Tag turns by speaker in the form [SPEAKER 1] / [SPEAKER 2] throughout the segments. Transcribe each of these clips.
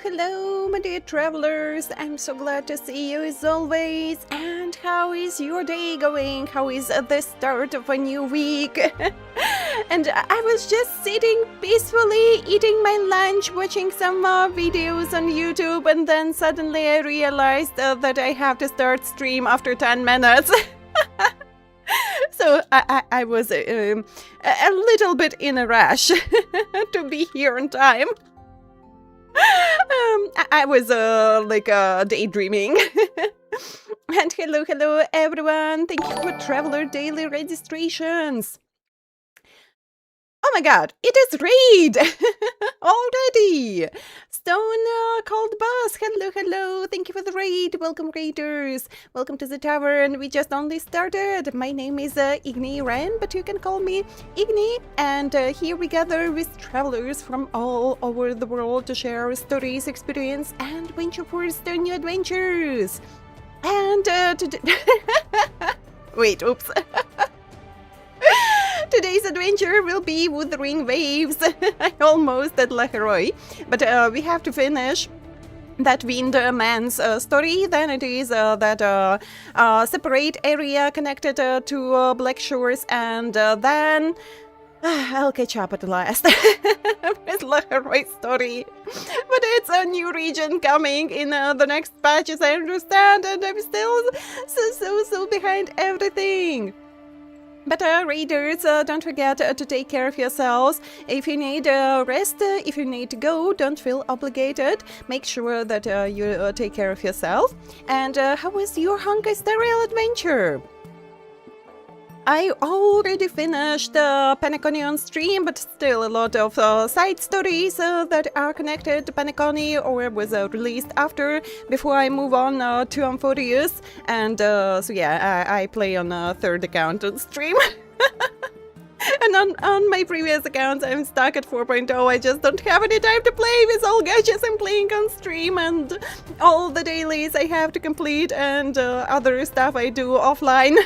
[SPEAKER 1] Hello, my dear travelers. I'm so glad to see you as always. And how is your day going? How is the start of a new week? And I was just sitting peacefully, eating my lunch, watching some videos on YouTube, and then suddenly I realized that I have to start stream after 10 minutes. So I was a little bit in a rush to be here on time. I was daydreaming. And hello everyone. Thank you for Traveler Daily registrations. Oh my god, it is raid already. Stone Cold Boss, hello. Thank you for the raid. Welcome raiders. Welcome to the Tavern. We just only started. My name is Igniraen, but you can call me Igni. And here we gather with travelers from all over the world to share stories, experience, and venture forth to new adventures. And wait, oops. Today's adventure will be Wuthering Waves. I almost said Laheroy, but we have to finish that Wind Man's story. Then it is that separate area connected to Black Shores, and then I'll catch up at last with Laheroy's story. But it's a new region coming in the next patch, as I understand, and I'm still so behind everything. But raiders, don't forget to take care of yourselves. If you need rest, if you need to go, don't feel obligated. Make sure that you take care of yourself. And how was your Honkai Star Rail adventure? I already finished Penacony on stream, but still a lot of side stories that are connected to Penacony or was released after, before I move on to Amphoreus. And so yeah, I play on a third account on stream. And on my previous accounts, I'm stuck at 4.0. I just don't have any time to play with all gachas I'm playing on stream and all the dailies I have to complete and other stuff I do offline.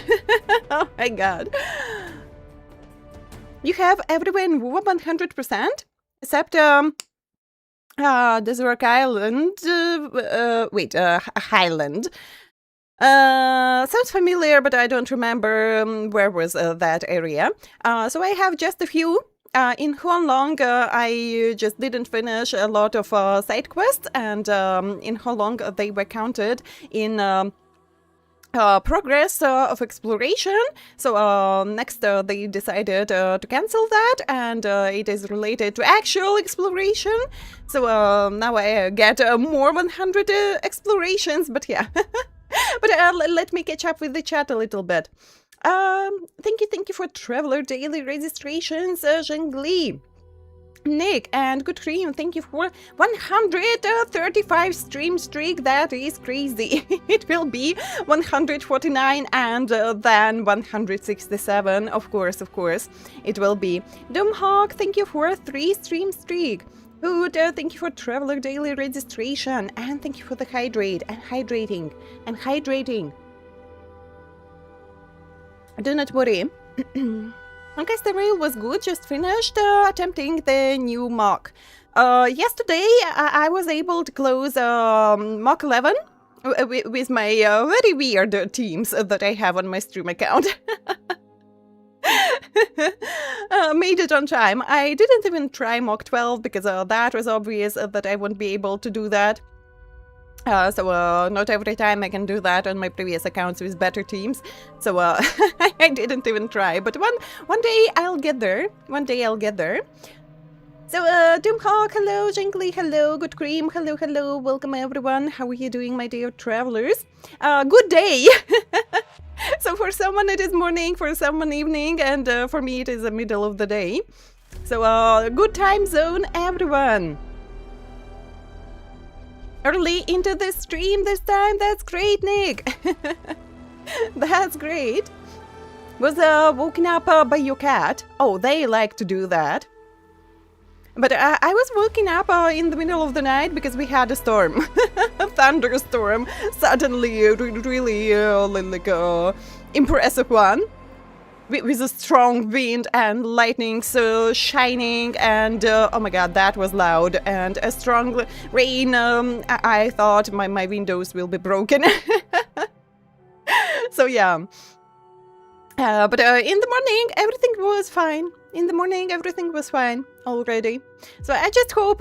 [SPEAKER 1] Oh my god. You have everywhere in WoW 100%? Except Desert Island. Highland. Sounds familiar, but I don't remember where was that area. So I have just a few. In Huanglong, I just didn't finish a lot of side quests, and in Huanglong they were counted in progress of exploration. So next they decided to cancel that, and it is related to actual exploration. So now I get more 100 explorations, but yeah. But let me catch up with the chat a little bit. Thank you for Traveler Daily registrations, Zhengli, Nick, and Good Cream. Thank you for 135 stream streak. That is crazy. It will be 149 and then 167. Of course, it will be. Doomhawk, thank you for 3 stream streak. Good, thank you for Traveler Daily registration, and thank you for the hydrate and hydrating. Do not worry. Honkai Star Rail was good, just finished attempting the new mock. Yesterday I was able to close mock 11 with my very weird teams that I have on my stream account. Made it on time. I didn't even try mock 12 because that was obvious that I wouldn't be able to do that. So not every time I can do that on my previous accounts with better teams. So I didn't even try. But one day I'll get there. So Doomhawk, hello. Jingly, hello. Good Cream, hello. Welcome everyone. How are you doing, my dear travelers? Good day. So for someone it is morning, for someone evening, and for me it is the middle of the day. So good time zone, everyone. Early into the stream this time. That's great, Nick. That's great. Was woken up by your cat? Oh, they like to do that. But I was woken up in the middle of the night because we had a storm. A thunderstorm. Suddenly, really impressive one. with a strong wind and lightning so shining, and oh my god, that was loud, and a strong rain. I thought my windows will be broken. So yeah. But in the morning, everything was fine. In the morning, everything was fine already. So I just hope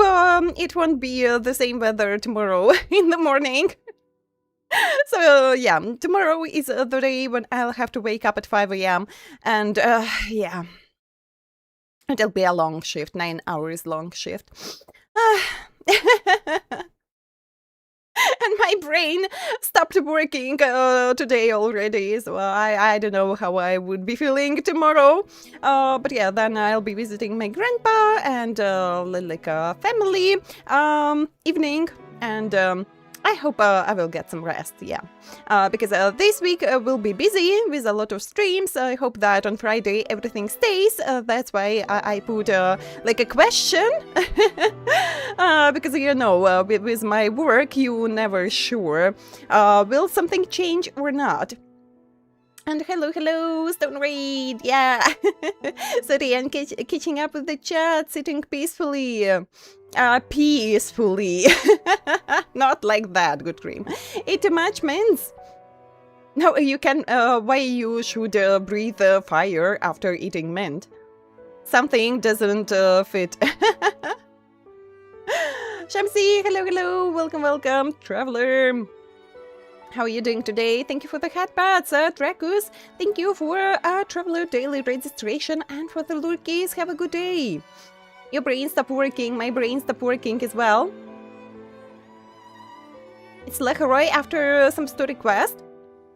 [SPEAKER 1] it won't be the same weather tomorrow in the morning. So yeah, tomorrow is the day when I'll have to wake up at 5 a.m. And yeah, it'll be a long shift, 9 hours long shift. And my brain stopped working today already, so I don't know how I would be feeling tomorrow. But yeah, then I'll be visiting my grandpa and like a family evening, and I hope I will get some rest, yeah. Because this week will be busy with a lot of streams. I hope that on Friday everything stays. That's why I put like a question. Because, you know, with my work, you never sure. Will something change or not? And hello, Stone Raid, yeah. Sorry, I'm catching up with the chat, sitting peacefully. Peacefully. Not like that, good cream. Eat too much means. No, you can, why you should breathe fire after eating mint? Something doesn't fit. Shamsi, hello, welcome, traveler. How are you doing today? Thank you for the headpads, Dracus. Thank you for traveler daily registration and for the lurkies. Have a good day. Your brain stopped working, my brain stopped working as well. It's Laharoy after some story quest.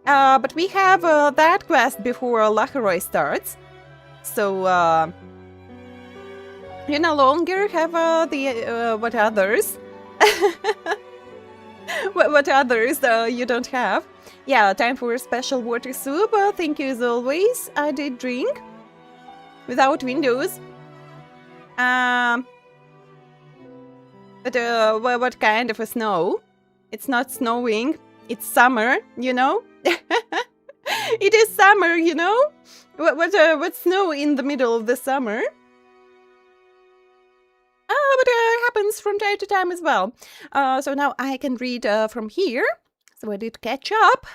[SPEAKER 1] But we have that quest before Laharoy starts. So, you no longer have the, what others? What others you don't have? Yeah, time for a special water soup. Thank you as always. I did drink. Without windows. But what kind of a snow? It's not snowing. It's summer, you know? It is summer, you know? What snow in the middle of the summer? But it happens from time to time as well. So now I can read from here. So I did catch up.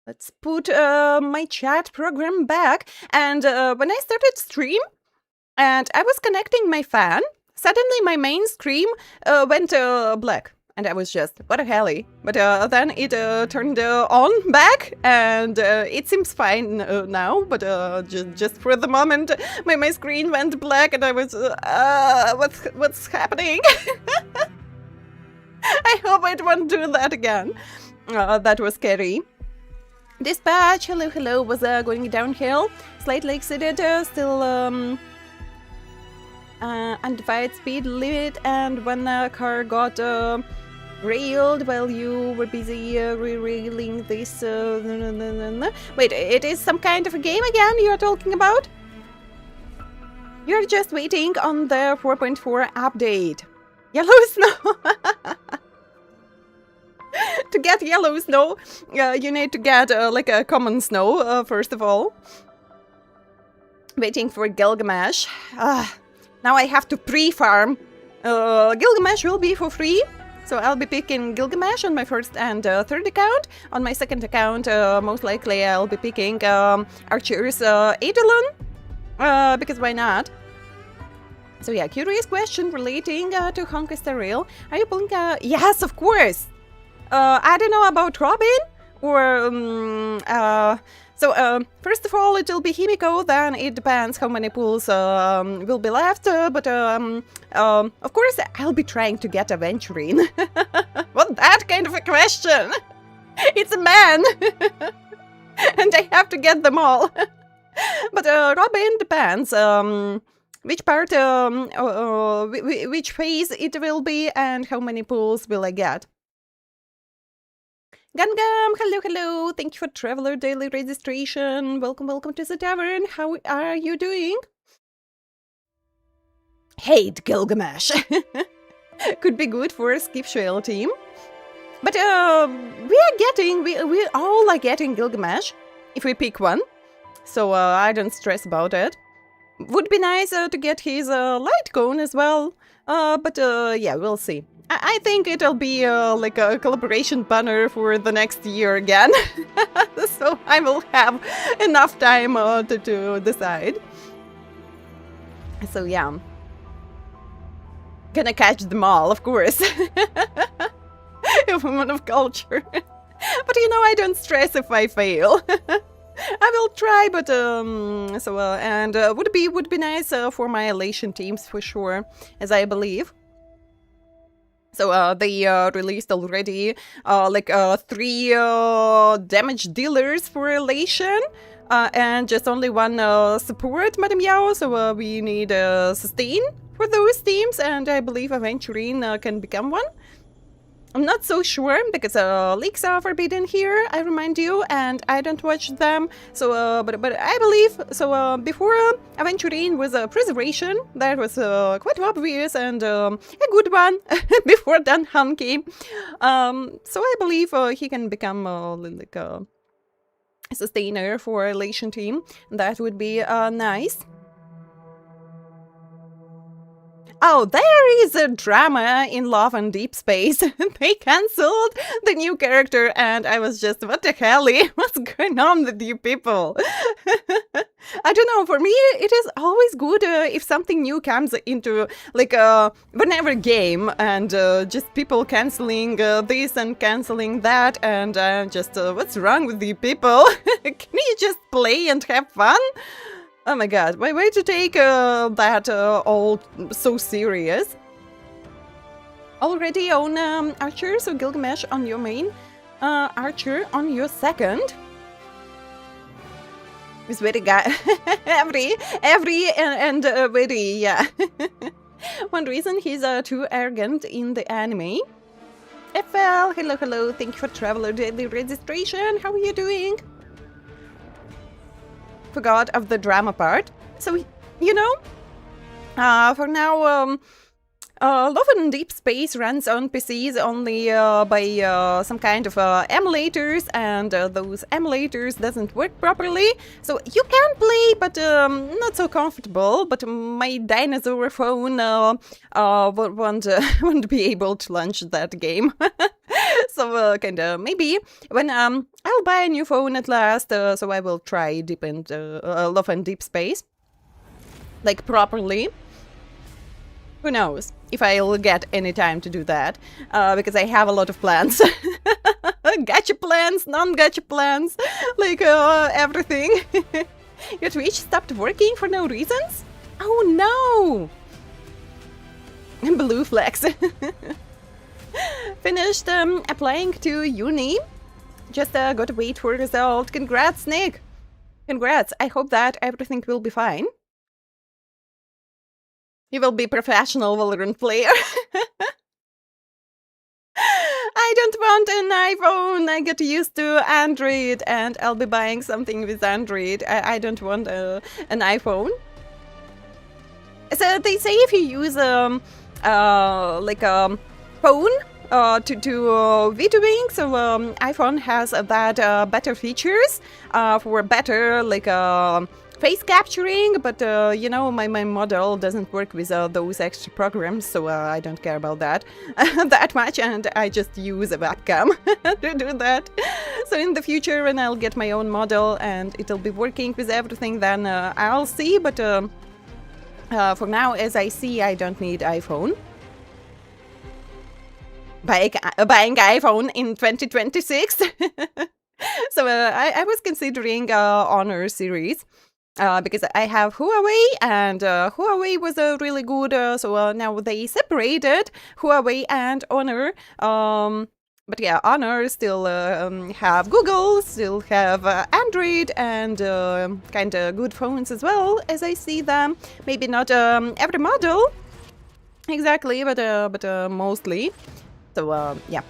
[SPEAKER 1] Let's put my chat program back. And when I started stream, and I was connecting my fan, suddenly my main screen went black. And I was just, what a helly. But then it turned on back, and it seems fine now. But just for the moment, my screen went black, and I was, what's happening? I hope it won't do that again. That was scary. Dispatch, hello, was going downhill. Slightly exceeded, still undivided speed limit, and when the car got railed while you were busy re-railing this. Wait, it is some kind of a game again you're talking about? You're just waiting on the 4.4 update. Yellow snow! To get yellow snow, you need to get like a common snow, first of all. Waiting for Gilgamesh. Now I have to pre-farm. Gilgamesh will be for free. So I'll be picking Gilgamesh on my first and third account. On my second account, most likely I'll be picking Archer's Eidolon. Because why not? So yeah, curious question relating to Honkai Star Rail. Are you pulling yes, of course! I don't know about Robin, or so first of all, it'll be Himiko, then it depends how many pools will be left, but of course I'll be trying to get Aventurine. What that kind of a question? It's a man! And I have to get them all. But Robin depends, which part, which phase it will be, and how many pools will I get. Gungam, hello, thank you for Traveler Daily Registration. Welcome to the Tavern. How are you doing? Hate Gilgamesh. Could be good for a Skip Trail team. But we all are getting Gilgamesh, if we pick one. so I don't stress about it. Would be nice to get his light cone as well, but yeah, we'll see. I think it'll be like a collaboration banner for the next year again, so I will have enough time to decide. So yeah, gonna catch them all, of course. A woman of culture. But you know, I don't stress if I fail. I will try, but so and would be nice for my elation teams for sure, as I believe. So they released already like 3 damage dealers for elation, and just only 1 support, Madame Yao. So we need sustain for those teams, and I believe Aventurine can become one. I'm not so sure, because leaks are forbidden here, I remind you, and I don't watch them, so, but I believe, so, before Aventurine was Preservation, that was quite obvious, and a good one, before Dan Hanky, so I believe he can become, like, a sustainer for elation team. That would be nice. Oh, there is a drama in Love and Deep Space. They cancelled the new character, and I was just, what the hell? What's going on with you people? I don't know, for me it is always good if something new comes into like whenever game, and just people cancelling this and cancelling that, and just what's wrong with you people? Can you just play and have fun? Oh my god, why way to take that all so serious? Already on Archer, so Gilgamesh on your main, Archer on your second. It's very every and very, yeah. One reason he's too arrogant in the anime. FL, hello, thank you for Traveler Daily registration. How are you doing? Forgot of the drama part. So, you know, for now, Love and Deep Space runs on PCs only by some kind of emulators, and those emulators doesn't work properly. So you can play, but not so comfortable. But my dinosaur phone won't be able to launch that game. So kinda maybe when I'll buy a new phone at last, so I will try Love and Deep Space, like properly. Who knows if I'll get any time to do that, because I have a lot of plans. Gacha plans, non-gacha plans, like everything. Your Twitch stopped working for no reasons? Oh no! Blue flex. Finished applying to uni. Just gotta wait for result. Congrats, Nick! Congrats. I hope that everything will be fine. You will be professional Valorant player. I don't want an iPhone. I get used to Android, and I'll be buying something with Android. I don't want an iPhone. So they say if you use like a phone to VTubing, so iPhone has that better features for better like face capturing, but you know, my model doesn't work with those extra programs, so I don't care about that that much, and I just use a webcam to do that. So in the future, when I'll get my own model and it'll be working with everything, then I'll see, but for now, as I see, I don't need iPhone. Buying iPhone in 2026. So I was considering Honor series. Because I have Huawei, and Huawei was really good, so now they separated Huawei and Honor. But yeah, Honor still have Google, still have Android, and kind of good phones as well, as I see them. Maybe not every model, exactly, but mostly. So yeah.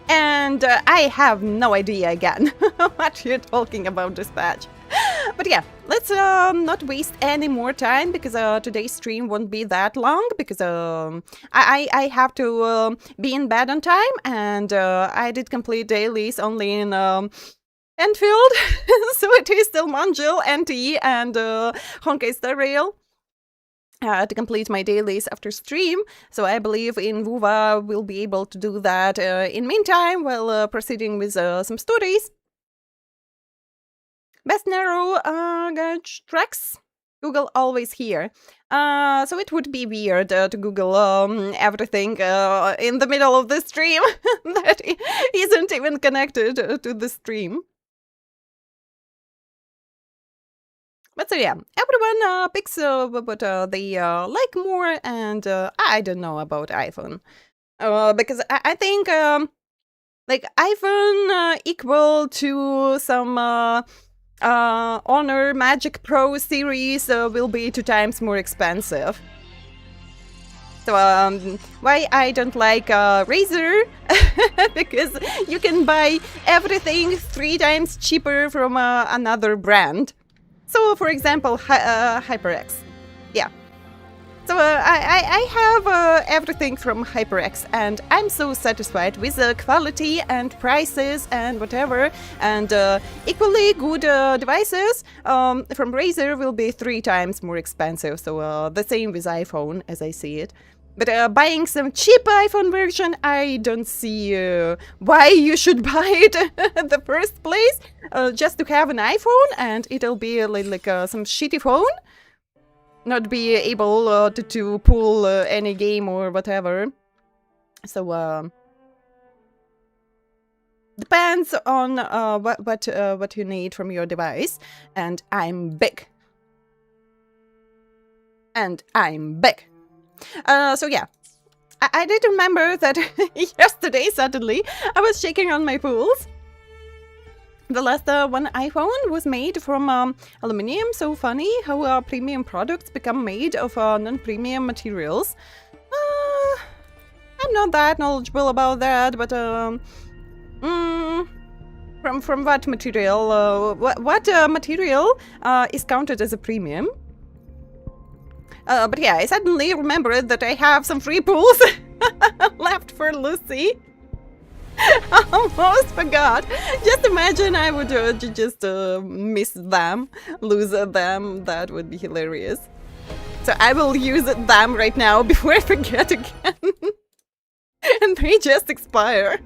[SPEAKER 1] And I have no idea again what you're talking about, Dispatch. But yeah, let's not waste any more time, because today's stream won't be that long, because I have to be in bed on time, and I did complete dailies only in Enfield. So it is still Manjil, NT, and Honkai Star Rail. To complete my dailies after stream, so I believe in Vuva will be able to do that in meantime while proceeding with some stories. Best narrow gauge tracks. Google always here. So it would be weird to Google everything in the middle of the stream that isn't even connected to the stream. But so yeah, everyone picks what they like more, and I don't know about iPhone. Because I think like iPhone equal to some Honor Magic Pro series will be 2 times more expensive. So why I don't like Razer? Because you can buy everything 3 times cheaper from another brand. So, for example, HyperX. Yeah. So I have everything from HyperX, and I'm so satisfied with the quality and prices and whatever. And equally good devices from Razer will be 3 times more expensive. So the same with iPhone, as I see it. But buying some cheap iPhone version, I don't see why you should buy it in the first place. Just to have an iPhone, and it'll be like some shitty phone. Not be able to pull any game or whatever. So depends on what you need from your device. And I'm big. So yeah, I did remember that yesterday suddenly I was checking on my pools. The last one iPhone was made from aluminium. So funny how premium products become made of non-premium materials. I'm not that knowledgeable about that, but from what material? What material is counted as a premium? But yeah, I suddenly remembered that I have some free pools left for Lucy. Almost forgot. Just imagine I would just miss them, lose them. That would be hilarious. So I will use them right now before I forget again. And they just expire.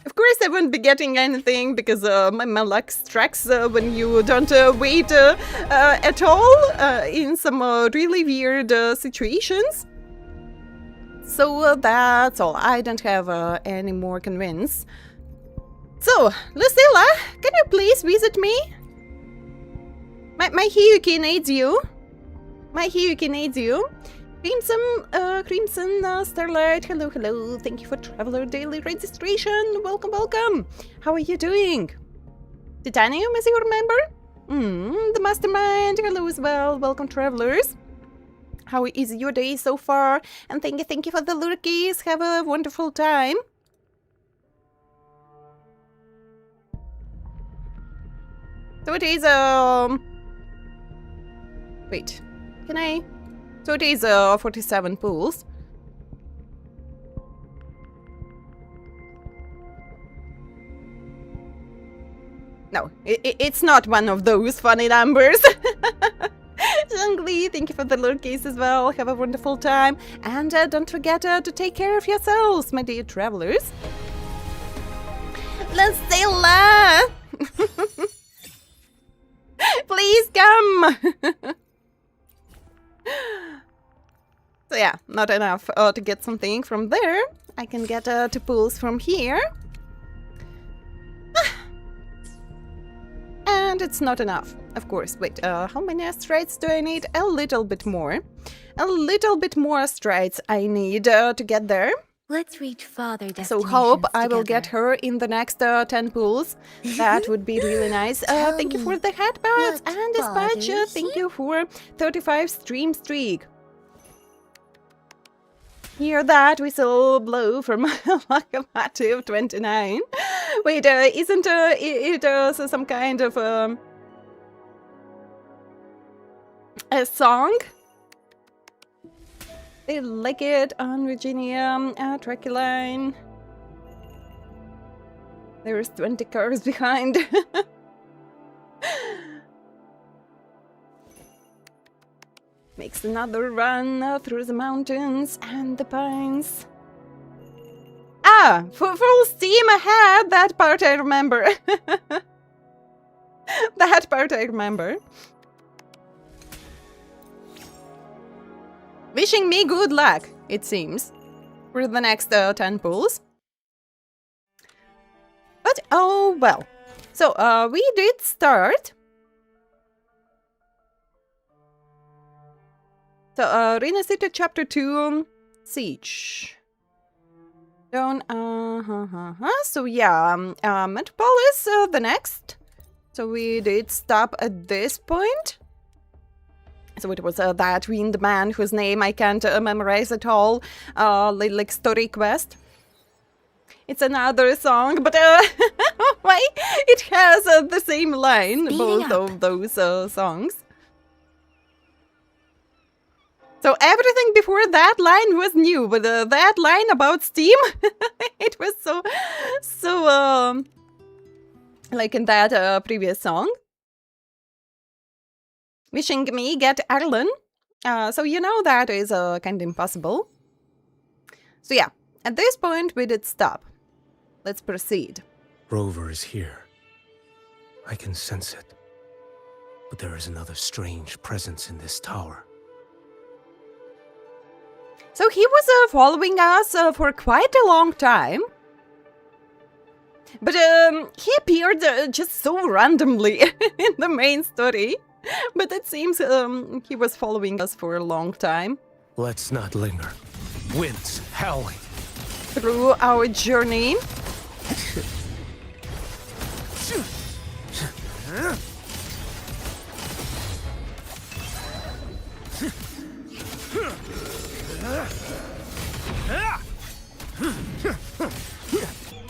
[SPEAKER 1] Of course I won't be getting anything because my luck strikes when you don't wait at all in some really weird situations. So that's all. I don't have any more convince. So, Lucilla, can you please visit me? My Hiyuki needs you. Crimson Starlight, hello. Thank you for Traveler Daily Registration. Welcome. How are you doing? Titanium, as you remember? The Mastermind, hello as well. Welcome, Travelers. How is your day so far? And thank you for the lurkies. Have a wonderful time. So it is wait, can I? So it is 47 pools. No, it's not one of those funny numbers. Zhongli, thank you for the lurkies as well. Have a wonderful time. And don't forget to take care of yourselves, my dear travelers. Lucilla! Please come! So yeah, not enough to get something from there. I can get 2 pools from here. And it's not enough, of course. Wait, how many strides do I need? A little bit more. A little bit more strides I need to get there.
[SPEAKER 2] Let's reach farther destinations
[SPEAKER 1] So hope I will
[SPEAKER 2] together.
[SPEAKER 1] get her in the next 10 pools. That would be really nice. Thank you for the headbuds and dispatch. Thank you for 35 stream streak. Hear that whistle blow from Locomotive 29. Wait, isn't it some kind of a song? They like it on Virginia, Tracky line. There's 20 cars behind. Makes another run through the mountains and the pines. Ah, full steam ahead. That part I remember. That part I remember. Wishing me good luck, it seems, for the next 10 pulls. But oh well. So we did start. So Rena City Chapter 2 Siege. Down So yeah, Metropolis the next. So we did stop at this point. So it was that wind man whose name I can't memorize at all. Like story quest. It's another song, but why? It has the same line, both of those songs. So everything before that line was new, but that line about Steam, it was so like in that previous song. Wishing me get Arlen. So you know that is kind of impossible. So yeah, at this point we did stop. Let's proceed.
[SPEAKER 3] Rover is here. I can sense it. But there is another strange presence in this tower.
[SPEAKER 1] So he was following us for quite a long time. But he appeared just so randomly in the main story. But it seems he was following us for a long time.
[SPEAKER 3] Let's not linger. Winds howling.
[SPEAKER 1] Through our journey.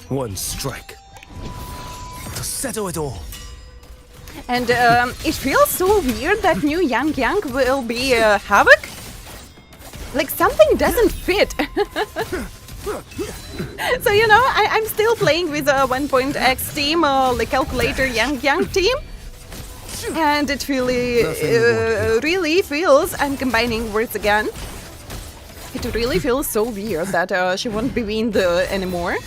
[SPEAKER 3] One strike to settle it all.
[SPEAKER 1] And it feels so weird that new Yang will be Havoc. Like something doesn't fit. So you know, I'm still playing with 1.x team, like calculator Yang team. And it really feels, I'm combining words again. It really feels so weird that she won't be wind anymore.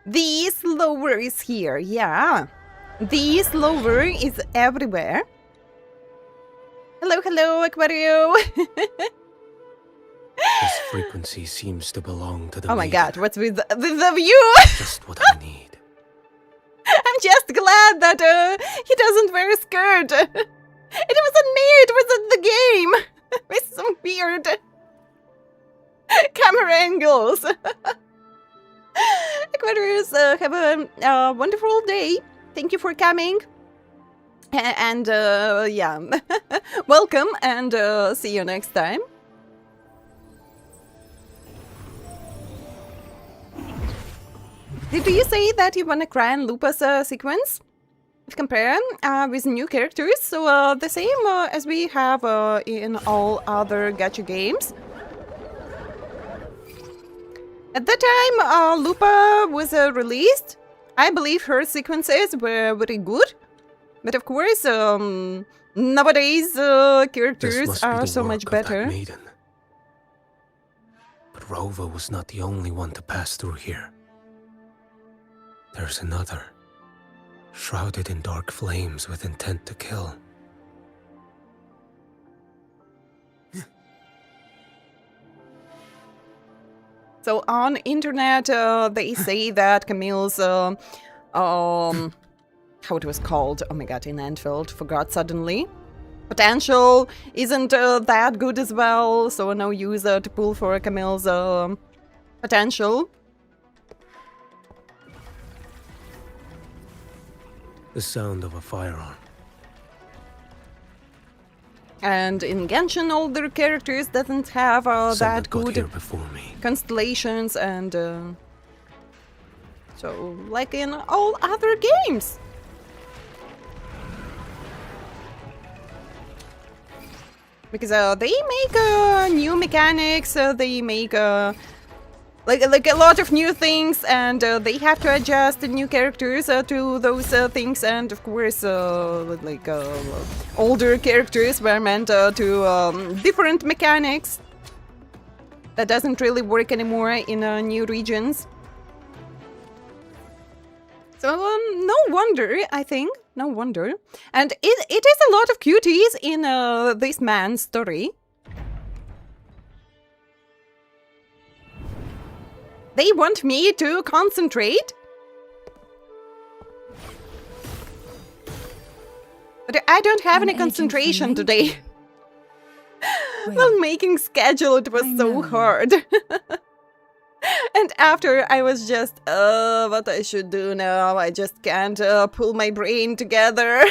[SPEAKER 1] The slower is here, yeah. The slower is everywhere. Hello, Aquario.
[SPEAKER 3] This frequency seems to belong to the
[SPEAKER 1] Oh my
[SPEAKER 3] maiden.
[SPEAKER 1] god, what's with the view?
[SPEAKER 3] Just what I need.
[SPEAKER 1] I'm just glad that he doesn't wear a skirt. It wasn't me, it was in the game. With some weird camera angles. Aquarius, have a wonderful day. Thank you for coming. And yeah, welcome and see you next time. Did you say that you want to cry and Lupus sequence? If compare with new characters, so the same as we have in all other gacha games. At that time, Lupa was released. I believe her sequences were very good. But of course, nowadays characters are so much better.
[SPEAKER 3] Maiden. But Rova was not the only one to pass through here. There's another, shrouded in dark flames with intent to kill.
[SPEAKER 1] So on internet, they say that Camille's, how it was called, oh my god, in Anfield, forgot suddenly. Potential isn't that good as well, so no use to pull for Camille's potential.
[SPEAKER 3] The sound of a firearm.
[SPEAKER 1] And in Genshin, older characters doesn't have that
[SPEAKER 3] Someone got
[SPEAKER 1] good
[SPEAKER 3] here before me.
[SPEAKER 1] constellations and... So, like in all other games. Because they make new mechanics, they make like a lot of new things, and they have to adjust the new characters to those things, and of course older characters were meant to different mechanics that doesn't really work anymore in new regions. So no wonder, I think, no wonder. And it is a lot of cuties in this man's story. They want me to concentrate. But I don't have any concentration today. While making schedule, it was so hard. And after, I was just, what I should do now? I just can't pull my brain together.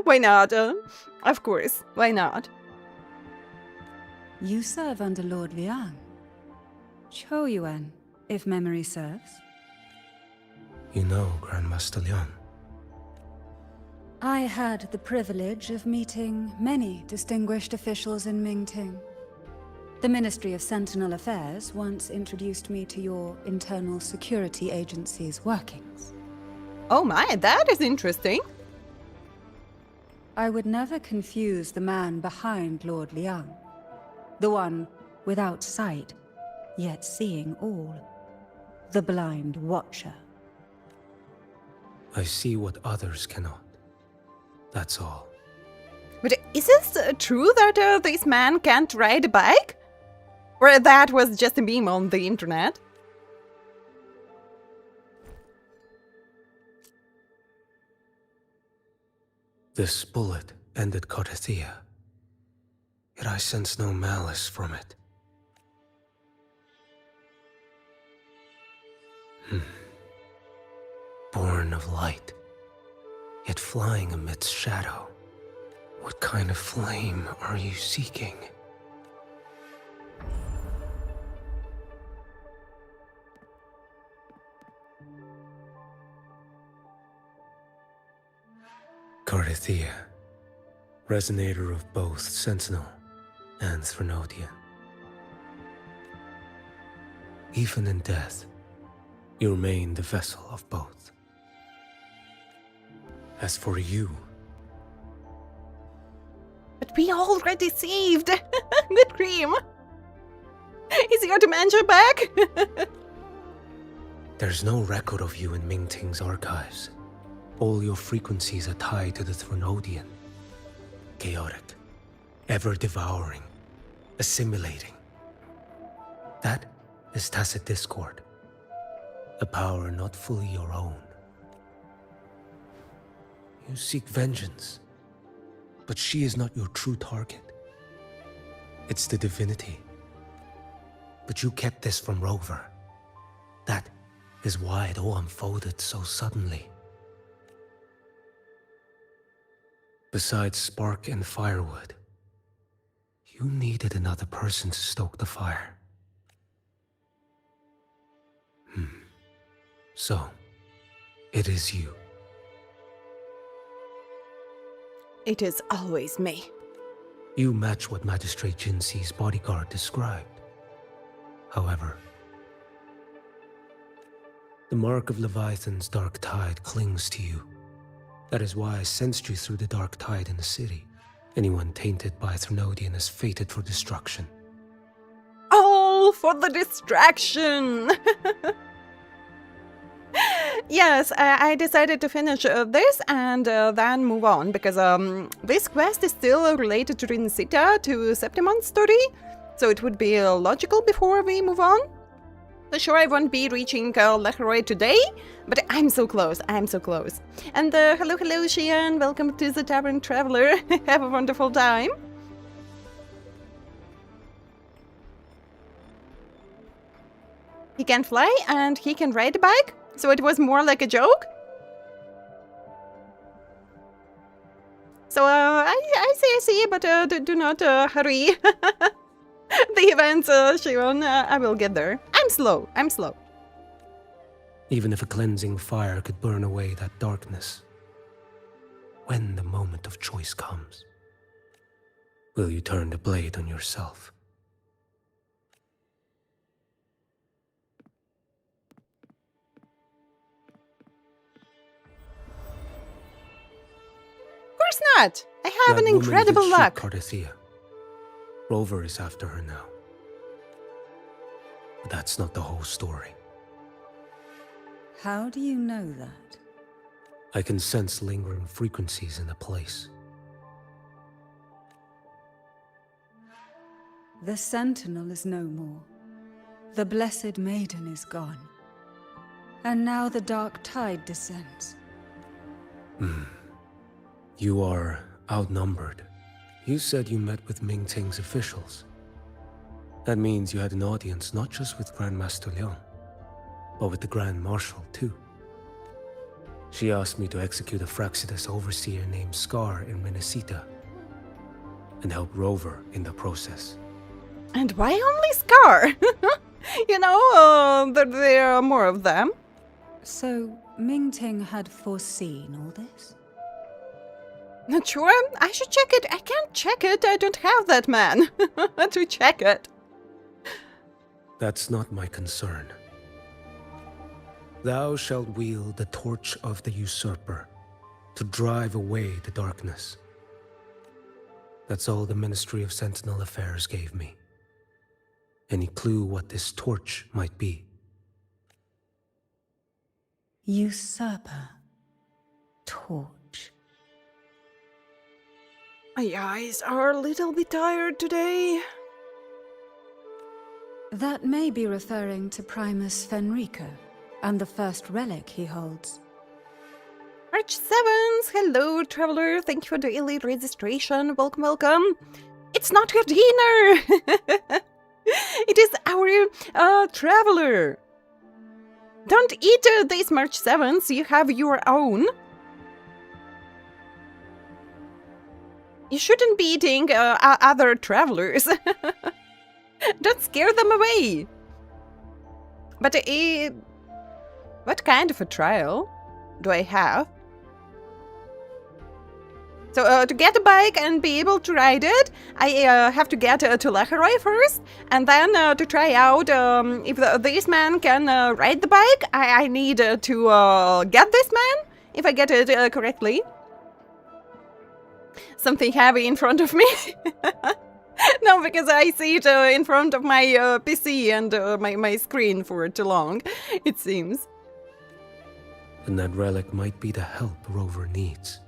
[SPEAKER 1] Why not? Of course, why not?
[SPEAKER 4] You serve under Lord Liang. Choyuan, if memory serves.
[SPEAKER 3] You know Grandmaster Liang.
[SPEAKER 4] I had the privilege of meeting many distinguished officials in Mingting. The Ministry of Sentinel Affairs once introduced me to your internal security agency's workings.
[SPEAKER 1] Oh my, that is interesting.
[SPEAKER 4] I would never confuse the man behind Lord Liang. The one without sight, yet seeing all. The blind watcher.
[SPEAKER 3] I see what others cannot. That's all.
[SPEAKER 1] But is this true that this man can't ride a bike? Or that was just a meme on the internet?
[SPEAKER 3] This bullet ended Carthia, yet I sense no malice from it. Born of light, yet flying amidst shadow. What kind of flame are you seeking? Carthia, resonator of both Sentinel and Threnodian. Even in death, you remain the vessel of both. As for you...
[SPEAKER 1] But we already saved! Good cream! Is your dementia back?
[SPEAKER 3] There's no record of you in Mingting's archives. All your frequencies are tied to the Threnodian. Chaotic, ever-devouring, assimilating. That is tacit discord. A power not fully your own. You seek vengeance, but she is not your true target. It's the divinity. But you kept this from Rover. That is why it all unfolded so suddenly. Besides spark and firewood, you needed another person to stoke the fire. So, it is you.
[SPEAKER 1] It is always me.
[SPEAKER 3] You match what Magistrate Jinxi's bodyguard described. However, the mark of Leviathan's dark tide clings to you. That is why I sensed you through the dark tide in the city. Anyone tainted by Threnodian is fated for destruction.
[SPEAKER 1] All for the distraction! Yes, I decided to finish this and then move on, because this quest is still related to Rinsita, to Septimont's story, so it would be logical before we move on. So sure, I won't be reaching Lecheroy today, but I'm so close, I'm so close. And hello, Shian, welcome to the Tavern Traveler. Have a wonderful time. He can fly and he can ride a bike, so it was more like a joke. So I see, but do not hurry. The events, Shion, I will get there. I'm slow.
[SPEAKER 3] Even if a cleansing fire could burn away that darkness. When the moment of choice comes, will you turn the blade on yourself?
[SPEAKER 1] Of course not! I have
[SPEAKER 3] That
[SPEAKER 1] an
[SPEAKER 3] woman
[SPEAKER 1] incredible
[SPEAKER 3] did shoot
[SPEAKER 1] luck.
[SPEAKER 3] Cardathia. Rover is after her now. But that's not the whole story.
[SPEAKER 4] How do you know that?
[SPEAKER 3] I can sense lingering frequencies in the place.
[SPEAKER 4] The Sentinel is no more. The Blessed Maiden is gone. And now the Dark Tide descends.
[SPEAKER 3] You are outnumbered. You said you met with Mingting's officials. That means you had an audience not just with Grandmaster Liang, but with the Grand Marshal too. She asked me to execute a Fraxidus overseer named Scar in Minnesota, and help Rover in the process.
[SPEAKER 1] And why only Scar? You know, there are more of them.
[SPEAKER 4] So, Mingting had foreseen all this?
[SPEAKER 1] Not sure. I should check it. I can't check it. I don't have that man to check it.
[SPEAKER 3] That's not my concern. Thou shalt wield the torch of the usurper to drive away the darkness. That's all the Ministry of Sentinel Affairs gave me. Any clue what this torch might be?
[SPEAKER 4] Usurper. Torch.
[SPEAKER 1] My eyes are a little bit tired today.
[SPEAKER 4] That may be referring to Primus Fenrico, and the first relic he holds.
[SPEAKER 1] March 7th, hello traveler, thank you for the elite registration, welcome, welcome. It's not your dinner! It is our traveler. Don't eat this March 7th, you have your own. You shouldn't be eating other travelers. Don't scare them away. But what kind of a trial do I have? So to get a bike and be able to ride it, I have to get to Lecheroy first, and then to try out if this man can ride the bike, I need to get this man, if I get it correctly. Something heavy in front of me. No, because I see it in front of my PC and my screen for too long, it seems.
[SPEAKER 3] And that relic might be the help Rover needs.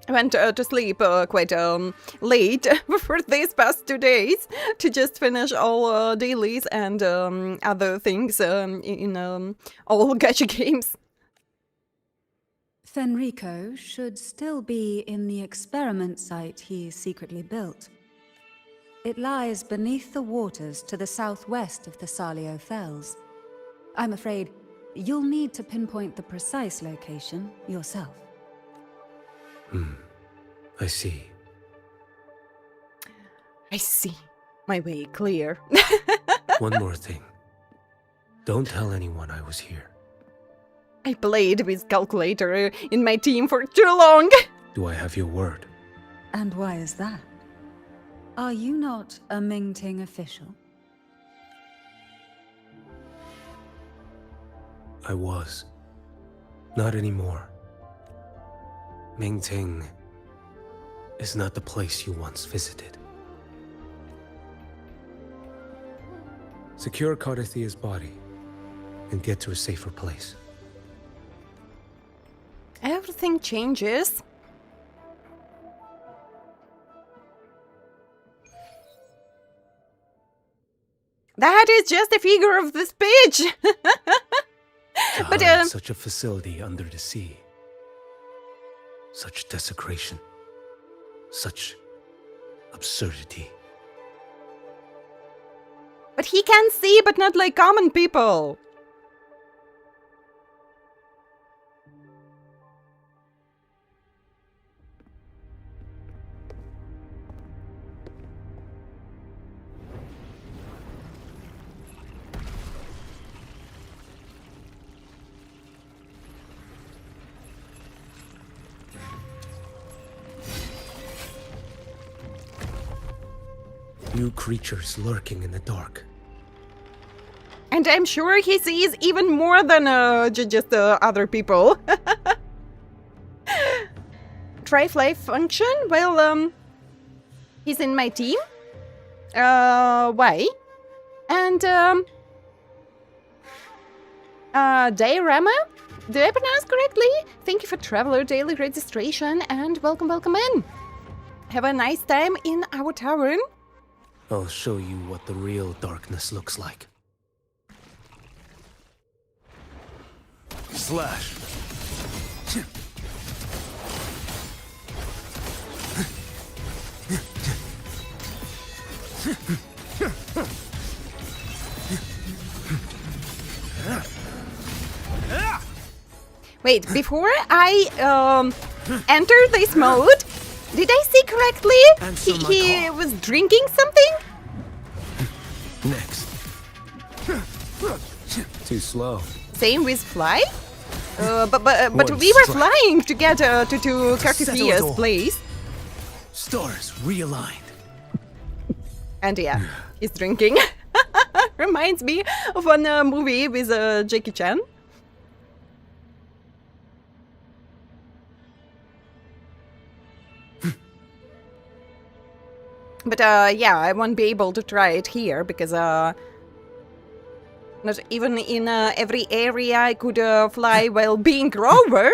[SPEAKER 1] I went to sleep quite late for these past 2 days to just finish all dailies and other things in all gacha games.
[SPEAKER 4] Fenrico should still be in the experiment site he secretly built. It lies beneath the waters to the southwest of the Salio Fells. I'm afraid you'll need to pinpoint the precise location yourself.
[SPEAKER 3] I see.
[SPEAKER 1] I see. My way clear.
[SPEAKER 3] One more thing. Don't tell anyone I was here.
[SPEAKER 1] I played with calculator in my team for too long.
[SPEAKER 3] Do I have your word?
[SPEAKER 4] And why is that? Are you not a Mingting official?
[SPEAKER 3] I was. Not anymore. Mingting is not the place you once visited. Secure Cardathia's body and get to a safer place.
[SPEAKER 1] Everything changes. That is just a figure of the speech.
[SPEAKER 3] To hide such a facility under the sea. Such desecration. Such absurdity.
[SPEAKER 1] But he can see, but not like common people.
[SPEAKER 3] New creatures lurking in the dark.
[SPEAKER 1] And I'm sure he sees even more than just other people. Try fly function? Well, he's in my team. Why? And, Diorama? Did I pronounce correctly? Thank you for Traveler Daily Registration and welcome in. Have a nice time in our tavern.
[SPEAKER 3] I'll show you what the real darkness looks like.
[SPEAKER 5] Slash.
[SPEAKER 1] Wait, before I enter this mode, did I see correctly?
[SPEAKER 3] Answer my
[SPEAKER 1] He
[SPEAKER 3] call.
[SPEAKER 1] was drinking something?
[SPEAKER 3] Next. Too slow.
[SPEAKER 1] Same with fly? But
[SPEAKER 3] One
[SPEAKER 1] we were
[SPEAKER 3] strike.
[SPEAKER 1] flying to get to
[SPEAKER 3] Settle
[SPEAKER 1] Cartophia's
[SPEAKER 3] door.
[SPEAKER 1] place.
[SPEAKER 3] Stars realigned.
[SPEAKER 1] And yeah, he's drinking. Reminds me of one movie with Jackie Chan. But yeah, I won't be able to try it here because not even in every area I could fly while being rover.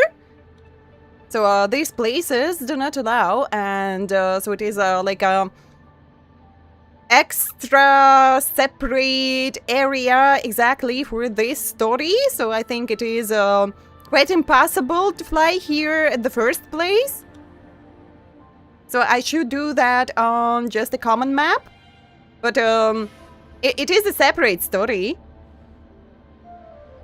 [SPEAKER 1] So these places do not allow, and so it is like a extra separate area exactly for this story. So I think it is quite impossible to fly here at the first place. So I should do that on just a common map. But it is a separate story.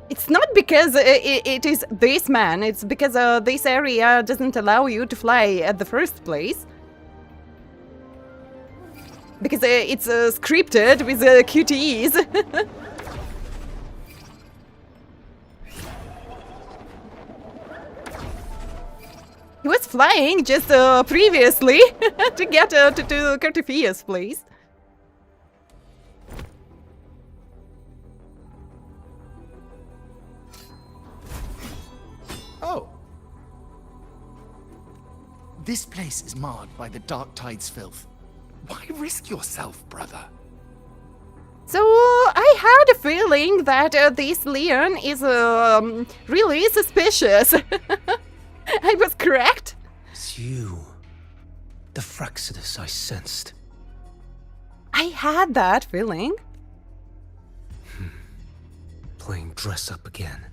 [SPEAKER 1] It's not because it is this man, it's because this area doesn't allow you to fly at the first place. Because it's scripted with QTEs. He was flying just previously to get to Cartophia's place.
[SPEAKER 5] Oh. This place is marred by the Dark Tide's filth. Why risk yourself, brother?
[SPEAKER 1] So I had a feeling that this Leon is really suspicious. I was correct.
[SPEAKER 3] It's you. The Fraxidus I sensed.
[SPEAKER 1] I had that feeling.
[SPEAKER 3] Playing dress up again.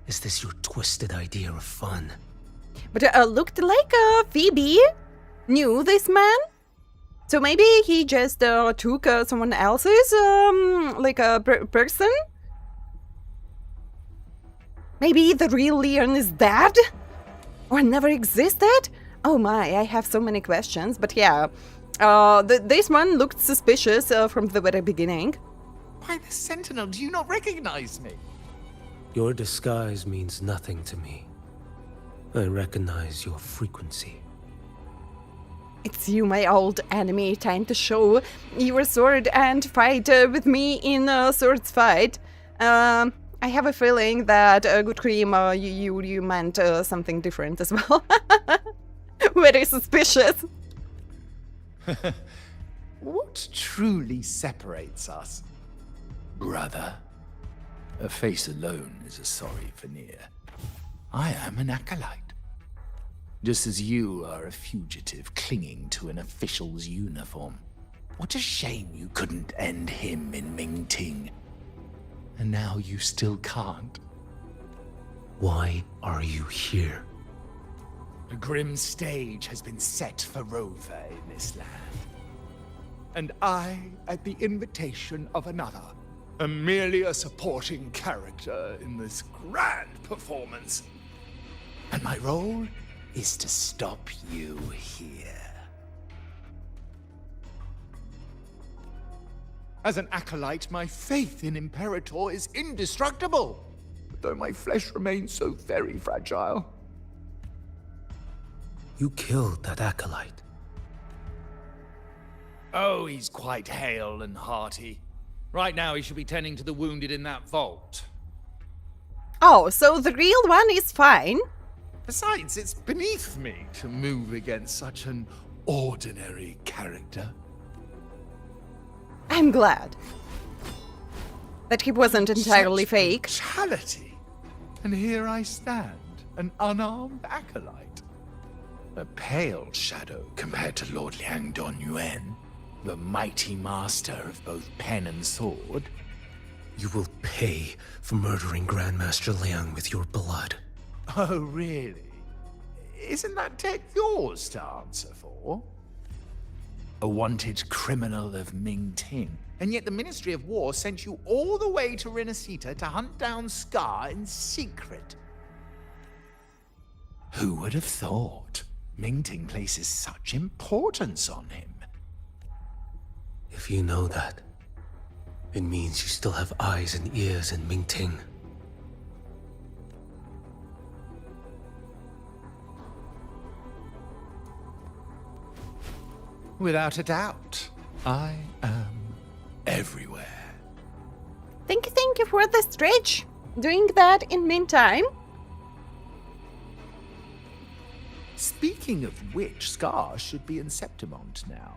[SPEAKER 3] Is this your twisted idea of fun?
[SPEAKER 1] But looked like Phoebe knew this man. So maybe he just took someone else's, like a person? Maybe the real Leon is dead? Or never existed? Oh my, I have so many questions. But yeah, this one looked suspicious from the very beginning.
[SPEAKER 5] Why the Sentinel? Do you not recognize me?
[SPEAKER 3] Your disguise means nothing to me. I recognize your frequency.
[SPEAKER 1] It's you, my old enemy. Time to show your sword and fight with me in a swords fight. I have a feeling that Good Cream, you meant something different as well. Very suspicious.
[SPEAKER 5] What truly separates us? Brother, a face alone is a sorry veneer. I am an acolyte. Just as you are a fugitive clinging to an official's uniform. What a shame you couldn't end him in Mingting. And now you still can't.
[SPEAKER 3] Why are you here?
[SPEAKER 5] A grim stage has been set for Rover in this land. And I, at the invitation of another, am merely a supporting character in this grand performance. And my role is to stop you here. As an acolyte, my faith in Imperator is indestructible, though my flesh remains so very fragile.
[SPEAKER 3] You killed that acolyte.
[SPEAKER 5] Oh, he's quite hale and hearty. Right now he should be tending to the wounded in that vault.
[SPEAKER 1] Oh, so the real one is fine.
[SPEAKER 5] Besides, it's beneath me to move against such an ordinary character.
[SPEAKER 1] I'm glad that he wasn't entirely
[SPEAKER 5] Such
[SPEAKER 1] fake.
[SPEAKER 5] brutality. And here I stand, an unarmed acolyte. A pale shadow compared to Lord Liang Donyuan, the mighty master of both pen and sword.
[SPEAKER 3] You will pay for murdering Grandmaster Liang with your blood.
[SPEAKER 5] Oh, really? Isn't that tech yours to answer for? A wanted criminal of Mingting, and yet the Ministry of War sent you all the way to Renacita to hunt down Scar in secret. Who would have thought Mingting places such importance on him?
[SPEAKER 3] If you know that, it means you still have eyes and ears in Mingting.
[SPEAKER 5] Without a doubt, I am everywhere.
[SPEAKER 1] Thank you for the stretch. Doing that in meantime.
[SPEAKER 5] Speaking of which, Scar should be in Septimont now.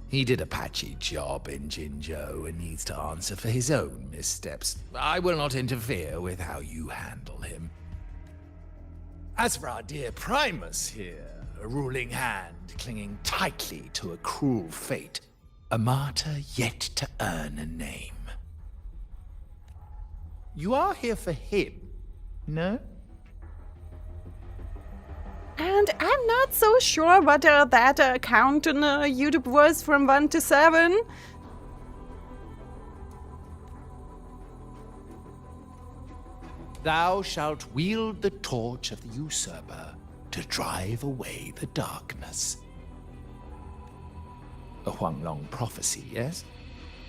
[SPEAKER 5] He did a patchy job in Jinzhou and needs to answer for his own missteps. I will not interfere with how you handle him. As for our dear Primus here, a ruling hand clinging tightly to a cruel fate, a martyr yet to earn a name. You are here for him, no?
[SPEAKER 1] And I'm not so sure what that count on YouTube was from 1 to 7.
[SPEAKER 5] Thou shalt wield the torch of the usurper to drive away the darkness. A Huanglong prophecy, yes?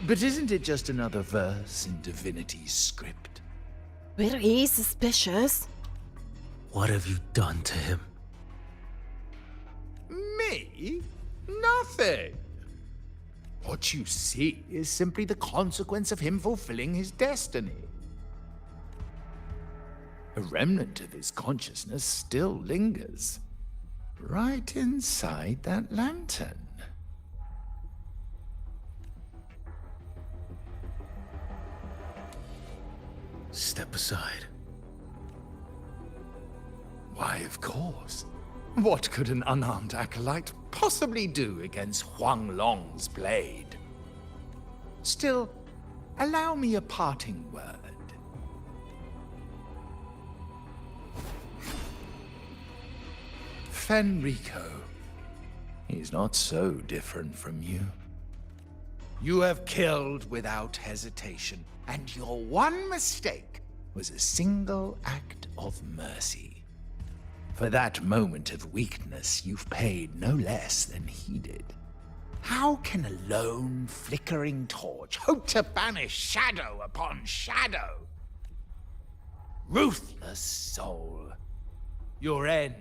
[SPEAKER 5] But isn't it just another verse in divinity's script?
[SPEAKER 1] Very suspicious.
[SPEAKER 3] What have you done to him?
[SPEAKER 5] Me? Nothing. What you see is simply the consequence of him fulfilling his destiny. A remnant of his consciousness still lingers, right inside that lantern.
[SPEAKER 3] Step aside.
[SPEAKER 5] Why, of course. What could an unarmed acolyte possibly do against Huanglong's blade? Still, allow me a parting word. Fenrico, he's not so different from you. You have killed without hesitation, and your one mistake was a single act of mercy. For that moment of weakness, you've paid no less than he did. How can a lone, flickering torch hope to banish shadow upon shadow? Ruthless soul, your end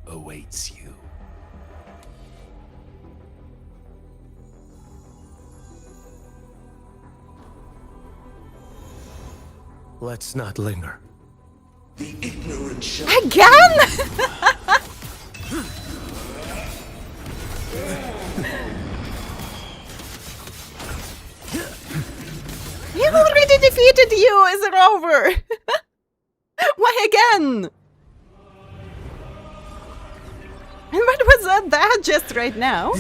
[SPEAKER 5] awaits you.
[SPEAKER 3] Let's not linger.
[SPEAKER 6] The ignorant shall
[SPEAKER 1] Again? He already defeated you. Is it over? Why again? And what was that just right now?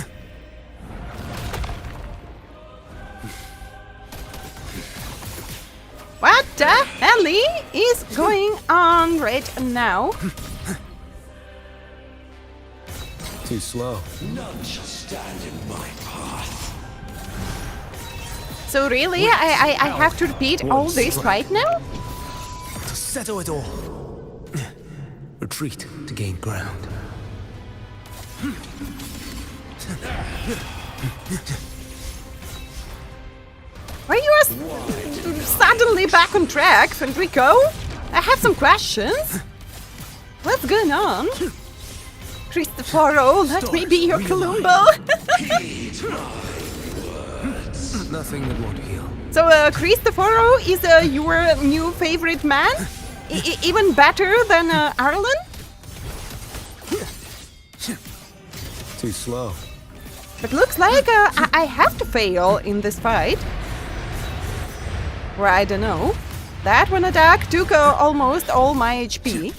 [SPEAKER 1] What the hell is going on right now?
[SPEAKER 3] Too slow.
[SPEAKER 6] none shall stand in my path.
[SPEAKER 1] So really, I have to repeat all this right now?
[SPEAKER 3] To settle it all. Retreat to gain ground.
[SPEAKER 1] Why you are suddenly back on track, Fenrico? I have some questions. What's going on? Cristoforo, let me be your Columbo.
[SPEAKER 3] Nothing that won't heal.
[SPEAKER 1] So, Cristoforo is your new favorite man? Even better than Arlen?
[SPEAKER 3] Too slow.
[SPEAKER 1] But looks like I have to fail in this fight. Or I don't know. That one attack took almost all my HP.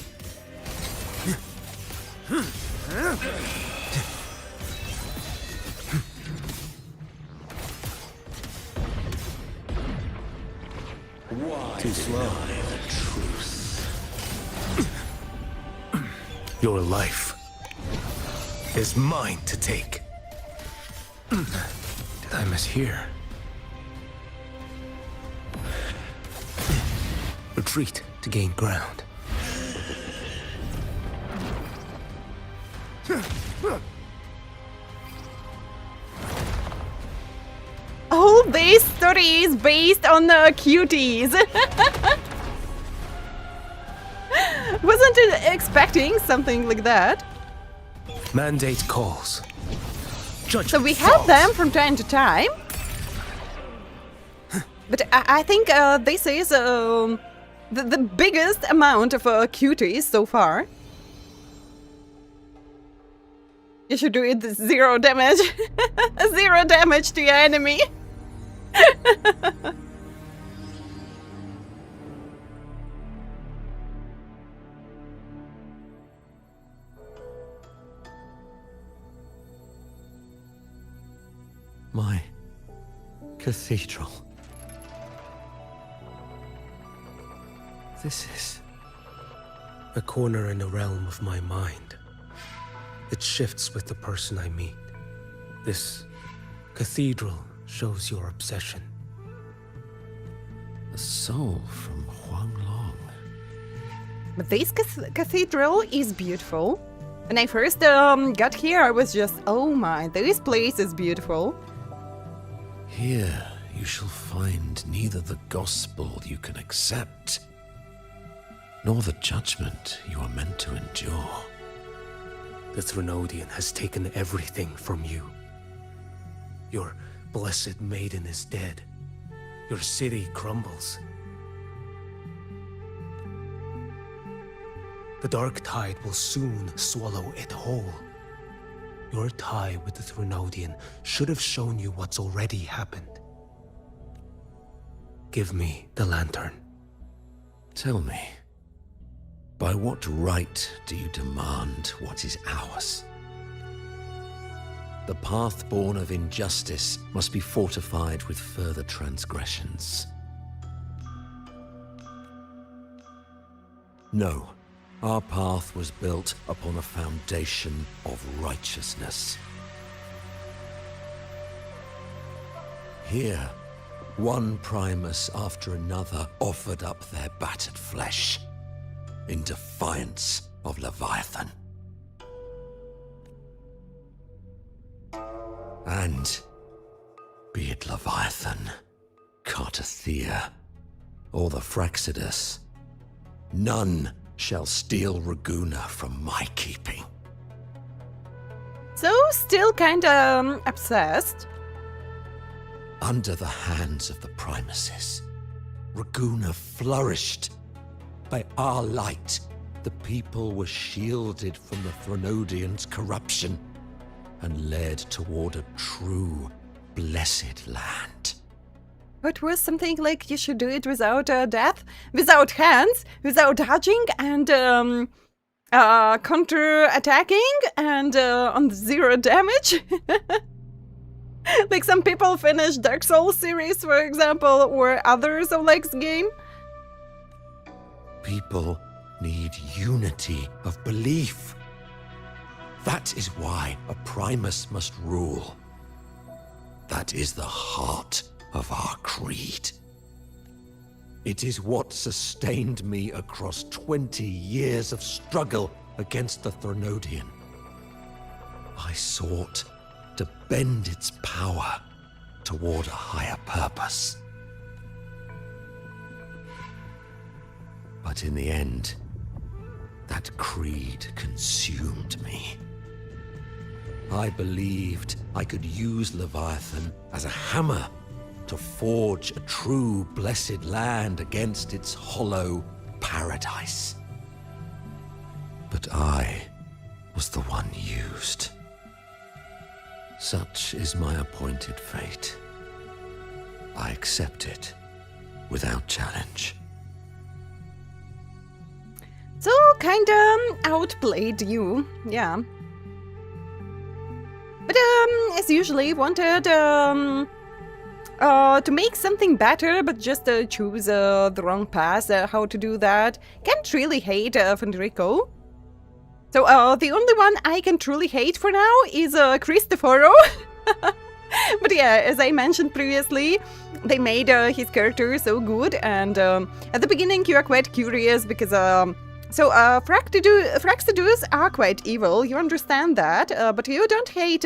[SPEAKER 3] Too slow. Your life is mine to take. Did I mishear? Retreat to gain ground.
[SPEAKER 1] All this story is based on cuties. Wasn't expecting something like that.
[SPEAKER 3] Mandate calls. Judgment
[SPEAKER 1] So we have them from time to time. But I think this is the biggest amount of cuties so far. You should do it 0 damage. 0 damage to your enemy.
[SPEAKER 6] My cathedral. This is
[SPEAKER 3] a corner in the realm of my mind. It shifts with the person I meet. This cathedral shows your obsession.
[SPEAKER 6] a soul from Huanglong.
[SPEAKER 1] But this cathedral is beautiful. When I first got here, I was just, oh my, this place is beautiful.
[SPEAKER 6] Here you shall find neither the gospel you can accept, nor the judgment you are meant to endure.
[SPEAKER 3] The Threnodian has taken everything from you. Your blessed maiden is dead. Your city crumbles. The dark tide will soon swallow it whole. Your tie with the Threnodian should have shown you what's already happened. Give me the lantern.
[SPEAKER 6] Tell me, by what right do you demand what is ours? The path born of injustice must be fortified with further transgressions. No, our path was built upon a foundation of righteousness. Here, one Primus after another offered up their battered flesh in defiance of Leviathan. And be it Leviathan, Cartathea, or the Fraxidus, none shall steal Raguna from my keeping.
[SPEAKER 1] So, still kinda obsessed.
[SPEAKER 6] Under the hands of the Primuses, Raguna flourished. By our light, the people were shielded from the Threnodians' corruption and led toward a true, blessed land.
[SPEAKER 1] It was something like you should do it without death, without hands, without dodging, and counter-attacking, and on 0 damage. Like some people finish Dark Souls series, for example, or other Souls game.
[SPEAKER 6] People need unity of belief. That is why a Primus must rule. That is the heart of our creed. It is what sustained me across 20 years of struggle against the Threnodian. I sought to bend its power toward a higher purpose. But in the end, that creed consumed me. I believed I could use Leviathan as a hammer to forge a true blessed land against its hollow paradise. But I was the one used. Such is my appointed fate. I accept it without challenge.
[SPEAKER 1] So, kinda outplayed you, yeah. But, as usually, wanted to make something better, but just choose the wrong path, how to do that. Can't really hate Federico. So, the only one I can truly hate for now is Cristoforo. But yeah, as I mentioned previously, they made his character so good, and at the beginning you are quite curious because Fractidus are quite evil, you understand that, but you don't hate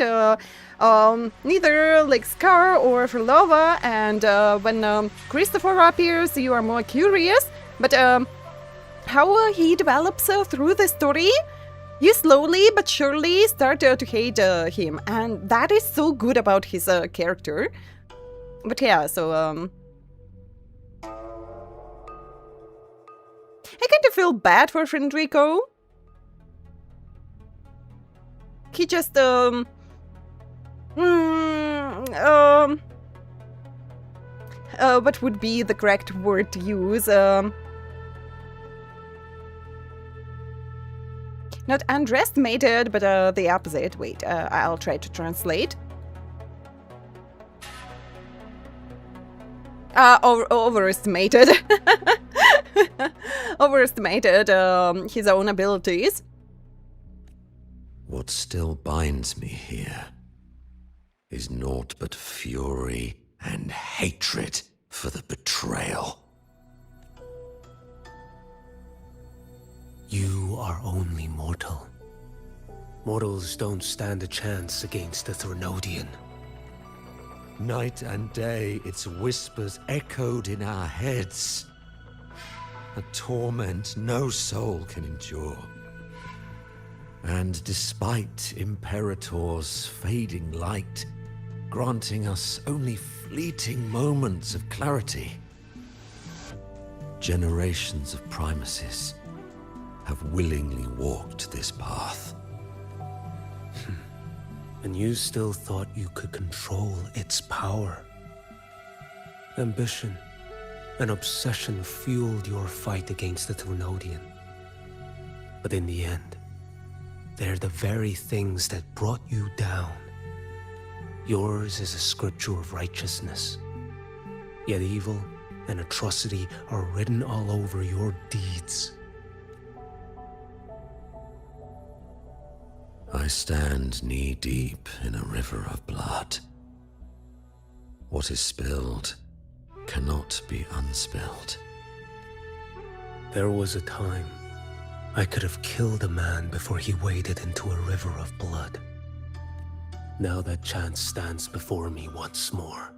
[SPEAKER 1] neither like Scar or Frolova, and when Cristoforo appears you are more curious, but how he develops through the story, you slowly but surely start to hate him, and that is so good about his character. But yeah, so I kind of feel bad for Federico. He just what would be the correct word to use? Not underestimated, but the opposite. Wait, I'll try to translate. Overestimated. Overestimated his own abilities.
[SPEAKER 6] What still binds me here is naught but fury and hatred for the betrayal.
[SPEAKER 3] You are only mortal. Mortals don't stand a chance against the Threnodian.
[SPEAKER 6] Night and day, its whispers echoed in our heads. A torment no soul can endure. And despite Imperator's fading light, granting us only fleeting moments of clarity, generations of primacies have willingly walked this path.
[SPEAKER 3] And you still thought you could control its power. Ambition and obsession fueled your fight against the Threnodian. But in the end, they're the very things that brought you down. Yours is a scripture of righteousness. Yet evil and atrocity are written all over your deeds.
[SPEAKER 6] I stand knee-deep in a river of blood. What is spilled cannot be unspilled.
[SPEAKER 3] There was a time I could have killed a man before he waded into a river of blood. Now that chance stands before me once more.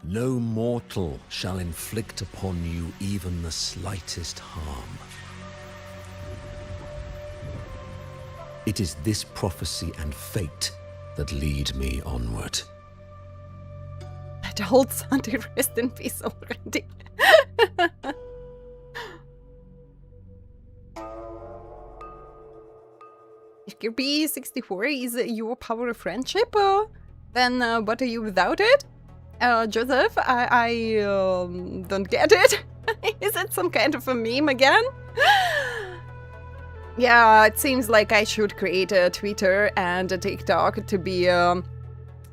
[SPEAKER 6] No mortal shall inflict upon you even the slightest harm. It is this prophecy and fate that lead me onward.
[SPEAKER 1] That old Sunday, rest in peace already. If Kirby 64 is your power of friendship, then what are you without it? Joseph, I don't get it. Is it some kind of a meme again? Yeah, it seems like I should create a Twitter and a TikTok to be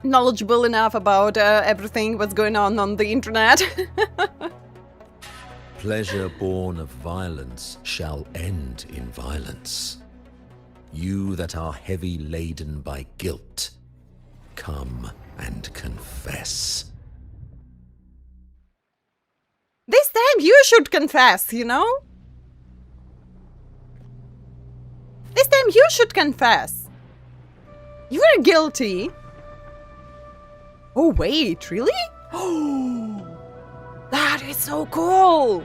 [SPEAKER 1] knowledgeable enough about everything what's going on the internet.
[SPEAKER 6] Pleasure born of violence shall end in violence. You that are heavy laden by guilt, come and confess.
[SPEAKER 1] This time you should confess, you know? This time you should confess. You are guilty. Oh wait, really? Oh, that is so cool.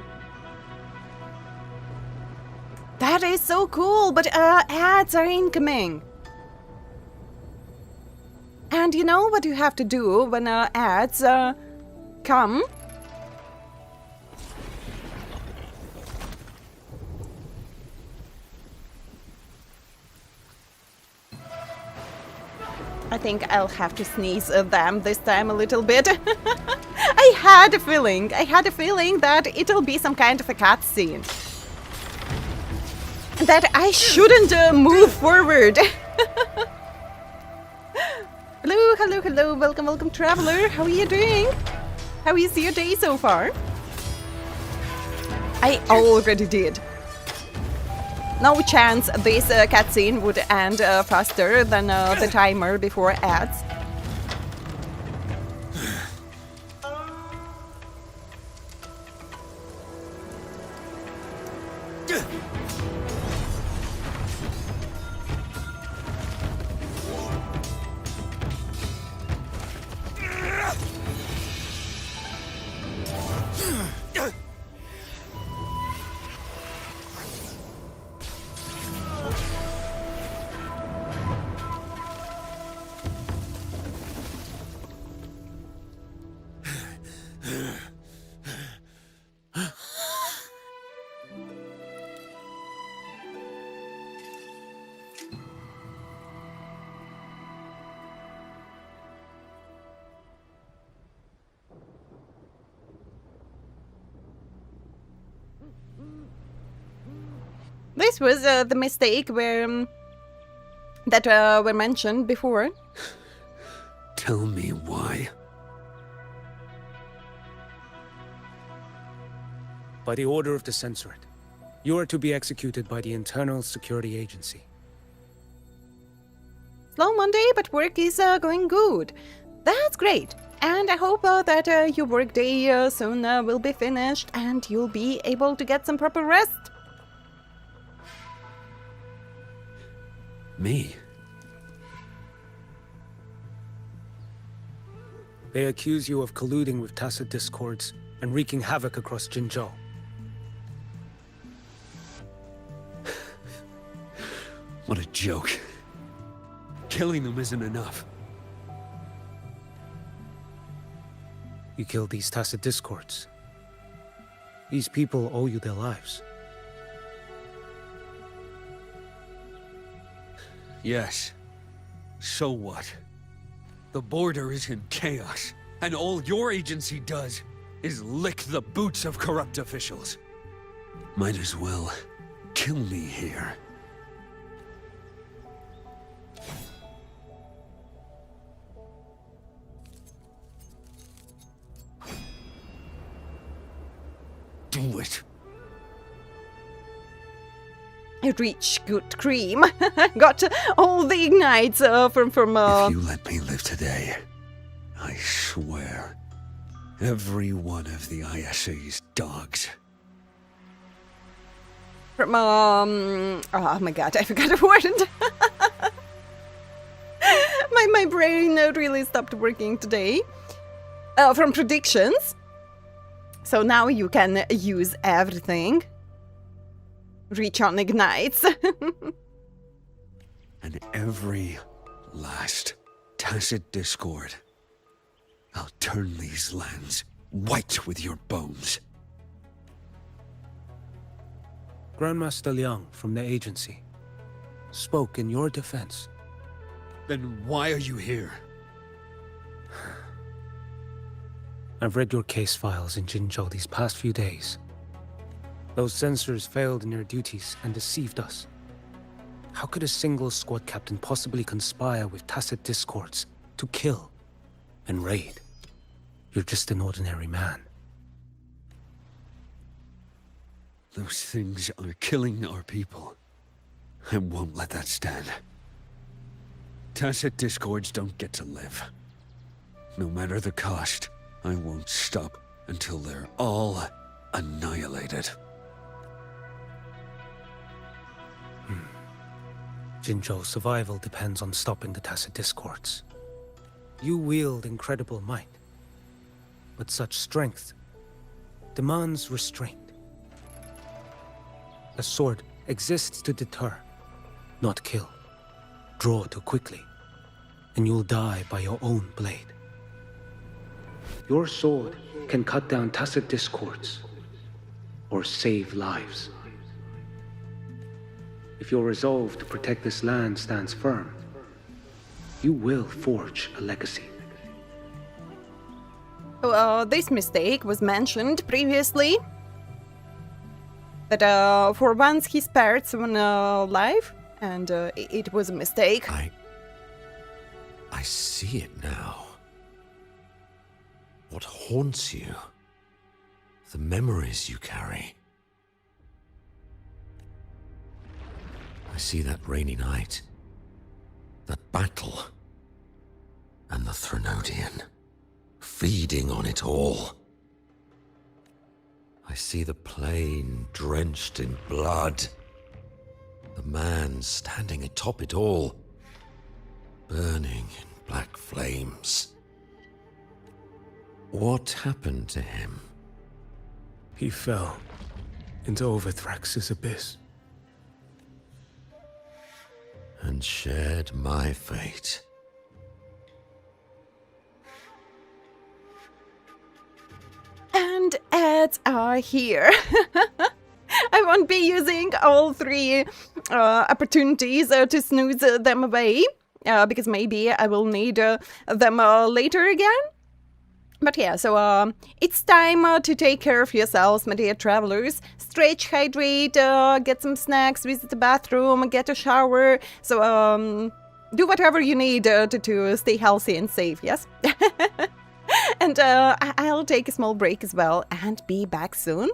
[SPEAKER 1] That is so cool, but ads are incoming. And you know what you have to do when ads come? I think I'll have to sneeze at them this time a little bit. I had a feeling that it'll be some kind of a cutscene. That I shouldn't move forward. Hello, hello, hello, welcome, welcome, traveler. How are you doing? How is your day so far? I already did. No chance this cutscene would end faster than the timer before ads. This was the mistake where that were mentioned before.
[SPEAKER 6] Tell me why.
[SPEAKER 3] By the order of the censorate, you are to be executed by the Internal Security Agency.
[SPEAKER 1] Slow Monday, but work is going good. That's great. And I hope that your work day soon will be finished and you'll be able to get some proper rest.
[SPEAKER 6] Me?
[SPEAKER 3] They accuse you of colluding with tacit discords and wreaking havoc across Jinzhou.
[SPEAKER 6] What a joke. Killing them isn't enough.
[SPEAKER 3] You killed these tacit discords. These people owe you their lives.
[SPEAKER 6] Yes. So what? The border is in chaos, and all your agency does is lick the boots of corrupt officials. Might as well kill me here. Do it.
[SPEAKER 1] Rich good cream. Got all the ignites from
[SPEAKER 6] If you let me live today, I swear, every one of the ISA's dogs.
[SPEAKER 1] from oh my god, I forgot a word. my brain really stopped working today. From predictions. So now you can use everything. Reach on ignites.
[SPEAKER 6] And every last tacit discord. I'll turn these lands white with your bones.
[SPEAKER 3] Grandmaster Liang from the agency spoke in your defense.
[SPEAKER 6] Then why are you here?
[SPEAKER 3] I've read your case files in Jinzhou these past few days. Those censors failed in their duties and deceived us. How could a single squad captain possibly conspire with tacit discords to kill and raid? You're just an ordinary man.
[SPEAKER 6] Those things are killing our people. I won't let that stand. Tacit discords don't get to live. No matter the cost, I won't stop until they're all annihilated.
[SPEAKER 3] Jinzhou's survival depends on stopping the tacit discords. You wield incredible might, but such strength demands restraint. A sword exists to deter, not kill. Draw too quickly, and you'll die by your own blade. Your sword can cut down tacit discords or save lives. If your resolve to protect this land stands firm, you will forge a legacy.
[SPEAKER 1] This mistake was mentioned previously. That for once he spared someone alive, and it was a mistake.
[SPEAKER 6] I see it now. What haunts you? The memories you carry. I see that rainy night, that battle, and the Threnodian, feeding on it all. I see the plain drenched in blood, the man standing atop it all, burning in black flames. What happened to him?
[SPEAKER 3] He fell into Overthrax's abyss.
[SPEAKER 6] And shared my fate.
[SPEAKER 1] And ads are here. I won't be using all three opportunities to snooze them away, because maybe I will need them later again. But yeah, so it's time to take care of yourselves, my dear travelers. Stretch, hydrate, get some snacks, visit the bathroom, get a shower. So do whatever you need to stay healthy and safe, yes? And I'll take a small break as well and be back soon.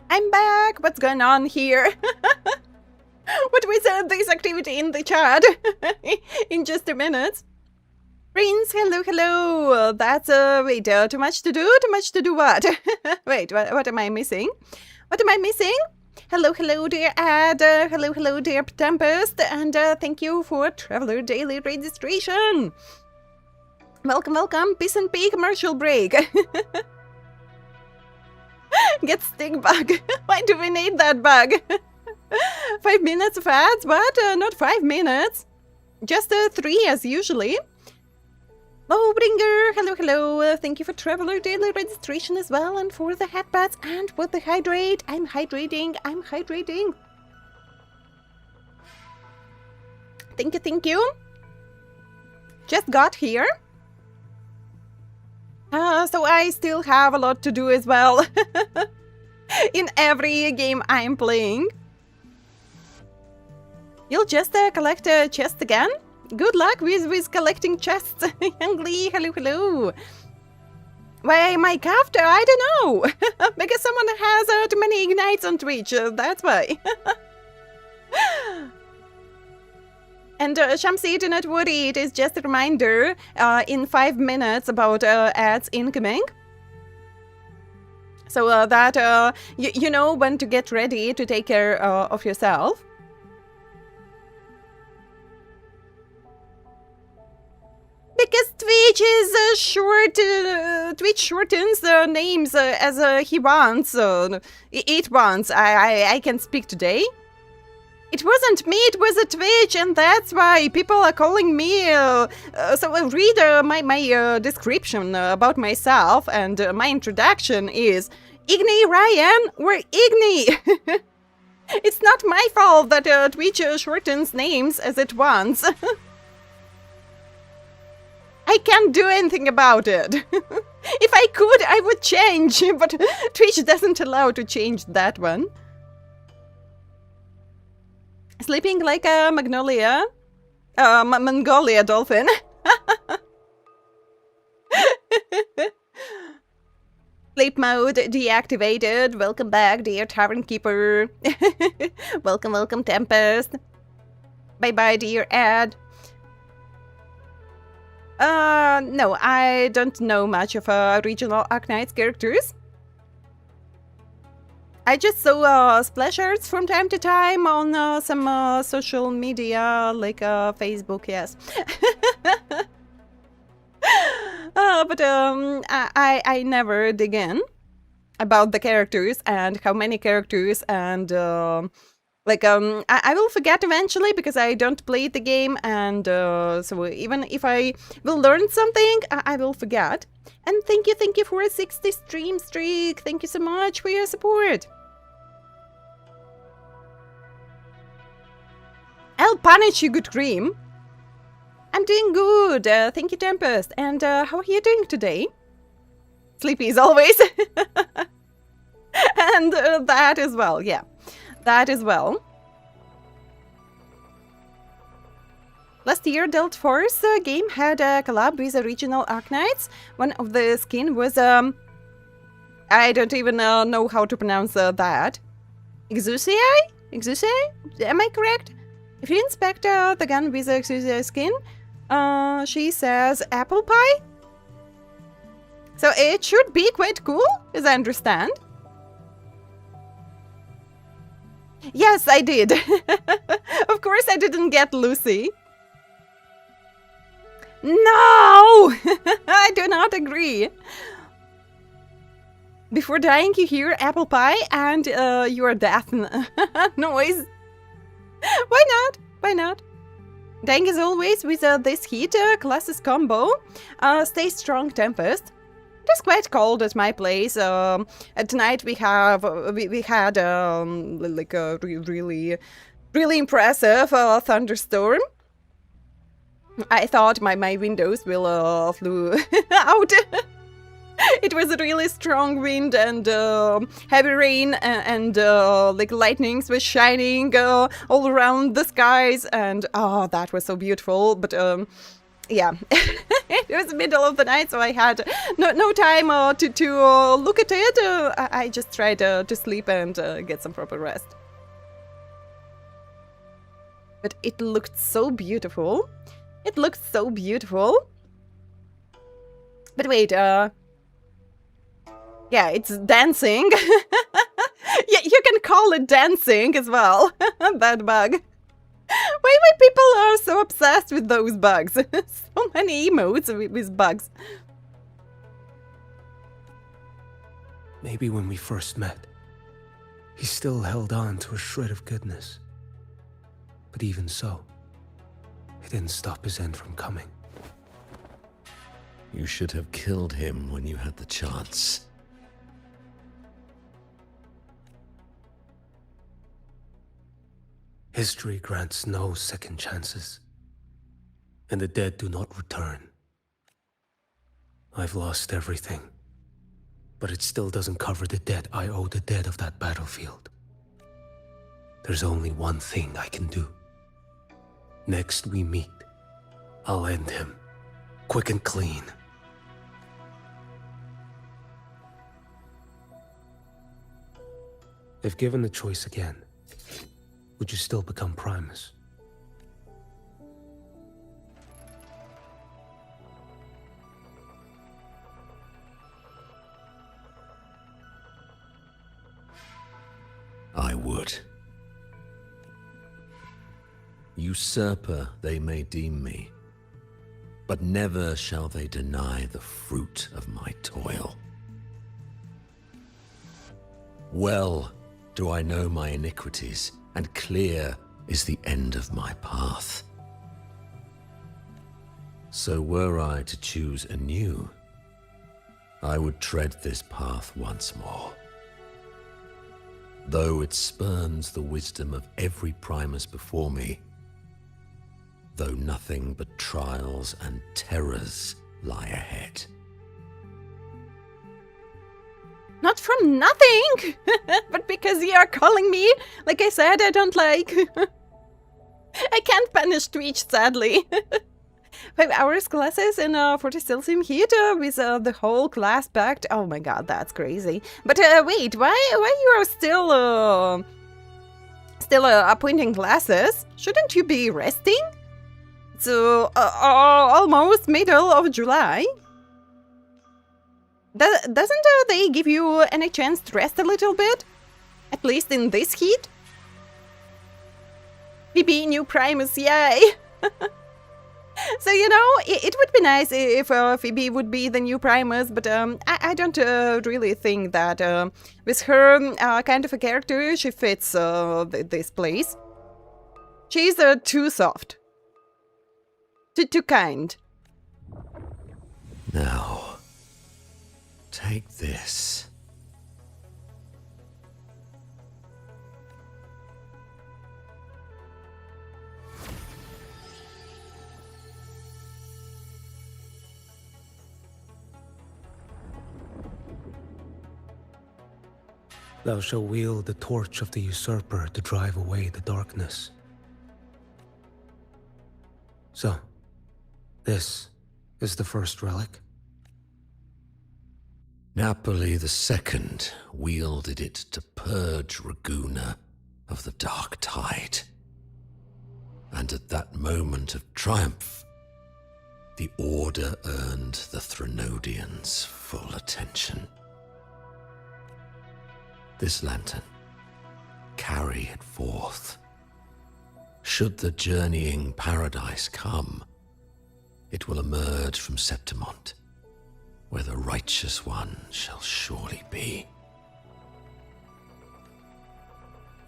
[SPEAKER 1] I'm back! What's going on here? What was this activity in the chat? In just a minute. Prince, hello, hello. That's, wait, too much to do? Too much to do what? Wait, what am I missing? What am I missing? Hello, hello, dear Ad. Hello, hello, dear Tempest. And thank you for Traveler Daily registration. Welcome, welcome. Peace and pea commercial break. Get stick bug. Why do we need that bug? 5 minutes of ads, but not 5 minutes. Just 3 as usually. Lowbringer, hello, hello. Thank you for Traveler Daily registration as well, and for the headpads and with the hydrate. I'm hydrating.
[SPEAKER 2] Thank you,
[SPEAKER 1] Thank you. just got here. So I still have a lot to do as well. In every game I'm playing. You'll just collect chests again? Good luck with collecting chests. Youngly, hello, hello. Why am I cuffed? I don't know. Because someone has too many ignites on Twitch. That's why. And Shamsi, do not worry. It is just a reminder in 5 minutes about ads incoming. So that you know when to get ready to take care of yourself. Because Twitch is short. Twitch shortens names as he wants. It wants. I can speak today. It wasn't me. It was a Twitch, and that's why people are calling me. So read my description about myself, and my introduction is Igniraen or Igni. It's not my fault that Twitch shortens names as it wants. I can't do anything about it. If I could, I would change, but Twitch doesn't allow to change that one. Sleeping like a magnolia. Mongolia dolphin. Sleep mode deactivated. Welcome back, dear Tavern Keeper. Welcome, welcome, Tempest. Bye-bye, dear Ed. No, I don't know much of regional Arknights characters. I just saw splash arts from time to time on some social media, like Facebook, yes. But I never dig in about the characters and how many characters and I will forget eventually because I don't play the game, and so even if I will learn something, I will forget. And thank you for a 60 stream streak. Thank you so much for your support. I'll punish you, good cream. I'm doing good. Thank you, Tempest. And how are you doing today? Sleepy as always. And that as well, yeah. That as well. Last year, Dealt Force game had a collab with regional Arknights. One of the skin was, I don't even know how to pronounce that. Exusei? Exusei? Am I correct? If you inspect the gun with the Exusei skin, she says apple pie. So it should be quite cool, as I understand. Yes, I did. Of course I didn't get Lucy. No! I do not agree. Before dying, you hear apple pie and your death noise. Why not? Why not? Dying as always with this heat classes combo. Stay strong, Tempest. It is quite cold at my place. Tonight we had like a really impressive thunderstorm. I thought my windows will flew out. It was a really strong wind and heavy rain, and like lightnings were shining all around the skies, and oh, that was so beautiful. But yeah, it was the middle of the night, so I had no time to look at it. I just tried to sleep and get some proper rest. But it looked so beautiful. It looked so beautiful. But wait, yeah, it's dancing. Yeah, you can call it dancing as well. That bug. Why people are so obsessed with those bugs? So many emotes with bugs.
[SPEAKER 3] Maybe when we first met, he still held on to a shred of goodness. But even so, it didn't stop his end from coming.
[SPEAKER 6] You should have killed him when you had the chance.
[SPEAKER 3] History grants no second chances. and the dead do not return. I've lost everything, but it still doesn't cover the debt I owe the dead of that battlefield. There's only one thing I can do. Next we meet, I'll end him, quick and clean. If given the choice again, would you still become Primus?
[SPEAKER 6] I would. Usurper they may deem me, but never shall they deny the fruit of my toil. Well do I know my iniquities, and clear is the end of my path. So were I to choose anew, I would tread this path once more. Though it spurns the wisdom of every Primus before me, though nothing but trials and terrors lie ahead.
[SPEAKER 1] Not from nothing, but because you are calling me. Like I said, I don't like. I can't banish Twitch, sadly. 5 hours classes in 40 Celsius heat with the whole class packed. Oh my god, that's crazy. But wait, why you are still appointing classes? Shouldn't you be resting? So almost middle of July. Doesn't they give you any chance to rest a little bit? At least in this heat? Phoebe, new Primus, yay! So, you know, it would be nice if Phoebe would be the new Primus, but I don't really think that with her kind of a character, she fits this place. She's too soft. Too kind.
[SPEAKER 6] Now, take this.
[SPEAKER 3] Thou shalt wield the torch of the usurper to drive away the darkness. So, this is the first relic?
[SPEAKER 6] Napoli II wielded it to purge Raguna of the dark tide. And at that moment of triumph, the Order earned the Threnodians full attention. This lantern, carry it forth. Should the journeying paradise come, it will emerge from Septimont, where the righteous one shall surely be.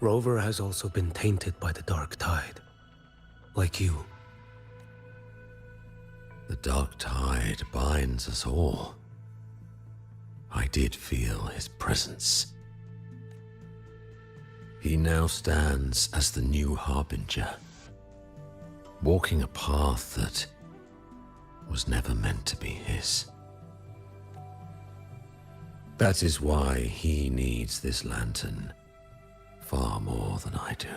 [SPEAKER 3] Rover has also been tainted by the dark tide, like you.
[SPEAKER 6] The dark tide binds us all. I did feel his presence. He now stands as the new harbinger, walking a path that was never meant to be his. That is why he needs this lantern far more than I do.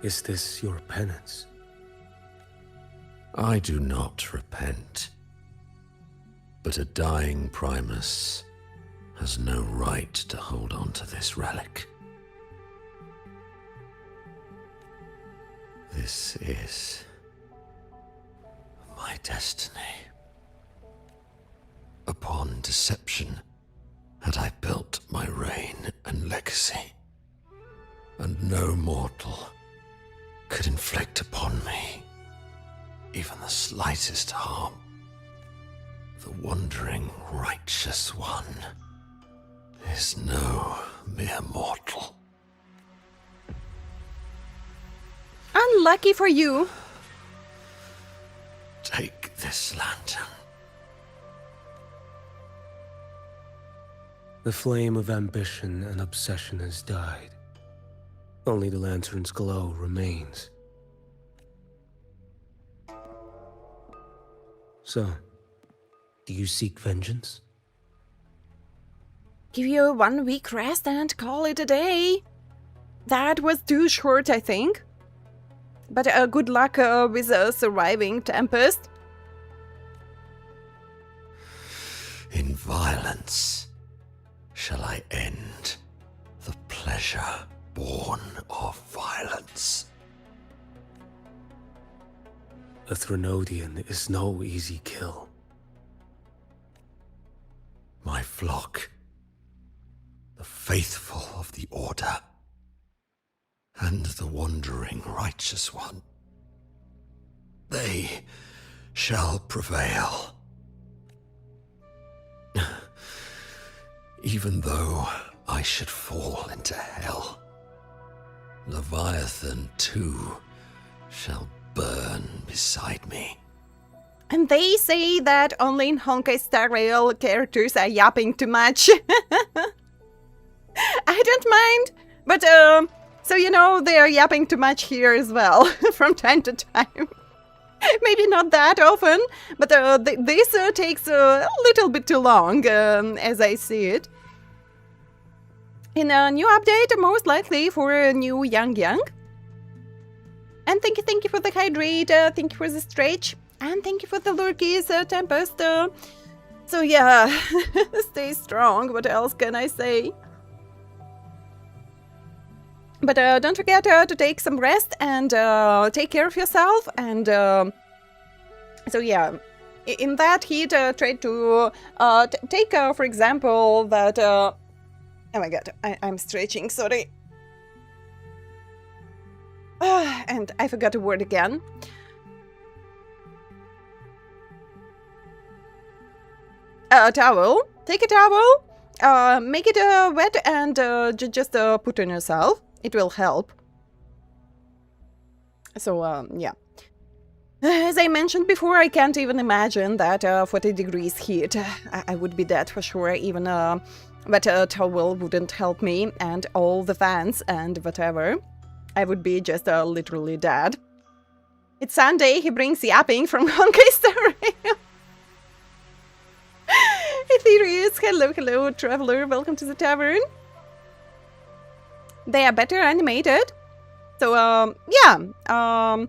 [SPEAKER 3] Is this your penance?
[SPEAKER 6] I do not repent, but a dying Primus has no right to hold on to this relic. This is my destiny. Upon deception had I built my reign and legacy, and no mortal could inflict upon me even the slightest harm. The wandering righteous one is no mere mortal.
[SPEAKER 1] Unlucky for you.
[SPEAKER 6] Take this lantern.
[SPEAKER 3] The flame of ambition and obsession has died. Only the lantern's glow remains. So, do you seek vengeance?
[SPEAKER 1] Give you 1 week rest and call it a day. That was too short, I think. But good luck with surviving Tempest.
[SPEAKER 6] In violence shall I end the pleasure born of violence.
[SPEAKER 3] A Threnodian is no easy kill.
[SPEAKER 6] My flock, the faithful of the Order, and the wandering righteous one, they shall prevail. Even though I should fall into hell, Leviathan too shall burn beside me.
[SPEAKER 1] And they say that only in Honkai Star Rail characters are yapping too much. I don't mind, but so you know they are yapping too much here as well, from time to time. Maybe not that often, but this takes a little bit too long, as I see it. In a new update, most likely for a new Young. And thank you for the hydrate, thank you for the stretch, and thank you for the lurkies, Tempest. So yeah, stay strong, what else can I say? But don't forget to take some rest and take care of yourself. And so yeah, in that heat, try to take, for example, that... oh my god, I'm stretching, sorry. And I forgot a word again. A towel. Take a towel, make it wet and just put on yourself. It will help. So, yeah. As I mentioned before, I can't even imagine that 40 degrees heat. I would be dead for sure, even but a towel wouldn't help me, and all the fans and whatever. I would be just literally dead. It's Sunday, he brings yapping from Honkai Star Rail. Ethereus, hello, traveler, welcome to the tavern. They are better animated. So, yeah,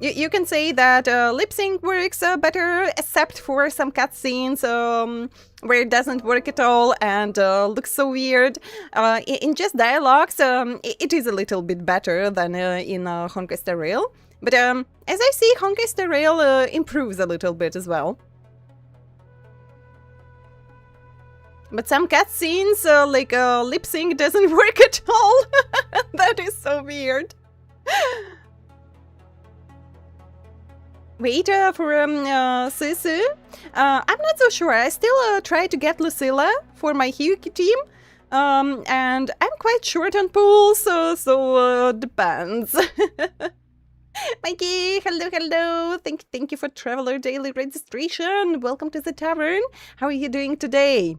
[SPEAKER 1] you can say that lip sync works better, except for some cutscenes where it doesn't work at all and looks so weird. In just dialogues, it is a little bit better than in Honkai Star Rail. But as I see, Honkai Star Rail improves a little bit as well. But some cutscenes, like lip sync, doesn't work at all. That is so weird. Wait for Sisu. I'm not so sure. I still try to get Lucilla for my Hyuki team. And I'm quite short on pools, so depends. Mikey, hello. Thank you for Traveler Daily registration. Welcome to the tavern. How are you doing today?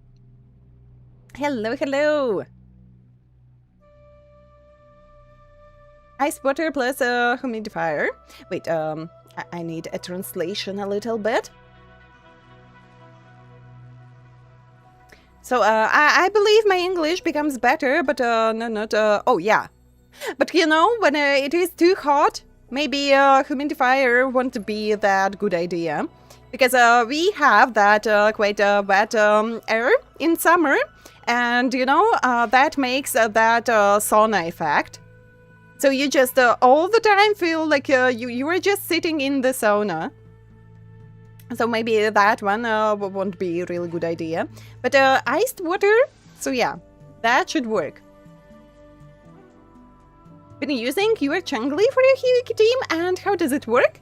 [SPEAKER 1] Hello. Ice water plus a humidifier. Wait, I need a translation a little bit. So, I believe my English becomes better, but no, not, oh yeah. But you know, when it is too hot, maybe a humidifier won't be that good idea. Because we have that quite wet air in summer. And, you know, that makes that sauna effect. So you just all the time feel like you are just sitting in the sauna. So maybe that one won't be a really good idea. But iced water, so yeah, that should work. Been using your Changli for your Hyuki team, and how does it work?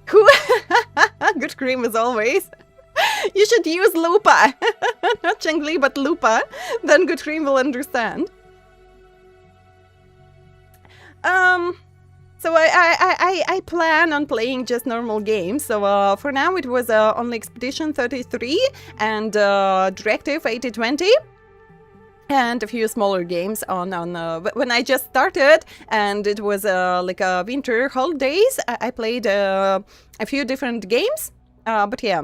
[SPEAKER 1] Good cream as always. You should use Lupa. Not Changli, but Lupa. Then Good Cream will understand. So I plan on playing just normal games. So for now it was only Expedition 33 and Directive 8020. And a few smaller games on when I just started, and it was like winter holidays. I played a few different games. But yeah.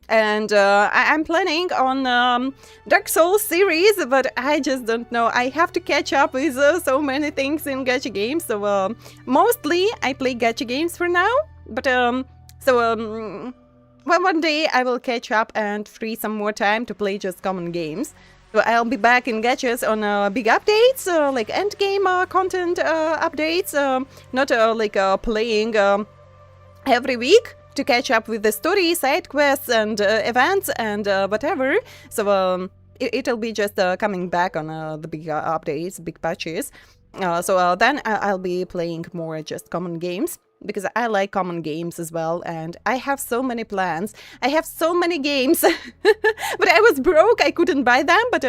[SPEAKER 1] And I'm planning on Dark Souls series, but I just don't know. I have to catch up with so many things in gacha games. So mostly I play gacha games for now. But well, one day I will catch up and free some more time to play just common games. So I'll be back in gachas on big updates, like endgame content updates, not like playing every week to catch up with the story, side quests, and events, and whatever. So it'll be just coming back on the big updates, big patches. So then I'll be playing more just common games, because I like common games as well, and I have so many plans. I have so many games, but I was broke, I couldn't buy them, but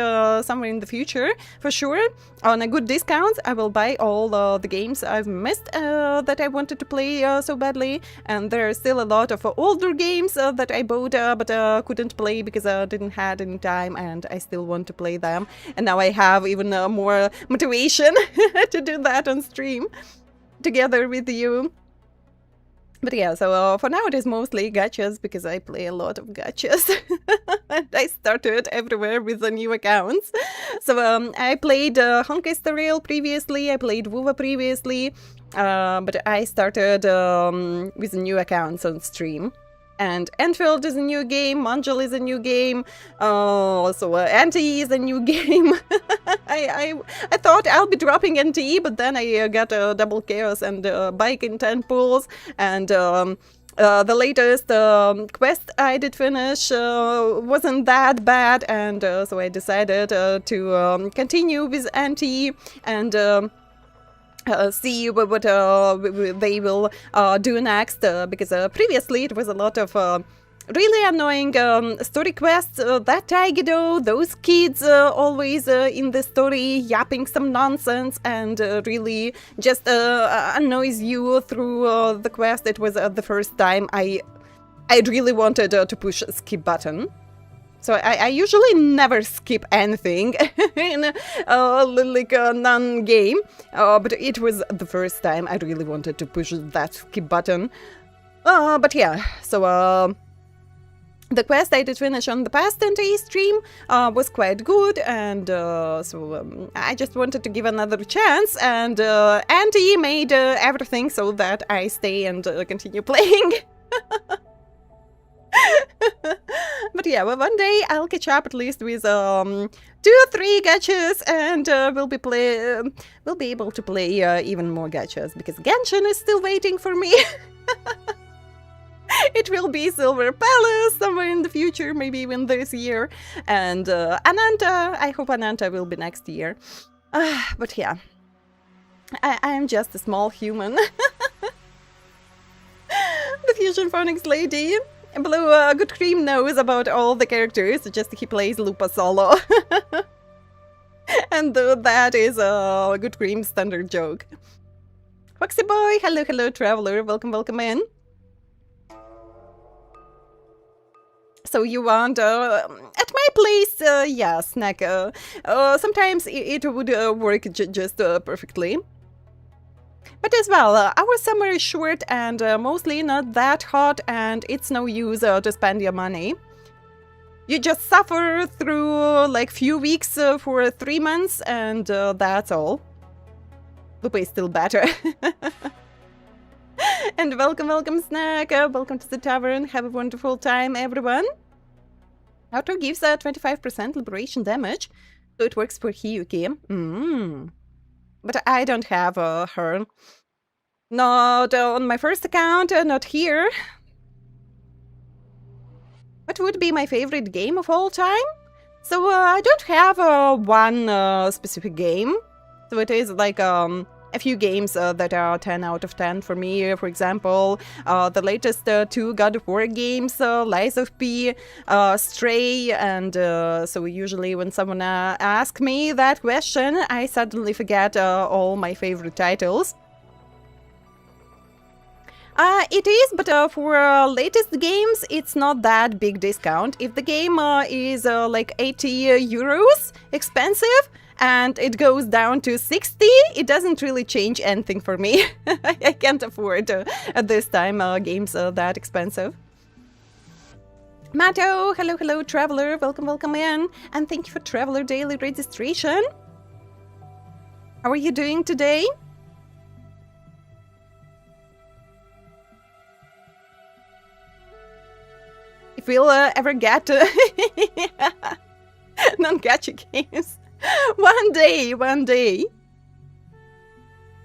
[SPEAKER 1] somewhere in the future, for sure, on a good discount, I will buy all the games I've missed that I wanted to play so badly, and there are still a lot of older games that I bought but couldn't play because I didn't have any time, and I still want to play them, and now I have even more motivation to do that on stream together with you. But yeah, so for now it is mostly gachas, because I play a lot of gachas. And I started everywhere with the new accounts. So I played Honkai Star Rail previously, I played WoW previously, but I started with new accounts on stream. And Enfield is a new game, Manjal is a new game, also NTE is a new game. I thought I'll be dropping NTE, but then I got double chaos and bike in 10 pools, and the latest quest I did finish wasn't that bad, and so I decided to continue with NTE and see what they will do next, because previously it was a lot of really annoying story quests, that Taigido, those kids always in the story yapping some nonsense and really just annoys you through the quest. It was the first time I really wanted to push a skip button. So I usually never skip anything in like a non-game, but it was the first time I really wanted to push that skip button. But yeah, so the quest I did finish on the past NTE stream was quite good, and so I just wanted to give another chance, and NTE made everything so that I stay and continue playing. But yeah, well, one day I'll catch up at least with 2 or 3 gachas, and we'll be able to play even more gachas, because Genshin is still waiting for me. It will be Silver Palace somewhere in the future, maybe even this year, and Ananta, I hope Ananta will be next year. But yeah, I am just a small human. The Fusion Phonics lady. Blue Good Cream knows about all the characters, just he plays Lupa solo. And that is a Good Cream standard joke. Foxy Boy, hello traveler, welcome in. So you want at my place, yeah, snack. Sometimes it would work just perfectly. But as well, our summer is short and mostly not that hot, and it's no use to spend your money. You just suffer through like few weeks for 3 months, and that's all. Lupa is still better. And welcome Snack, welcome to the tavern, have a wonderful time everyone. Auto gives 25% liberation damage, so it works for Hiyuki. But I don't have her. Not on my first account, not here. What would be my favorite game of all time? So I don't have one specific game. So it is like a few games that are 10 out of 10 for me. For example, the latest 2 God of War games, Lies of P, Stray, and so usually when someone asks me that question, I suddenly forget all my favorite titles. It is, but for latest games, it's not that big discount. If the game is like 80 euros expensive, and it goes down to 60, it doesn't really change anything for me. I can't afford at this time games that expensive. Matto, hello, hello, Traveler. Welcome, welcome in. And thank you for Traveler Daily registration. How are you doing today? If we'll ever get non-gacha games. One day.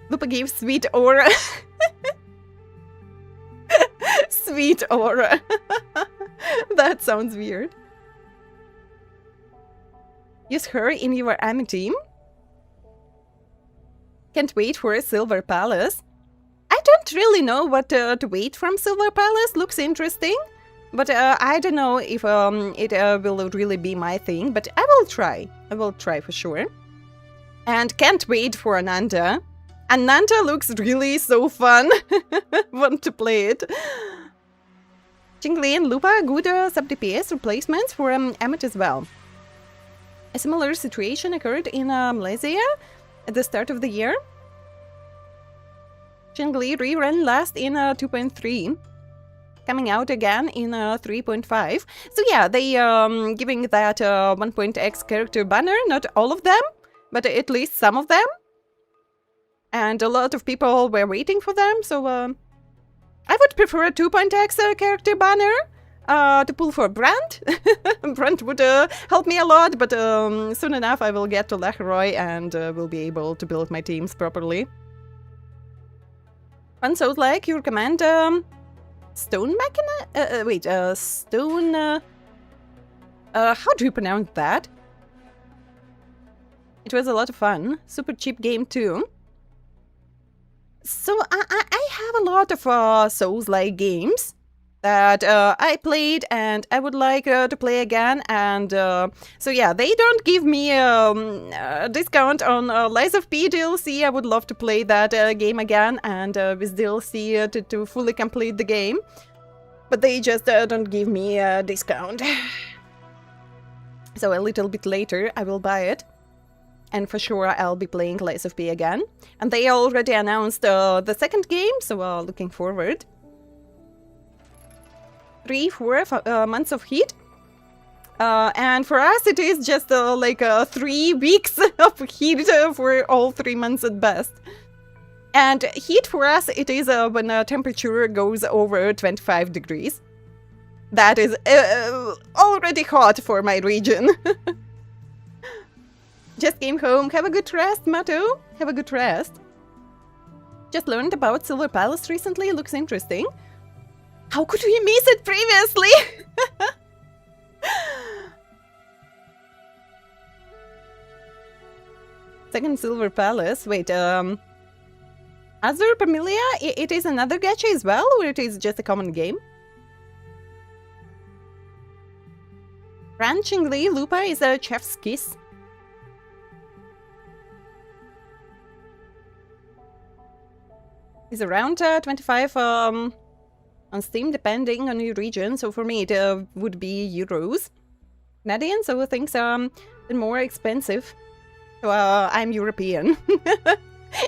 [SPEAKER 1] Lupa gave sweet aura. Sweet aura. That sounds weird. Use her in your army team. Can't wait for a Silver Palace. I don't really know what to wait from Silver Palace. Looks interesting. But I don't know if it will really be my thing. But I will try. I will try for sure. And can't wait for Ananta. Ananta looks really so fun. Want to play it. Jingli and Lupa, good sub-DPS replacements for Emmet as well. A similar situation occurred in Malaysia at the start of the year. Jingli rerun last in 2.3. Coming out again in 3.5. So yeah, they giving that 1.x character banner, not all of them, but at least some of them. And a lot of people were waiting for them, so I would prefer a 2.x character banner to pull for Brand. Brand would help me a lot, but soon enough I will get to Leroy and will be able to build my teams properly. And so like you recommend Stone Machina? Stone... how do you pronounce that? It was a lot of fun. Super cheap game too. So I have a lot of Souls-like games that I played and I would like to play again. And so yeah, they don't give me a discount on Lies of P DLC. I would love to play that game again and with DLC to fully complete the game. But they just don't give me a discount. So a little bit later I will buy it. And for sure I'll be playing Lies of P again. And they already announced the second game, so looking forward. 3-4 months of heat. And for us it is just like 3 weeks of heat for all 3 months at best. And heat for us it is when temperature goes over 25 degrees. That is already hot for my region. Just came home. Have a good rest, Matto. Have a good rest. Just learned about Silver Palace recently. Looks interesting. How could we miss it previously? Second Silver Palace. Wait, Azure Pamelia? It is another gacha as well, or it is just a common game? Ranching Lee Lupa is a chef's kiss. Is around 25 on Steam, depending on your region. So for me, it would be euros. Canadian, so things are more expensive. So I'm European.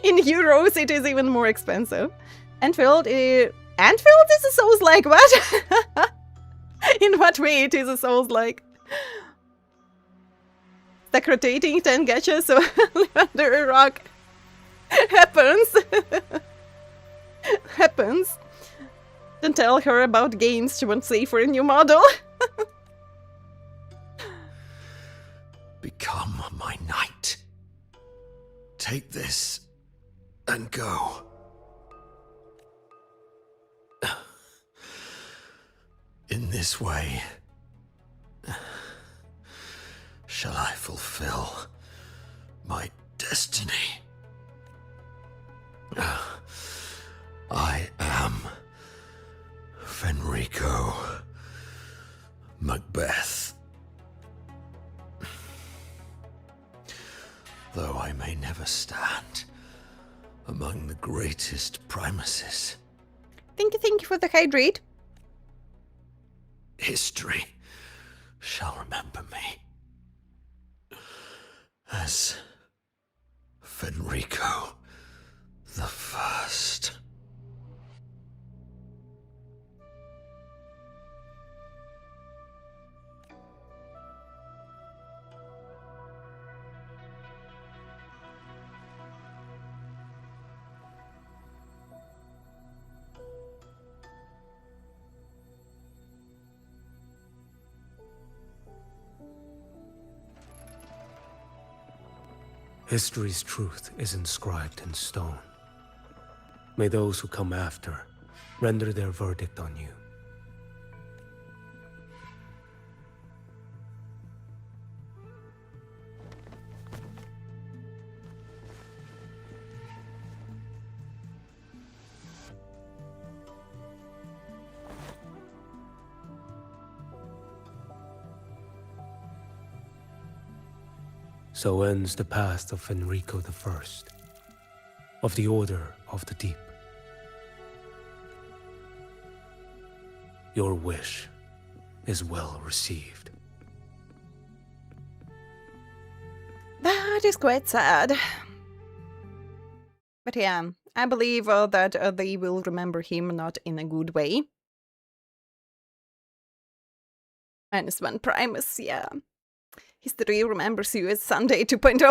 [SPEAKER 1] In euros, it is even more expensive. Anfield is a Souls-like. What? In what way it is a Souls-like? Stack rotating 10 gachas, so under a rock. Happens. Happens. Don't tell her about games, she won't say for a new model.
[SPEAKER 6] Become my knight. Take this and go. In this way, shall I fulfill my destiny. I am Fenrico Macbeth. Though I may never stand among the greatest primuses,
[SPEAKER 1] Thank you for the hydrate.
[SPEAKER 6] history shall remember me as Fenrico the First.
[SPEAKER 3] History's truth is inscribed in stone. May those who come after render their verdict on you. So ends the path of Enrico I, of the Order of the Deep. Your wish is well received.
[SPEAKER 1] That is quite sad. But yeah, I believe that they will remember him not in a good way. -1 Primus, yeah. History remembers you as Sunday 2.0.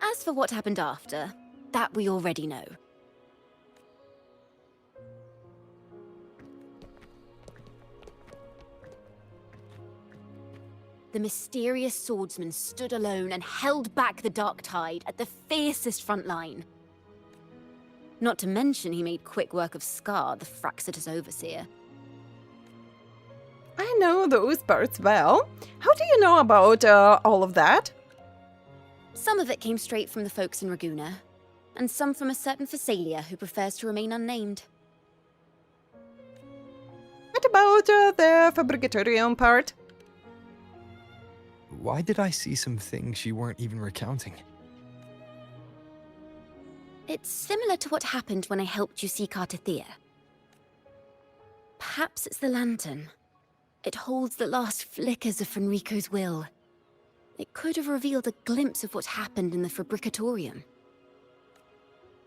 [SPEAKER 2] As for what happened after, that we already know. The mysterious swordsman stood alone and held back the Dark Tide at the fiercest front line. Not to mention he made quick work of Scar, the Fraxidus overseer.
[SPEAKER 1] I know those parts well. How do you know about all of that?
[SPEAKER 2] Some of it came straight from the folks in Raguna, and some from a certain Phasalia who prefers to remain unnamed.
[SPEAKER 1] What about the Fabricatorium part?
[SPEAKER 7] Why did I see some things you weren't even recounting?
[SPEAKER 2] It's similar to what happened when I helped you seek Artathea. Perhaps it's the lantern. It holds the last flickers of Fenrico's will. It could have revealed a glimpse of what happened in the Fabricatorium.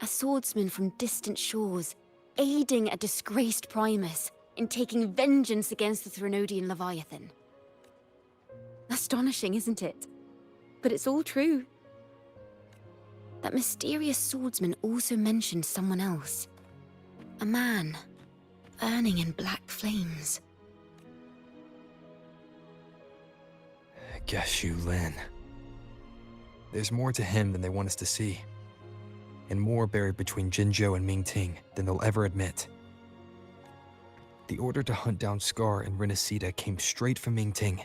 [SPEAKER 2] A swordsman from distant shores, aiding a disgraced Primus in taking vengeance against the Threnodian Leviathan. Astonishing, isn't it? But it's all true. That mysterious swordsman also mentioned someone else. A man, burning in black flames.
[SPEAKER 7] Guess you, Lin. There's more to him than they want us to see. And more buried between Jinzhou and Mingting than they'll ever admit. The order to hunt down Scar and Renacita came straight from Mingting.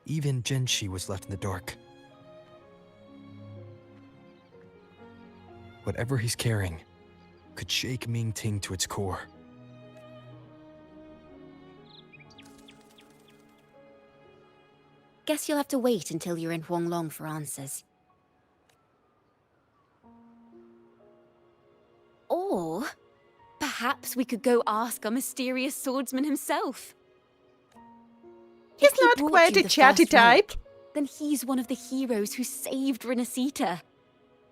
[SPEAKER 7] Even Jinshi was left in the dark. Whatever he's carrying could shake Mingting to its core.
[SPEAKER 2] Guess you'll have to wait until you're in Huanglong for answers. Or perhaps we could go ask our mysterious swordsman himself.
[SPEAKER 1] He's
[SPEAKER 2] If he
[SPEAKER 1] not
[SPEAKER 2] brought
[SPEAKER 1] quite
[SPEAKER 2] you
[SPEAKER 1] a
[SPEAKER 2] the
[SPEAKER 1] chatty
[SPEAKER 2] first relic,
[SPEAKER 1] type.
[SPEAKER 2] Then he's one of the heroes who saved Renacita.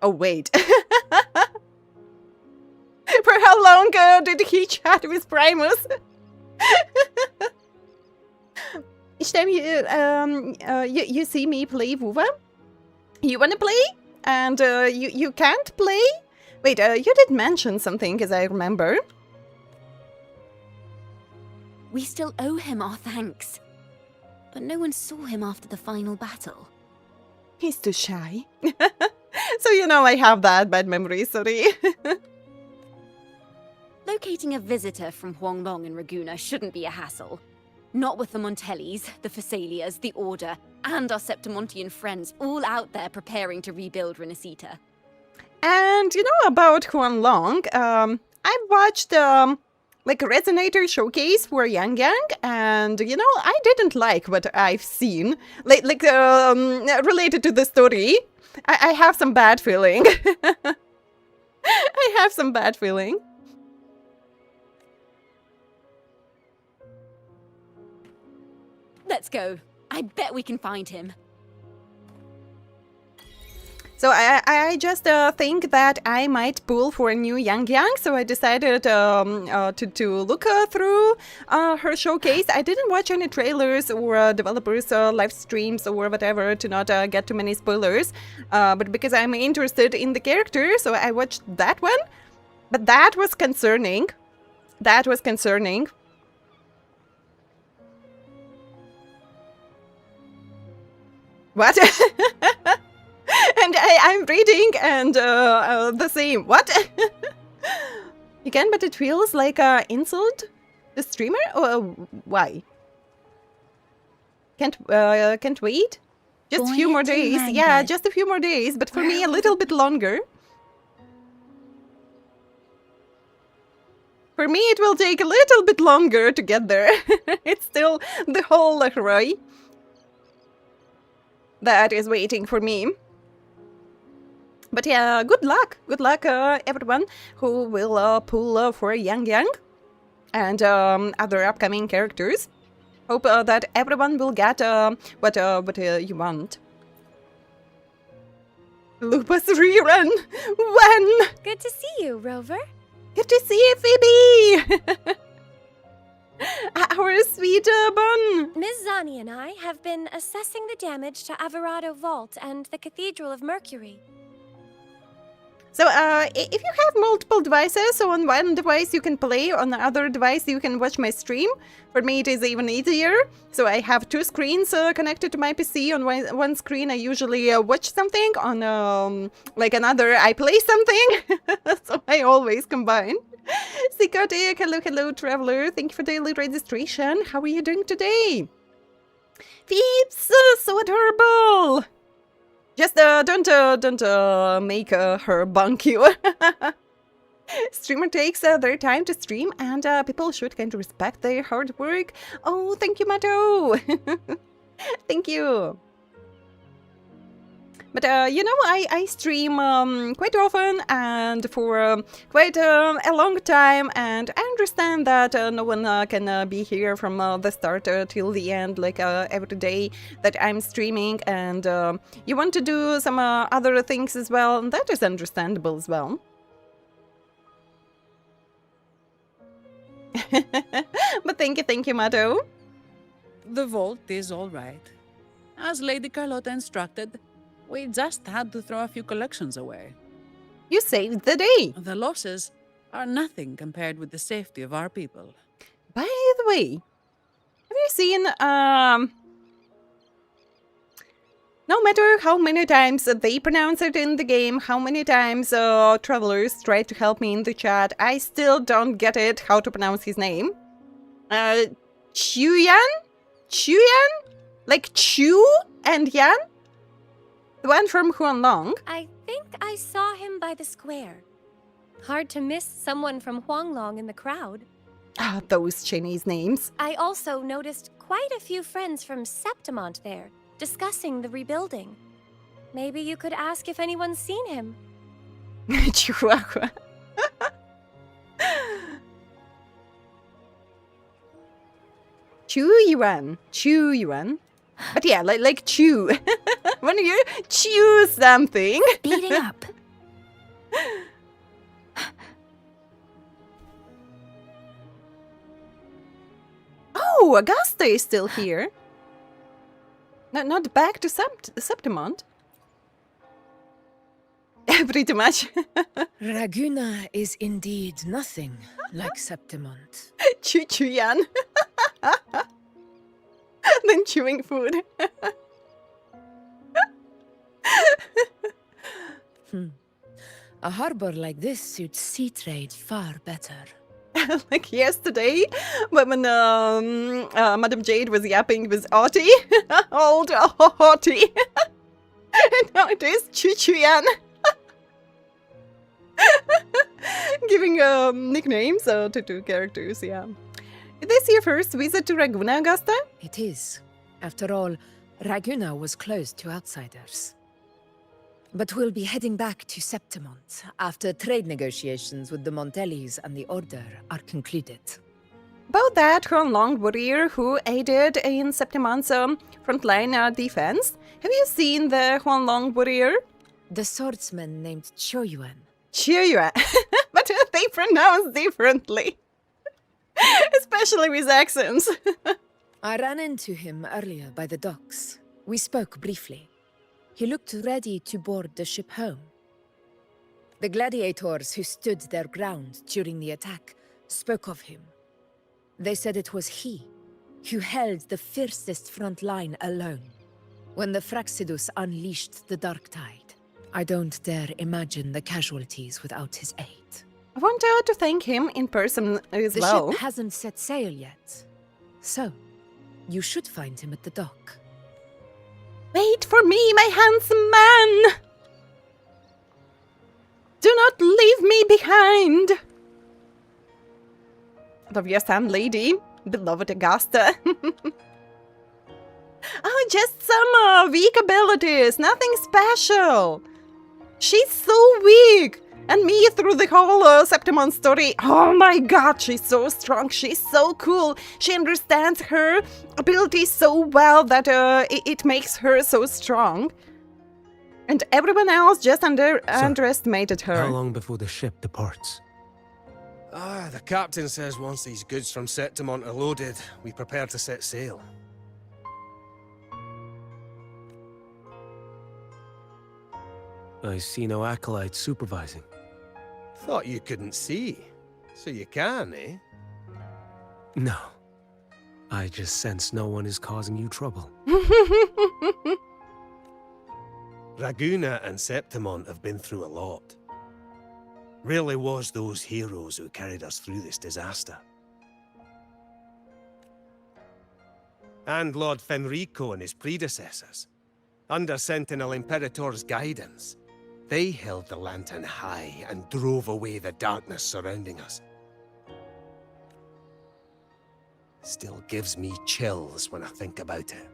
[SPEAKER 1] Oh, wait. For how long did he chat with Primus? Each time you see me play WoW, you wanna play? And you can't play? Wait, you did mention something, as I remember.
[SPEAKER 2] We still owe him our thanks. But no one saw him after the final battle.
[SPEAKER 1] He's too shy. So you know I have that bad memory, sorry.
[SPEAKER 2] Locating a visitor from Huanglong and Raguna shouldn't be a hassle. Not with the Montellis, the Phasalias, the Order, and our Septimontian friends all out there preparing to rebuild Renacita.
[SPEAKER 1] And you know about Huanglong, I watched like a Resonator showcase for Yang Yang, and you know, I didn't like what I've seen. Related to the story, I have some bad feeling. I have some bad feeling.
[SPEAKER 2] Let's go. I bet we can find him.
[SPEAKER 1] So I just think that I might pull for a new Yang Yang, so I decided to look through her showcase. I didn't watch any trailers or developers live streams or whatever to not get too many spoilers, but because I'm interested in the character, so I watched that one. But that was concerning. That was concerning. What? And I'm reading and the same. What? You can, but it feels like a insult. The streamer? Or why? Can't wait? Just a few more days. Yeah, just a few more days, but for me a little bit longer. For me it will take a little bit longer to get there. It's still the whole Leroy that is waiting for me. But yeah, good luck. Good luck, everyone who will pull for Yang Yang and other upcoming characters. Hope that everyone will get what you want. Lupus rerun! When?
[SPEAKER 8] Good to see you, Rover.
[SPEAKER 1] Good to see you, Phoebe! Our sweet bun!
[SPEAKER 8] Ms. Zani and I have been assessing the damage to Averado Vault and the Cathedral of Mercury.
[SPEAKER 1] So, if you have multiple devices, so on one device you can play, on the other device you can watch my stream. For me it is even easier. So I have two screens connected to my PC. On one screen I usually watch something, on like another I play something. So I always combine. Sikotic, hello traveler, thank you for daily registration. How are you doing today? Peeps, so adorable! Just don't make her bunk you. Streamer takes their time to stream, and people should kind of respect their hard work. Oh, thank you, Mato. Thank you. But you know, I stream quite often and for quite a long time, and I understand that no one can be here from the start till the end, like every day that I'm streaming, and you want to do some other things as well, and that is understandable as well. But thank you, Mato.
[SPEAKER 9] The vault is all right. As Lady Carlotta instructed, we just had to throw a few collections away.
[SPEAKER 1] You saved the day.
[SPEAKER 9] The losses are nothing compared with the safety of our people.
[SPEAKER 1] By the way, have you seen, no matter how many times they pronounce it in the game, how many times travelers try to help me in the chat, I still don't get it how to pronounce his name. Chuyan? Chuyan? Like Chu and Yan? The one from Huanglong?
[SPEAKER 8] I think I saw him by the square. Hard to miss someone from Huanglong in the crowd.
[SPEAKER 1] Ah, those Chinese names.
[SPEAKER 8] I also noticed quite a few friends from Septimont there, discussing the rebuilding. Maybe you could ask if anyone's seen him.
[SPEAKER 1] Chihuahua. Chu Yuan. But yeah, like chew. When you chew something.
[SPEAKER 2] Speeding up.
[SPEAKER 1] Oh, Augusta is still here. Not back to Septimont. Pretty much.
[SPEAKER 10] Raguna is indeed nothing like Septimont.
[SPEAKER 1] Chuyan. Then chewing food.
[SPEAKER 10] A harbor like this suits sea trade far better.
[SPEAKER 1] Like yesterday, when Madame Jade was yapping with Auntie. Old Auntie. And now it is Chuyan. Giving nicknames to two characters, yeah. Is this your first visit to Raguna, Augusta?
[SPEAKER 10] It is. After all, Raguna was closed to outsiders. But we'll be heading back to Septimont after trade negotiations with the Montellis and the Order are concluded.
[SPEAKER 1] About that Huanglong warrior who aided in Septimont's frontline defense, have you seen the Huanglong warrior?
[SPEAKER 10] The swordsman named Choyuan.
[SPEAKER 1] Choyuan. But they pronounce differently. Especially with accents.
[SPEAKER 10] I ran into him earlier by the docks. We spoke briefly. He looked ready to board the ship home. The gladiators who stood their ground during the attack spoke of him. They said it was he who held the fiercest front line alone when the Fraxidus unleashed the Dark Tide. I don't dare imagine the casualties without his aid.
[SPEAKER 1] I want to thank him in person as
[SPEAKER 10] The
[SPEAKER 1] well.
[SPEAKER 10] ship hasn't set sail yet, so you should find him at the dock.
[SPEAKER 1] Wait for me, my handsome man! Do not leave me behind! Love your son, lady. Beloved Augusta. Oh, just some weak abilities, nothing special. She's so weak. And me through the whole Septimont story. Oh my god, she's so strong, she's so cool. She understands her abilities so well that it makes her so strong. And everyone else just underestimated her.
[SPEAKER 3] How long before the ship departs?
[SPEAKER 11] The captain says once these goods from Septimont are loaded, we prepare to set sail.
[SPEAKER 3] I see no acolytes supervising.
[SPEAKER 11] Thought you couldn't see. So you can, eh?
[SPEAKER 3] No. I just sense no one is causing you trouble.
[SPEAKER 11] Raguna and Septimont have been through a lot. Really was those heroes who carried us through this disaster. And Lord Fenrico and his predecessors. Under Sentinel Imperator's guidance, they held the lantern high and drove away the darkness surrounding us. Still gives me chills when I think about it.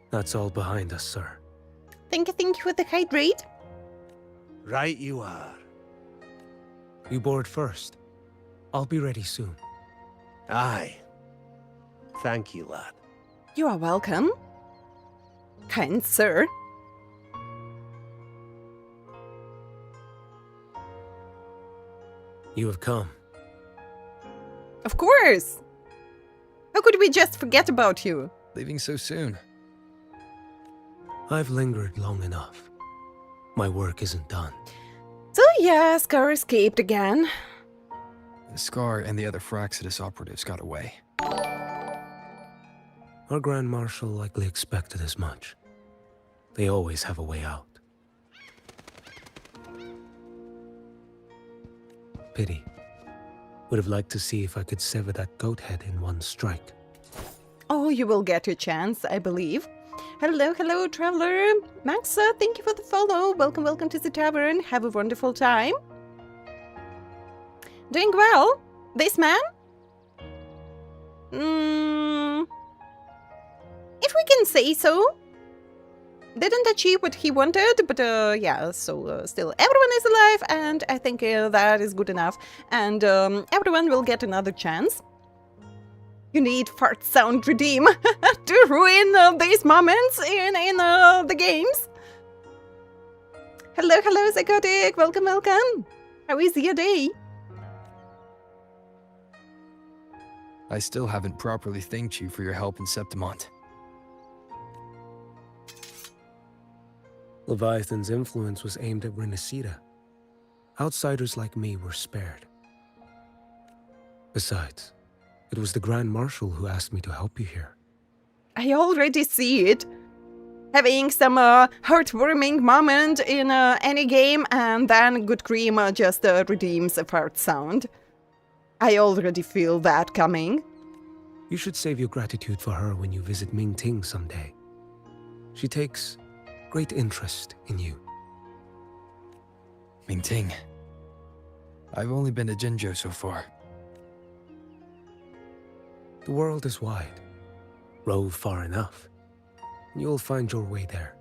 [SPEAKER 3] That's all behind us, sir.
[SPEAKER 1] Thank you for the hydrate.
[SPEAKER 11] Right you are.
[SPEAKER 3] You board first. I'll be ready soon.
[SPEAKER 11] Aye. Thank you, lad.
[SPEAKER 1] You are welcome. Kind sir.
[SPEAKER 3] You have come.
[SPEAKER 1] Of course. How could we just forget about you?
[SPEAKER 7] Leaving so soon.
[SPEAKER 3] I've lingered long enough. My work isn't done.
[SPEAKER 1] So yeah, Scar escaped again.
[SPEAKER 7] The Scar and the other Fraxidus operatives got away.
[SPEAKER 3] Our Grand Marshal likely expected as much. They always have a way out. Pity. Would have liked to see if I could sever that goat head in one strike.
[SPEAKER 1] Oh, you will get your chance, I believe. Hello, traveler. Max, thank you for the follow. Welcome to the tavern. Have a wonderful time. Doing well. This man? If we can say so. Didn't achieve what he wanted, but yeah, so still everyone is alive, and I think that is good enough. And everyone will get another chance. You need fart sound redeem to ruin these moments in the games. Hello, Psychotic. Welcome. How is your day?
[SPEAKER 7] I still haven't properly thanked you for your help in Septimont.
[SPEAKER 3] Leviathan's influence was aimed at Renacida. Outsiders like me were spared. Besides, it was the Grand Marshal who asked me to help you here.
[SPEAKER 1] I already see it. Having some heartwarming moment in any game, and then good cream just redeems a fart sound. I already feel that coming.
[SPEAKER 3] You should save your gratitude for her when you visit Mingting someday. She takes great interest in you.
[SPEAKER 7] Mingting. I've only been to Jinzhou so far.
[SPEAKER 3] The world is wide. Rove far enough, and you'll find your way there.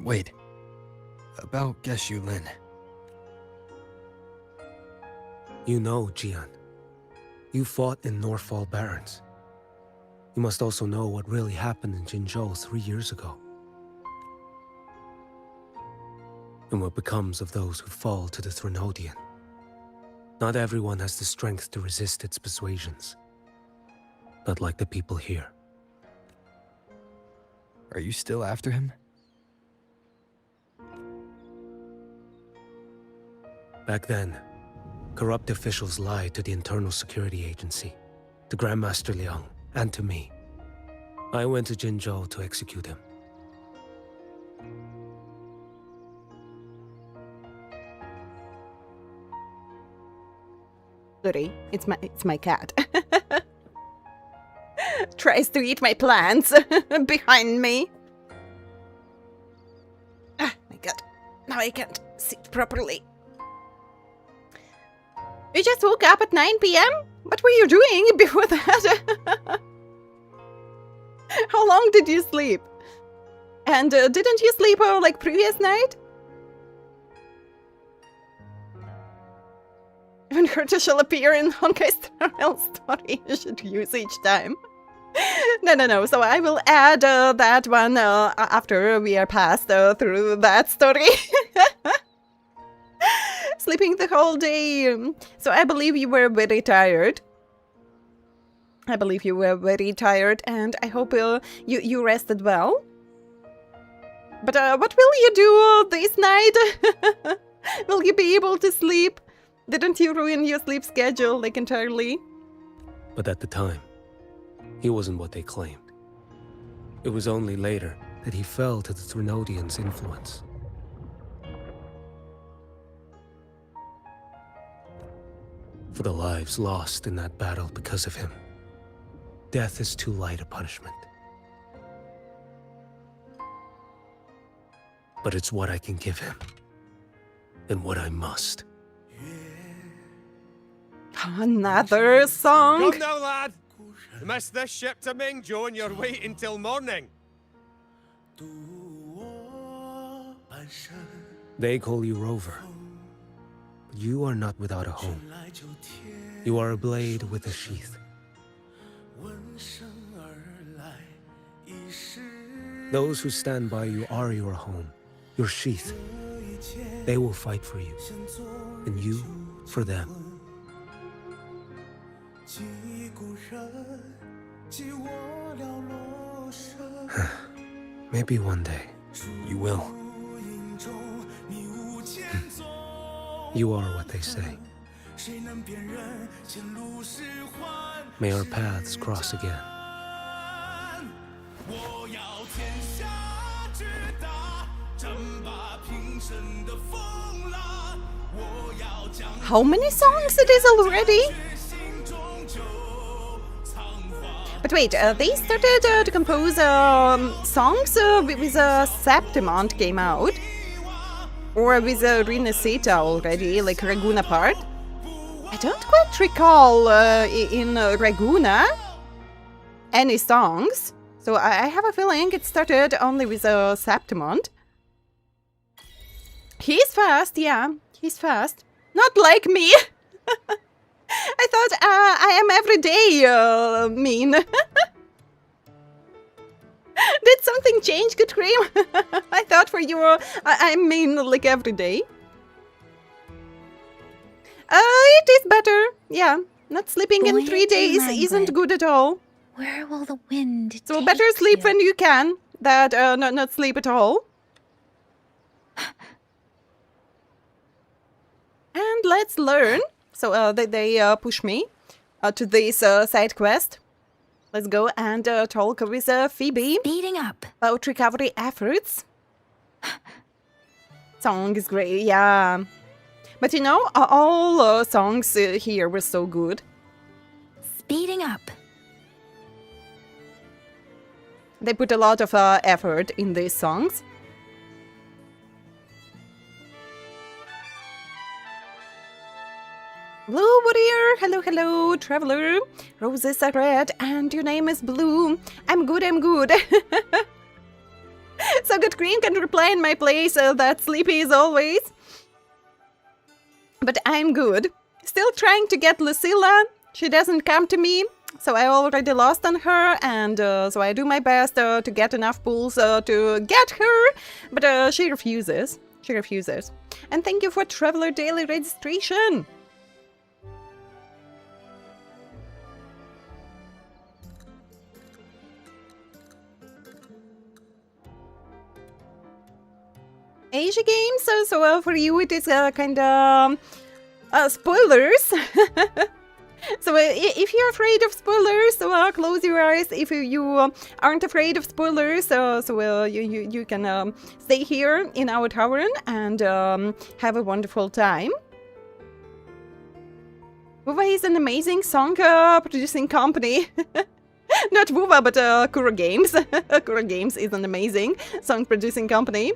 [SPEAKER 7] Wait. About Geshu Lin.
[SPEAKER 3] You know, Jian. You fought in Northfall Barrens. You must also know what really happened in Jinzhou 3 years ago. And what becomes of those who fall to the Threnodian. Not everyone has the strength to resist its persuasions. Not like the people here.
[SPEAKER 7] Are you still after him?
[SPEAKER 3] Back then, corrupt officials lied to the Internal Security Agency, to Grandmaster Liang, and to me. I went to Jinzhou to execute him.
[SPEAKER 1] Sorry, it's my cat. Tries to eat my plants behind me. Ah, my god. Now I can't sit properly. You just woke up at 9 p.m? What were you doing before that? How long did you sleep? And didn't you sleep like previous night? When Herta shall appear in Honkai's style story, you should use each time. No. So I will add that one after we are passed through that story. Sleeping the whole day. So I believe you were very tired. And I hope you rested well. But what will you do this night? Will you be able to sleep? Didn't you ruin your sleep schedule, like, entirely?
[SPEAKER 3] But at the time, he wasn't what they claimed. It was only later that he fell to the Thrunodians' influence. For the lives lost in that battle because of him, death is too light a punishment. But it's what I can give him, and what I must.
[SPEAKER 1] Another song.
[SPEAKER 11] Come now, lad. Miss this ship to Mingzhou and you're waiting till morning.
[SPEAKER 3] They call you Rover, but you are not without a home. You are a blade with a sheath. Those who stand by you are your home, your sheath. They will fight for you, and you for them. Maybe one day, you will. You are what they say. May our paths cross again.
[SPEAKER 1] How many songs it is already? But wait, they started to compose songs with Septimont came out? Or with Rinaseta already, like Raguna part? I don't quite recall in Raguna any songs. So I have a feeling it started only with Septimont. He's fast, yeah, he's fast. Not like me! I thought I am everyday mean. Did something change, Good Cream? I thought for you I'm mean like every day. It is better, yeah. Not sleeping in 3 days isn't good at all.
[SPEAKER 2] Where will the wind
[SPEAKER 1] So
[SPEAKER 2] take
[SPEAKER 1] better sleep
[SPEAKER 2] you?
[SPEAKER 1] when you can, that not sleep at all. And let's learn. So they push me to this side quest. Let's go and talk with Phoebe
[SPEAKER 2] Speeding up.
[SPEAKER 1] about recovery efforts. Song is great, yeah. But you know, all songs here were so good.
[SPEAKER 2] Speeding up.
[SPEAKER 1] They put a lot of effort in these songs. Blue warrior, hello, traveler. Roses are red and your name is blue. I'm good. So Good Green can reply in my place that sleepy is always. But I'm good. Still trying to get Lucilla. She doesn't come to me, so I already lost on her, and so I do my best to get enough pulls to get her, but she refuses. And thank you for Traveler Daily registration. Asia games. So for you, it is kind of spoilers. So if you're afraid of spoilers, close your eyes. If you aren't afraid of spoilers, you can stay here in our tavern and have a wonderful time. Wuva is an amazing song producing company. Not Wuva, but Kuro Games. Kuro Games is an amazing song producing company.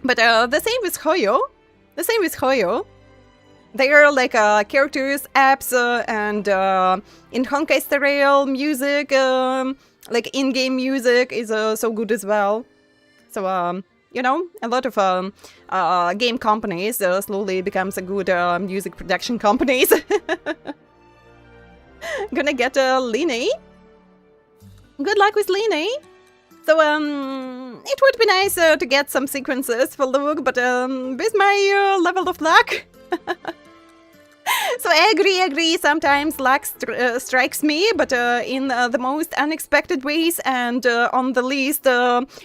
[SPEAKER 1] But the same with Hoyo. They are like characters, apps, and in Honkai Star Rail music, like in-game music is so good as well. So, you know, a lot of game companies slowly becomes a good music production companies. Gonna get Line. Good luck with Line. So, it would be nice to get some sequences for Luke, but with my level of luck... So I agree, sometimes luck strikes me, but in the most unexpected ways and on the least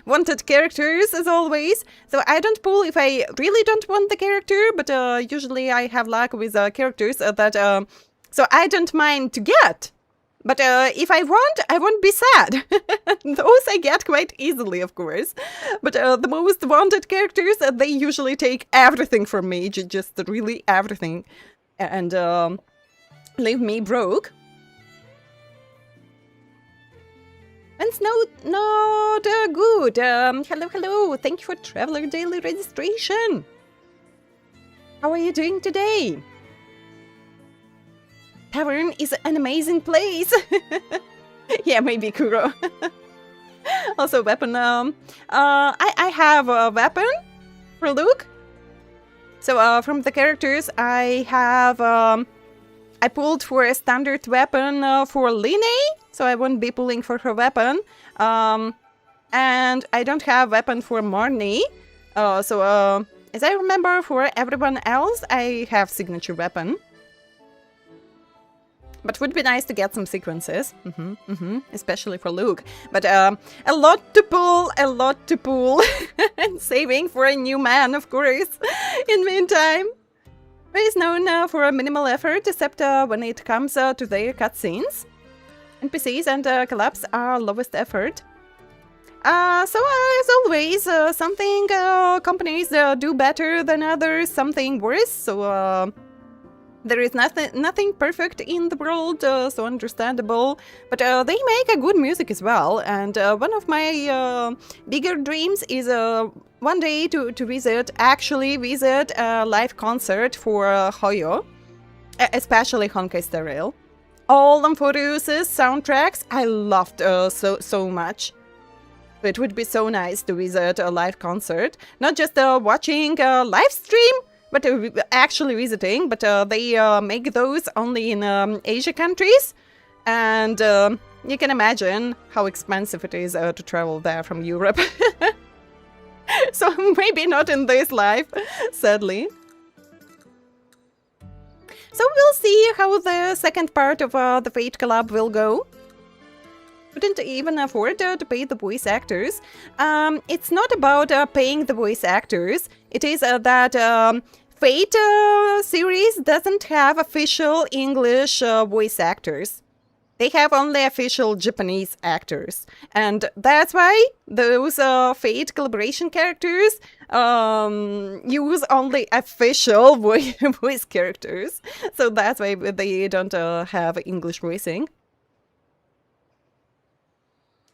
[SPEAKER 1] wanted characters, as always. So I don't pull if I really don't want the character, but usually I have luck with characters that... so I don't mind to get. But if I won't be sad. Those I get quite easily, of course. But the most wanted characters, they usually take everything from me, just really everything. And leave me broke. And it's not good. Hello. Thank you for Traveler Daily registration. How are you doing today? Tavern is an amazing place. Yeah, maybe Kuro. Also, weapon. I have a weapon for Luke. So, from the characters, I have. I pulled for a standard weapon for Line, so I won't be pulling for her weapon. And I don't have weapon for Marnie. So, as I remember, for everyone else, I have signature weapon. But would be nice to get some sequences, especially for Luke. But a lot to pull, and saving for a new man, of course, in meantime. He is known for a minimal effort, except when it comes to their cutscenes. NPCs and collabs are lowest effort. So as always, something companies do better than others, something worse, so... There is nothing perfect in the world, so understandable, but they make a good music as well, and one of my bigger dreams is one day to actually visit a live concert for Hoyo, especially Honkai Star Rail. All Amphorius's soundtracks I loved so much. It would be so nice to visit a live concert, not just watching a live stream, but actually visiting, but they make those only in Asia countries, and you can imagine how expensive it is to travel there from Europe. So maybe not in this life, sadly. So we'll see how the second part of the Fate collab will go. Couldn't even afford to pay the voice actors. It's not about paying the voice actors, it is that Fate series doesn't have official English voice actors. They have only official Japanese actors. And that's why those Fate collaboration characters use only official voice characters. So that's why they don't have English voicing.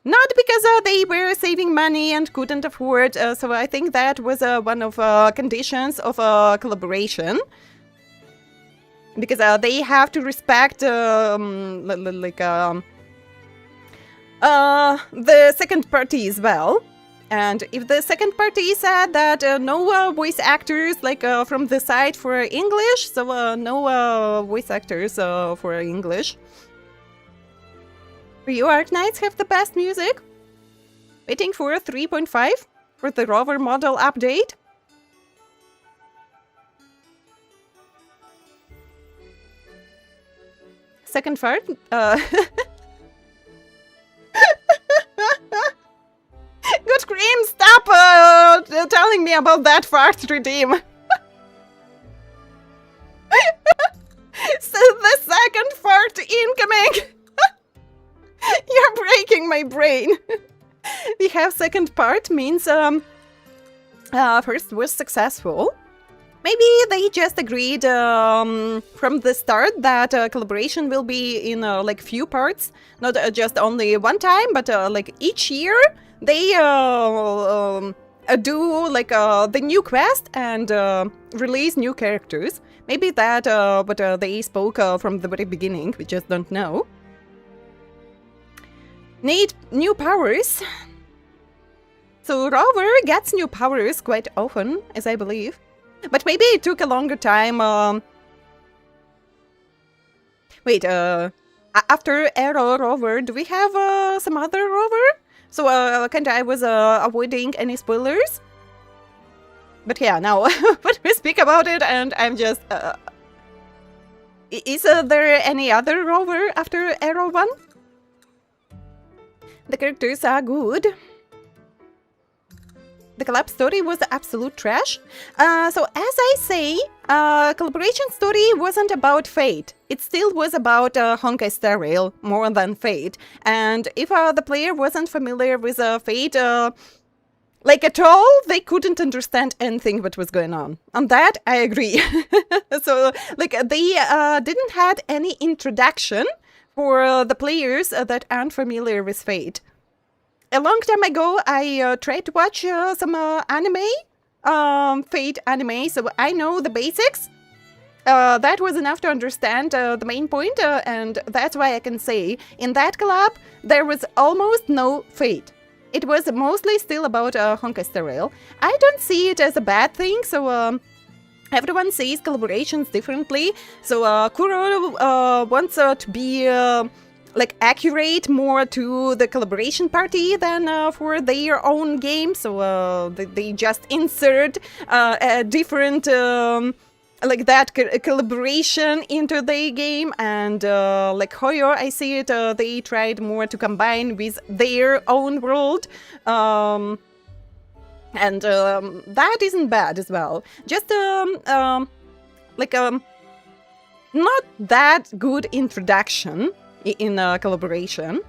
[SPEAKER 1] Not because they were saving money and couldn't afford, so I think that was one of conditions of collaboration. Because they have to respect the second party as well. And if the second party said that no voice actors from the side for English, so no voice actors for English. You Arknights have the best music. Waiting for 3.5 for the rover model update. Second part. Good cream, stop telling me about that fart redeem. So the second fart incoming. You're breaking my brain. We have second part means first was successful. Maybe they just agreed from the start that collaboration will be in like few parts, not just only one time, but like each year they do like the new quest and release new characters. Maybe that, but they spoke from the very beginning. We just don't know. Need new powers. So Rover gets new powers quite often, as I believe. But maybe it took a longer time. Wait, after Arrow Rover, do we have some other Rover? So kinda I was avoiding any spoilers. But yeah, now when we speak about it, and I'm just... is there any other Rover after Arrow 1? The characters are good. The collab story was absolute trash. So as I say, collaboration story wasn't about fate. It still was about Honkai Star Rail more than fate. And if the player wasn't familiar with fate, like at all, they couldn't understand anything what was going on. On that, I agree. So, like, they didn't had any introduction for the players that aren't familiar with Fate. A long time ago, I tried to watch some anime, Fate anime, so I know the basics. That was enough to understand the main point, and that's why I can say, in that collab, there was almost no Fate. It was mostly still about Honkai Star Rail. I don't see it as a bad thing, so everyone sees collaborations differently. So Kuro wants to be like accurate more to the collaboration party than for their own game. So they just insert a different like that collaboration into the game, and like Hoyo, I see it, they tried more to combine with their own world, and that isn't bad as well. Just like not that good introduction in collaboration.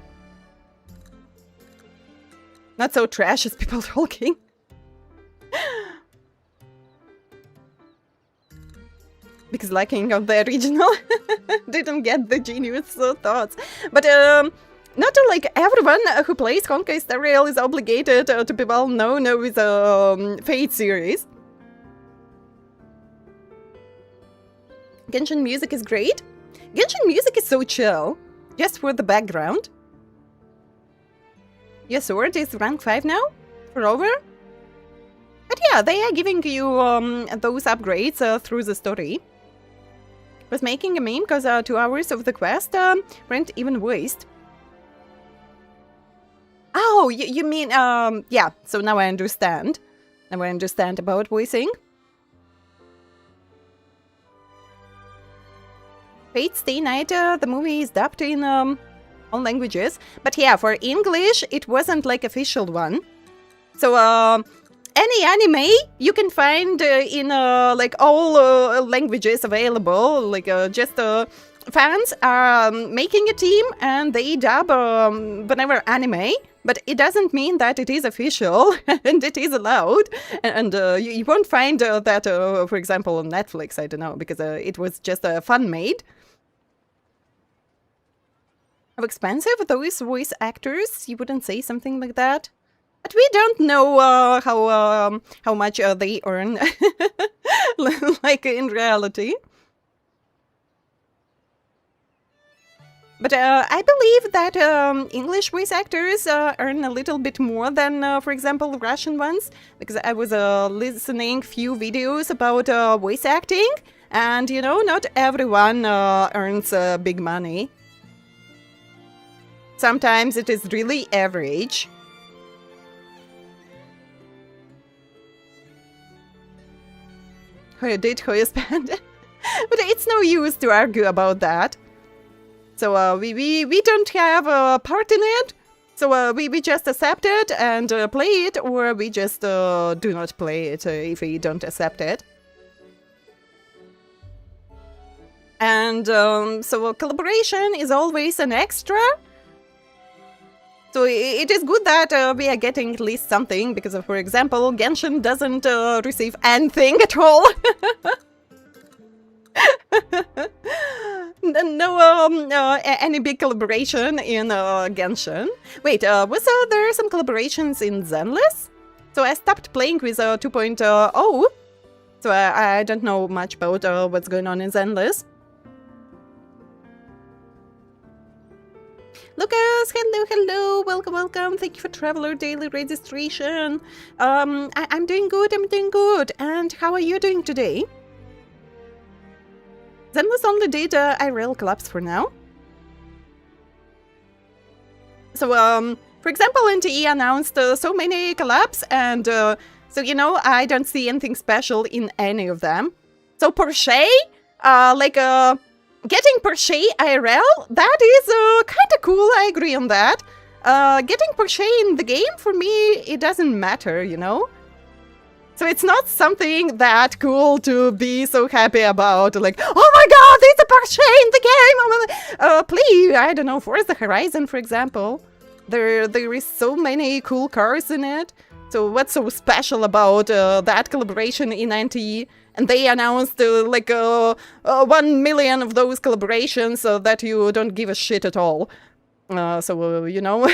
[SPEAKER 1] Not so trash as people talking. Because lacking of the original didn't get the genius thoughts. But not like everyone who plays Honkai Star Rail is obligated to be well known with Fate series. Genshin music is great. Genshin music is so chill, just for the background. Your sword is rank 5 now? For over? But yeah, they are giving you those upgrades through the story. Was making a meme because 2 hours of the quest weren't even waste. Oh, you mean, yeah, so now I understand. Now I understand about voicing. Fate Stay Night, the movie is dubbed in all languages. But yeah, for English, it wasn't like official one. So, any anime you can find in like all languages available. Like just fans are making a team and they dub whenever anime, but it doesn't mean that it is official and it is allowed. And you won't find that, for example, on Netflix. I don't know, because it was just fan made. How expensive those voice actors? You wouldn't say something like that. But we don't know how much they earn, like in reality. But I believe that English voice actors earn a little bit more than, for example, Russian ones, because I was listening few videos about voice acting, and you know, not everyone earns big money. Sometimes it is really average. Hoyo did, Hoyo spent. But it's no use to argue about that. So we don't have a part in it. So we just accept it and play it, or we just do not play it if we don't accept it. And so collaboration is always an extra. So it is good that we are getting at least something, because, for example, Genshin doesn't receive anything at all. No, any big collaboration in Genshin. Wait, was there some collaborations in Zenless? So I stopped playing with 2.0, so I don't know much about what's going on in Zenless. Lucas, hello, welcome. Thank you for Traveler Daily registration. I'm doing good. And how are you doing today? Zenless only did IRL collabs for now. So, for example, NTE announced so many collabs, and so, you know, I don't see anything special in any of them. So, Porsche, getting Porsche IRL, that is kind of cool, I agree on that. Getting Porsche in the game, for me, it doesn't matter, you know? So it's not something that cool to be so happy about, like, oh my god, there's a Porsche in the game! Please, I don't know, Forza Horizon, for example. There is so many cool cars in it. So what's so special about that collaboration in NTE? And they announced 1 million of those collaborations that you don't give a shit at all. So, you know,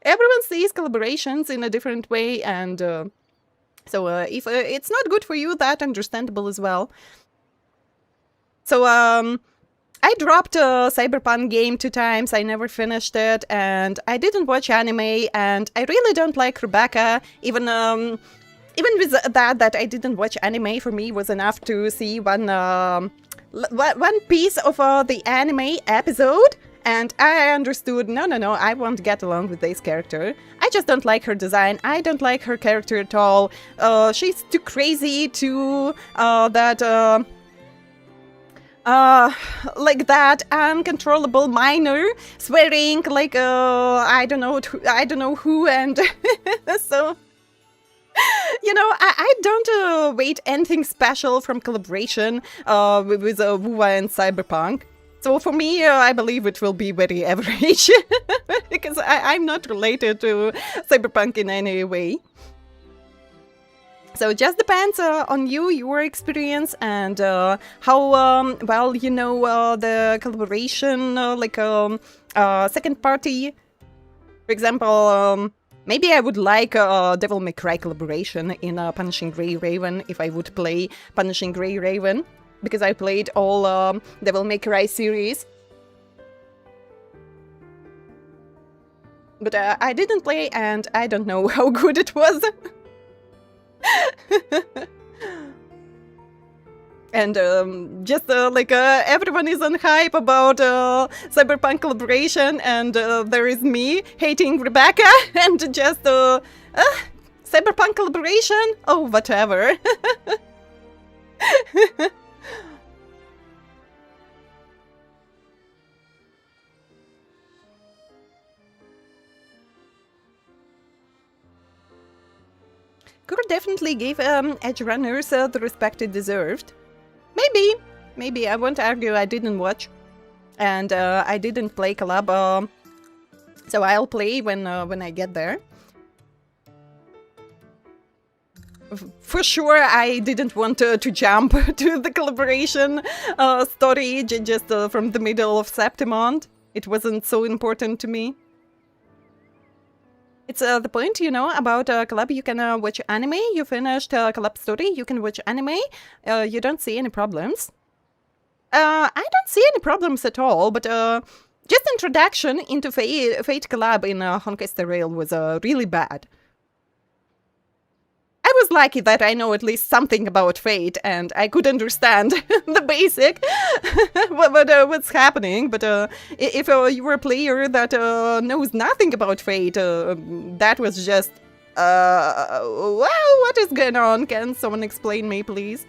[SPEAKER 1] everyone sees collaborations in a different way, and so if it's not good for you, that's understandable as well. So I dropped a Cyberpunk game 2 times, I never finished it, and I didn't watch anime, and I really don't like Rebecca. Even with that I didn't watch anime, for me was enough to see one piece of the anime episode, and I understood, no, I won't get along with this character. I just don't like her design, I don't like her character at all. She's too crazy, too like that uncontrollable minor swearing like I don't know who, and so, you know, I don't wait anything special from collaboration with WUA and Cyberpunk. So for me, I believe it will be very average, because I'm not related to Cyberpunk in any way. So it just depends on you, your experience, and how well you know the collaboration, second party. For example, maybe I would like a Devil May Cry collaboration in Punishing Grey Raven if I would play Punishing Grey Raven, because I played all Devil May Cry series. But I didn't play, and I don't know how good it was. And just everyone is on hype about Cyberpunk collaboration, and there is me hating Rebecca, and just Cyberpunk collaboration? Oh, whatever. Could definitely give Edge Runners the respect it deserved. Maybe. I won't argue, I didn't watch. And I didn't play collab, so I'll play when I get there. For sure, I didn't want to jump to the collaboration story just from the middle of Septimont. It wasn't so important to me. It's the point, you know, about collab. You can watch anime, you finished collab story, you can watch anime, you don't see any problems. I don't see any problems at all, but just introduction into Fate collab in Honkai Star Rail was really bad. I was lucky that I know at least something about Fate, and I could understand the basic what's happening. But if you were a player that knows nothing about Fate, that was just wow, what is going on? Can someone explain me, please?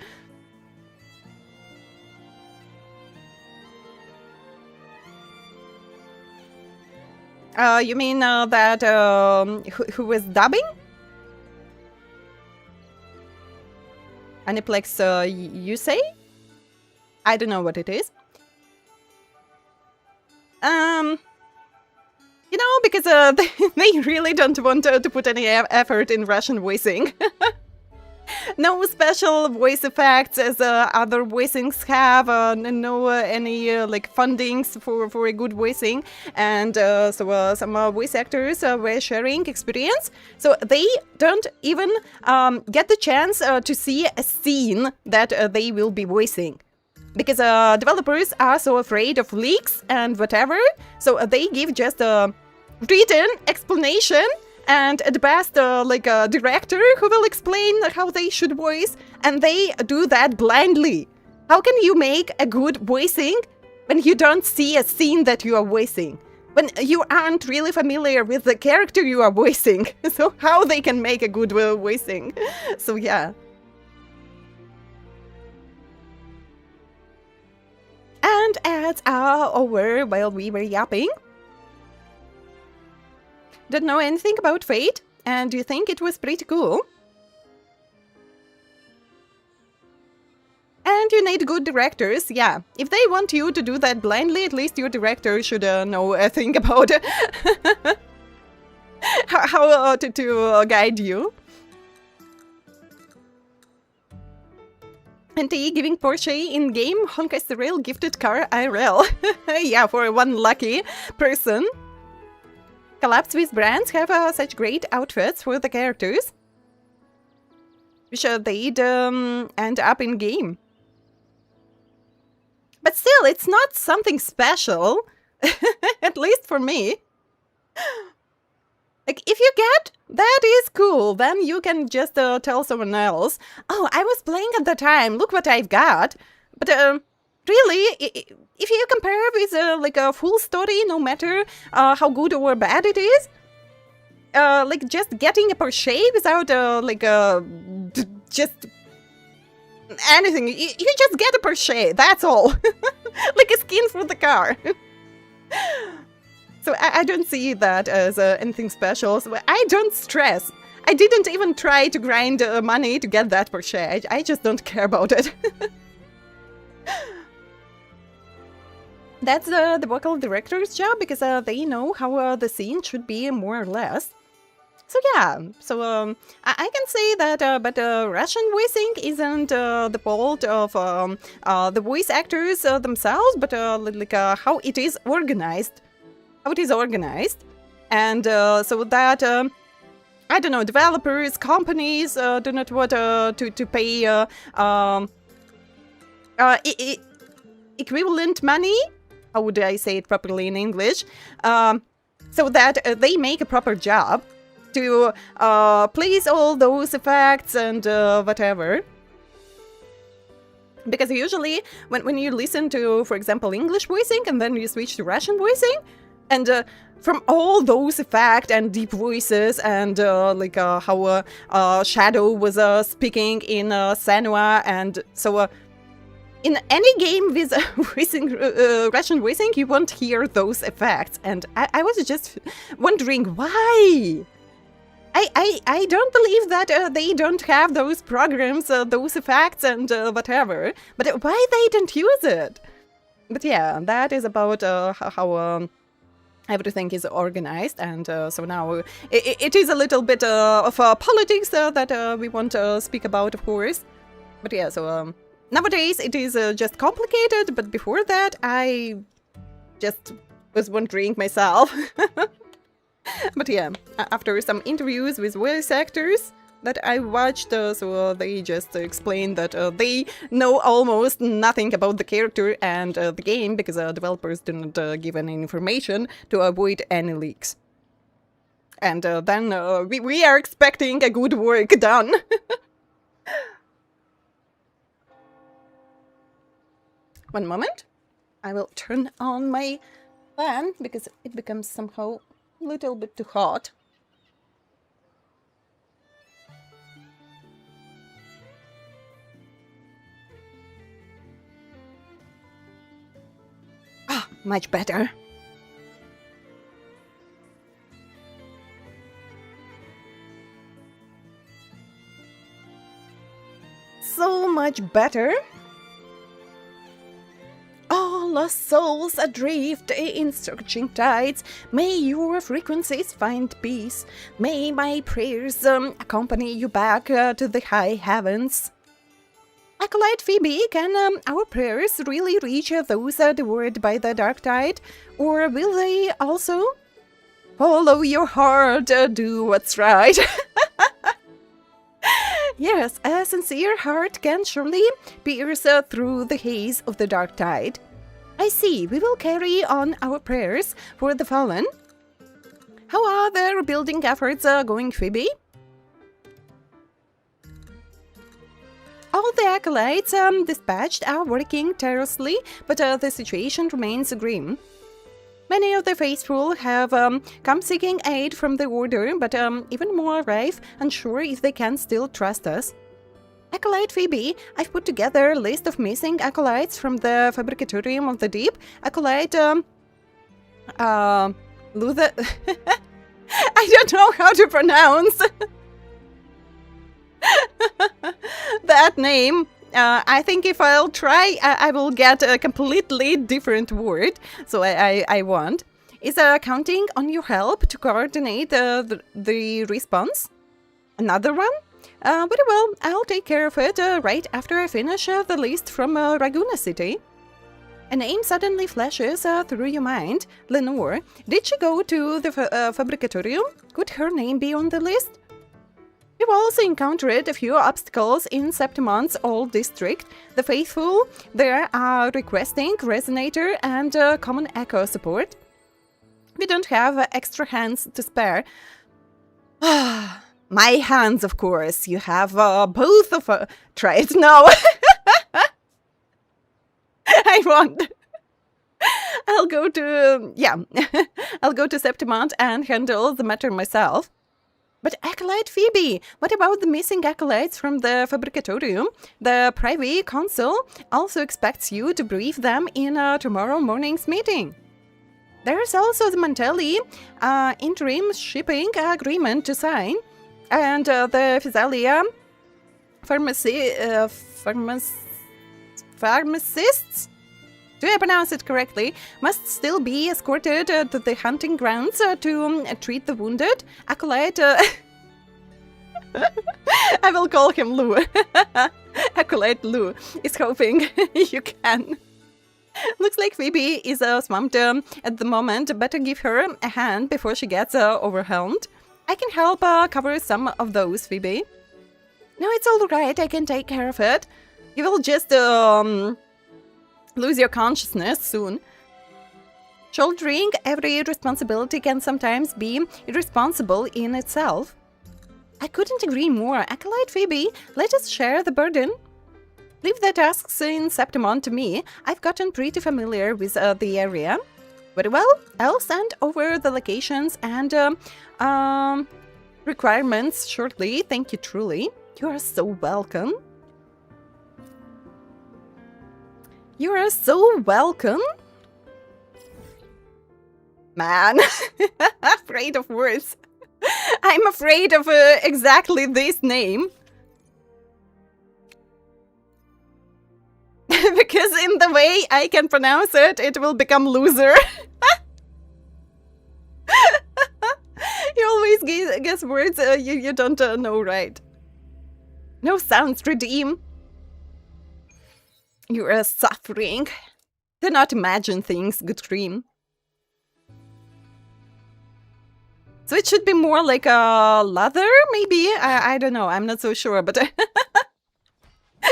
[SPEAKER 1] You mean that who was dubbing? Aniplex, you say? I don't know what it is. You know, because they really don't want to put any effort in Russian voicing. No special voice effects as other voicings have, no any like fundings for a good voicing, and so some voice actors were sharing experience, so they don't even get the chance to see a scene that they will be voicing. Because developers are so afraid of leaks and whatever, so they give just a written explanation, and at best like a director who will explain how they should voice, and they do that blindly. How can you make a good voicing when you don't see a scene that you are voicing? When you aren't really familiar with the character you are voicing? So how they can make a good voicing? So yeah. And ads are over while we were yapping. Don't know anything about Fate, and you think it was pretty cool. And you need good directors, yeah. If they want you to do that blindly, at least your director should know a thing about how to guide you. And giving Porsche in-game Honkai Star Rail gifted car IRL. Yeah, for one lucky person. Collabs with brands have such great outfits for the characters, which they'd end up in-game. But still, it's not something special, at least for me. Like, if you get, that is cool, then you can just tell someone else, oh, I was playing at the time, look what I've got. But really, if you compare with like a full story, no matter how good or bad it is, like just getting a Porsche without like just anything, you just get a Porsche, that's all. Like a skin for the car. So I don't see that as anything special, so I don't stress. I didn't even try to grind money to get that Porsche, I just don't care about it. That's the vocal director's job, because they know how the scene should be, more or less. So yeah, so I can say that, but Russian voicing isn't the fault of the voice actors themselves, but like how it is organized. And so that, I don't know, developers, companies do not want to pay equivalent money. How would I say it properly in English? So that they make a proper job to place all those effects and whatever. Because usually when you listen to, for example, English voicing and then you switch to Russian voicing, and from all those effects and deep voices and like how Shadow was speaking in Senua, and so in any game with voicing, Russian voicing, you won't hear those effects. And I was just wondering why. I don't believe that they don't have those programs, those effects and whatever. But why they don't use it? But yeah, that is about how everything is organized. And so now it is a little bit of politics that we want to speak about, of course. But yeah, so nowadays it is just complicated. But before that, I just was wondering myself. But yeah, after some interviews with voice actors that I watched, so they just explained that they know almost nothing about the character and the game, because developers do not give any information to avoid any leaks. And then we are expecting a good work done. One moment. I will turn on my fan, because it becomes somehow a little bit too hot. Ah, much better. So much better. All lost souls adrift in searching tides, may your frequencies find peace. May my prayers accompany you back to the high heavens. Acolyte Phoebe, can our prayers really reach those devoured by the dark tide? Or will they also follow your heart, do what's right? Yes, a sincere heart can surely pierce through the haze of the dark tide. I see, we will carry on our prayers for the fallen. How are the rebuilding efforts going, Phoebe? All the acolytes dispatched are working tirelessly, but the situation remains grim. Many of the faithful have come seeking aid from the Order, but even more arrive unsure if they can still trust us. Acolyte Phoebe, I've put together a list of missing acolytes from the Fabricatorium of the Deep. Acolyte, Luther... I don't know how to pronounce that name. I think if I'll try, I will get a completely different word. So I won't. Is counting on your help to coordinate the response. Another one? Very well, I'll take care of it right after I finish the list from Raguna City. A name suddenly flashes through your mind. Lenore. Did she go to the Fabricatorium? Could her name be on the list? We've also encountered a few obstacles in Septimont's old district. The faithful there are requesting resonator and common echo support. We don't have extra hands to spare. My hands, of course. You have both of... Try it now. I won't. I'll go to... I'll go to Septimont and handle the matter myself. But Acolyte Phoebe, what about the missing acolytes from the Fabricatorium? The Privy Council also expects you to brief them in tomorrow morning's meeting. There's also the Mantelli interim shipping agreement to sign, and the Physalia pharmacists, do I pronounce it correctly, must still be escorted to the hunting grounds to treat the wounded. Acolyte... I will call him Lou. Acolyte Lou is hoping you can. Looks like Phoebe is swamped at the moment. Better give her a hand before she gets overwhelmed. I can help cover some of those, Phoebe. No, it's all right. I can take care of it. You will just... lose your consciousness soon. Shouldering every responsibility can sometimes be irresponsible in itself. I couldn't agree more. Acolyte Phoebe, let us share the burden. Leave the tasks in Septimont to me. I've gotten pretty familiar with the area. Very well, I'll send over the locations and requirements shortly. Thank you truly. You are so welcome. You are so welcome. Man, afraid of words. I'm afraid of exactly this name. Because in the way I can pronounce it, it will become loser. You always guess words you don't know right. No sounds redeem. You are suffering. Do not imagine things, good dream. So it should be more like a leather, maybe? I don't know, I'm not so sure, but...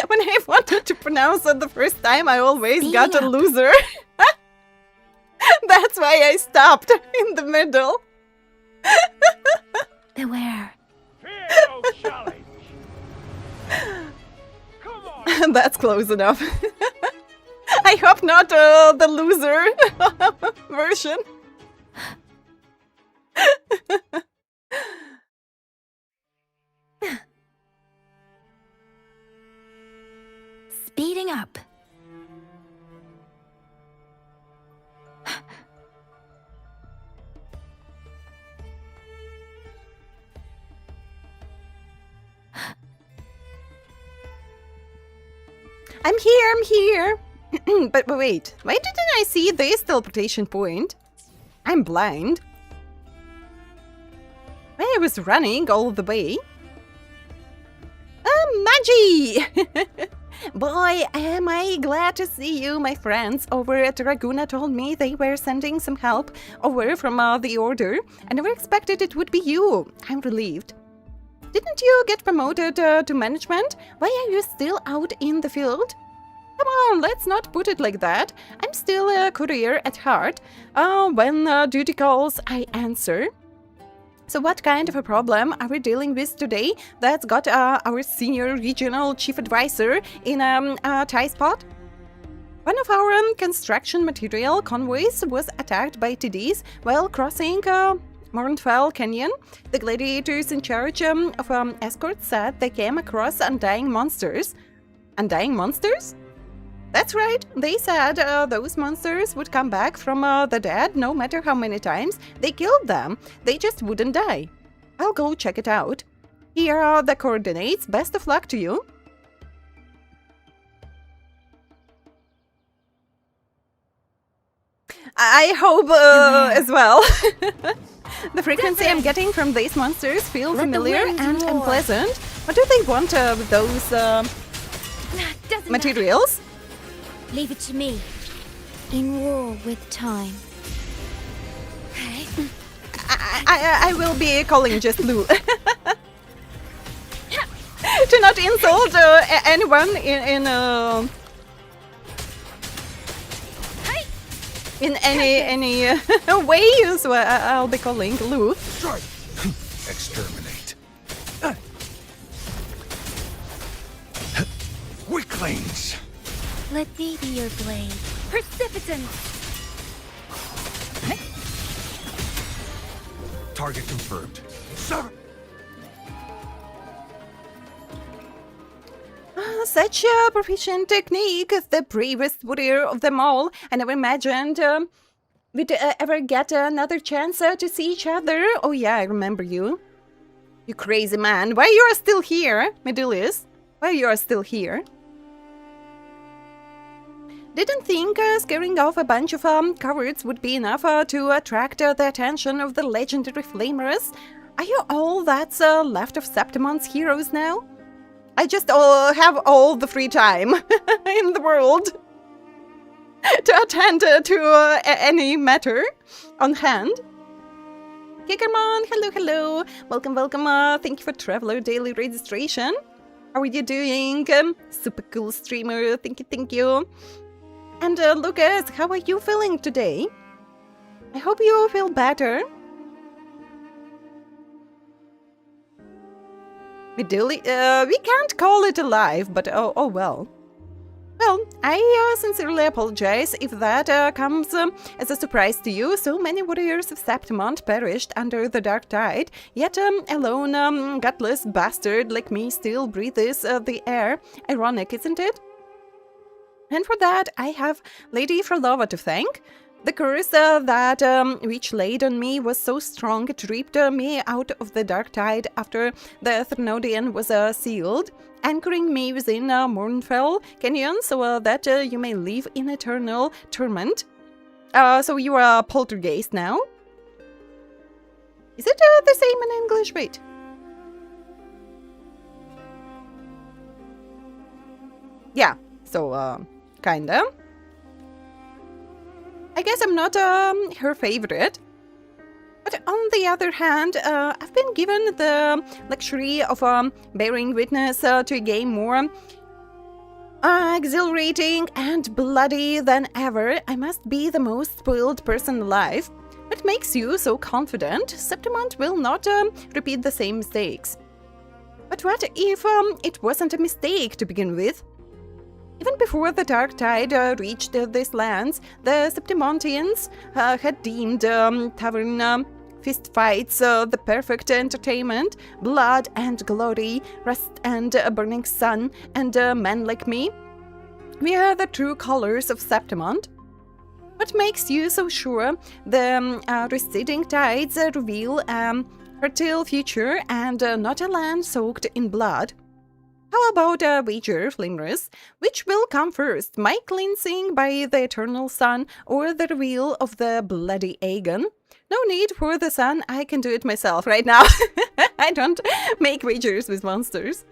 [SPEAKER 1] when I wanted to pronounce it the first time, I always got a loser. That's why I stopped in the middle.
[SPEAKER 2] Beware.
[SPEAKER 1] That's close enough. I hope not the loser version.
[SPEAKER 2] Speeding up.
[SPEAKER 1] I'm here. But wait, why didn't I see this teleportation point? I'm blind. I was running all the way. Magi! Boy, am I glad to see you. My friends over at Raguna told me they were sending some help over from the Order. I never expected it would be you. I'm relieved. Didn't you get promoted to management? Why are you still out in the field? Come on, let's not put it like that. I'm still a courier at heart. When duty calls, I answer. So what kind of a problem are we dealing with today that's got our senior regional chief advisor in a tie spot? One of our construction material convoys was attacked by TDs while crossing Mornfell Canyon. The gladiators in charge of escorts said they came across undying monsters. Undying monsters? That's right, they said those monsters would come back from the dead no matter how many times they killed them. They just wouldn't die. I'll go check it out. Here are the coordinates. Best of luck to you. I hope as well. The frequency I'm getting from these monsters feel familiar and unpleasant. What do they want with those materials?
[SPEAKER 2] Leave it to me. In war with time.
[SPEAKER 1] I will be calling just Lou. To not insult anyone in any way, so I'll be calling Lou.
[SPEAKER 5] Exterminate. Weaklings.
[SPEAKER 2] Let thee be your blade. Precipitant!
[SPEAKER 5] Target confirmed.
[SPEAKER 1] Such a proficient technique, the bravest warrior of them all. I never imagined we'd ever get another chance to see each other. Oh yeah, I remember you. You crazy man. Why you are still here, Medulius? Why you are still here? Didn't think scaring off a bunch of cowards would be enough to attract the attention of the legendary flamers. Are you all that's left of Septimont's heroes now? I just have all the free time in the world to attend to any matter on hand. Kickerman, hello. Welcome. Thank you for Traveler Daily registration. How are you doing? Super cool streamer, thank you. And Lucas, how are you feeling today? I hope you feel better. We can't call it alive, but oh well. Well, I sincerely apologize if that comes as a surprise to you. So many warriors of Septimont perished under the Dark Tide, yet a lone, gutless bastard like me still breathes the air. Ironic, isn't it? And for that, I have Lady Frolova to thank. The curse that which laid on me was so strong it ripped me out of the Dark Tide after the Thrnodian was sealed, anchoring me within Mornfell Canyon so that you may live in eternal torment. So you are a poltergeist now? Is it the same in English? Wait. Yeah, so kinda. I guess I'm not her favorite. But on the other hand, I've been given the luxury of bearing witness to a game more exhilarating and bloody than ever. I must be the most spoiled person alive. What makes you so confident? Septimont will not repeat the same mistakes. But what if it wasn't a mistake to begin with? Even before the Dark Tide reached these lands, the Septimontians had deemed Tavern fistfights the perfect entertainment, blood and glory, rust and a burning sun, and men like me. We are the true colors of Septimont. What makes you so sure the receding tides reveal a fertile future and not a land soaked in blood? How about a wager, Flamerous? Which will come first, my cleansing by the eternal sun or the reveal of the bloody Aegon? No need for the sun, I can do it myself right now. I don't make wagers with monsters.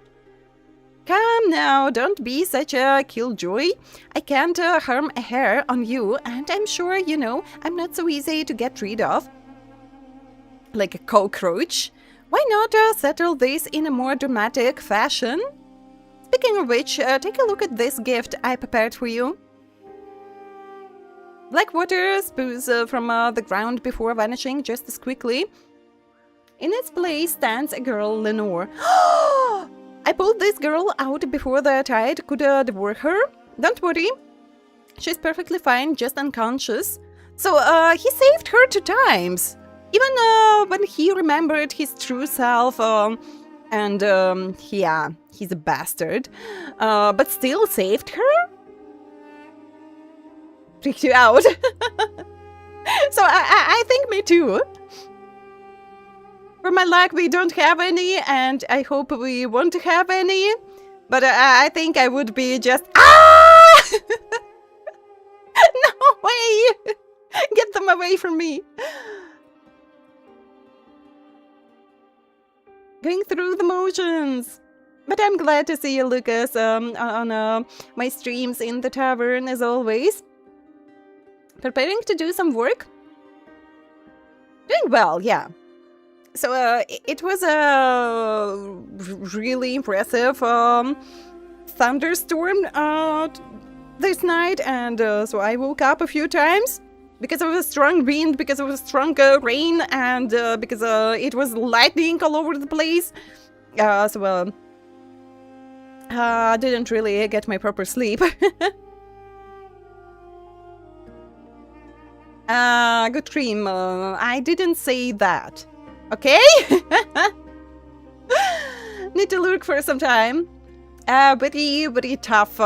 [SPEAKER 1] Come now, don't be such a killjoy. I can't harm a hair on you, and I'm sure you know I'm not so easy to get rid of. Like a cockroach. Why not settle this in a more dramatic fashion? Speaking of which, take a look at this gift I prepared for you. Black water spews from the ground before vanishing just as quickly. In its place stands a girl, Lenore. I pulled this girl out before the tide could devour her. Don't worry, she's perfectly fine, just unconscious. So he saved her 2 times. Even when he remembered his true self, and yeah, he's a bastard, but still saved her? Freaked you out. So I think me too. For my luck, we don't have any, and I hope we won't have any. But I think I would be just... Ah! No way! Get them away from me. Going through the motions. But I'm glad to see you, Lucas, on my streams in the tavern, as always. Preparing to do some work. Doing well, yeah. So it was a really impressive thunderstorm this night, and so I woke up a few times because of a strong wind, because of a strong rain, and because it was lightning all over the place. So I didn't really get my proper sleep. Good dream. I didn't say that. Okay? Need to look for some time. Very tough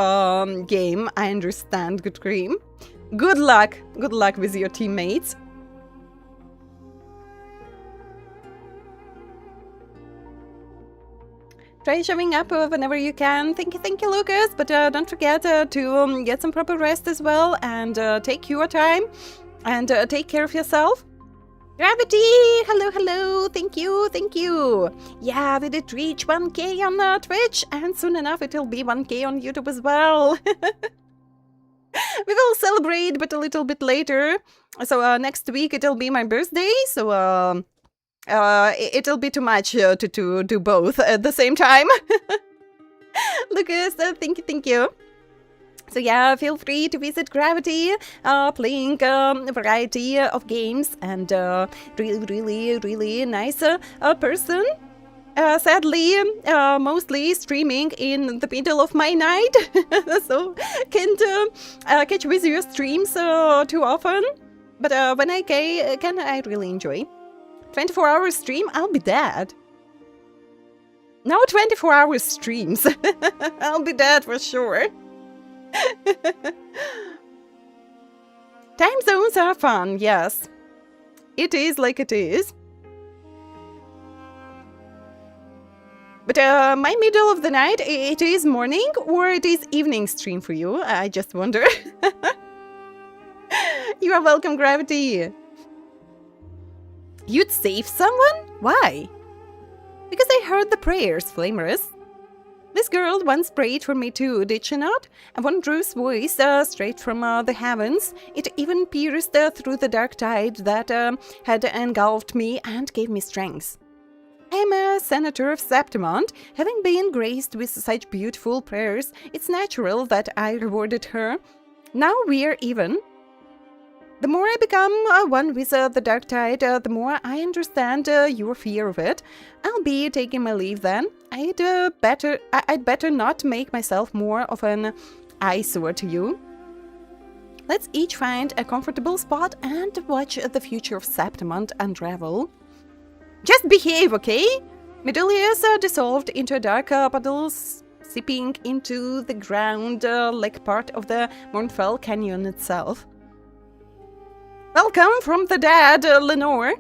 [SPEAKER 1] game. I understand, Good Cream. Good luck. Good luck with your teammates. Try showing up whenever you can. Thank you, Lucas. But don't forget to get some proper rest as well, and take your time, and take care of yourself. Gravity! Hello, thank you. Yeah, we did reach 1k on Twitch, and soon enough it'll be 1k on YouTube as well. We will celebrate, but a little bit later. So next week it'll be my birthday, so it'll be too much to do both at the same time. Lucas, thank you. So yeah, feel free to visit Gravity, playing a variety of games, and really nice person. Sadly, mostly streaming in the middle of my night, so can't catch with your streams too often. But when I can, I really enjoy. 24-hour stream, I'll be dead. No 24-hour streams. I'll be dead for sure. Time zones are fun, yes. It is like it is. But my middle of the night, it is morning or it is evening stream for you? I just wonder. You are welcome, Gravity. You'd save someone? Why? Because I heard the prayers, Flamerous. This girl once prayed for me too, did she not? A wondrous voice straight from the heavens. It even pierced through the dark tide that had engulfed me and gave me strength. I am a senator of Septimont. Having been graced with such beautiful prayers, it's natural that I rewarded her. Now we're even. The more I become one with the dark tide, the more I understand your fear of it. I'll be taking my leave then. I'd better not make myself more of an eyesore to you. Let's each find a comfortable spot and watch the future of Septimont unravel. Just behave, okay? Medulius dissolved into a dark puddle, seeping into the ground like part of the Mournfell Canyon itself. Welcome from the dead, Lenore.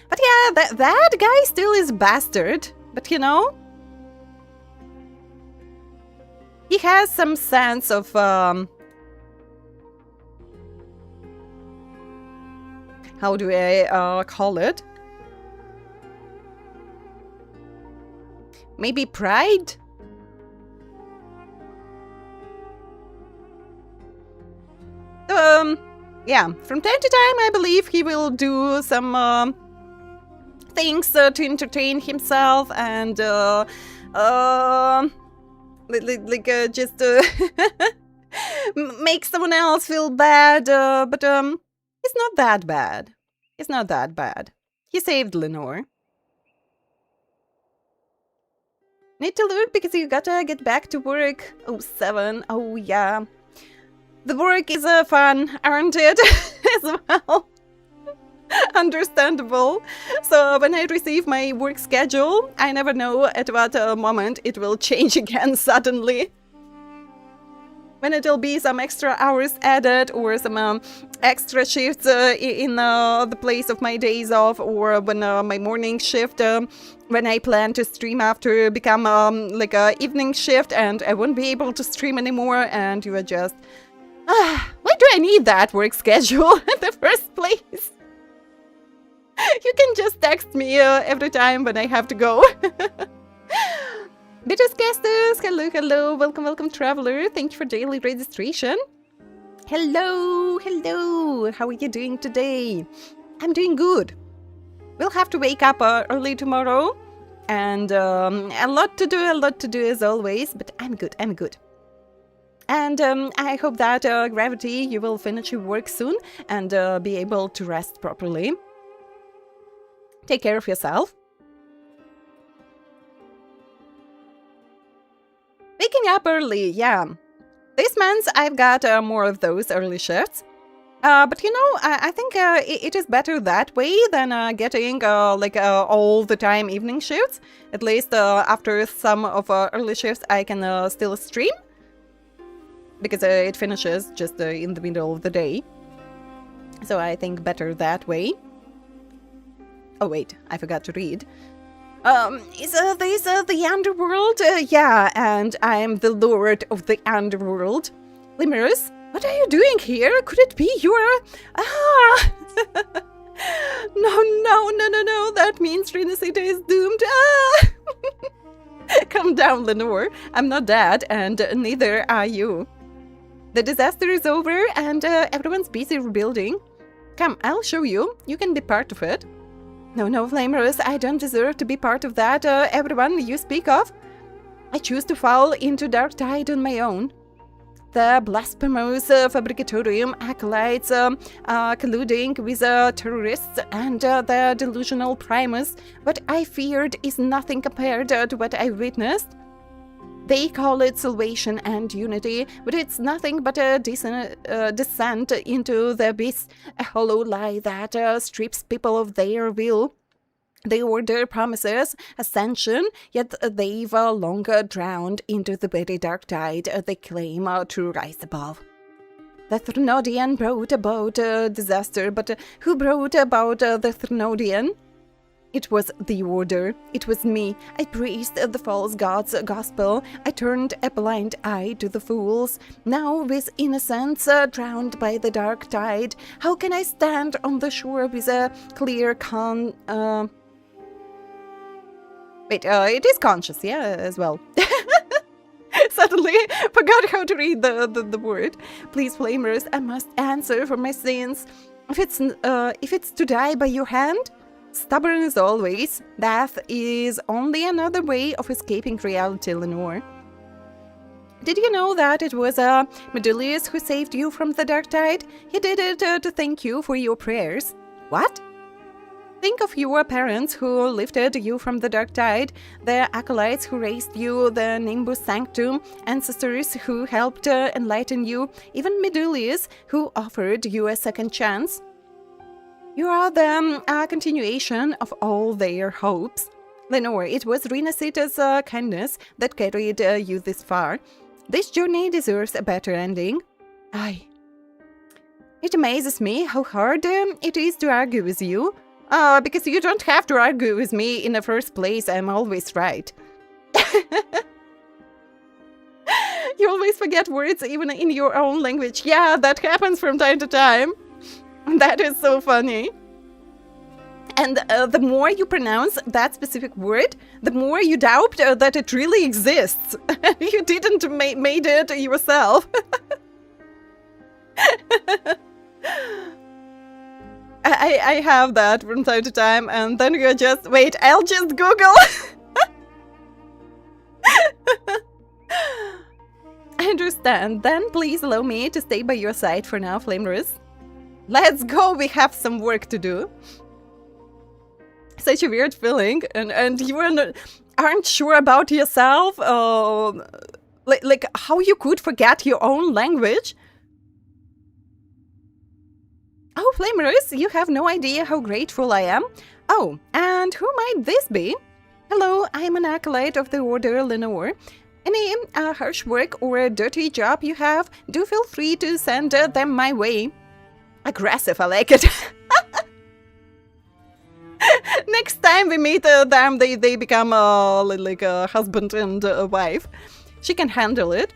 [SPEAKER 1] But yeah, that guy still is a bastard. But you know, he has some sense of how do I call it? Maybe pride? Yeah, from time to time I believe he will do some things to entertain himself and just make someone else feel bad, but he's not that bad. He's not that bad. He saved Lenore. Need to look because you gotta get back to work. Oh, 7. Oh, yeah. The work is fun, aren't it? As well. Understandable. So when I receive my work schedule, I never know at what moment it will change again suddenly. When it'll be some extra hours added or some extra shifts in the place of my days off, or when my morning shift, when I plan to stream after, become like a evening shift and I won't be able to stream anymore, and you are just... why do I need that work schedule in the first place? You can just text me every time when I have to go. Bitters Casters, hello, hello, welcome, welcome, traveler. Thank you for daily registration. Hello, hello. How are you doing today? I'm doing good. We'll have to wake up early tomorrow, and a lot to do as always, but I'm good, I'm good. And I hope that, Gravity, you will finish your work soon and be able to rest properly. Take care of yourself. Waking up early, yeah. This month I've got more of those early shifts. But you know, I think it is better that way than getting all the time evening shifts. At least after some of early shifts I can still stream. Because it finishes just in the middle of the day. So I think better that way. Oh wait, I forgot to read. Is this the underworld? Yeah, and I am the lord of the underworld. Lemurs, what are you doing here? Could it be you're... Ah! No, that means Renacita is doomed. Ah! Calm down, Lenore. I'm not dead, and neither are you. The disaster is over, and everyone's busy rebuilding. Come, I'll show you. You can be part of it. No, Flamerous, I don't deserve to be part of that, everyone you speak of. I choose to fall into Dark Tide on my own. The blasphemous Fabricatorium acolytes colluding with terrorists and the delusional Primus. What I feared is nothing compared to what I witnessed. They call it salvation and unity, but it's nothing but a descent into the abyss, a hollow lie that strips people of their will. The Order promises ascension, yet they've long drowned into the very dark tide they claim to rise above. The Thrunodian brought about disaster, but who brought about the Thrunodian? It was the Order. It was me. I preached the false god's gospel. I turned a blind eye to the fools. Now, with innocence drowned by the dark tide, how can I stand on the shore with a clear Wait, it is conscious, yeah, as well. Suddenly, forgot how to read the word. Please, Flamers, I must answer for my sins. If it's to die by your hand... Stubborn as always, death is only another way of escaping reality, Lenore. Did you know that it was Medulius who saved you from the dark tide? He did it to thank you for your prayers. What? Think of your parents who lifted you from the dark tide, the acolytes who raised you, the Nimbus Sanctum, ancestors who helped enlighten you, even Medulius who offered you a second chance. You are the continuation of all their hopes. Lenore, it was Renacita's kindness that carried you this far. This journey deserves a better ending. Aye. It amazes me how hard it is to argue with you. Because you don't have to argue with me in the first place. I'm always right. You always forget words even in your own language. Yeah, that happens from time to time. That is so funny. And the more you pronounce that specific word, the more you doubt that it really exists. You didn't made it yourself. I have that from time to time, and then you're just, wait, I'll just Google. I understand. Then please allow me to stay by your side for now, Flamerous. Let's go, we have some work to do. Such a weird feeling, and you aren't sure about yourself, like how you could forget your own language. Oh, Flamerous, you have no idea how grateful I am. Oh, and who might this be? Hello, I am an acolyte of the Order Lenore. Any harsh work or a dirty job you have, do feel free to send them my way. Aggressive, I like it. Next time we meet them, they become like a husband and a wife. She can handle it.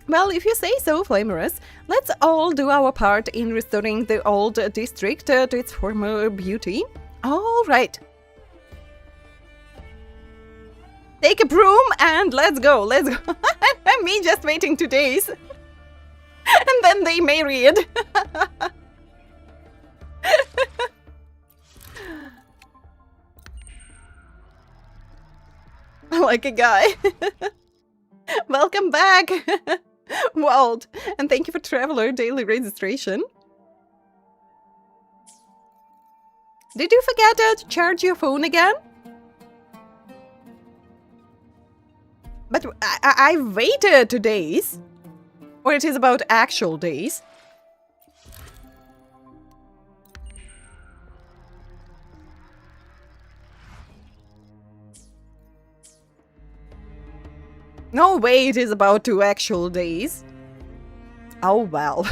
[SPEAKER 1] Well, if you say so, Flamerous, let's all do our part in restoring the old district to its former beauty. All right. Take a broom and let's go, let's go. And me just waiting 2 days. And then they married. Like a guy. Welcome back, Walt, and thank you for Traveler daily registration. Did you forget to charge your phone again? But I waited 2 days. Or it is about actual days. No way, it is about 2 actual days. Oh well.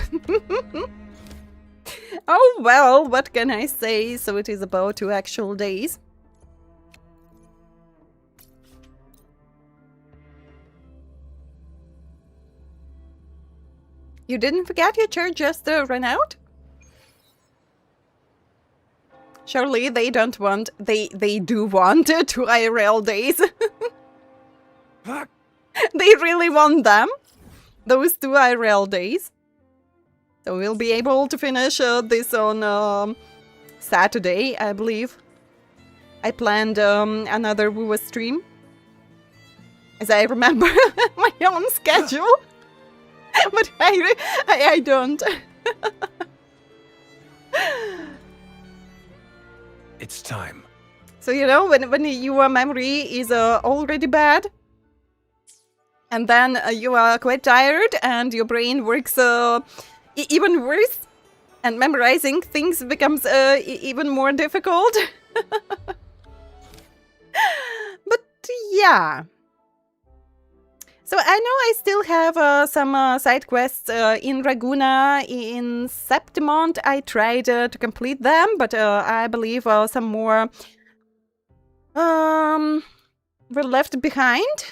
[SPEAKER 1] Oh well, what can I say? So it is about 2 actual days. You didn't forget your charge just ran out? Surely they don't want... They do want 2 IRL days. They really want them. Those 2 IRL days. So we'll be able to finish this on Saturday, I believe. I planned another WUA stream. As I remember my own schedule. But I don't.
[SPEAKER 11] It's time.
[SPEAKER 1] So, you know, when your memory is already bad, and then you are quite tired, and your brain works even worse, and memorizing things becomes even more difficult. But, yeah. So I know I still have some side quests in Raguna, in Septimont. I tried to complete them, but I believe some more were left behind.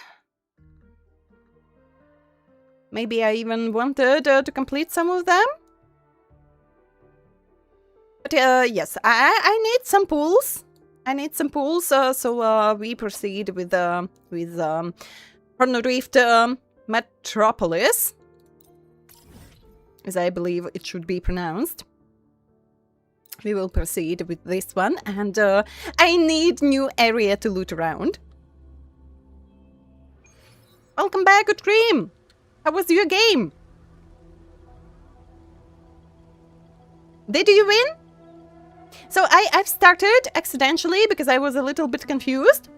[SPEAKER 1] Maybe I even wanted to complete some of them. But yes, I need some pools. I need some pools, so we proceed with Rift Metropolis, as I believe it should be pronounced. We will proceed with this one, and I need new area to loot around. Welcome back, Good Cream! How was your game? Did you win? So I've started accidentally because I was a little bit confused.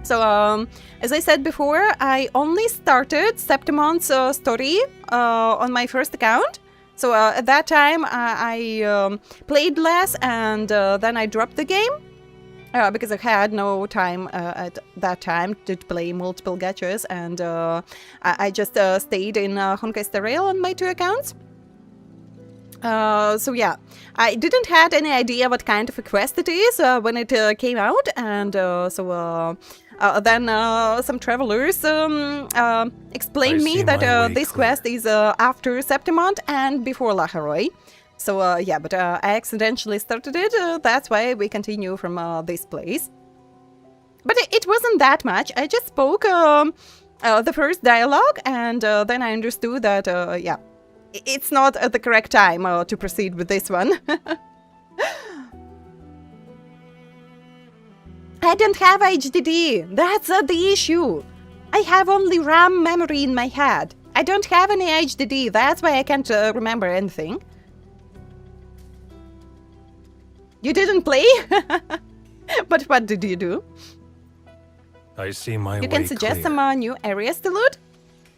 [SPEAKER 1] So, as I said before, I only started Septimont's story on my first account. So, at that time, I played less, and then I dropped the game. Because I had no time at that time to play multiple gachas, and I just stayed in Honkai Star Rail on my 2 accounts. So yeah, I didn't had any idea what kind of a quest it is when it came out, and then some travelers explained
[SPEAKER 3] I
[SPEAKER 1] me
[SPEAKER 3] see
[SPEAKER 1] that
[SPEAKER 3] my way
[SPEAKER 1] this
[SPEAKER 3] clear.
[SPEAKER 1] quest is after Septimont and before Laharoy. So yeah, but I accidentally started it. That's why we continue from this place. But it wasn't that much. I just spoke the first dialogue, and then I understood that yeah, it's not the correct time to proceed with this one. I don't have HDD. That's the issue. I have only RAM memory in my head. I don't have any HDD. That's why I can't remember anything. You didn't play? But what did you do?
[SPEAKER 3] I see my way
[SPEAKER 1] You can suggest
[SPEAKER 3] clear.
[SPEAKER 1] some new areas to loot.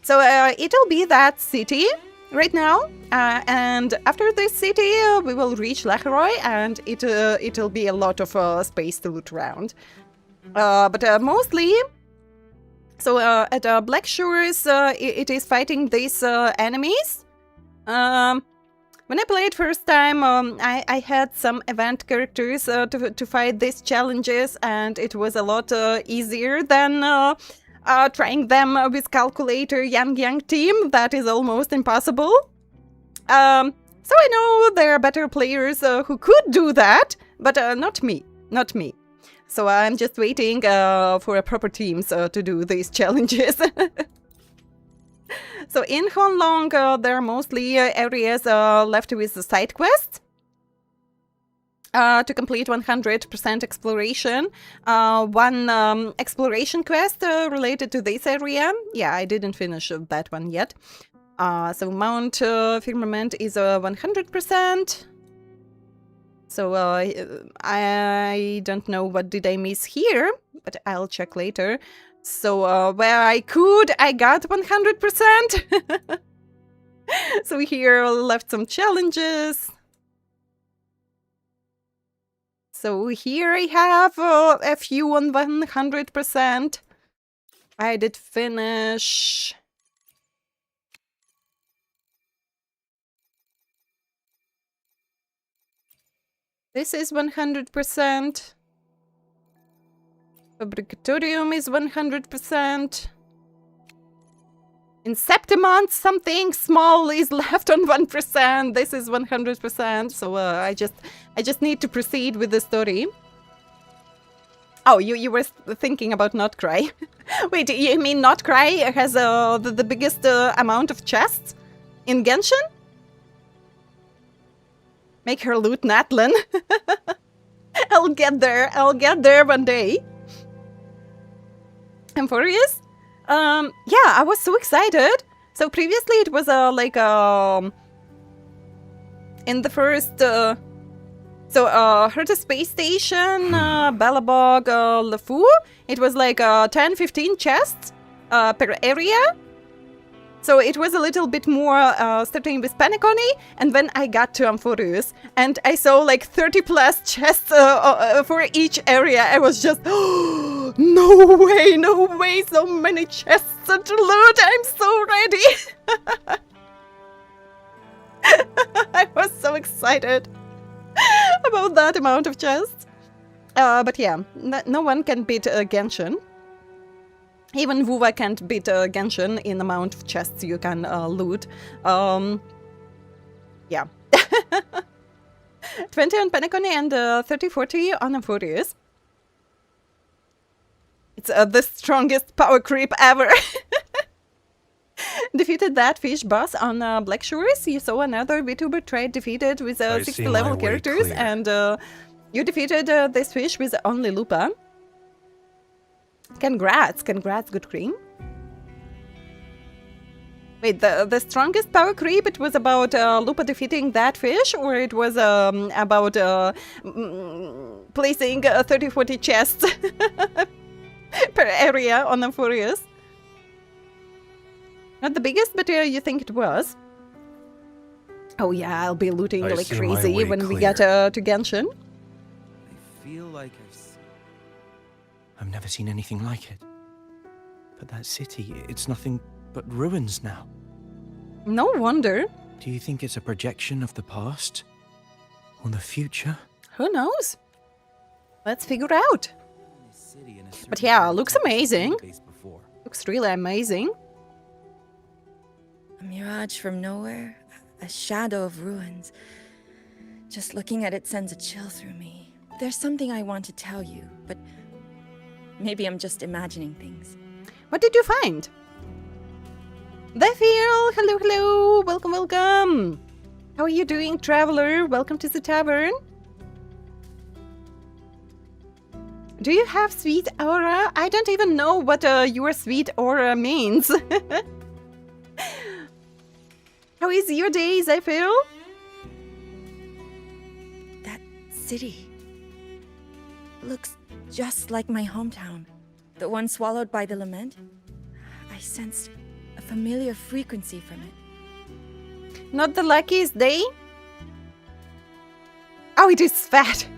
[SPEAKER 1] So it'll be that city right now, and after this city we will reach Laharoy, and it'll be a lot of space to loot around. But mostly, so at Black Shores, it is fighting these enemies. When I played first time, I had some event characters to fight these challenges, and it was a lot easier than trying them with calculator young team. That is almost impossible. So I know there are better players who could do that, but not me. So I'm just waiting for proper teams to do these challenges. So in Honlong, there are mostly areas left with the side quests. To complete 100% exploration. One exploration quest related to this area. Yeah, I didn't finish that one yet. So Mount Firmament is 100%. So I don't know what did I miss here, but I'll check later. So where I could, I got 100%. So here left some challenges. So here I have a few on 100%. I did finish. This is 100%. Fabricatorium is 100%. In Septimont, something small is left on 1%. This is 100%. So I just need to proceed with the story. Oh, you were thinking about Not Cry. Wait, you mean Not Cry has the biggest amount of chests in Genshin? Make her loot Natlin. I'll get there one day. Amphorius? Yeah, I was so excited. So previously it was like in the first Herta Space Station, Balabog, LeFou, it was like 10-15 chests per area. So it was a little bit more starting with Paniconi, and then I got to Amphorius, and I saw like 30 plus chests for each area. I was just, oh, no way, so many chests to loot. I'm so ready. I was so excited about that amount of chests. But yeah, no one can beat Genshin. Even Wuva can't beat Genshin in the amount of chests you can loot. Yeah. 20 on Paniconi and 30-40 on Amphorius. It's the strongest power creep ever. Defeated that fish boss on Black Shores. You saw another VTuber trade defeated with 60 level characters,
[SPEAKER 3] clear.
[SPEAKER 1] and you defeated this fish with only Lupa. Congrats, good cream. Wait, the strongest power creep, it was about Lupa defeating that fish, or it was about placing 30-40 chests per area on Amphorius? Not the biggest, but you think it was. Oh yeah, I'll be looting
[SPEAKER 3] I
[SPEAKER 1] like
[SPEAKER 3] see my
[SPEAKER 1] crazy
[SPEAKER 3] way
[SPEAKER 1] when we
[SPEAKER 3] clear.
[SPEAKER 1] get to Genshin.
[SPEAKER 12] I feel like
[SPEAKER 3] I've never seen anything like it. But that city, it's nothing but ruins now.
[SPEAKER 1] No wonder.
[SPEAKER 12] Do you think it's a projection of the past? Or the future?
[SPEAKER 1] Who knows? Let's figure out. But yeah, looks amazing. Looks really amazing.
[SPEAKER 13] A mirage from nowhere, a shadow of ruins. Just looking at it sends a chill through me. There's something I want to tell you, but maybe I'm just imagining things.
[SPEAKER 1] What did you find? Defil, hello, hello, welcome, welcome. How are you doing, traveler? Welcome to the tavern. Do you have sweet aura? I don't even know what your sweet aura means. How is your day, Zephyr?
[SPEAKER 13] That city looks just like my hometown. The one swallowed by the Lament. I sensed a familiar frequency from it.
[SPEAKER 1] Not the luckiest day? Oh, it is fat.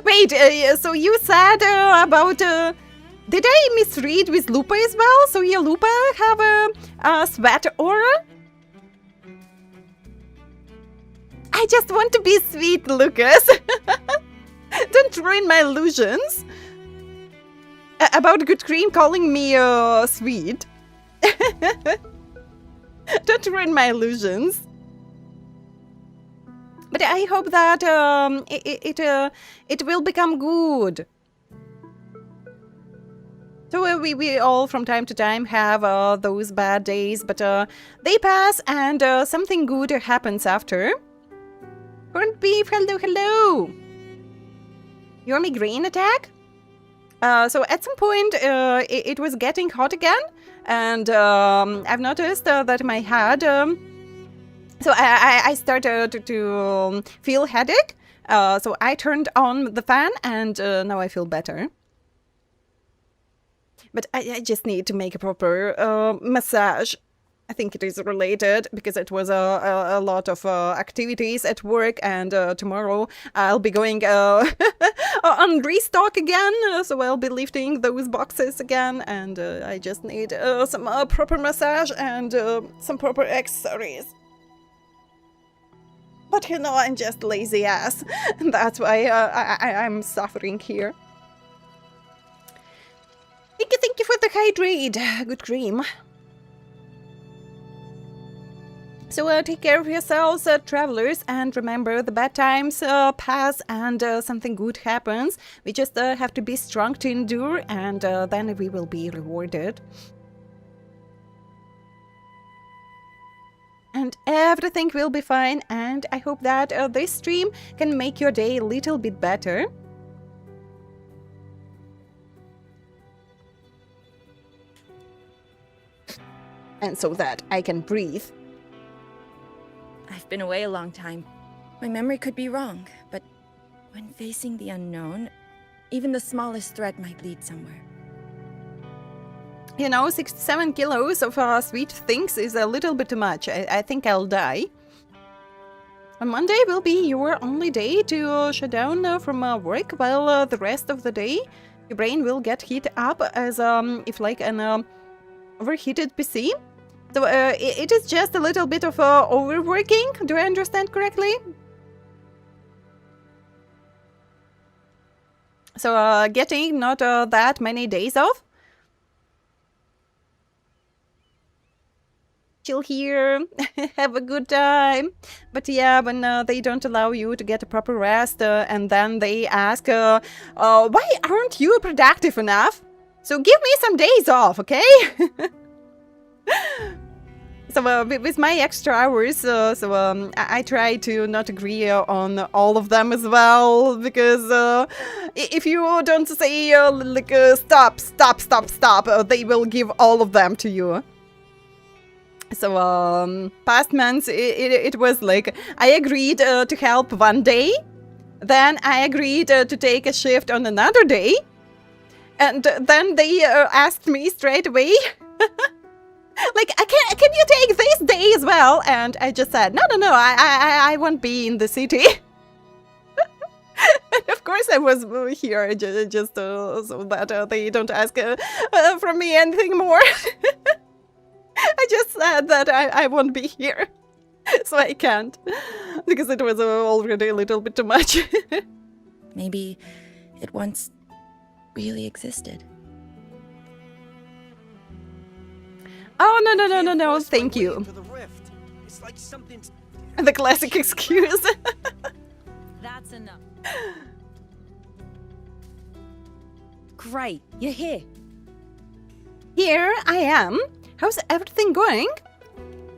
[SPEAKER 1] Wait, so you said about... did I misread with Lupa as well? So your Lupa have a sweat aura? I just want to be sweet, Lucas. Don't ruin my illusions. About Good Cream calling me sweet. Don't ruin my illusions. But I hope that it will become good. So we all from time to time have those bad days, but they pass and something good happens after. Corned beef, hello, hello. Your migraine attack? So at some point it was getting hot again, and I've noticed that my head... so I started to feel headache, so I turned on the fan, and now I feel better. But I just need to make a proper massage. I think it is related, because it was a lot of activities at work, and tomorrow I'll be going on restock again, so I'll be lifting those boxes again, and I just need some proper massage and some proper accessories. But you know, I'm just lazy ass, and that's why I'm suffering here. Thank you for the hydrate, Good Cream. So take care of yourselves, travelers, and remember, the bad times pass and something good happens. We just have to be strong to endure, and then we will be rewarded. And everything will be fine, and I hope that this stream can make your day a little bit better. And so that I can breathe.
[SPEAKER 13] I've been away a long time. My memory could be wrong, but when facing the unknown, even the smallest threat might lead somewhere.
[SPEAKER 1] You know, 67 kilos of sweet things is a little bit too much. I think I'll die. On Monday will be your only day to shut down from work, while the rest of the day your brain will get heated up as if like an overheated PC. So it is just a little bit of overworking. Do I understand correctly? So getting not that many days off. Chill here, have a good time. But yeah, when they don't allow you to get a proper rest, and then they ask, why aren't you productive enough? So give me some days off, okay? So with my extra hours, I try to not agree on all of them as well, because if you don't say like stop, they will give all of them to you. So past months it was like I agreed to help one day, then I agreed to take a shift on another day, and then they asked me straight away. Like, can you take this day as well? And I just said, no, I won't be in the city. And of course I was here just so that they don't ask from me anything more. I just said that I won't be here. So I can't. Because it was already a little bit too much.
[SPEAKER 13] Maybe it once really existed.
[SPEAKER 1] Oh, no, thank you. The classic excuse.
[SPEAKER 14] That's enough. Great, you're here.
[SPEAKER 1] Here I am. How's everything going?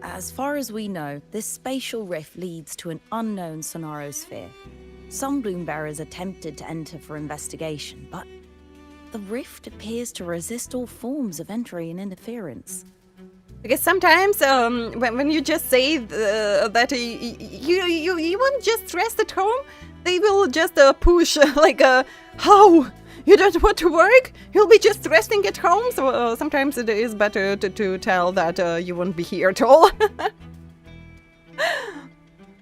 [SPEAKER 14] As far as we know, this spatial rift leads to an unknown sonarosphere. Some bloombearers attempted to enter for investigation, but the rift appears to resist all forms of entry and interference.
[SPEAKER 1] Because sometimes when you just say that you won't just rest at home, they will just push like how? You don't want to work? You'll be just resting at home? So sometimes it is better to tell that you won't be here at all.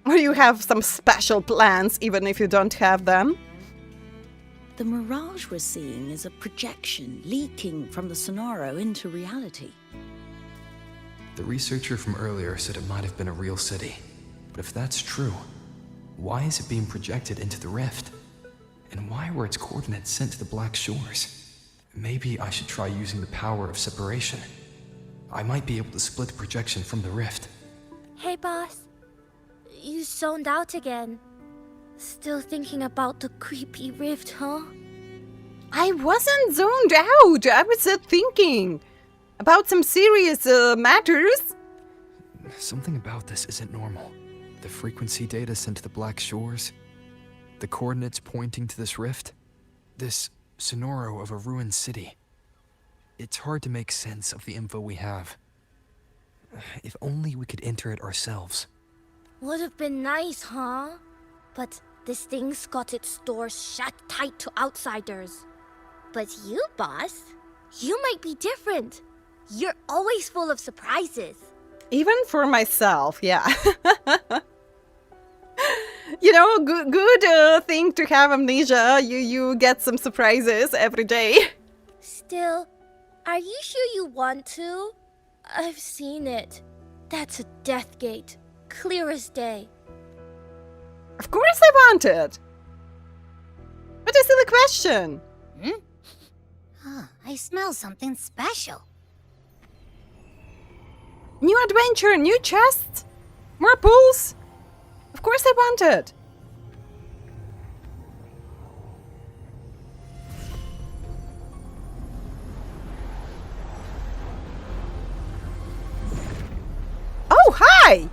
[SPEAKER 1] Or you have some special plans even if you don't have them.
[SPEAKER 14] The mirage we're seeing is a projection leaking from the Sonaro into reality.
[SPEAKER 7] The researcher from earlier said it might have been a real city. But if that's true, why is it being projected into the rift? And why were its coordinates sent to the Black Shores? Maybe I should try using the power of separation. I might be able to split the projection from the rift.
[SPEAKER 15] Hey, boss. You zoned out again. Still thinking about the creepy rift, huh?
[SPEAKER 1] I wasn't zoned out. I was thinking about some serious matters.
[SPEAKER 7] Something about this isn't normal. The frequency data sent to the Black Shores, the coordinates pointing to this rift, this sonoro of a ruined city. It's hard to make sense of the info we have. If only we could enter it ourselves.
[SPEAKER 15] Would have been nice, huh? But this thing's got its doors shut tight to outsiders. But you, boss, you might be different. You're always full of surprises.
[SPEAKER 1] Even for myself, yeah. You know, good thing to have amnesia. You get some surprises every day.
[SPEAKER 15] Still, are you sure you want to? I've seen it. That's a death gate. Clear as day.
[SPEAKER 1] Of course I want it. What a silly question.
[SPEAKER 15] I smell something special.
[SPEAKER 1] New adventure, new chests, more pools. Of course I want it. Oh, hi!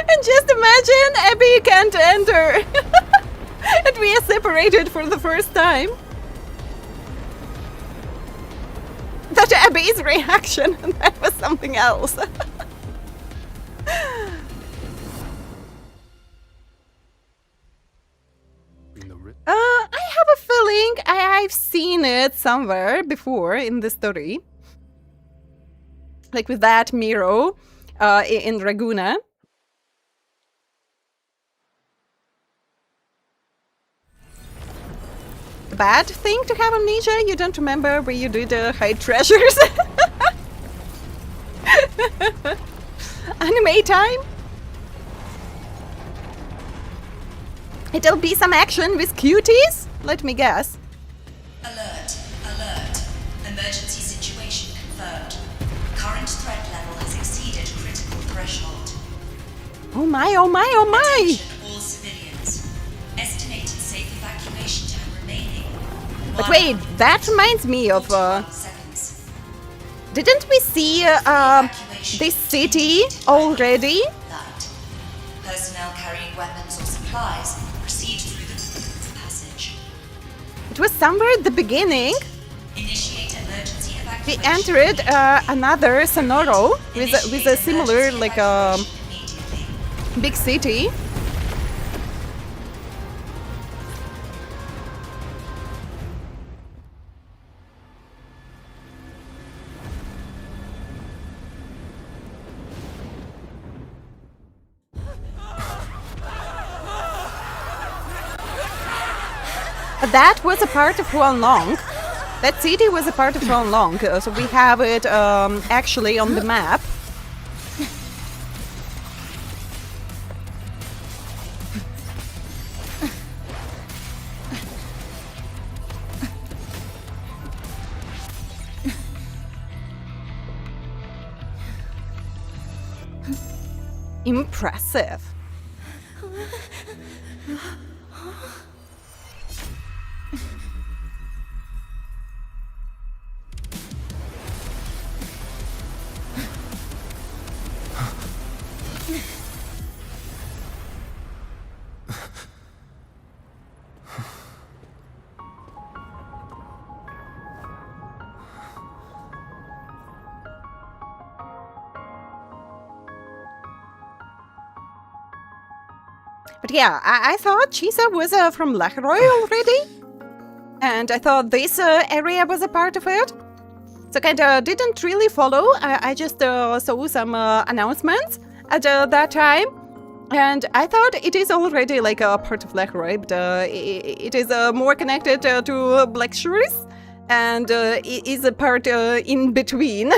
[SPEAKER 1] And just imagine Abby can't enter. And we are separated for the first time. That Abby's reaction, that was something else. I have a feeling I've seen it somewhere before in the story. Like with that Miro in Raguna. Bad thing to have amnesia? You don't remember where you did hide treasures? Anime time? It'll be some action with cuties? Let me guess.
[SPEAKER 16] Alert, alert. Emergency situation confirmed. Current threat level has exceeded critical threshold.
[SPEAKER 1] Oh my, oh my, oh my!
[SPEAKER 16] Attention all civilians. Estimated safe evacuation time remaining.
[SPEAKER 1] But wait, that reminds me of didn't we see this city already?
[SPEAKER 16] Light. Personnel carrying weapons or supplies proceed through the passage.
[SPEAKER 1] It was somewhere at the beginning.
[SPEAKER 16] Initiate emergency
[SPEAKER 1] We
[SPEAKER 16] evacuation.
[SPEAKER 1] entered another Sonoro with a similar like big city. That was a part of Huan Long. That city was a part of Long, so we have it actually on the map. Impressive. But yeah, I thought Chisa was from Lacheroy already. And I thought this area was a part of it. So kind of didn't really follow. I just saw some announcements at that time. And I thought it is already like a part of Lacheroy, but it is more connected to Black Shores. And it is a part in between.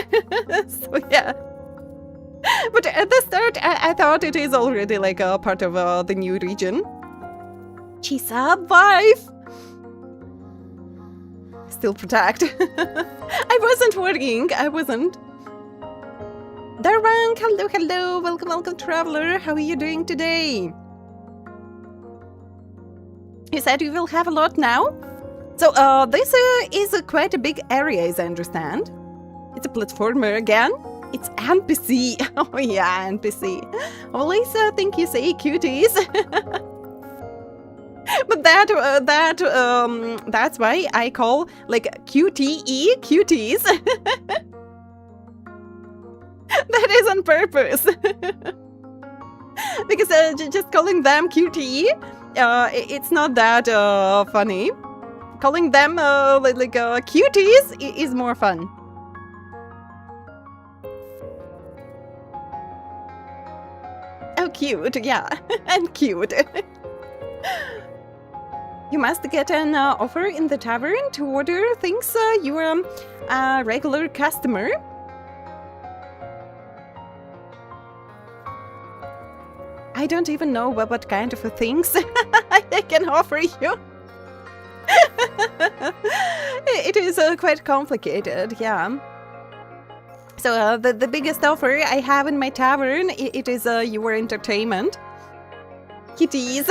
[SPEAKER 1] So yeah. But at the start, I thought it is already like a part of the new region. Chisa, wife! Still protect. I wasn't worrying, I wasn't. Darwin, hello, hello, welcome, welcome, traveler. How are you doing today? You said you will have a lot now? So, this is quite a big area, as I understand. It's a platformer again. It's NPC. Oh yeah, NPC. Always think you say cuties. But that's why I call like QTE cuties. That is on purpose. Because just calling them QTE, it's not that funny. Calling them like cuties is more fun. Oh, cute, yeah, and cute. You must get an offer in the tavern to order things. You're a regular customer. I don't even know what kind of things I can offer you. It is quite complicated, yeah. So the biggest offer I have in my tavern, it is your entertainment. Kitties.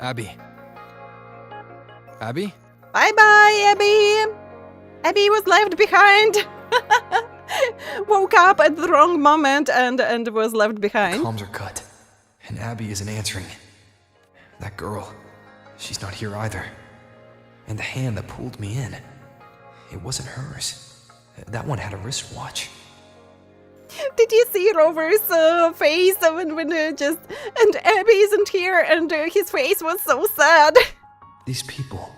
[SPEAKER 7] Abby. Abby?
[SPEAKER 1] Bye-bye, Abby. Abby was left behind. Woke up at the wrong moment and was left behind.
[SPEAKER 7] Comms are cut, and Abby isn't answering. That girl, she's not here either. And the hand that pulled me in, it wasn't hers. That one had a wristwatch.
[SPEAKER 1] Did you see Rover's face when and Abby isn't here and his face was so sad?
[SPEAKER 7] These people,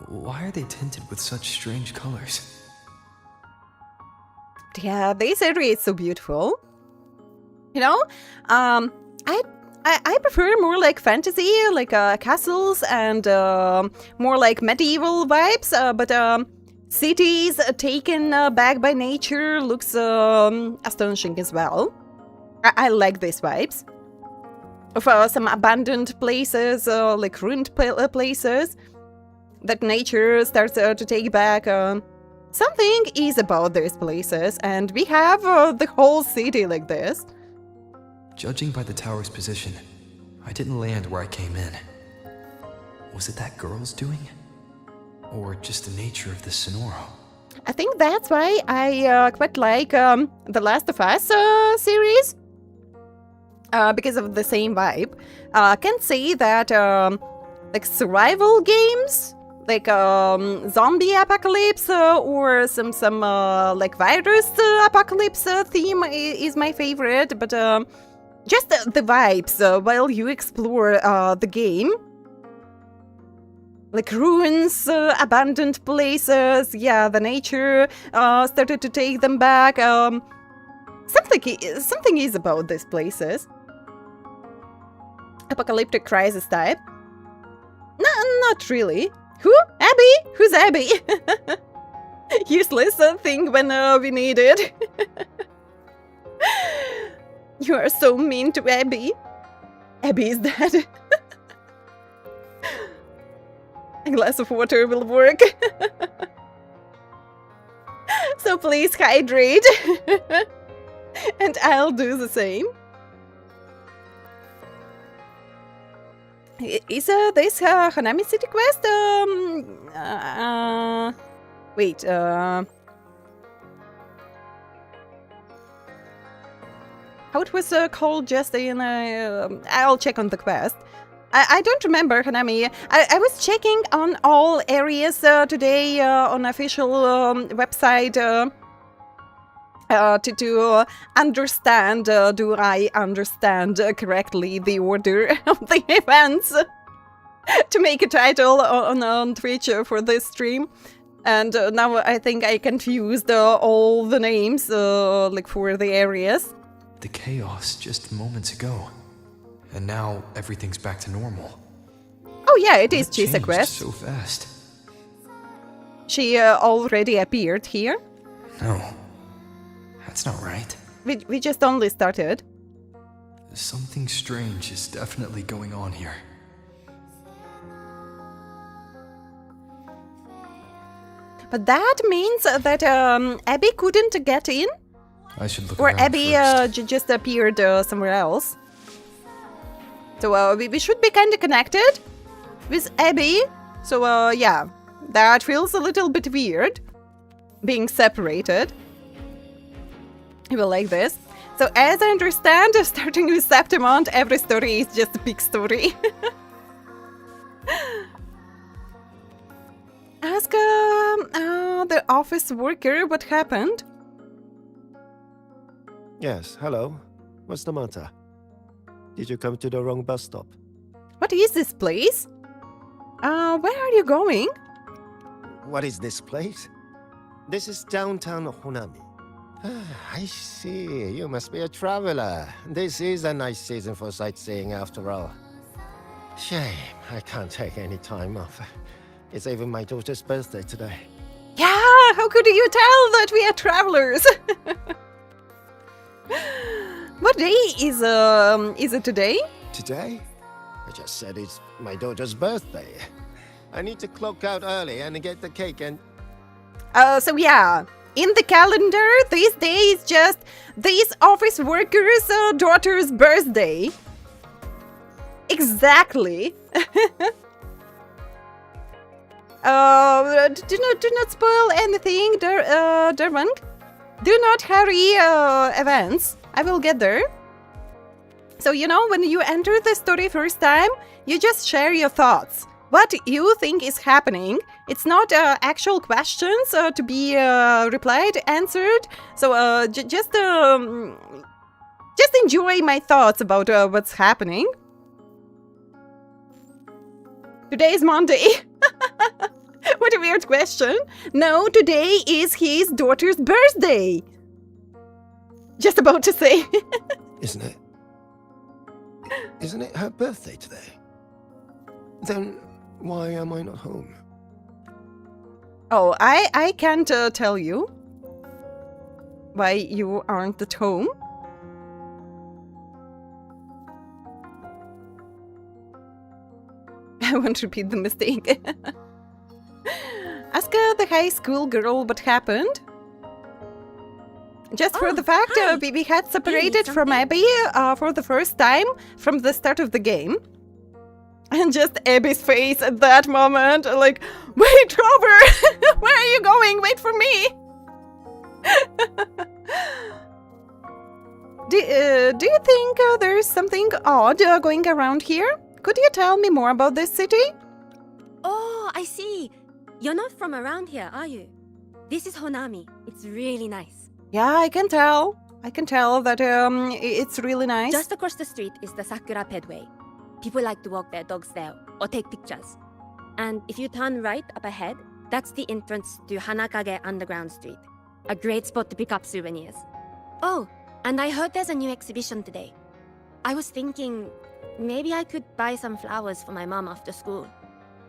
[SPEAKER 7] why are they tinted with such strange colors?
[SPEAKER 1] Yeah, this area is so beautiful. You know, I prefer more like fantasy, like castles and more like medieval vibes, but cities taken back by nature looks astonishing as well. I like these vibes. Of some abandoned places, like ruined places, that nature starts to take back. Something is about these places, and we have the whole city like this.
[SPEAKER 7] Judging by the tower's position, I didn't land where I came in. Was it that girl's doing? Or just the nature of the Sonoro?
[SPEAKER 1] I think that's why I quite like the Last of Us series. Because of the same vibe. I can say that like survival games, like zombie apocalypse or some like virus apocalypse theme is my favorite, but just the vibes while you explore the game. Like ruins, abandoned places, yeah, the nature started to take them back. Something is about these places. Apocalyptic crisis type. Not really. Who? Abby? Who's Abby? Useless thing when we need it. You are so mean to Abby. Abby is dead. A glass of water will work. So please hydrate. And I'll do the same. Is this Hanami City quest? Wait, how it was called just in... I'll check on the quest. I don't remember, Hanami. I was checking on all areas today on official website to understand, do I understand correctly the order of the events to make a title on Twitch for this stream. And now I think I confused all the names like for the areas.
[SPEAKER 7] The chaos just moments ago. And now everything's back to normal.
[SPEAKER 1] Oh yeah, it is Chisa quest.
[SPEAKER 7] So fast.
[SPEAKER 1] She already appeared here.
[SPEAKER 7] No, that's not right.
[SPEAKER 1] We just only started.
[SPEAKER 7] Something strange is definitely going on here.
[SPEAKER 1] But that means that Abby couldn't get in?
[SPEAKER 7] I should look
[SPEAKER 1] or
[SPEAKER 7] around
[SPEAKER 1] Abby just appeared somewhere else. So we should be kind of connected with Abby. So yeah, that feels a little bit weird, being separated. You will like this. So as I understand, starting with Septimont, every story is just a big story. Ask the office worker what happened.
[SPEAKER 17] Yes, hello. What's the matter? Did you come to the wrong bus stop?
[SPEAKER 1] What is this place? Where are you going?
[SPEAKER 17] What is this place? This is downtown Honami. I see. You must be a traveler. This is a nice season for sightseeing after all. Shame, I can't take any time off. It's even my daughter's birthday today.
[SPEAKER 1] Yeah, how could you tell that we are travelers? What day is it today?
[SPEAKER 17] Today? I just said it's my daughter's birthday. I need to clock out early and get the cake and...
[SPEAKER 1] So yeah, in the calendar, this day is just this office worker's daughter's birthday. Exactly. Do not spoil anything, Derwang. Do not hurry events. I will get there. So, you know, when you enter the story first time, you just share your thoughts. What you think is happening. It's not actual questions to be replied, answered. So, just enjoy my thoughts about what's happening. Today is Monday. What a weird question. No, today is his daughter's birthday. Just about to say.
[SPEAKER 17] Isn't it? Isn't it her birthday today? Then why am I not home?
[SPEAKER 1] Oh, I can't tell you why you aren't at home. I won't repeat the mistake. Ask the high school girl what happened. Just for the fact we had separated from Abby for the first time from the start of the game. And just Abby's face at that moment, like, wait, Robert, where are you going? Wait for me. Do you think there's something odd going around here? Could you tell me more about this city?
[SPEAKER 18] Oh, I see. You're not from around here, are you? This is Honami. It's really nice.
[SPEAKER 1] Yeah, I can tell. I can tell that it's really nice.
[SPEAKER 18] Just across the street is the Sakura Pedway. People like to walk their dogs there or take pictures. And if you turn right up ahead, that's the entrance to Hanakage Underground Street. A great spot to pick up souvenirs. Oh, and I heard there's a new exhibition today. I was thinking maybe I could buy some flowers for my mom after school.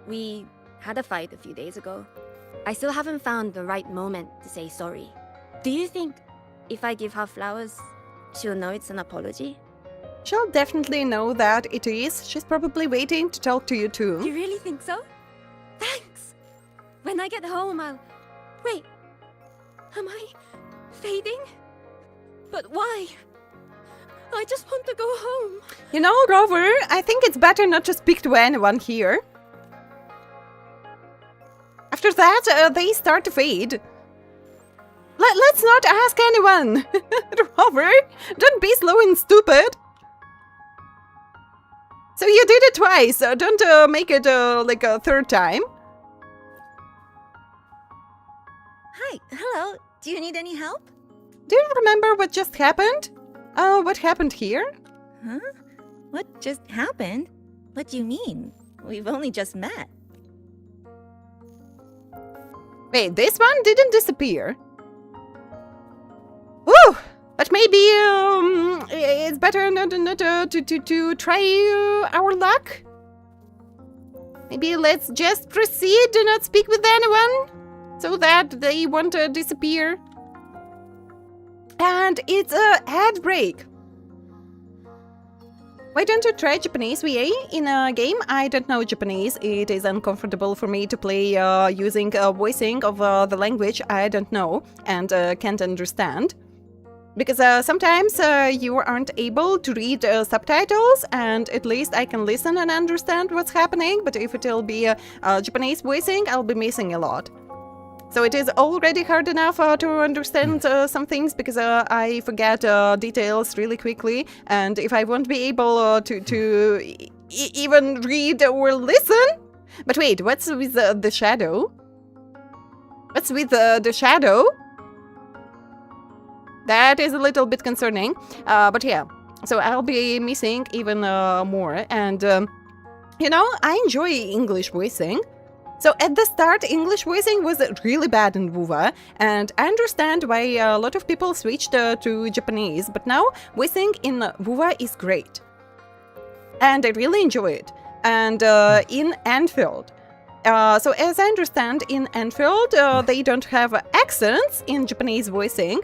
[SPEAKER 18] We had a fight a few days ago. I still haven't found the right moment to say sorry. Do you think if I give her flowers, she'll know it's an apology?
[SPEAKER 1] She'll definitely know that it is. She's probably waiting to talk to you too.
[SPEAKER 18] You really think so? Thanks! When I get home, I'll... Wait, am I fading? But why? I just want to go home.
[SPEAKER 1] You know, Rover, I think it's better not to speak to anyone here. After that, they start to fade. Let's not ask anyone. Rover, don't be slow and stupid. So you did it twice. Don't make it like a third time.
[SPEAKER 13] Hi, hello. Do you need any help?
[SPEAKER 1] Do you remember what just happened? What happened here?
[SPEAKER 13] Huh? What just happened? What do you mean? We've only just met.
[SPEAKER 1] Wait, this one didn't disappear. Woo! But maybe it's better not to try our luck. Maybe let's just proceed, do not speak with anyone, so that they won't disappear. And it's a ad break. Why don't you try Japanese VA in a game? I don't know Japanese. It is uncomfortable for me to play using voicing of the language I don't know and can't understand. Because sometimes you aren't able to read subtitles, and at least I can listen and understand what's happening, but if it'll be Japanese voicing, I'll be missing a lot. So it is already hard enough to understand some things, because I forget details really quickly, and if I won't be able to even read or listen... But wait, what's with the shadow? What's with the shadow? That is a little bit concerning, but yeah, so I'll be missing even more. And, you know, I enjoy English voicing. So at the start, English voicing was really bad in WoW, and I understand why a lot of people switched to Japanese, but now voicing in WoW is great. And I really enjoy it. And in Anfield, so as I understand, in Anfield, they don't have accents in Japanese voicing.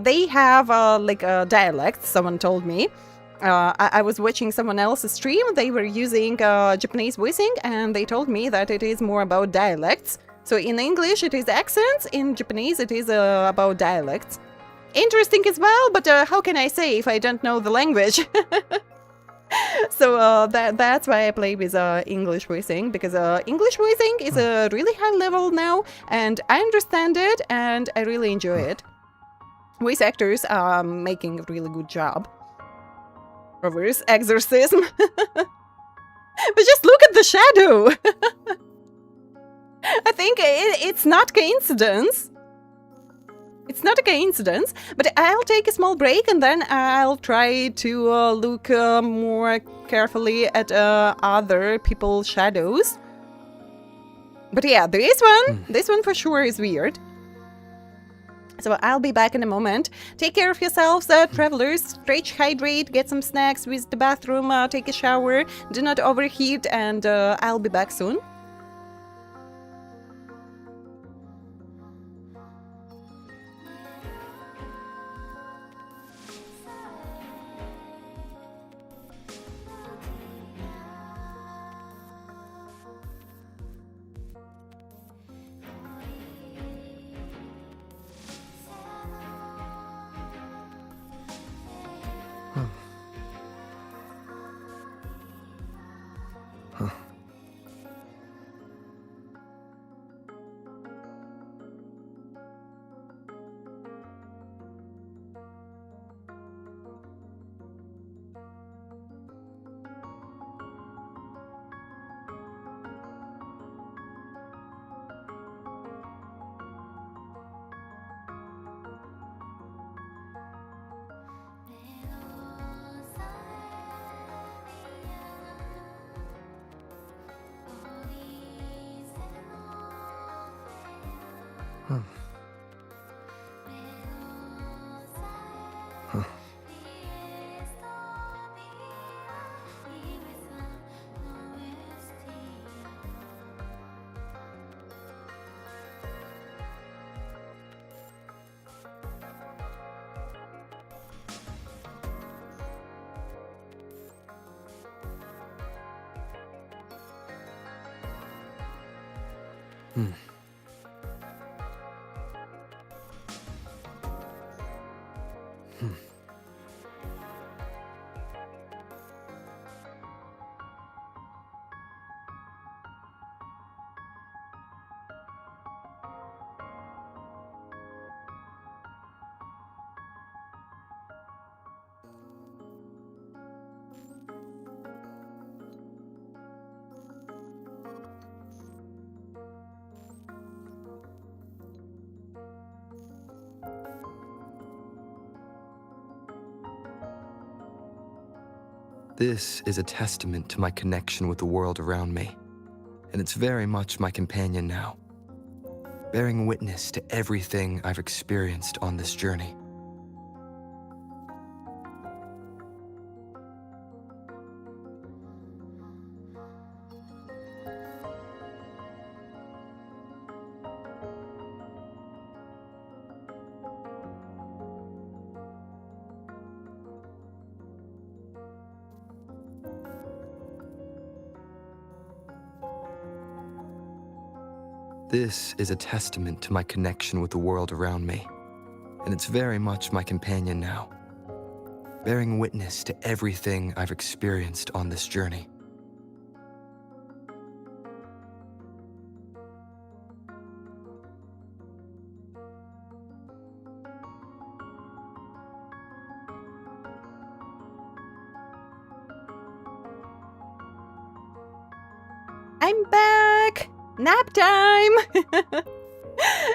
[SPEAKER 1] They have like dialects, someone told me. I was watching someone else's stream, they were using Japanese voicing, and they told me that it is more about dialects. So in English it is accents, in Japanese it is about dialects. Interesting as well, but how can I say if I don't know the language? So that's why I play with English voicing, because English voicing is a really high level now, and I understand it, and I really enjoy it. Voice actors are making a really good job. Reverse exorcism. But just look at the shadow. I think it's not coincidence. It's not a coincidence, but I'll take a small break and then I'll try to look more carefully at other people's shadows. But yeah, this one for sure is weird. So I'll be back in a moment. Take care of yourselves, travelers. Stretch, hydrate, get some snacks, visit the bathroom, take a shower. Do not overheat, and I'll be back soon.
[SPEAKER 7] This is a testament to my connection with the world around me, and it's very much my companion now, bearing witness to everything I've experienced on this journey. This is a testament to my connection with the world around me, and it's very much my companion now, bearing witness to everything I've experienced on this journey.
[SPEAKER 1] I'm back! Nap time!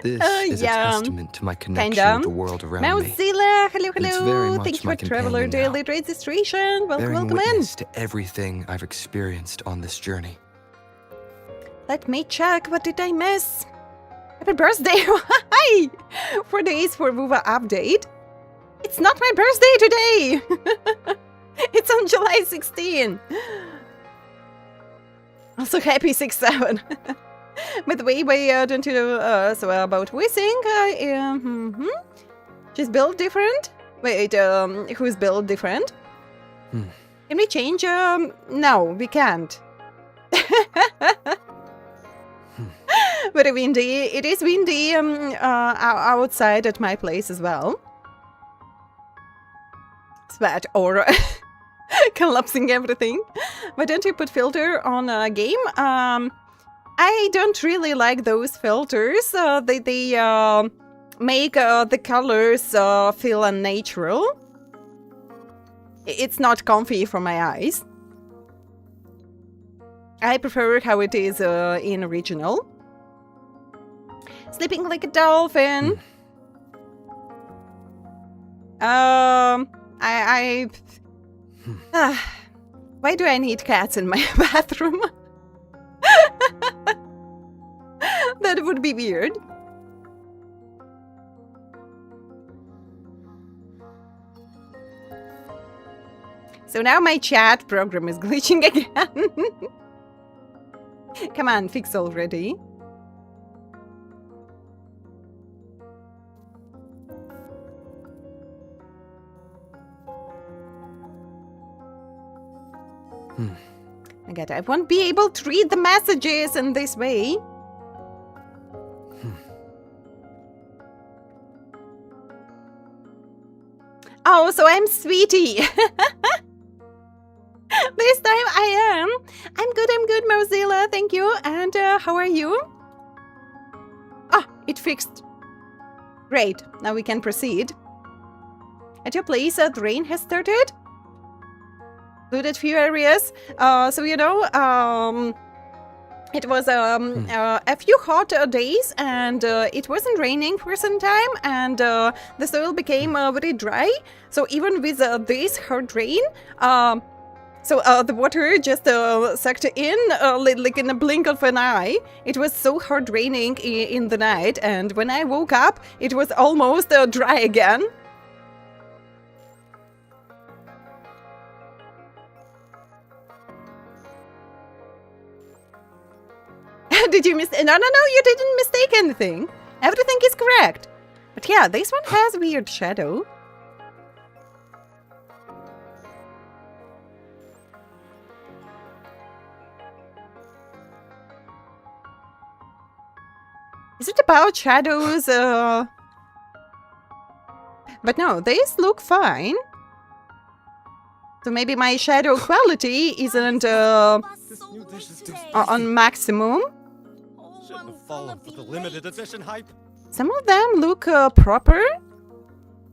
[SPEAKER 7] This is a testament to my connection with the world around me.
[SPEAKER 1] Mozilla, hello,
[SPEAKER 7] And it's
[SPEAKER 1] hello.
[SPEAKER 7] very much
[SPEAKER 1] Thank you
[SPEAKER 7] my
[SPEAKER 1] for Traveler
[SPEAKER 7] companion now,
[SPEAKER 1] Daily Registration. Welcome,
[SPEAKER 7] bearing
[SPEAKER 1] welcome in.
[SPEAKER 7] witness to everything I've experienced on this journey.
[SPEAKER 1] Let me check. What did I miss? Happy birthday! Hi! 4 days for Wuva update. It's not my birthday today! It's on July 16. Also, happy 6/7. By the way, don't you know so about voicing? She's built different. Wait, who's built different? Can we change? No, we can't. Very windy. It is windy outside at my place as well. Sweat or collapsing everything. Why don't you put filter on a game? I don't really like those filters. They make the colors feel unnatural. It's not comfy for my eyes. I prefer how it is in original. Sleeping like a dolphin. Why do I need cats in my bathroom? That would be weird. So now my chat program is glitching again. Come on, fix already. My God, I won't be able to read the messages in this way. Oh, so I'm Sweetie. This time I am. I'm good, Mozilla. Thank you. And how are you? Ah, it fixed. Great. Now we can proceed. At your place, the rain has started. Looted few areas. So, you know, it was a few hot days and it wasn't raining for some time and the soil became very dry. So even with this hard rain, so the water just sucked in like in a blink of an eye. It was so hard raining in the night, and when I woke up, it was almost dry again. Did you miss? No, you didn't mistake anything. Everything is correct. But yeah, this one has weird shadow. Is it about shadows? But no, these look fine. So maybe my shadow quality isn't on maximum.
[SPEAKER 11] Shouldn't have fallen for the limited edition hype.
[SPEAKER 1] Some of them look proper.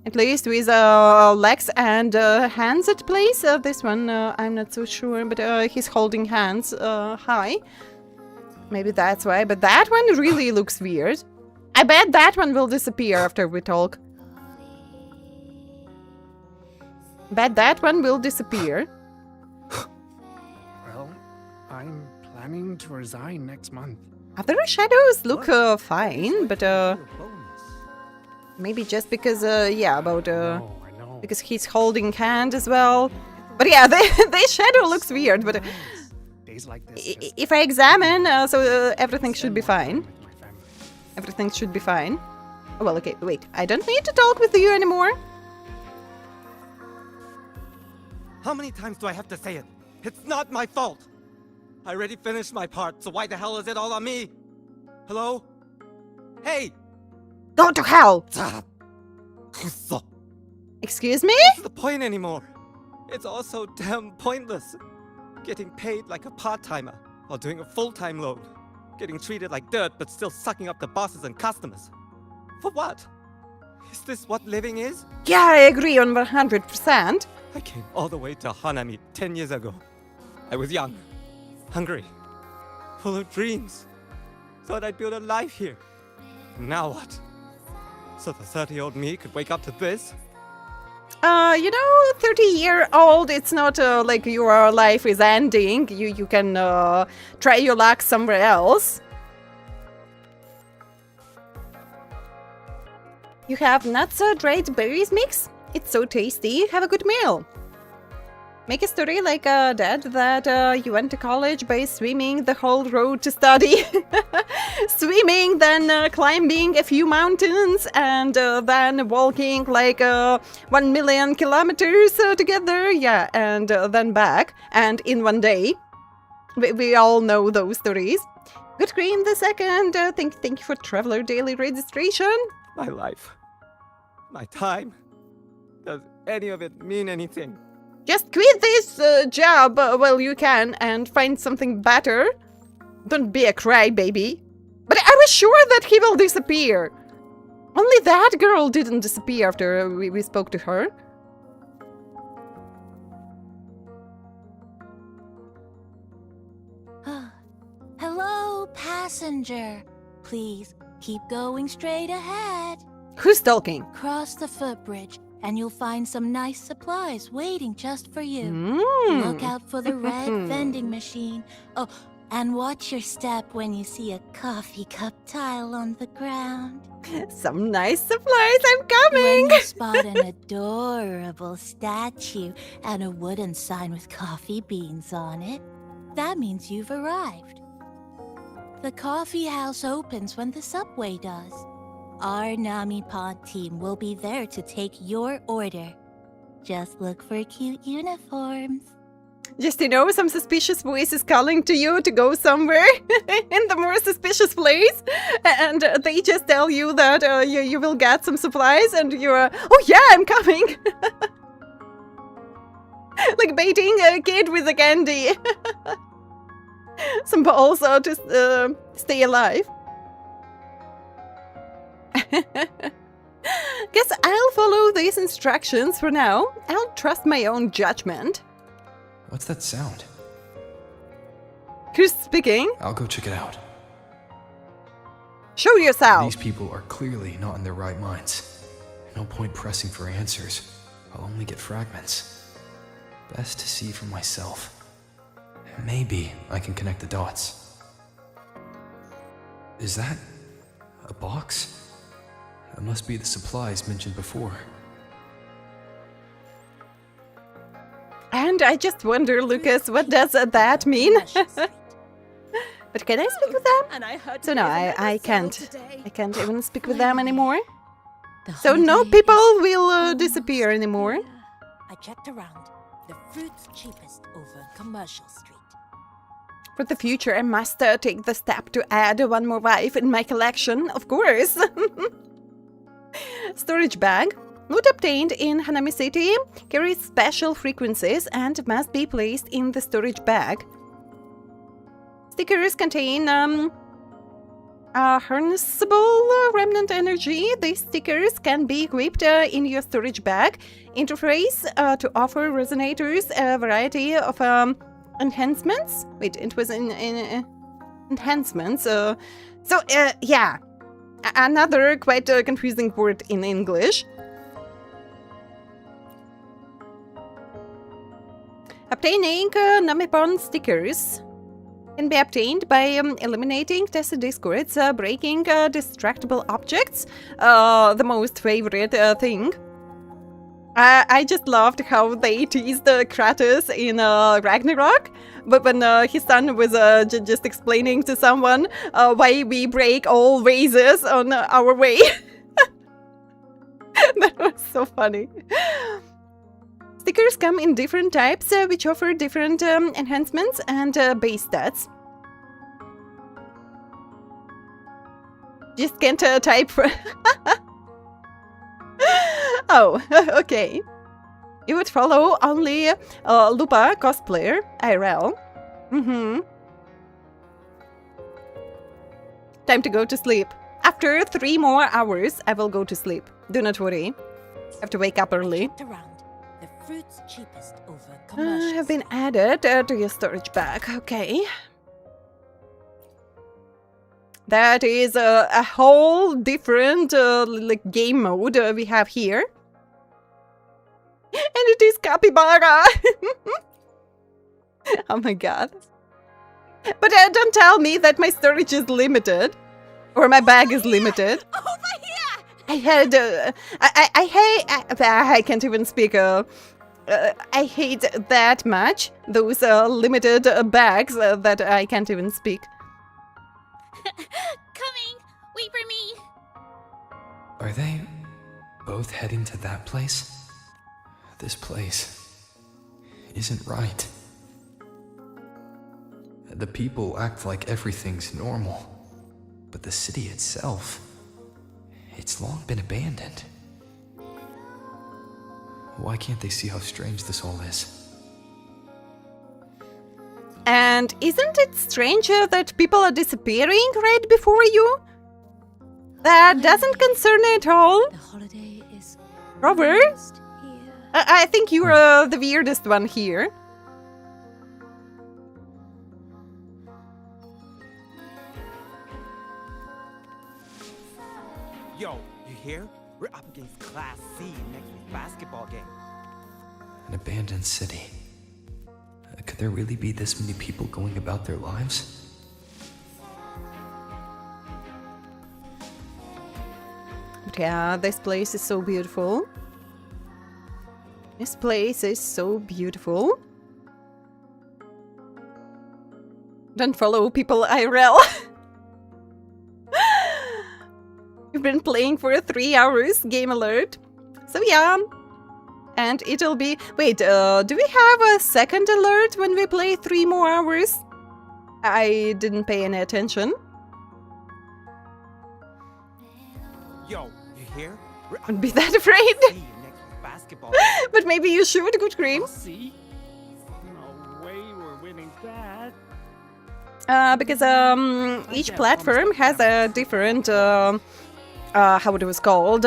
[SPEAKER 1] At least with legs and hands at place. This one, I'm not so sure, but he's holding hands high. Maybe that's why, but that one really looks weird. I bet that one will disappear after we talk. Bet that one will disappear.
[SPEAKER 19] Well, I'm planning to resign next month.
[SPEAKER 1] Other shadows look fine, but maybe just because, yeah, about because he's holding hand as well. But yeah, the shadow looks weird. But if I examine, so everything should be fine. Everything should be fine. Oh, well, okay, wait. I don't need to talk with you anymore.
[SPEAKER 11] How many times do I have to say it? It's not my fault. I already finished my part, so why the hell is it all on me? Hello? Hey!
[SPEAKER 1] Go to hell! Excuse me?
[SPEAKER 11] What's the point anymore? It's all so damn pointless. Getting paid like a part-timer while doing a full-time load. Getting treated like dirt but still sucking up the bosses and customers. For what? Is this what living is?
[SPEAKER 1] Yeah, I agree on 100%.
[SPEAKER 11] I came all the way to Hanami 10 years ago. I was young, hungry, full of dreams. Thought I'd build a life here. Now what? So the 30-year-old me could wake up to this?
[SPEAKER 1] You know, 30-year-old, it's not like your life is ending. You can try your luck somewhere else. You have nuts, dried berries mix? It's so tasty. Have a good meal. Make a story like Dad that you went to college by swimming the whole road to study. Swimming, then climbing a few mountains, and then walking like 1 million kilometers together. Yeah, and then back. And in one day. We all know those stories. Good Cream the second. Thank you for Traveler Daily registration.
[SPEAKER 11] My life. My time. Does any of it mean anything?
[SPEAKER 1] Just quit this job while you can and find something better. Don't be a crybaby. But I was sure that he will disappear. Only that girl didn't disappear after we spoke to her.
[SPEAKER 20] Hello, passenger. Please keep going straight ahead.
[SPEAKER 1] Who's talking?
[SPEAKER 20] Cross the footbridge, and you'll find some nice supplies waiting just for you. Look out for the red vending machine. Oh, and watch your step when you see a coffee cup tile on the ground.
[SPEAKER 1] Some nice supplies, I'm coming!
[SPEAKER 20] When you spot an adorable statue and a wooden sign with coffee beans on it, that means you've arrived. The coffee house opens when the subway does. Our Nami Pod team will be there to take your order. Just look for cute uniforms.
[SPEAKER 1] Just, you know, some suspicious voice is calling to you to go somewhere in the more suspicious place. And they just tell you that you will get some supplies and you're, oh yeah, I'm coming. Like baiting a kid with a candy. Some balls to stay alive. Guess I'll follow these instructions for now. I'll trust my own judgment.
[SPEAKER 12] What's that sound?
[SPEAKER 1] Who's speaking?
[SPEAKER 12] I'll go check it out.
[SPEAKER 1] Show yourself!
[SPEAKER 12] These people are clearly not in their right minds. No point pressing for answers. I'll only get fragments. Best to see for myself. Maybe I can connect the dots. Is that a box? That must be the supplies mentioned before.
[SPEAKER 1] And I just wonder, Lucas, what does that mean? But can I speak with them? So no, I can't. I can't even speak with them anymore. So no people will disappear anymore.
[SPEAKER 20] I checked around. The fruit's cheapest over Commercial Street.
[SPEAKER 1] For the future, I must take the step to add one more wife in my collection, of course. Storage bag. Loot obtained in Hanami City carries special frequencies and must be placed in the storage bag. Stickers contain harnessable remnant energy. These stickers can be equipped in your storage bag interface to offer resonators a variety of enhancements. Wait, it was in enhancements. Yeah, another quite confusing word in English. Obtaining Namipon stickers can be obtained by eliminating tested discords, breaking distractible objects, the most favorite thing. I just loved how they teased Kratos in Ragnarok, but when his son was just explaining to someone why we break all vases on our way. That was so funny. Stickers come in different types, which offer different enhancements and base stats. Just can't type. Oh, okay. You would follow only Lupa cosplayer, IRL. Time to go to sleep. After 3 more hours, I will go to sleep. Do not worry. I have to wake up early.
[SPEAKER 20] The fruit's cheapest over
[SPEAKER 1] Have been added to your storage bag. Okay. That is a whole different like game mode we have here. And it is capybara. Oh my god. But don't tell me that my storage is limited. Or my bag is limited.
[SPEAKER 20] Over here!
[SPEAKER 1] I had I can't even speak. I hate that much those limited bags that I can't even speak.
[SPEAKER 2] Coming! Wait for me!
[SPEAKER 12] Are they both heading to that place? This place isn't right. The people act like everything's normal, but the city itself, it's long been abandoned. Why can't they see how strange this all is?
[SPEAKER 1] And isn't it strange that people are disappearing right before you? That doesn't concern me at all.
[SPEAKER 2] The holiday is
[SPEAKER 1] Robert? I think you're the weirdest one here.
[SPEAKER 21] Yo, you hear? We're up against Class C next week's basketball game.
[SPEAKER 12] An abandoned city. Could there really be this many people going about their lives?
[SPEAKER 1] But yeah, this place is so beautiful. This place is so beautiful. Don't follow people IRL. We've been playing for 3 hours, game alert. So yeah. And it'll be... Wait, do we have a second alert when we play 3 more hours? I didn't pay any attention.
[SPEAKER 21] Yo, you hear?
[SPEAKER 1] Don't be that afraid.
[SPEAKER 21] Basketball.
[SPEAKER 1] But maybe you should, good cream.
[SPEAKER 19] See? No way we're winning that.
[SPEAKER 1] Because each platform has a different... how it was called?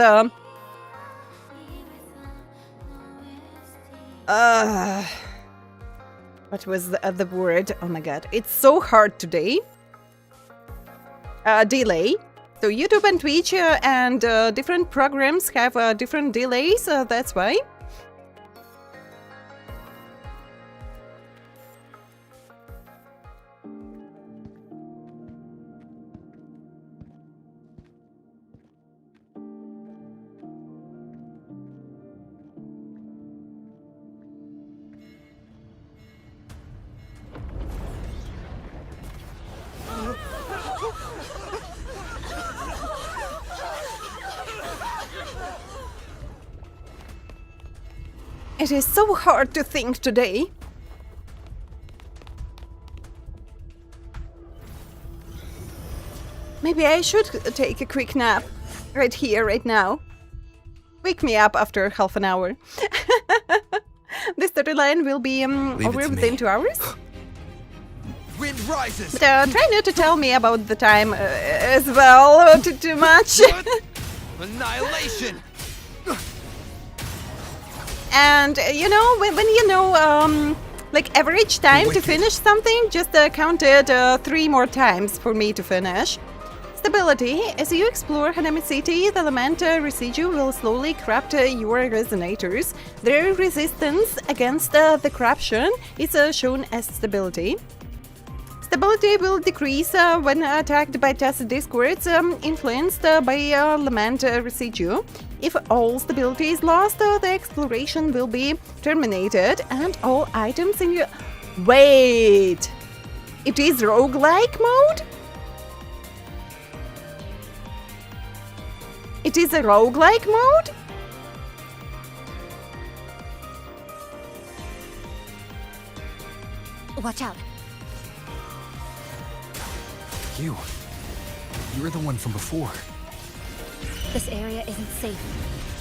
[SPEAKER 1] What was the word? Oh my god, it's so hard today. Delay. So YouTube and Twitch and different programs have different delays, that's why. It is so hard to think today. Maybe I should take a quick nap right here, right now. Wake me up after half an hour. This storyline will be over within 2 hours.
[SPEAKER 21] Wind rises.
[SPEAKER 1] But try not to tell me about the time as well too much.
[SPEAKER 21] Annihilation.
[SPEAKER 1] And you know, when you know like average time to finish something, just count it 3 more times for me to finish. Stability. As you explore Hanami City, the Lament residue will slowly corrupt your resonators. Their resistance against the corruption is shown as stability. Stability will decrease when attacked by tacit discords influenced by Lament residue. If all stability is lost, the exploration will be terminated and all items in your... Wait! It is roguelike mode? It is a roguelike mode?
[SPEAKER 2] Watch out.
[SPEAKER 7] You're the one from before.
[SPEAKER 2] This area isn't safe.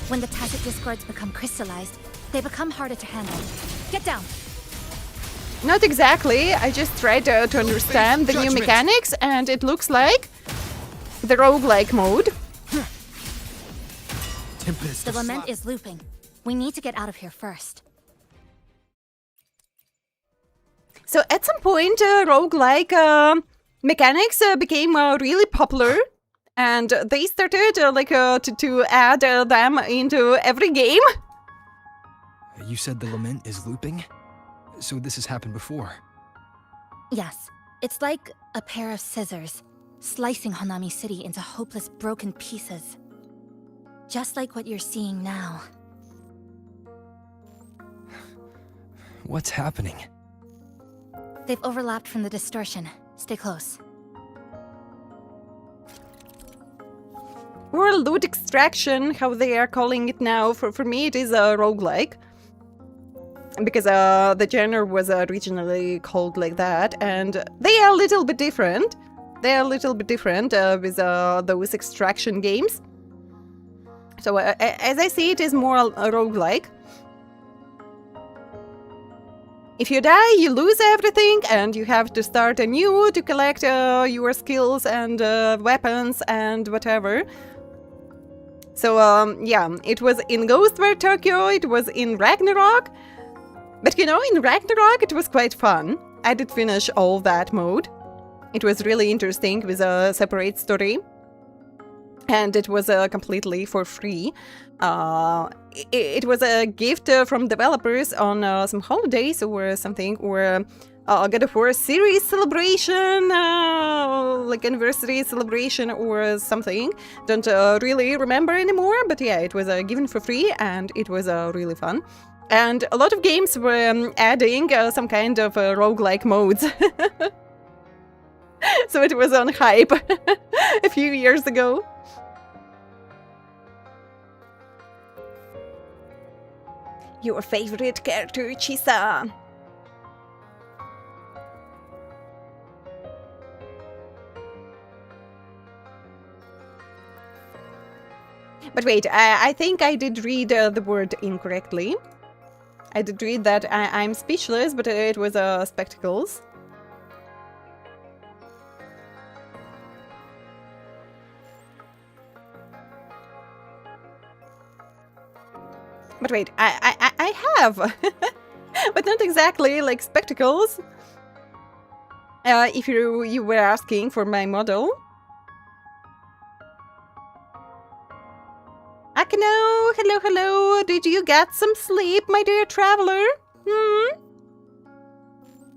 [SPEAKER 2] When the tacit discords become crystallized, they become harder to handle. Get down!
[SPEAKER 1] Not exactly. I just tried to understand the new mechanics, and it looks like the roguelike mode.
[SPEAKER 2] The Lament is looping. We need to get out of here first.
[SPEAKER 1] So at some point, roguelike mechanics became really popular, and they started to add them into every game.
[SPEAKER 7] You said the Lament is looping? So this has happened before?
[SPEAKER 2] Yes, it's like a pair of scissors, slicing Hanami City into hopeless broken pieces. Just like what you're seeing now.
[SPEAKER 7] What's happening?
[SPEAKER 2] They've overlapped from the distortion. Stay close.
[SPEAKER 1] Or loot extraction, how they are calling it now. For me, it is a roguelike. Because the genre was originally called like that, and they are a little bit different. They are a little bit different with those extraction games. So as I see, it is more a roguelike. If you die, you lose everything, and you have to start anew to collect your skills and weapons and whatever. So yeah, it was in Ghostwire Tokyo, it was in Ragnarok. But you know, in Ragnarok it was quite fun. I did finish all that mode. It was really interesting with a separate story. And it was completely for free. It was a gift from developers on some holidays or something, or God of War series celebration, like anniversary celebration or something. Don't really remember anymore, but yeah, it was given for free and it was really fun. And a lot of games were adding some kind of roguelike modes. So it was on hype a few years ago. Your favorite character, Chisa. But wait, I think I did read the word incorrectly. I did read that I'm speechless, but it was spectacles. But wait, I have, but not exactly like spectacles. If you were asking for my model. Akano, hello, hello. Did you get some sleep, my dear traveler?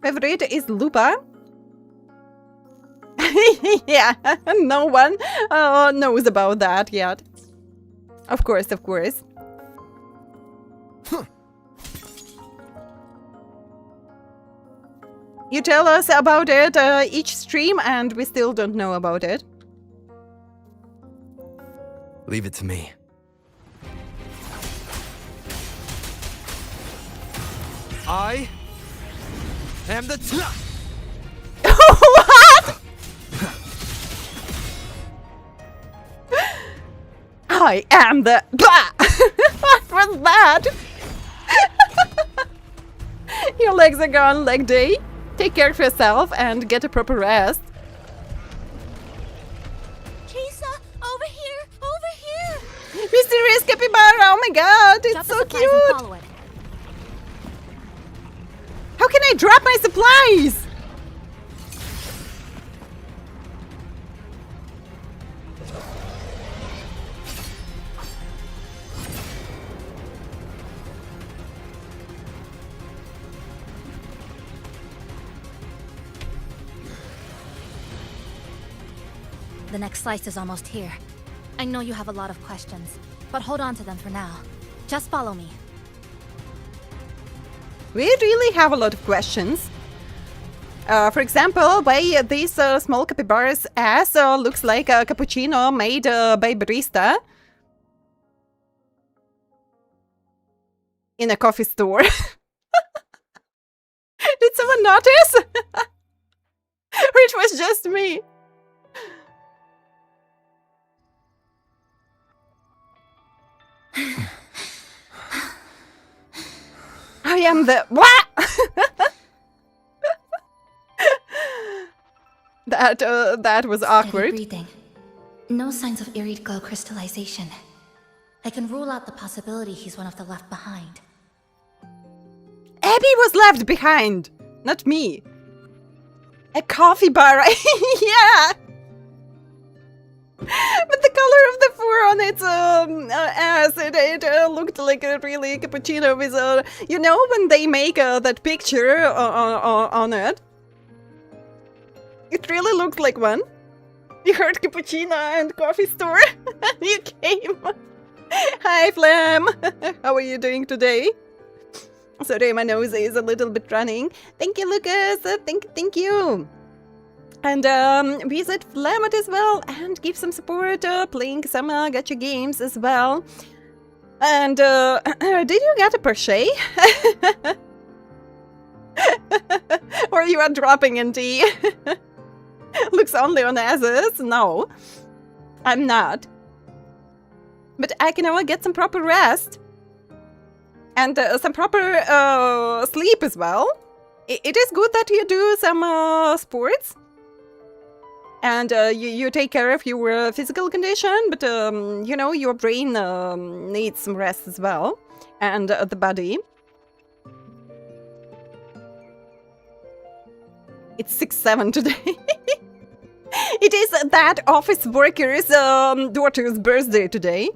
[SPEAKER 1] Favorite is Lupa. Yeah, no one knows about that yet. Of course, of course. You tell us about it each stream and we still don't know about it.
[SPEAKER 7] Leave it to me.
[SPEAKER 21] I am the...
[SPEAKER 1] What? I am the... What was that? Your legs are gone, leg day. Take care of yourself and get a proper rest.
[SPEAKER 20] Kisa, over here!
[SPEAKER 1] Mysterious capybara, oh my god, it's so cute! How can I drop my supplies?
[SPEAKER 4] The next slice is almost here. I know you have a lot of questions, but hold on to them for now. Just follow me.
[SPEAKER 1] We really have a lot of questions. For example, why this small capybara's ass looks like a cappuccino made by barista in a coffee store. Did someone notice? Or it was just me? I am the... What? That was awkward.
[SPEAKER 20] Steady breathing. No signs of irried glow crystallization. I can rule out the possibility he's one of the left behind.
[SPEAKER 1] Abby was left behind, not me. A coffee bar, yeah. But the color of the fur on its ass, it looked like a really cappuccino with a... You know when they make that picture on it? It really looked like one. You heard cappuccino and coffee store? You came. Hi, Flam. How are you doing today? Sorry, my nose is a little bit running. Thank you, Lucas. Thank you. And visit Lament as well and give some support playing some gacha games as well. And did you get a Perche? Or you are dropping in tea? Looks only on asses. No, I'm not. But I can now get some proper rest. And some proper sleep as well. It is good that you do some sports. And you take care of your physical condition, but you know, your brain needs some rest as well. And the body. It's 6/7 today. It is that office worker's daughter's birthday today.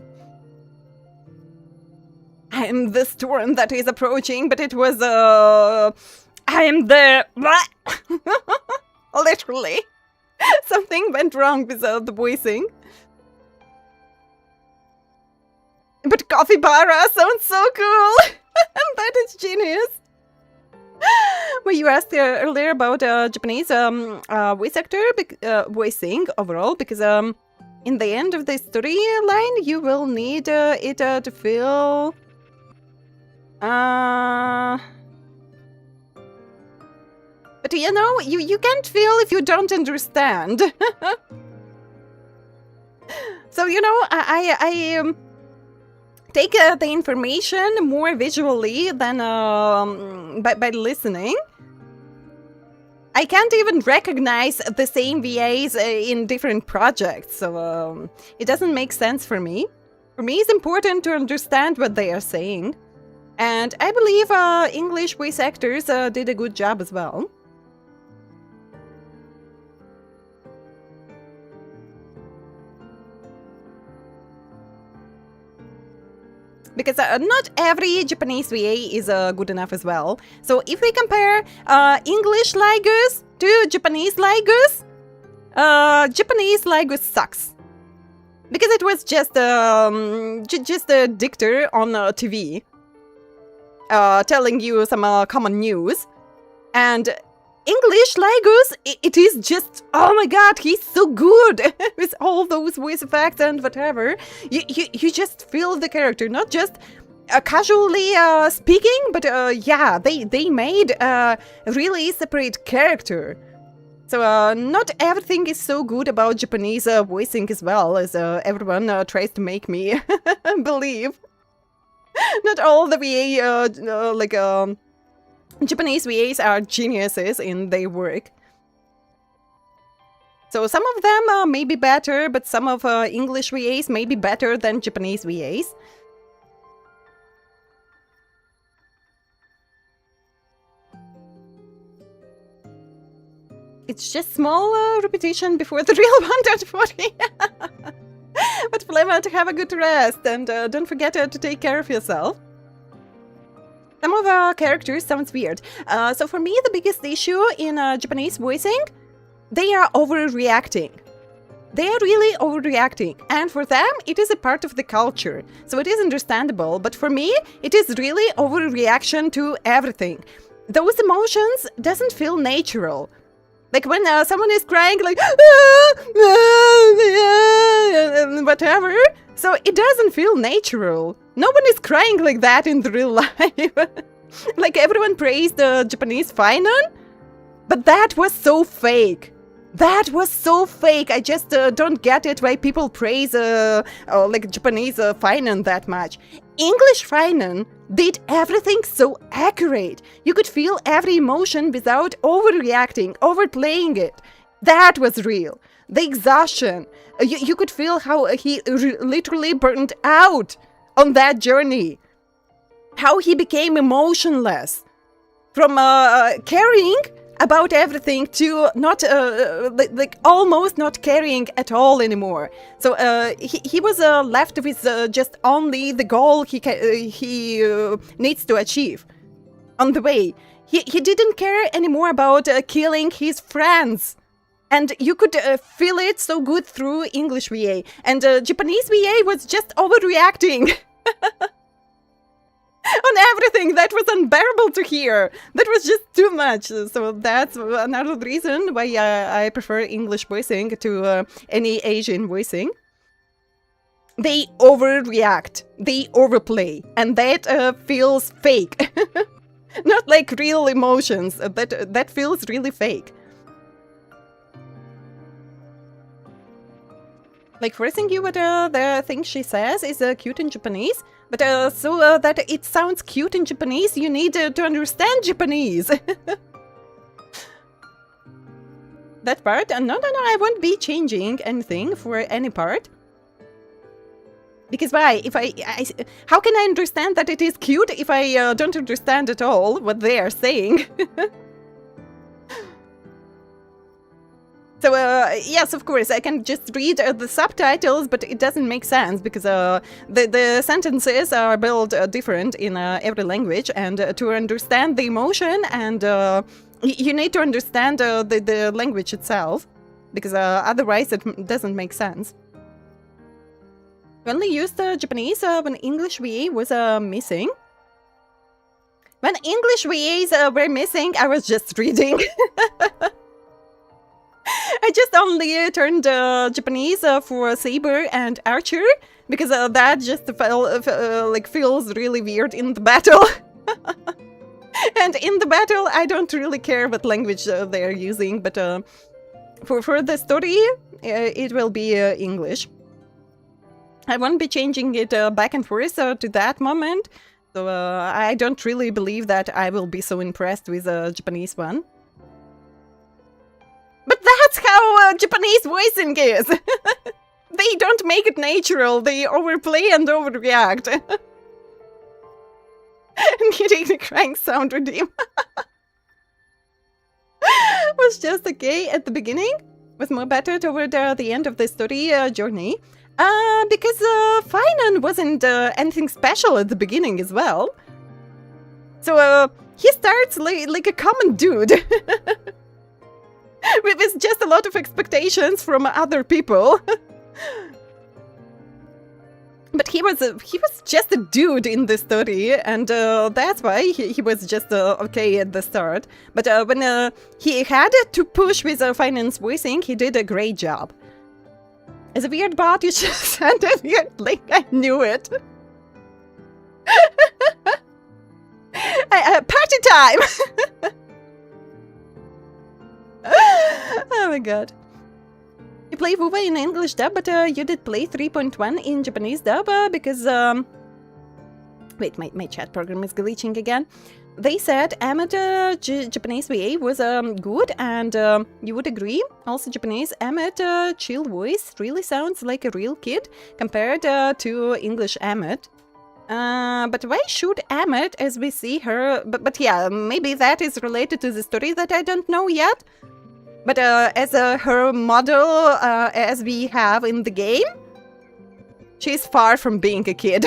[SPEAKER 1] I am the storm that is approaching, but it was I am the... What? Literally. Something went wrong with the voicing. But coffee bara sounds so cool. That is genius. Well, you asked earlier about Japanese voice actor voicing overall, because in the end of the storyline, you will need it to feel... But you know, you can't feel if you don't understand. So, you know, I take the information more visually than by listening. I can't even recognize the same VAs in different projects, so it doesn't make sense for me. For me, it's important to understand what they are saying. And I believe English voice actors did a good job as well. Because not every Japanese VA is good enough as well. So if we compare English Ligus to Japanese Ligus, Japanese Ligus sucks. Because it was just a dictator on TV. Telling you some common news. And English Ligus, it is just, oh my god, he's so good with all those voice effects and whatever. You just feel the character, not just casually speaking, but yeah, they made a really separate character. So not everything is so good about Japanese voicing as well, as everyone tries to make me believe. Not all the VA, Japanese VAs are geniuses in their work. So some of them may be better, but some of English VAs may be better than Japanese VAs. It's just small repetition before the real one, don't worry. But Flemma, to have a good rest, and don't forget to take care of yourself. Some of our characters sounds weird. So for me, the biggest issue in Japanese voicing, they are overreacting. They are really overreacting, and for them, it is a part of the culture, so it is understandable, but for me, it is really overreaction to everything. Those emotions doesn't feel natural. Like when someone is crying like whatever, so it doesn't feel natural. No one is crying like that in the real life. Like everyone praised the Japanese Finan, but that was so fake. That was so fake. I just don't get it why people praise like Japanese Finan that much. English Finan did everything so accurate. You could feel every emotion without overreacting, overplaying it. That was real. The exhaustion. You could feel how he literally burned out on that journey. How he became emotionless. From caring about everything to not like almost not caring at all anymore. So he was left with just only the goal he needs to achieve on the way. He didn't care anymore about killing his friends. And you could feel it so good through English VA. And Japanese VA was just overreacting. On everything. That was unbearable to hear. That was just too much. So that's another reason why I prefer English voicing to any Asian voicing. They overreact. They overplay. And that feels fake. Not like real emotions. That feels really fake. Like, forcing you with the thing she says is cute in Japanese, but so that it sounds cute in Japanese, you need to understand Japanese. That part? No, I won't be changing anything for any part. Because why? If how can I understand that it is cute if I don't understand at all what they are saying? So, yes, of course, I can just read the subtitles, but it doesn't make sense because the sentences are built different in every language, and to understand the emotion, and you need to understand the language itself, because otherwise it doesn't make sense. We only used Japanese when English VA was missing. When English VAs were missing, I was just reading. I just only turned Japanese for Saber and Archer because that just feels really weird in the battle. And in the battle, I don't really care what language they're using, but for the story, it will be English. I won't be changing it back and forth to that moment, so I don't really believe that I will be so impressed with the Japanese one. But that's how Japanese voicing is! They don't make it natural, they overplay and overreact. Needing the crying sound redeem. Was just okay at the beginning, was more better toward the end of the story journey. Because Finan wasn't anything special at the beginning as well. So he starts like a common dude. With just a lot of expectations from other people. But he was just a dude in the story, and that's why he was just okay at the start. But when he had to push with finance voicing, he did a great job. As a weird bot, you just sent a weird link. I knew it. Party time! Oh my god. You play WUWA in English dub, but you did play 3.1 in Japanese dub because... Wait, my chat program is glitching again. They said amateur Japanese VA was good, and you would agree. Also, Japanese amateur chill voice really sounds like a real kid compared to English Amit. But why should Amit as we see her? But yeah, maybe that is related to the story that I don't know yet. But as her model, as we have in the game, she's far from being a kid.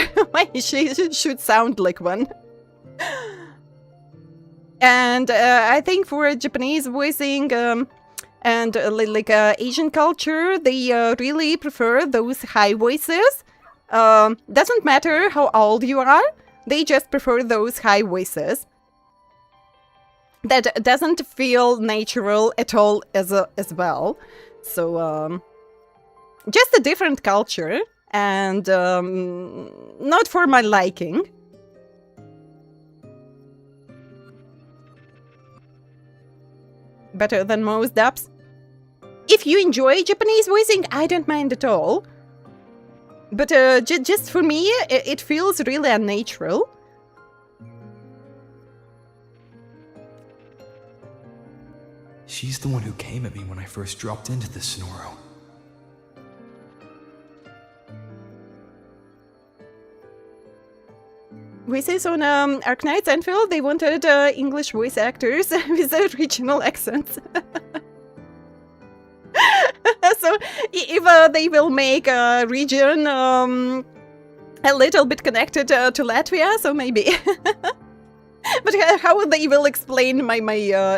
[SPEAKER 1] She should sound like one. And I think for Japanese voicing and like Asian culture, they really prefer those high voices. Doesn't matter how old you are, they just prefer those high voices. That doesn't feel natural at all as well. So, just a different culture, and not for my liking. Better than most dubs. If you enjoy Japanese voicing, I don't mind at all. But just for me, it feels really unnatural.
[SPEAKER 12] She's the one who came at me when I first dropped into the Sonoro.
[SPEAKER 1] Voices on Arknight's Anfield, they wanted English voice actors with regional accents. So if they will make a region a little bit connected to Latvia, so maybe. But how they will explain my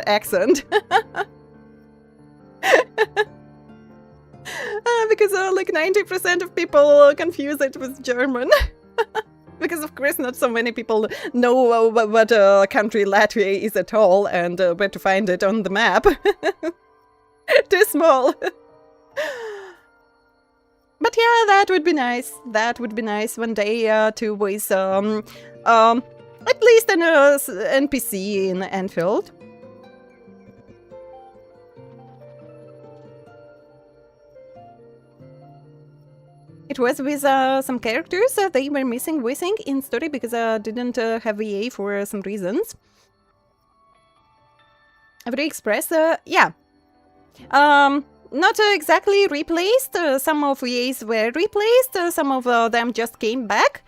[SPEAKER 1] accent? Because like 90% of people confuse it with German. Because of course not so many people know what country Latvia is at all, and where to find it on the map. Too small. But yeah, that would be nice. That would be nice one day to voice at least an NPC in Anfield. It was with some characters they were missing voicing in story because I didn't have VA for some reasons. Every Express, yeah. Not exactly replaced. Some of VAs were replaced. Some of them just came back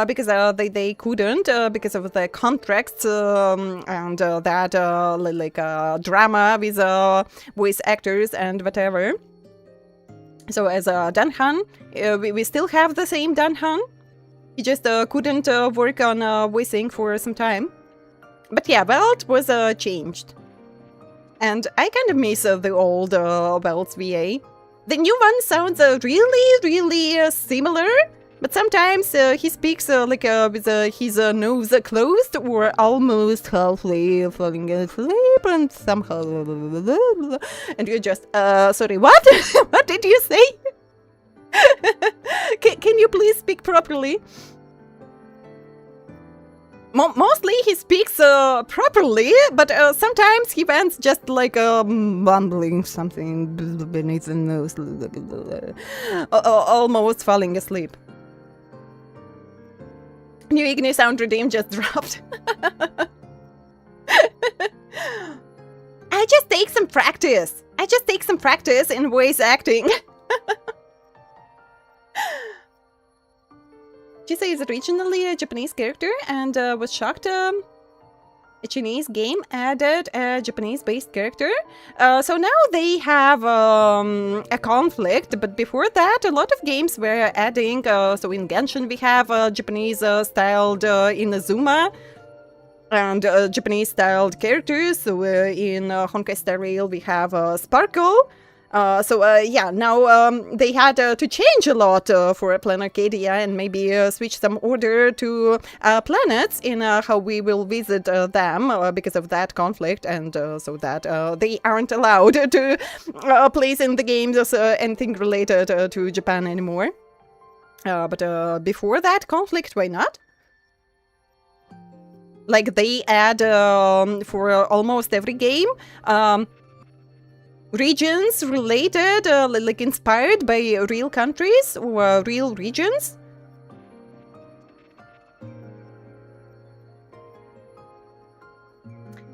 [SPEAKER 1] because they couldn't because of the contracts and that like drama with voice actors and whatever. So as Danhan, we still have the same Danhan. He just couldn't work on voicing for some time. But yeah, Welt was changed. And I kind of miss the old Welt's VA. The new one sounds really similar, but sometimes he speaks like with his nose closed or almost halfway falling asleep and somehow... And you're just, sorry, what? What did you say? Can you please speak properly? Mostly he speaks properly, but sometimes he went just like mumbling something beneath the nose, almost falling asleep. New Igni sound redeem just dropped. I just take some practice. I just take some practice in voice acting. Jisa is originally a Japanese character and was shocked a Chinese game added a Japanese-based character. So now they have a conflict, but before that a lot of games were adding, so in Genshin we have Japanese-styled Inazuma and Japanese-styled characters. So in Honkai Star Rail we have Sparkle. Yeah, now they had to change a lot for Plan Arcadia and maybe switch some order to planets in how we will visit them because of that conflict, and so that they aren't allowed to place in the games anything related to Japan anymore. But before that conflict, why not? Like they add for almost every game regions related, like inspired by real countries or real regions.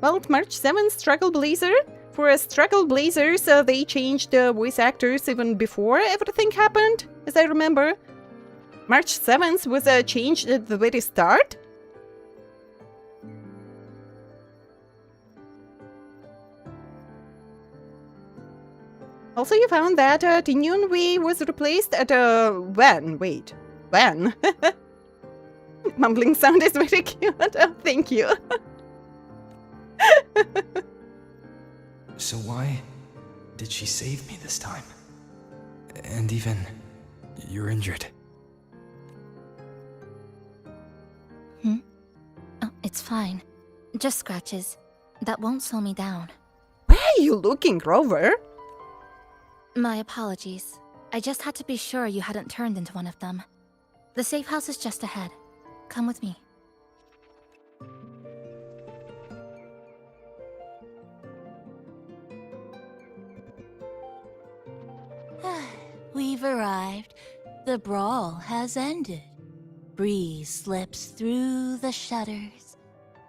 [SPEAKER 1] Well, March 7th, Struggle Blazer. For Struggle Blazers, they changed voice actors even before everything happened, as I remember. March 7th was changed at the very start. Also, you found that Tinyunwi was replaced at when? Wait, when? Mumbling sound is very cute. Oh, thank you.
[SPEAKER 12] So why did she save me this time? And even, you're injured.
[SPEAKER 4] Oh, it's fine. Just scratches. That won't slow me down.
[SPEAKER 1] Where are you looking, Grover?
[SPEAKER 4] My apologies. I just had to be sure you hadn't turned into one of them. The safe house is just ahead. Come with me.
[SPEAKER 20] We've arrived. The brawl has ended. Breeze slips through the shutters.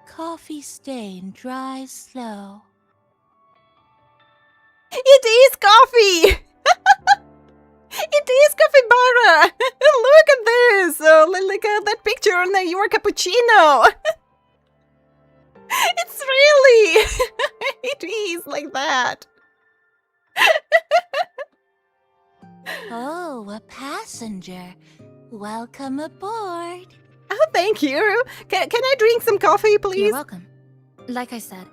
[SPEAKER 20] Coffee stain dries slow.
[SPEAKER 1] It is coffee! It is capybara! Look at this! Like that picture on your cappuccino! It's really... It is like that.
[SPEAKER 20] Oh, a passenger. Welcome aboard.
[SPEAKER 1] Oh, thank you. Can I drink some coffee, please?
[SPEAKER 4] You're welcome. Like I said,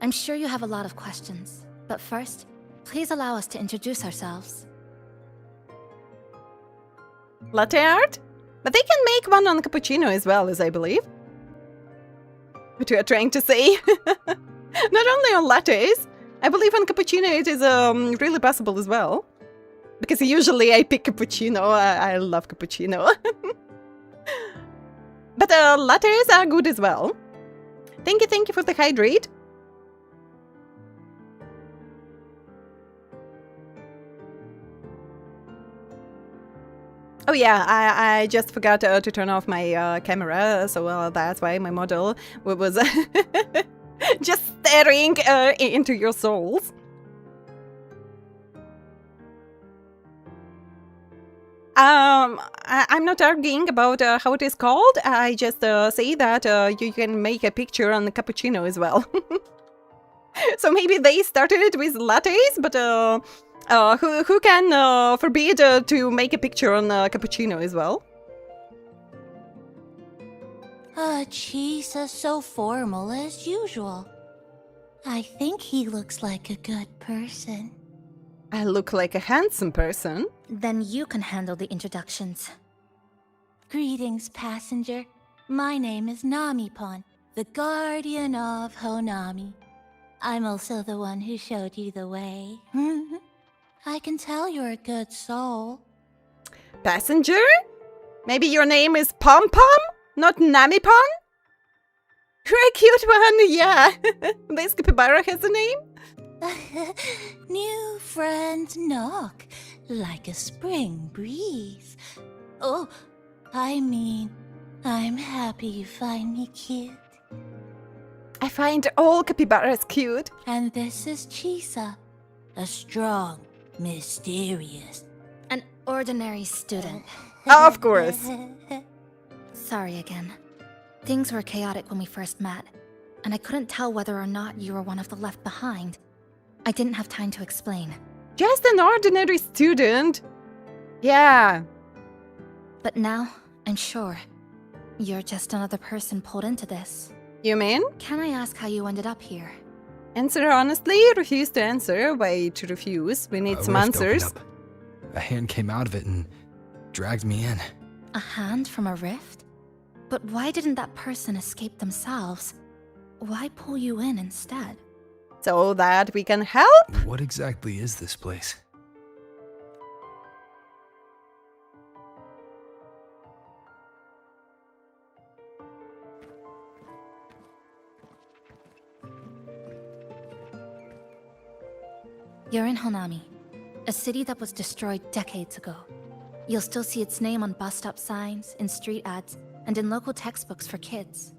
[SPEAKER 4] I'm sure you have a lot of questions. But first, please allow us to introduce ourselves.
[SPEAKER 1] Latte art? But they can make one on cappuccino as well, as I believe. What you are trying to say? Not only on lattes, I believe on cappuccino it is really possible as well. Because usually I pick cappuccino. I love cappuccino. But lattes are good as well. Thank you for the hydrate. Oh yeah, I just forgot to turn off my camera, so that's why my model was just staring into your souls. I'm not arguing about how it is called. I just say that you can make a picture on the cappuccino as well. So maybe they started it with lattes, but who can forbid to make a picture on cappuccino as well?
[SPEAKER 20] Chisa's so formal as usual. I think he looks like a good person.
[SPEAKER 1] I look like a handsome person.
[SPEAKER 4] Then you can handle the introductions.
[SPEAKER 20] Greetings, passenger. My name is Namipon, the guardian of Honami. I'm also the one who showed you the way. I can tell you're a good soul.
[SPEAKER 1] Passenger? Maybe your name is Pom Pom, not Namipon? You're a cute one, yeah. This capybara has a name?
[SPEAKER 20] New friends knock like a spring breeze. Oh, I mean, I'm happy you find me cute.
[SPEAKER 1] I find all capybaras cute.
[SPEAKER 20] And this is Chisa, a strong, mysterious,
[SPEAKER 4] an ordinary student.
[SPEAKER 1] Of course.
[SPEAKER 4] Sorry again. Things were chaotic when we first met, and I couldn't tell whether or not you were one of the left behind. I didn't have time to explain.
[SPEAKER 1] Just an ordinary student. Yeah.
[SPEAKER 4] But now, I'm sure. You're just another person pulled into this.
[SPEAKER 1] You mean?
[SPEAKER 4] Can I ask how you ended up here?
[SPEAKER 1] Answer honestly, refuse to answer. Why to refuse? We need some answers.
[SPEAKER 12] A hand came out of it and dragged me in.
[SPEAKER 4] A hand from a rift? But why didn't that person escape themselves? Why pull you in instead?
[SPEAKER 1] So that we can help?
[SPEAKER 12] What exactly is this place?
[SPEAKER 4] You're in Honami, a city that was destroyed decades ago. You'll still see its name on bus stop signs, in street ads, and in local textbooks for kids.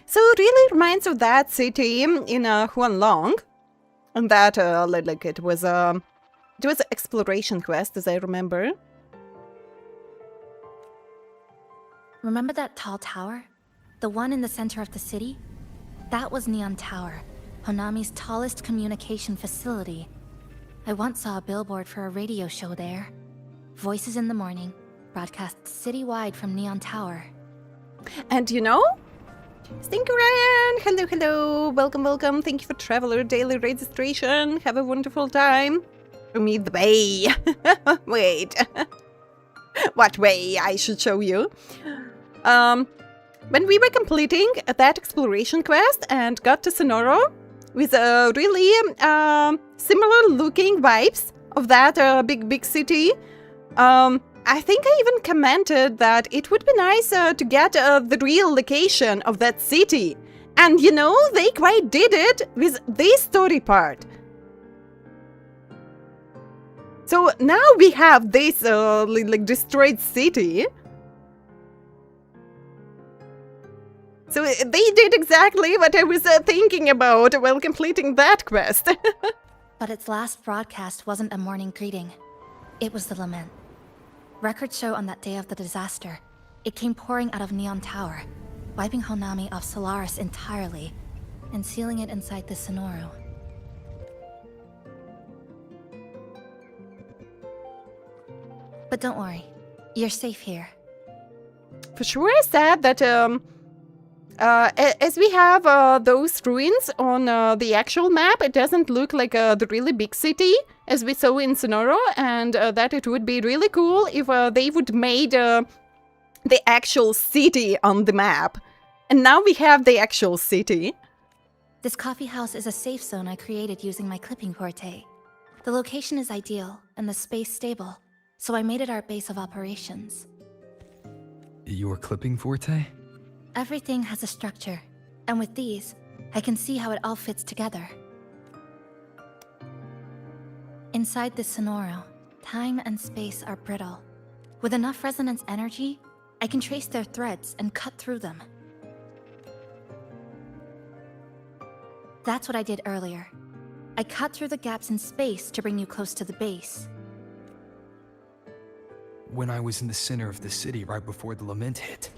[SPEAKER 1] So it really reminds of that city in Huanglong, and that like it was an exploration quest, as I remember.
[SPEAKER 4] Remember that tall tower? The one in the center of the city? That was Neon Tower, Honami's tallest communication facility. I once saw a billboard for a radio show there. Voices in the morning, broadcast citywide from Neon Tower.
[SPEAKER 1] And you know? Igniraen! Hello, hello! Welcome, welcome. Thank you for Traveler Daily registration. Have a wonderful time. Show me the way. Wait. What way I should show you? When we were completing that exploration quest and got to Sonoro with really similar looking vibes of that big city, I think I even commented that it would be nice to get the real location of that city. And you know, they quite did it with this story part. So now we have this like destroyed city. So they did exactly what I was thinking about while completing that quest.
[SPEAKER 4] But its last broadcast wasn't a morning greeting. It was the Lament. Records show on that day of the disaster, it came pouring out of Neon Tower, wiping Honami off Solaris entirely, and sealing it inside the Sonoro. But don't worry, you're safe here.
[SPEAKER 1] For sure, sad that as we have those ruins on the actual map, it doesn't look like the really big city as we saw in Sonoro, and that it would be really cool if they would made the actual city on the map. And now we have the actual city.
[SPEAKER 4] This coffee house is a safe zone I created using my clipping forte. The location is ideal and the space stable, so I made it our base of operations.
[SPEAKER 12] Your clipping forte?
[SPEAKER 4] Everything has a structure, and with these, I can see how it all fits together. Inside this Sonoro, time and space are brittle. With enough resonance energy, I can trace their threads and cut through them. That's what I did earlier. I cut through the gaps in space to bring you close to the base.
[SPEAKER 12] When I was in the center of the city right before the Lament hit.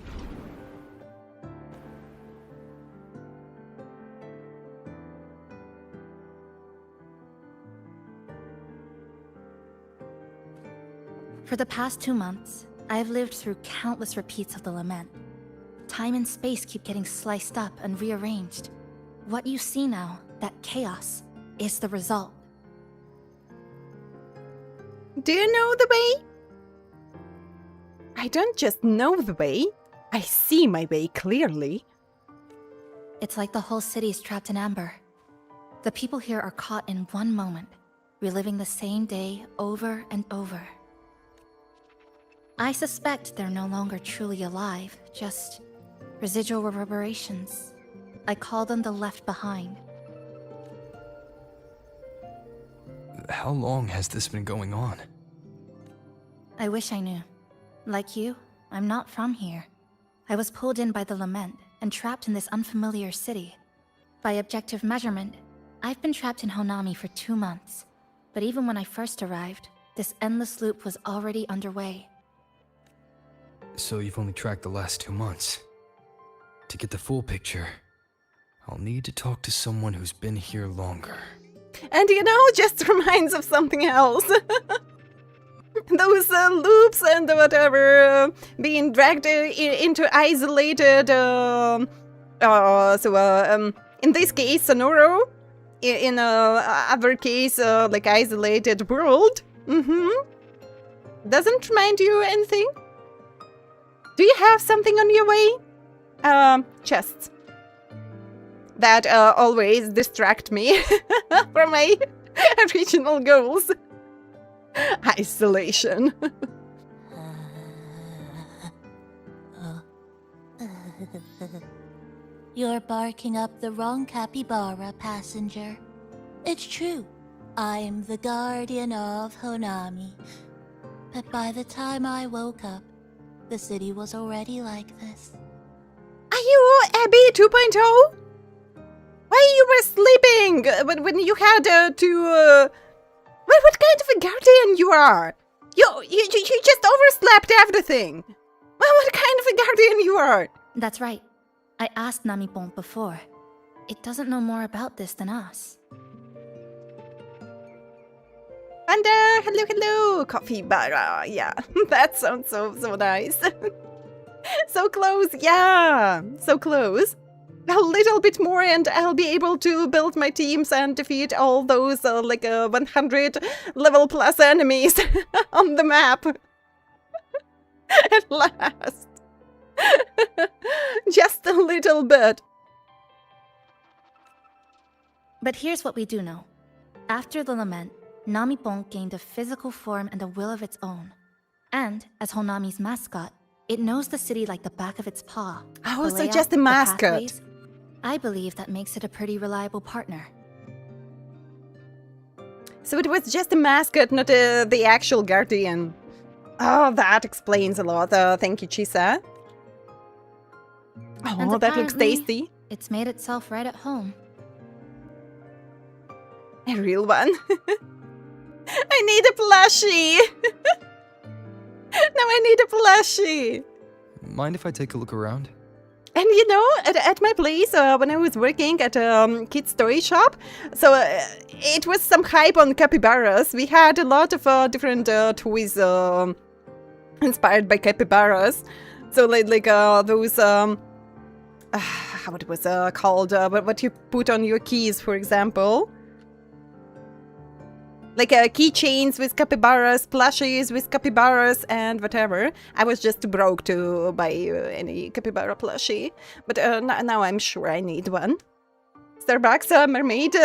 [SPEAKER 4] For the past 2 months, I have lived through countless repeats of the Lament. Time and space keep getting sliced up and rearranged. What you see now, that chaos, is the result.
[SPEAKER 1] Do you know the way? I don't just know the way, I see my way clearly.
[SPEAKER 4] It's like the whole city is trapped in amber. The people here are caught in one moment, reliving the same day over and over. I suspect they're no longer truly alive, just residual reverberations. I call them the left behind.
[SPEAKER 12] How long has this been going on?
[SPEAKER 4] I wish I knew. Like you, I'm not from here. I was pulled in by the Lament and trapped in this unfamiliar city. By objective measurement, I've been trapped in Honami for 2 months. But even when I first arrived, this endless loop was already underway.
[SPEAKER 12] So you've only tracked the last 2 months. To get the full picture, I'll need to talk to someone who's been here longer.
[SPEAKER 1] And you know, just reminds of something else. Those loops and whatever being dragged into isolated. In this case, Sonoro. In other case, like isolated world. Doesn't remind you anything? Do you have something on your way? Chests. That always distract me from my original goals. Isolation.
[SPEAKER 20] You're barking up the wrong capybara, passenger. It's true. I'm the guardian of Honami. But by the time I woke up, the city was already like this.
[SPEAKER 1] Are you Abby 2.0? Why you were sleeping when you had to? What kind of a guardian you are? You just overslept everything. What kind of a guardian you are?
[SPEAKER 4] That's right. I asked Namipon before. It doesn't know more about this than us.
[SPEAKER 1] And hello, coffee bar. Yeah, that sounds so nice. So close, yeah, so close. A little bit more and I'll be able to build my teams and defeat all those 100 level plus enemies on the map. At last. Just a little bit.
[SPEAKER 4] But here's what we do know. After the Lament, Namipon gained a physical form and a will of its own. And, as Honami's mascot, it knows the city like the back of its paw.
[SPEAKER 1] Oh,
[SPEAKER 4] The
[SPEAKER 1] so
[SPEAKER 4] layout,
[SPEAKER 1] just a
[SPEAKER 4] the
[SPEAKER 1] mascot.
[SPEAKER 4] pathways. I believe that makes it a pretty reliable partner.
[SPEAKER 1] So it was just a mascot, not the actual guardian. Oh, that explains a lot. Thank you, Chisa.
[SPEAKER 4] And
[SPEAKER 1] Oh, that looks
[SPEAKER 4] apparently,
[SPEAKER 1] tasty.
[SPEAKER 4] It's made itself right at home.
[SPEAKER 1] A real one. I need a plushie. Now I need a plushie.
[SPEAKER 12] Mind if I take a look around?
[SPEAKER 1] And you know, at my place, when I was working at a kids' toy shop, so it was some hype on capybaras. We had a lot of different toys inspired by capybaras. So like those, how it was called, what you put on your keys, for example. Like keychains with capybaras, plushies with capybaras, and whatever. I was just too broke to buy any capybara plushie, but now I'm sure I need one. Starbucks mermaid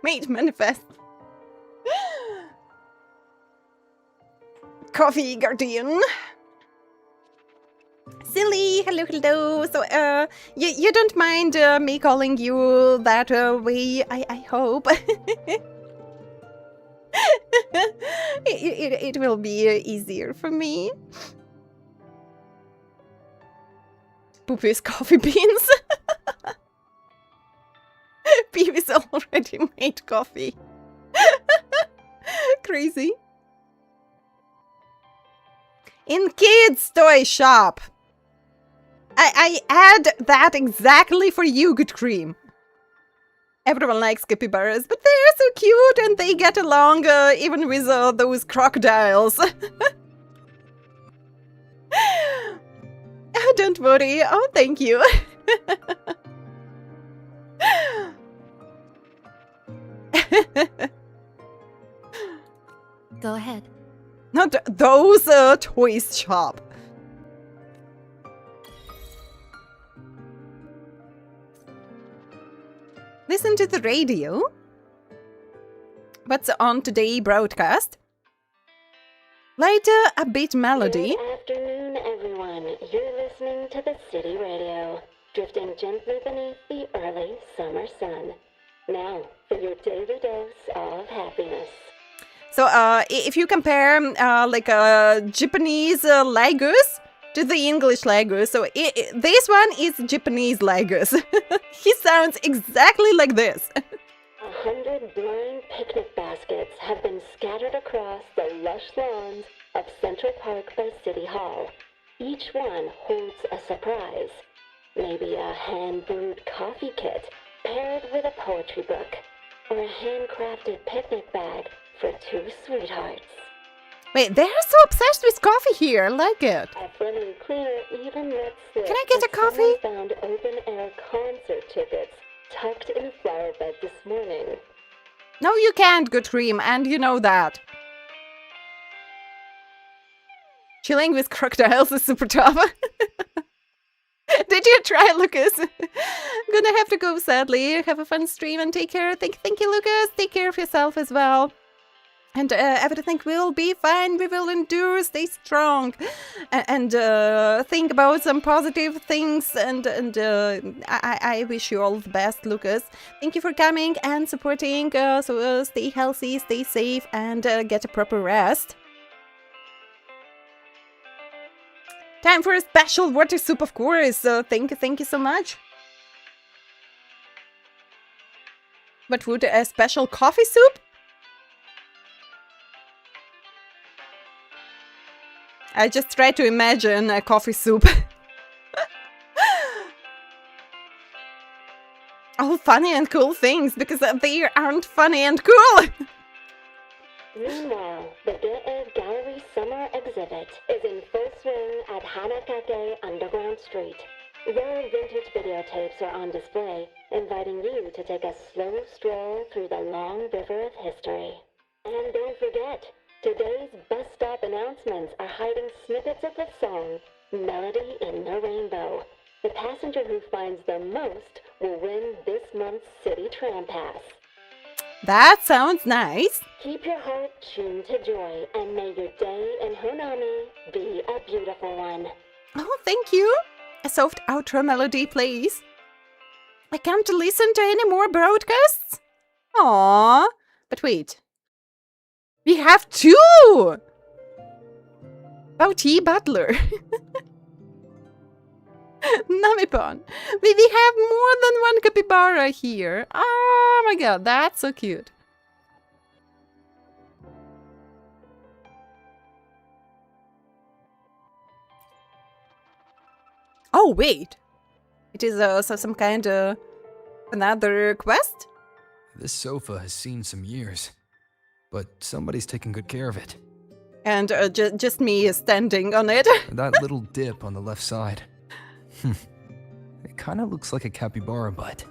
[SPEAKER 1] made manifest. Coffee guardian. Silly, hello. So you don't mind me calling you that way? I hope. It will be easier for me. Poopy's coffee beans. Peewee's already made coffee. Crazy. In kids' toy shop. I add that exactly for you, Good Cream. Everyone likes capybaras, but they're so cute and they get along even with those crocodiles. Oh, don't worry. Oh, thank you.
[SPEAKER 4] Go ahead.
[SPEAKER 1] Not those toys shop. Listen to the radio. What's on today's broadcast? Later, a beat melody.
[SPEAKER 6] Good afternoon, everyone. You're listening to the City Radio, drifting gently beneath the early summer sun. Now, for your daily dose of happiness.
[SPEAKER 1] So, if you compare Japanese Legos to the English Legos, so this one is Japanese Legos. He sounds exactly like this.
[SPEAKER 6] 100 blind picnic baskets have been scattered across the lush lawns of Central Park by City Hall. Each one holds a surprise. Maybe a hand-brewed coffee kit paired with a poetry book, or a handcrafted picnic bag for two sweethearts.
[SPEAKER 1] Wait, they're so obsessed with coffee here. I like it.
[SPEAKER 6] A friendly cleaner even lets slip.
[SPEAKER 1] Can I get a coffee?
[SPEAKER 6] Someone found open-air concert tickets tucked in a flower bed this morning.
[SPEAKER 1] No, you can't, Good Cream, and you know that. Chilling with crocodiles is super tough. Did you try, Lucas? Gonna have to go, sadly. Have a fun stream and take care. Thank you, Lucas. Take care of yourself as well. And everything will be fine. We will endure. Stay strong, and think about some positive things. And I wish you all the best, Lucas. Thank you for coming and supporting. So stay healthy, stay safe, and get a proper rest. Time for a special water soup, of course. Thank you so much. But would a special coffee soup? I just try to imagine a coffee soup. All funny and cool things, because they aren't funny and cool.
[SPEAKER 6] Meanwhile, the Ebb Gallery Summer Exhibit is in full swing at Hanakage Underground Street. Rare vintage videotapes are on display, inviting you to take a slow stroll through the long river of history. And don't forget, today's bus stop announcements are hiding snippets of the song, Melody in the Rainbow. The passenger who finds the most will win this month's City Tram Pass.
[SPEAKER 1] That sounds nice.
[SPEAKER 6] Keep your heart tuned to joy, and may your day in Honami be a beautiful one.
[SPEAKER 1] Oh, thank you. A soft outro melody, please. I can't listen to any more broadcasts? Aww. But wait. We have 2! Bouty Butler. Namipon. We have more than one capybara here. Oh my god, that's so cute. Oh, wait. It is some kind of another quest?
[SPEAKER 12] This sofa has seen some years, but somebody's taking good care of it.
[SPEAKER 1] And just me standing on it.
[SPEAKER 12] That little dip on the left side. It kind of looks like a capybara butt.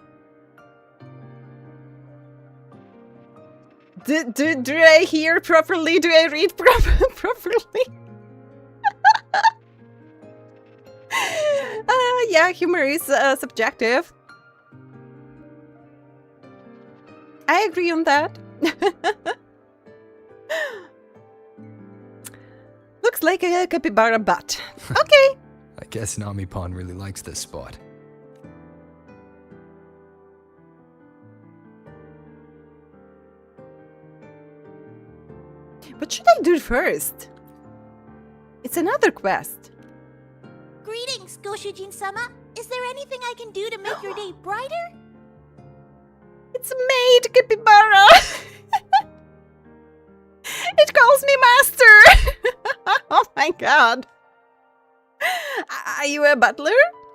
[SPEAKER 1] Do I hear properly? Do I read properly? Yeah, humor is subjective. I agree on that. Looks like a capybara butt. Okay.
[SPEAKER 12] I guess Namipon really likes this spot.
[SPEAKER 1] What should I do first? It's another quest.
[SPEAKER 20] Greetings, Goshujin-sama. Is there anything I can do to make your day brighter?
[SPEAKER 1] It's a maid capybara. It calls me master. Oh my god. Are you a butler?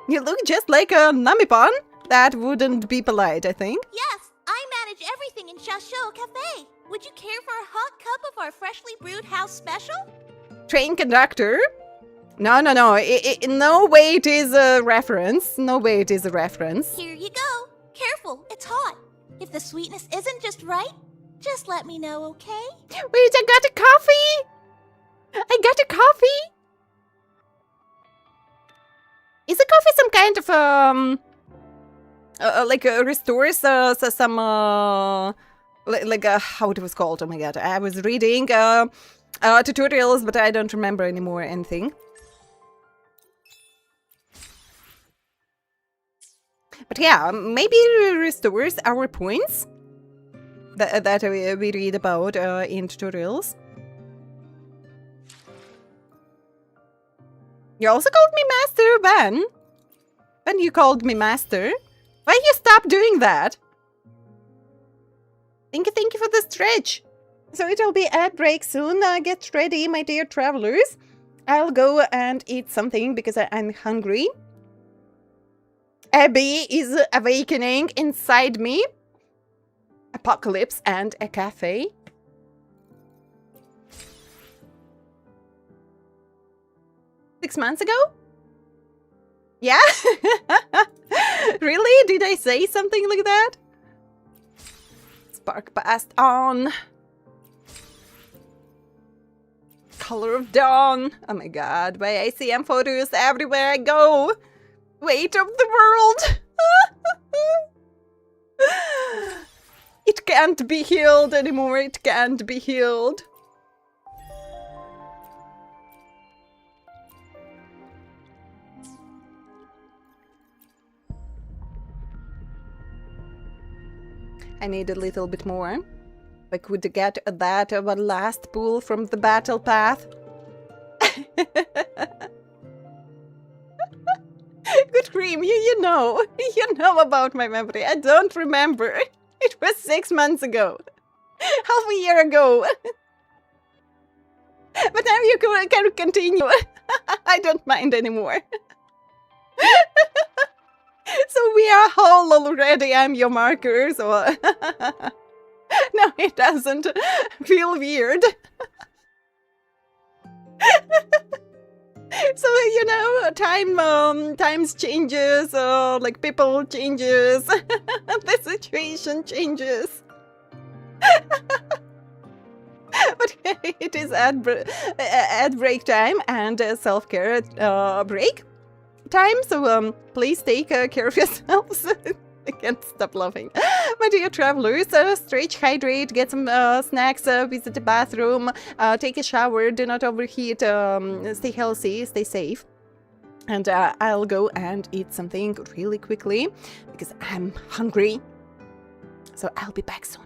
[SPEAKER 1] You look just like a Namipon. That wouldn't be polite, I think.
[SPEAKER 20] Yes, I manage everything in Shasho Cafe. Would you care for a hot cup of our freshly brewed house special?
[SPEAKER 1] Train conductor? No. No way it is a reference. No way it is a reference.
[SPEAKER 20] Here you go. Careful, it's hot. If the sweetness isn't just right, just let me know, okay?
[SPEAKER 1] Wait, I got a coffee! I got a coffee! Is a coffee some kind of, like, restores some, like, how it was called? Oh my god, I was reading tutorials, but I don't remember anymore anything. But yeah, maybe it restores our points that we read about in tutorials. You also called me master, Ben. Ben, you called me master. Why you stop doing that? Thank you for the stretch. So it'll be ad break soon. Get ready, my dear travelers. I'll go and eat something because I'm hungry. Abby is awakening inside me. Apocalypse and a cafe. Six months ago? Yeah? Really? Did I say something like that? Spark passed on. Color of dawn. Oh my god, why I see photos everywhere I go. Weight of the world. It can't be healed anymore. It can't be healed. I need a little bit more. If I could get that last pull from the battle path. Good cream, you know about my memory. I don't remember. It was 6 months ago. Half a year ago. But now you can continue. I don't mind anymore. So we are whole already. I'm your marker, so no, it doesn't feel weird. So you know, times changes, like people changes, the situation changes. But it is ad break time and self-care break time, so please take care of yourselves. I can't stop laughing. My dear travelers, stretch, hydrate, get some snacks, visit the bathroom, take a shower, do not overheat, stay healthy, stay safe. And I'll go and eat something really quickly because I'm hungry. So I'll be back soon.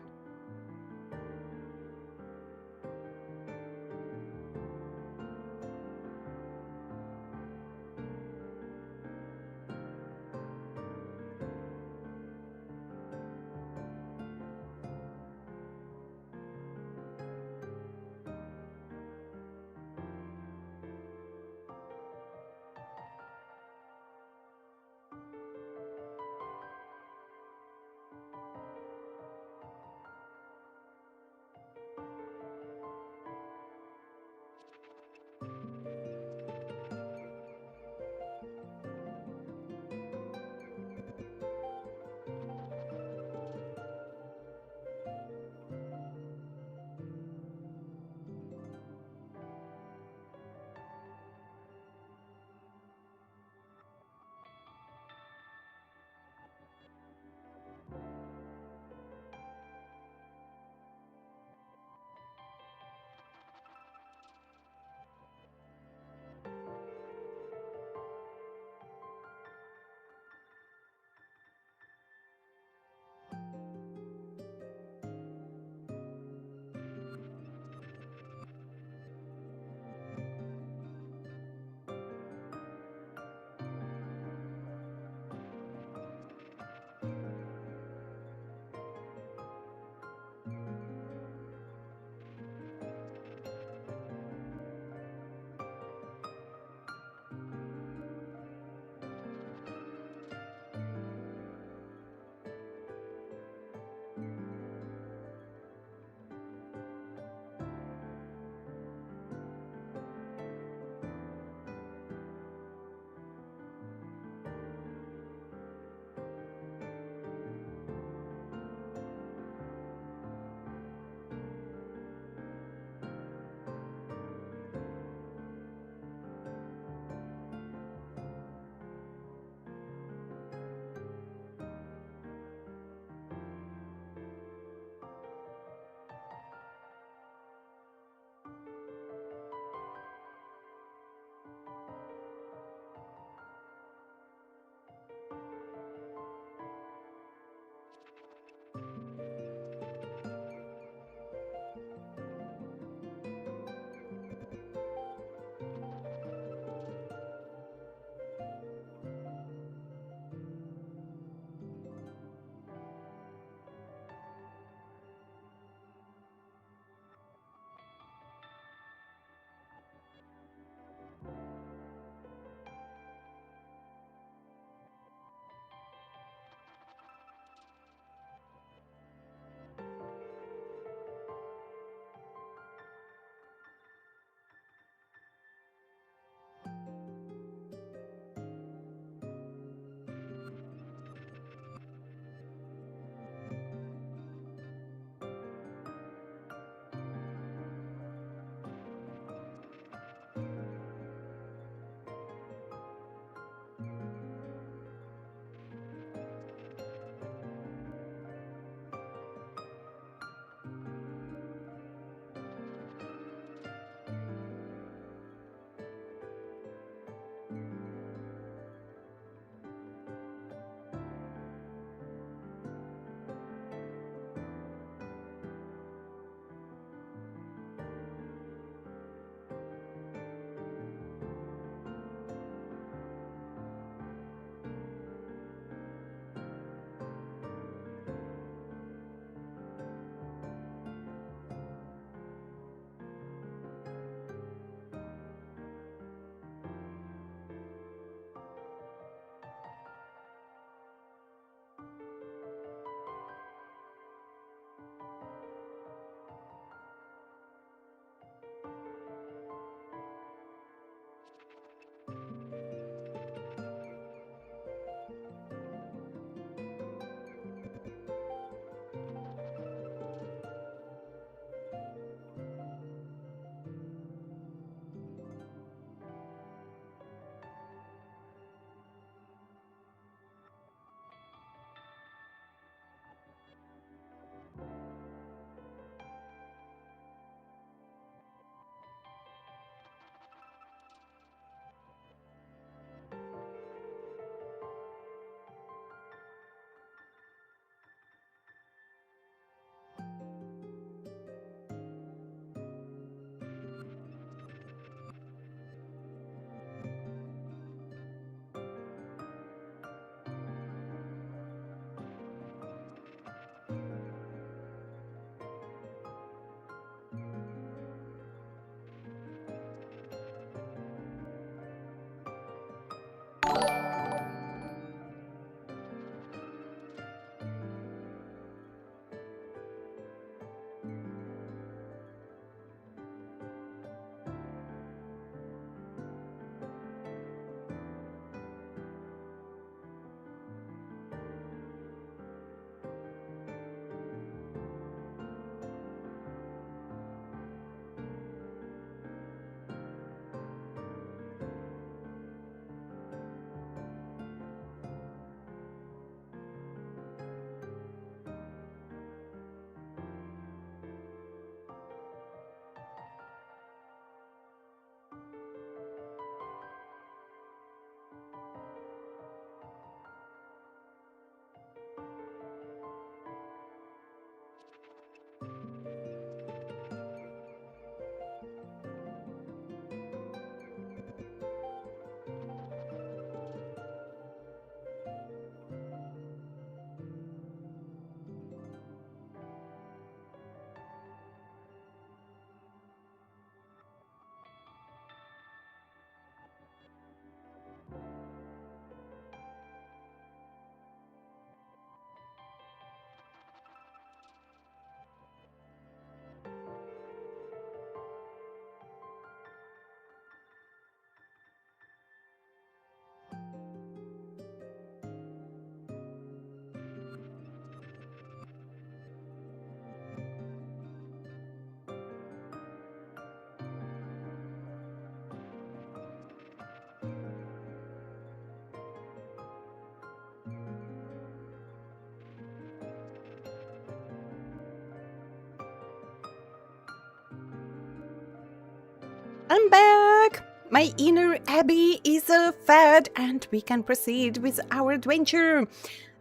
[SPEAKER 1] I'm back! My inner Abbey is fed and we can proceed with our adventure.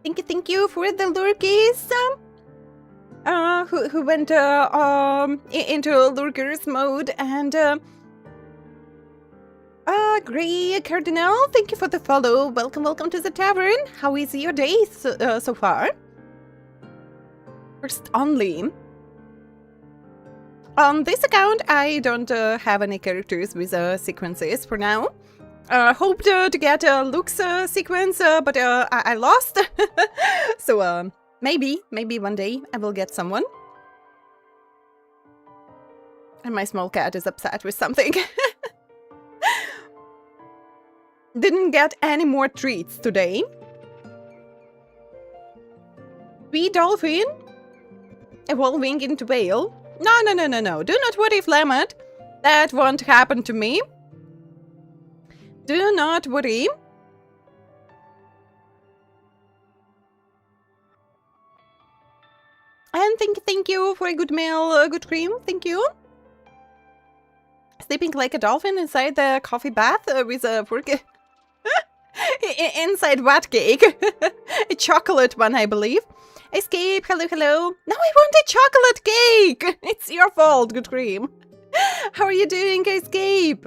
[SPEAKER 1] Thank you for the lurkies who went into lurkers mode, and Grey Cardinal, thank you for the follow. Welcome to the tavern. How is your day so far? First only. On this account, I don't have any characters with sequences for now. Hoped to get a Luke's sequence, but I lost. So maybe one day I will get someone. And my small cat is upset with something. Didn't get any more treats today. Wee dolphin evolving into whale. No. Do not worry, Lament. That won't happen to me. Do not worry. And thank you for a good meal, good cream. Thank you. Sleeping like a dolphin inside the coffee bath with a fork. Inside what cake? A chocolate one, I believe. Escape, hello. No, I want a chocolate cake! It's your fault, good cream. How are you doing, Escape?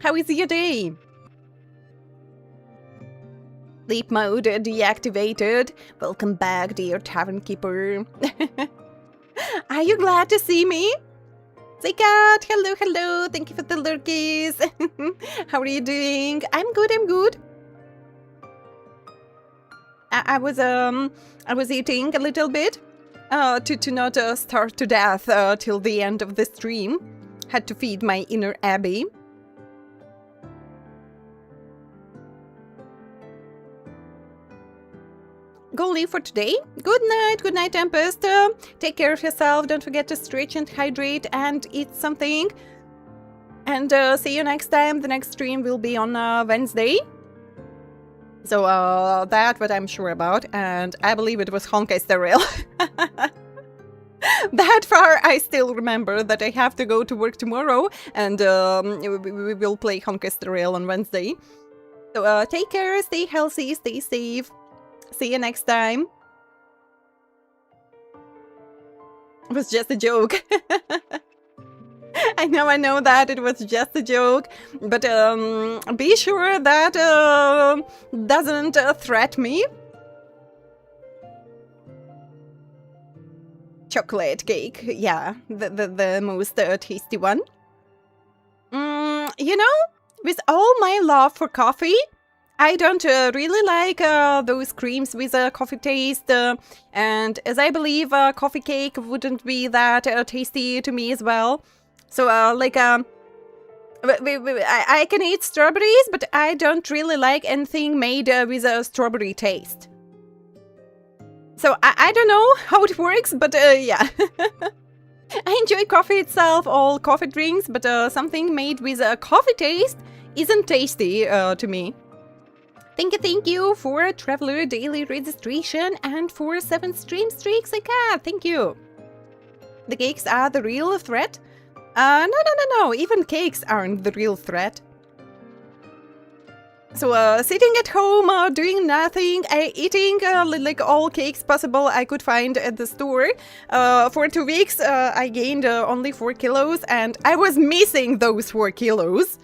[SPEAKER 1] How is your day? Sleep mode deactivated. Welcome back, dear Tavern Keeper. Are you glad to see me? Zekat, hello. Thank you for the lurkies. How are you doing? I'm good. I was eating a little bit to not starve to death till the end of the stream. Had to feed my inner Abbey. Go leave for today. Good night, Tempest. Take care of yourself. Don't forget to stretch and hydrate and eat something. And see you next time. The next stream will be on Wednesday. So that's what I'm sure about, and I believe it was Honkai Star Rail. That far I still remember that I have to go to work tomorrow, and we will play Honkai Star Rail on Wednesday. So take care, stay healthy, stay safe. See you next time. It was just a joke. I know that it was just a joke, but be sure that doesn't threat me. Chocolate cake, yeah, the most tasty one. You know, with all my love for coffee, I don't really like those creams with a coffee taste, and as I believe coffee cake wouldn't be that tasty to me as well. So, I can eat strawberries, but I don't really like anything made with a strawberry taste. So, I don't know how it works, but yeah. I enjoy coffee itself, all coffee drinks, but something made with a coffee taste isn't tasty to me. Thank you for Traveler Daily Registration and for 7 stream streaks, thank you. The cakes are the real threat. No, even cakes aren't the real threat. So, sitting at home, doing nothing, eating like all cakes possible I could find at the store. For 2 weeks, I gained only 4 kilos, and I was missing those 4 kilos.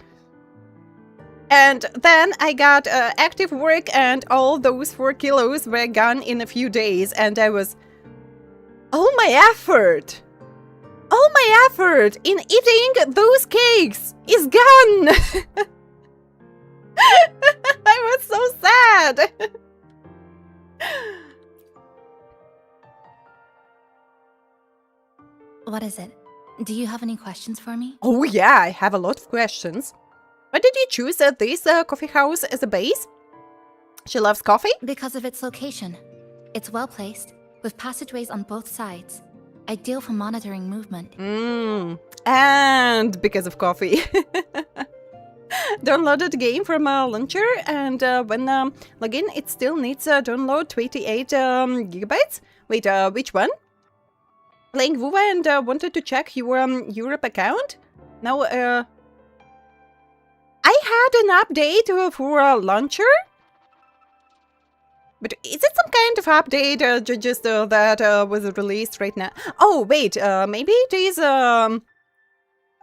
[SPEAKER 1] And then I got active work, and all those 4 kilos were gone in a few days, and I was... All my effort in eating those cakes is gone! I was so sad!
[SPEAKER 4] What is it? Do you have any questions for me?
[SPEAKER 1] Oh yeah, I have a lot of questions. Why did you choose this coffee house as a base? She loves coffee?
[SPEAKER 4] Because of its location. It's well placed, with passageways on both sides. Ideal for monitoring movement.
[SPEAKER 1] And because of coffee. Downloaded the game from a launcher, and when login, it still needs to download 28 gigabytes. Wait, which one? Playing WoW and wanted to check your Europe account? No, I had an update for a launcher. But is it some kind of update just that was released right now? Oh, wait, maybe it is, how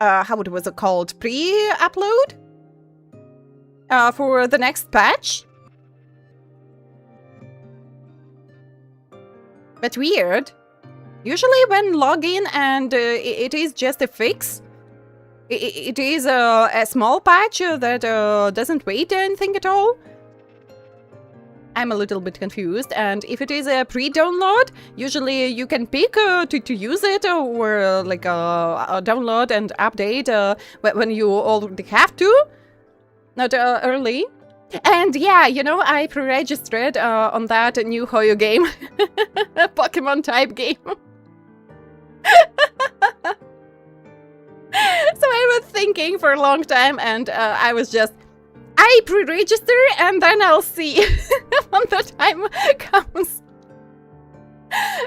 [SPEAKER 1] it was called? Pre-upload? For the next patch? But weird. Usually when log in and it is just a fix, it is a small patch that doesn't wait anything at all. I'm a little bit confused, and if it is a pre-download, usually you can pick to use it or like download and update when you already have to, not early. And yeah, you know, I pre-registered on that new Hoyo game, Pokemon type game. So I was thinking for a long time, and I was just, I pre-register and then I'll see when the time comes.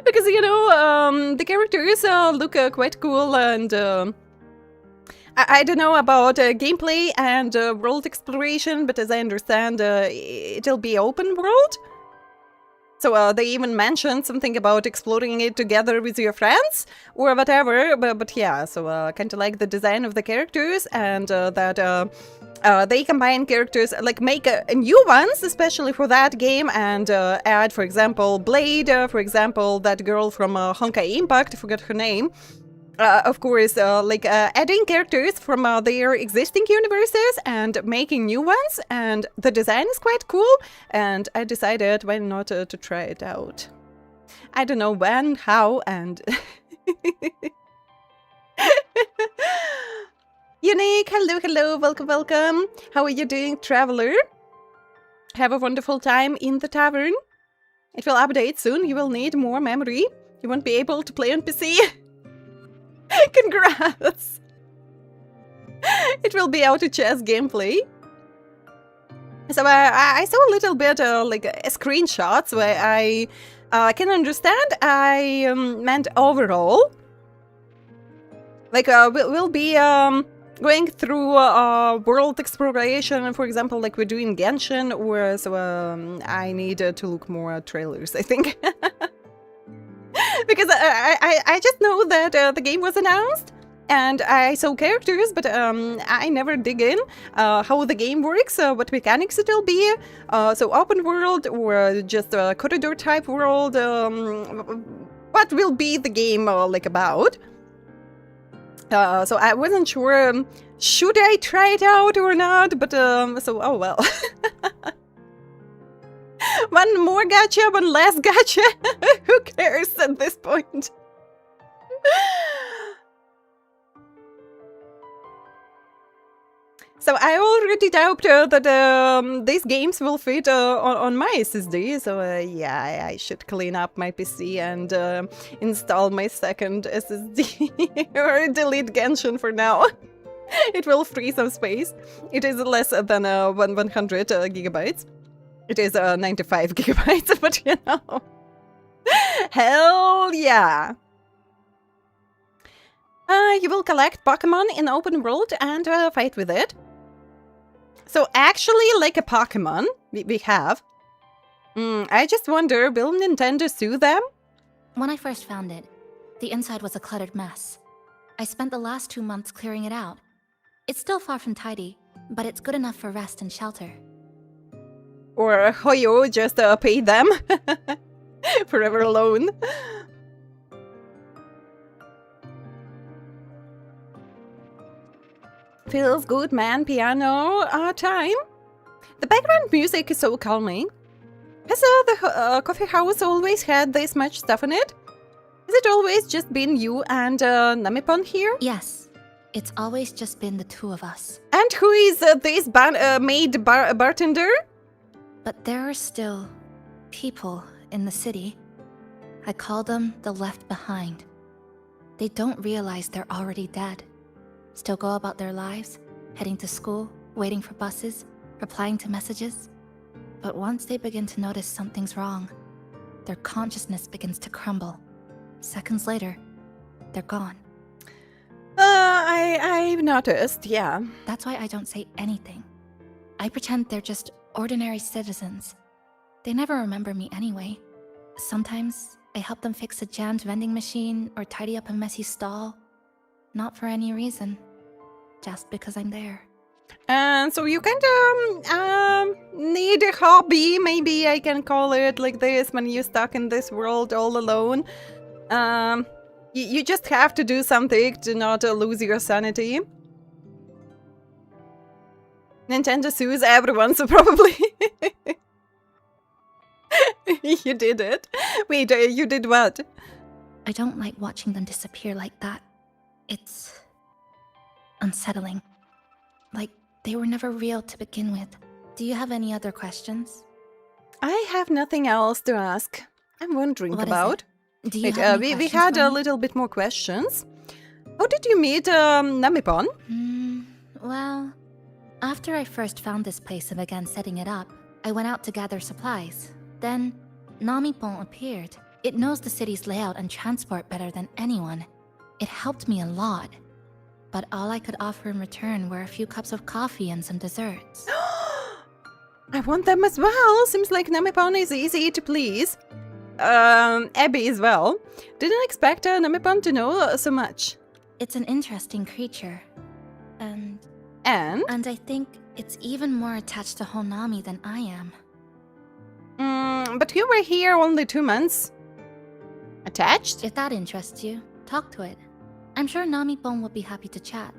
[SPEAKER 1] Because, you know, the characters look quite cool, and I don't know about gameplay and world exploration, but as I understand, it'll be open world. So they even mentioned something about exploring it together with your friends or whatever. But yeah, so kind of like the design of the characters, and that they combine characters, like make new ones, especially for that game, and add, for example, Blade, for example, that girl from Honkai Impact, I forgot her name. Of course, like adding characters from their existing universes and making new ones, and the design is quite cool, and I decided why not to try it out. I don't know when, how, and... Unique, hello, welcome. How are you doing, traveler? Have a wonderful time in the tavern. It will update soon, you will need more memory. You won't be able to play on PC. Congrats! It will be auto chess gameplay. So I saw a little bit like screenshots where I can understand. I meant overall. Like we'll be going through world exploration, for example, like we do in Genshin, or so I need to look more at trailers, I think. Because I just know that the game was announced, and I saw characters, but I never dig in how the game works, what mechanics it'll be, so open world or just a corridor type world, what will be the game like about. So I wasn't sure, should I try it out or not, but so oh well. One more gacha, one less gacha. Who cares at this point? So I already doubt that these games will fit on my SSD. So yeah, I should clean up my PC and install my second SSD or delete Genshin for now. It will free some space. It is less than 100 gigabytes. It is 95 gigabytes, but you know. Hell yeah! You will collect Pokemon in open world and fight with it. So actually, like a Pokemon, we have. I just wonder, will Nintendo sue them?
[SPEAKER 4] When I first found it, the inside was a cluttered mess. I spent the last 2 months clearing it out. It's still far from tidy, but it's good enough for rest and shelter.
[SPEAKER 1] Or Hoyo just pay them forever alone. Feels good, man. Piano time. The background music is so calming. Has the coffee house always had this much stuff in it? Has it always just been you and Namipon here?
[SPEAKER 4] Yes. It's always just been the two of us.
[SPEAKER 1] And who is this maid bartender?
[SPEAKER 4] But there are still people in the city. I call them the left behind. They don't realize they're already dead. Still go about their lives, heading to school, waiting for buses, replying to messages. But once they begin to notice something's wrong, their consciousness begins to crumble. Seconds later, they're gone.
[SPEAKER 1] I've noticed, yeah.
[SPEAKER 4] That's why I don't say anything. I pretend they're just ordinary citizens. They never remember me anyway. Sometimes I help them fix a jammed vending machine or tidy up a messy stall. Not for any reason. Just because I'm there.
[SPEAKER 1] And so you kind of need a hobby, maybe I can call it like this, when you're stuck in this world all alone. You just have to do something to not lose your sanity. Nintendo sues everyone, so probably you did it. Wait, you did what?
[SPEAKER 4] I don't like watching them disappear like that. It's unsettling. Like they were never real to begin with. Do you have any other questions?
[SPEAKER 1] I have nothing else to ask. I'm wondering
[SPEAKER 4] What
[SPEAKER 1] about.
[SPEAKER 4] Do you
[SPEAKER 1] Wait,
[SPEAKER 4] have any
[SPEAKER 1] we
[SPEAKER 4] questions
[SPEAKER 1] had
[SPEAKER 4] for
[SPEAKER 1] a
[SPEAKER 4] me?
[SPEAKER 1] little bit more questions. How did you meet Namipon?
[SPEAKER 4] Well, after I first found this place and began setting it up, I went out to gather supplies. Then, Namipon appeared. It knows the city's layout and transport better than anyone. It helped me a lot. But all I could offer in return were a few cups of coffee and some desserts.
[SPEAKER 1] I want them as well. Seems like Namipon is easy to please. Abby as well. Didn't expect Namipon to know so much.
[SPEAKER 4] It's an interesting creature. And I think it's even more attached to Honami than I am.
[SPEAKER 1] But you were here only 2 months. Attached?
[SPEAKER 4] If that interests you, talk to it. I'm sure Namipon would be happy to chat.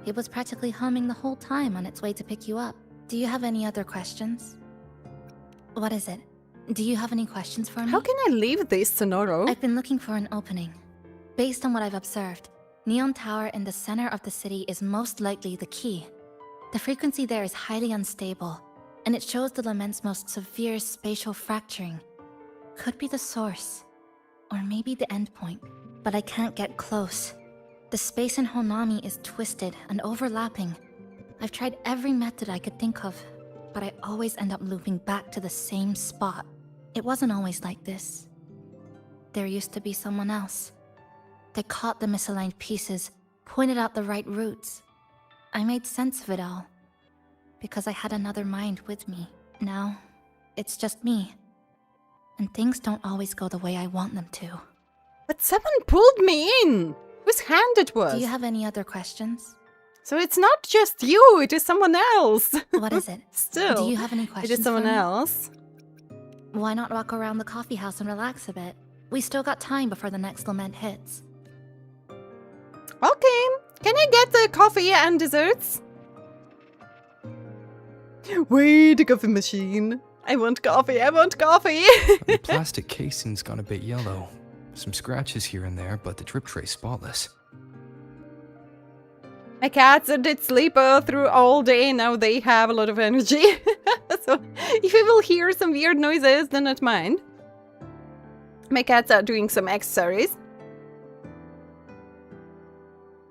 [SPEAKER 4] It was practically humming the whole time on its way to pick you up. Do you have any other questions? What is it? Do you have any questions for me?
[SPEAKER 1] How can I leave this, Sonoro?
[SPEAKER 4] I've been looking for an opening. Based on what I've observed, Neon Tower in the center of the city is most likely the key. The frequency there is highly unstable, and it shows the Lament's most severe spatial fracturing. Could be the source, or maybe the endpoint, but I can't get close. The space in Honami is twisted and overlapping. I've tried every method I could think of, but I always end up looping back to the same spot. It wasn't always like this. There used to be someone else. They caught the misaligned pieces, pointed out the right routes. I made sense of it all, because I had another mind with me. Now, it's just me. And things don't always go the way I want them to.
[SPEAKER 1] But someone pulled me in! Whose hand it was?
[SPEAKER 4] Do you have any other questions?
[SPEAKER 1] So it's not just you, it is someone else!
[SPEAKER 4] What is it?
[SPEAKER 1] Still.
[SPEAKER 4] Do you have any questions
[SPEAKER 1] It is someone
[SPEAKER 4] for me?
[SPEAKER 1] else.
[SPEAKER 4] Why not walk around the coffee house and relax a bit? We still got time before the next Lament hits.
[SPEAKER 1] Okay, can I get the coffee and desserts? Wait, a coffee machine. I want coffee, I want coffee!
[SPEAKER 12] The plastic casing's gone a bit yellow. Some scratches here and there, but the drip tray's spotless.
[SPEAKER 1] My cats did sleep through all day, now they have a lot of energy. So if you will hear some weird noises, do not mind. My cats are doing some exercise.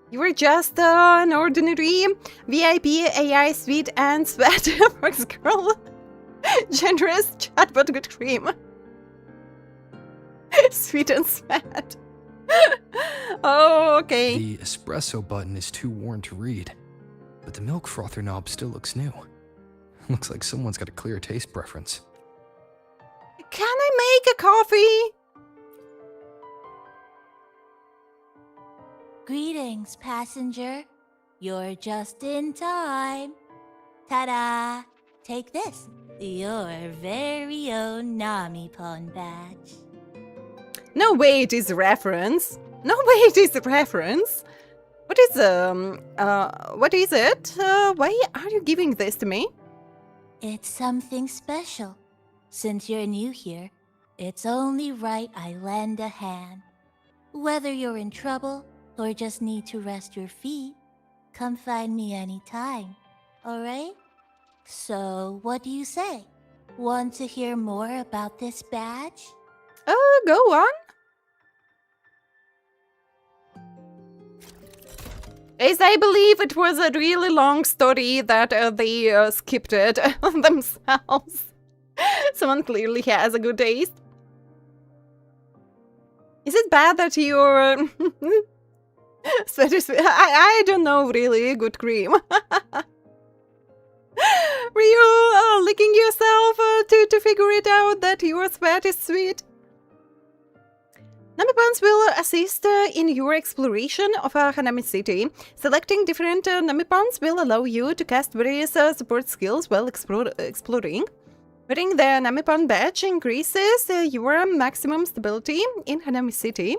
[SPEAKER 1] You were just an ordinary VIP AI sweet and sweat fox girl. Generous chatbot good cream. Sweet and sweat. Oh, okay.
[SPEAKER 12] The espresso button is too worn to read, but the milk frother knob still looks new. Looks like someone's got a clear taste preference.
[SPEAKER 1] Can I make a coffee?
[SPEAKER 20] Greetings, passenger. You're just in time. Ta-da! Take this, your very own Namipon badge.
[SPEAKER 1] No way it is reference. No way it is a reference. What is it? Why are you giving this to me?
[SPEAKER 20] It's something special. Since you're new here, it's only right I lend a hand. Whether you're in trouble or just need to rest your feet, come find me anytime, alright? So, what do you say? Want to hear more about this badge?
[SPEAKER 1] Go on. As I believe it was a really long story that they skipped it themselves. Someone clearly has a good taste. Is it bad that you're I don't know, really. Good cream. Were you licking yourself to figure it out that your sweat is sweet? Namipons will assist in your exploration of Hanami City. Selecting different Namipons will allow you to cast various support skills while exploring. Wearing the Namipon badge increases your maximum stability in Hanami City.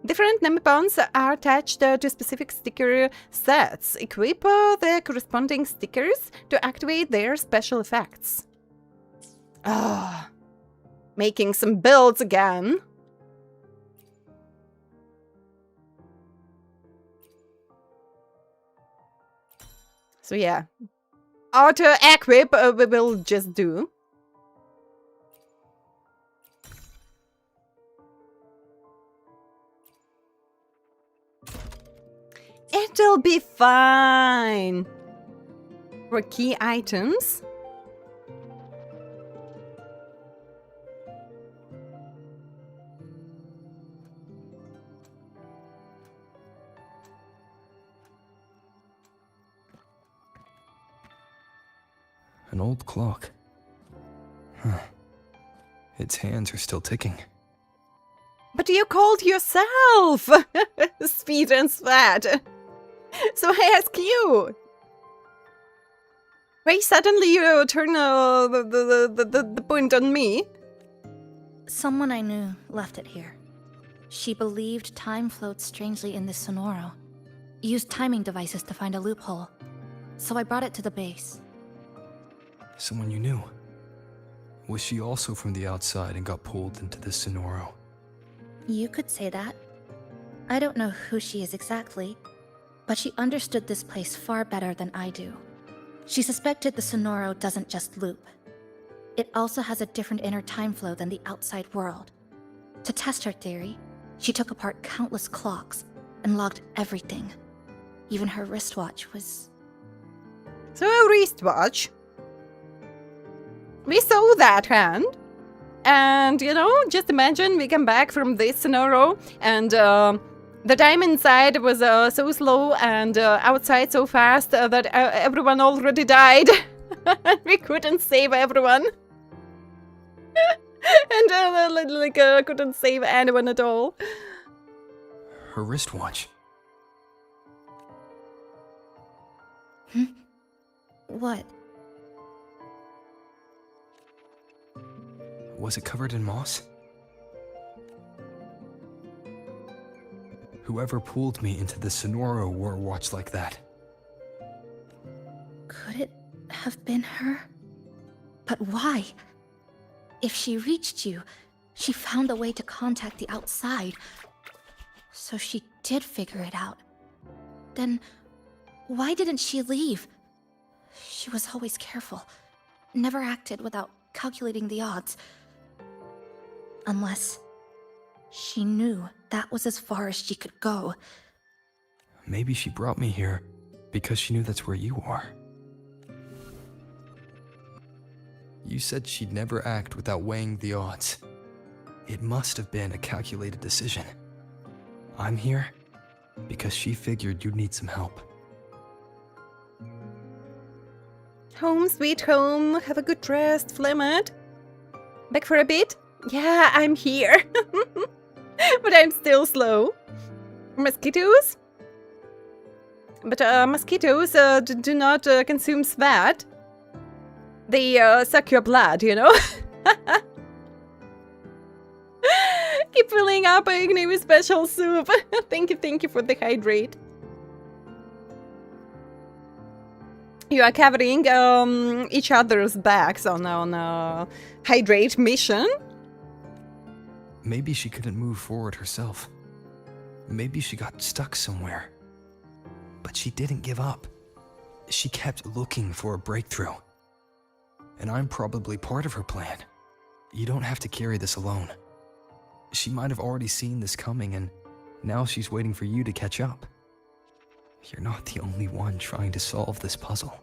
[SPEAKER 1] Different Namipons are attached to specific sticker sets. Equip the corresponding stickers to activate their special effects. Ah, making some builds again. So yeah, auto equip we will just do. It'll be fine. For key items.
[SPEAKER 12] An old clock. Huh. Its hands are still ticking.
[SPEAKER 1] But you called yourself Speed and Sweat. So I ask you. Why suddenly you turn the point on me?
[SPEAKER 4] Someone I knew left it here. She believed time flowed strangely in this Sonoro. Used timing devices to find a loophole. So I brought it to the base.
[SPEAKER 12] Someone you knew. Was she also from the outside and got pulled into this Sonoro?
[SPEAKER 4] You could say that. I don't know who she is exactly, but she understood this place far better than I do. She suspected the Sonoro doesn't just loop. It also has a different inner time flow than the outside world. To test her theory, she took apart countless clocks and logged everything. Even her wristwatch was...
[SPEAKER 1] So a wristwatch? We saw that hand. And, you know, just imagine we come back from this Sonoro and the time inside was so slow and outside so fast that everyone already died. We couldn't save everyone. And couldn't save anyone at all.
[SPEAKER 12] Her wristwatch.
[SPEAKER 4] What?
[SPEAKER 12] Was it covered in moss? Whoever pulled me into the Sonoro wore a watch like that.
[SPEAKER 4] Could it have been her? But why? If she reached you, she found a way to contact the outside. So she did figure it out. Then, why didn't she leave? She was always careful. Never acted without calculating the odds. Unless she knew that was as far as she could go.
[SPEAKER 12] Maybe she brought me here because she knew that's where you are. You said she'd never act without weighing the odds. It must have been a calculated decision. I'm here because she figured you'd need some help.
[SPEAKER 1] Home sweet home. Have a good rest, Flemmet. Back for a bit? Yeah, I'm here. But I'm still slow. Mosquitoes? But mosquitoes do not consume sweat. They suck your blood, you know? Keep filling up Igni with special soup. Thank you for the hydrate. You are covering each other's backs on a hydrate mission.
[SPEAKER 12] Maybe she couldn't move forward herself. Maybe she got stuck somewhere. But she didn't give up. She kept looking for a breakthrough. And I'm probably part of her plan. You don't have to carry this alone. She might have already seen this coming, and now she's waiting for you to catch up. You're not the only one trying to solve this puzzle.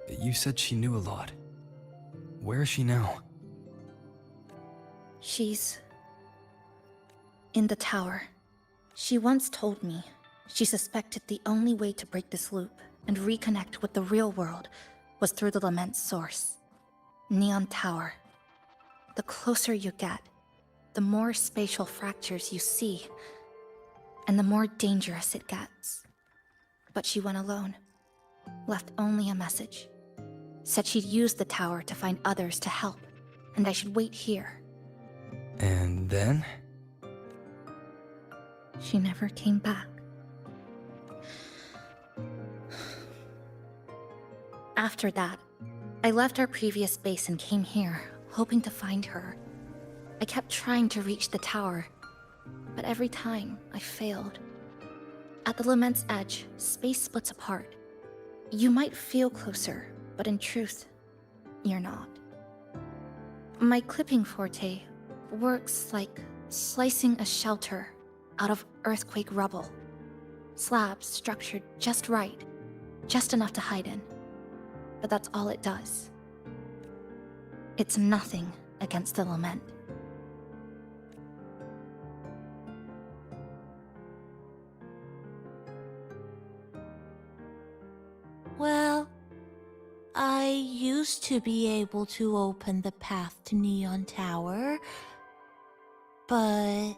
[SPEAKER 12] You said she knew a lot. Where is she now?
[SPEAKER 4] She's in the tower. She once told me she suspected the only way to break this loop and reconnect with the real world was through the Lament's source, Neon Tower. The closer you get, the more spatial fractures you see, and the more dangerous it gets. But she went alone, left only a message. Said she'd use the tower to find others to help, and I should wait here.
[SPEAKER 12] And then?
[SPEAKER 4] She never came back. After that, I left our previous base and came here, hoping to find her. I kept trying to reach the tower, but every time I failed. At the Lament's edge, space splits apart. You might feel closer, but in truth, you're not. My clipping forte works like slicing a shelter out of earthquake rubble. Slabs structured just right, just enough to hide in. But that's all it does. It's nothing against the Lament.
[SPEAKER 20] Well, I used to be able to open the path to Neon Tower, but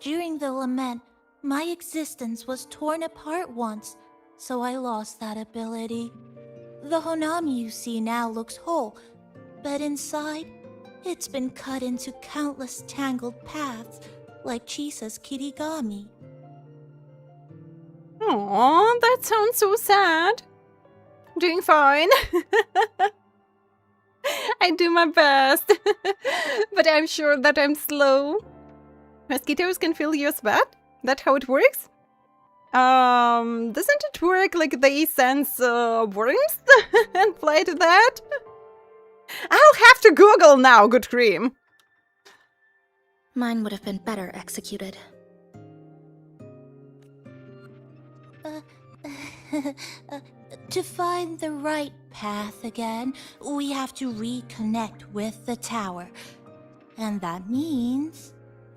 [SPEAKER 20] during the Lament, my existence was torn apart once, so I lost that ability. The Honami you see now looks whole, but inside, it's been cut into countless tangled paths, like Chisa's Kirigami.
[SPEAKER 1] Aww, that sounds so sad. Doing fine. I do my best. But I'm sure that I'm slow. Mosquitoes can fill your sweat? That how it works? Doesn't it work like they sense worms and fly to that? I'll have to Google now, good cream.
[SPEAKER 4] Mine would have been better executed.
[SPEAKER 20] To find the right path again, we have to reconnect with the tower. And that means...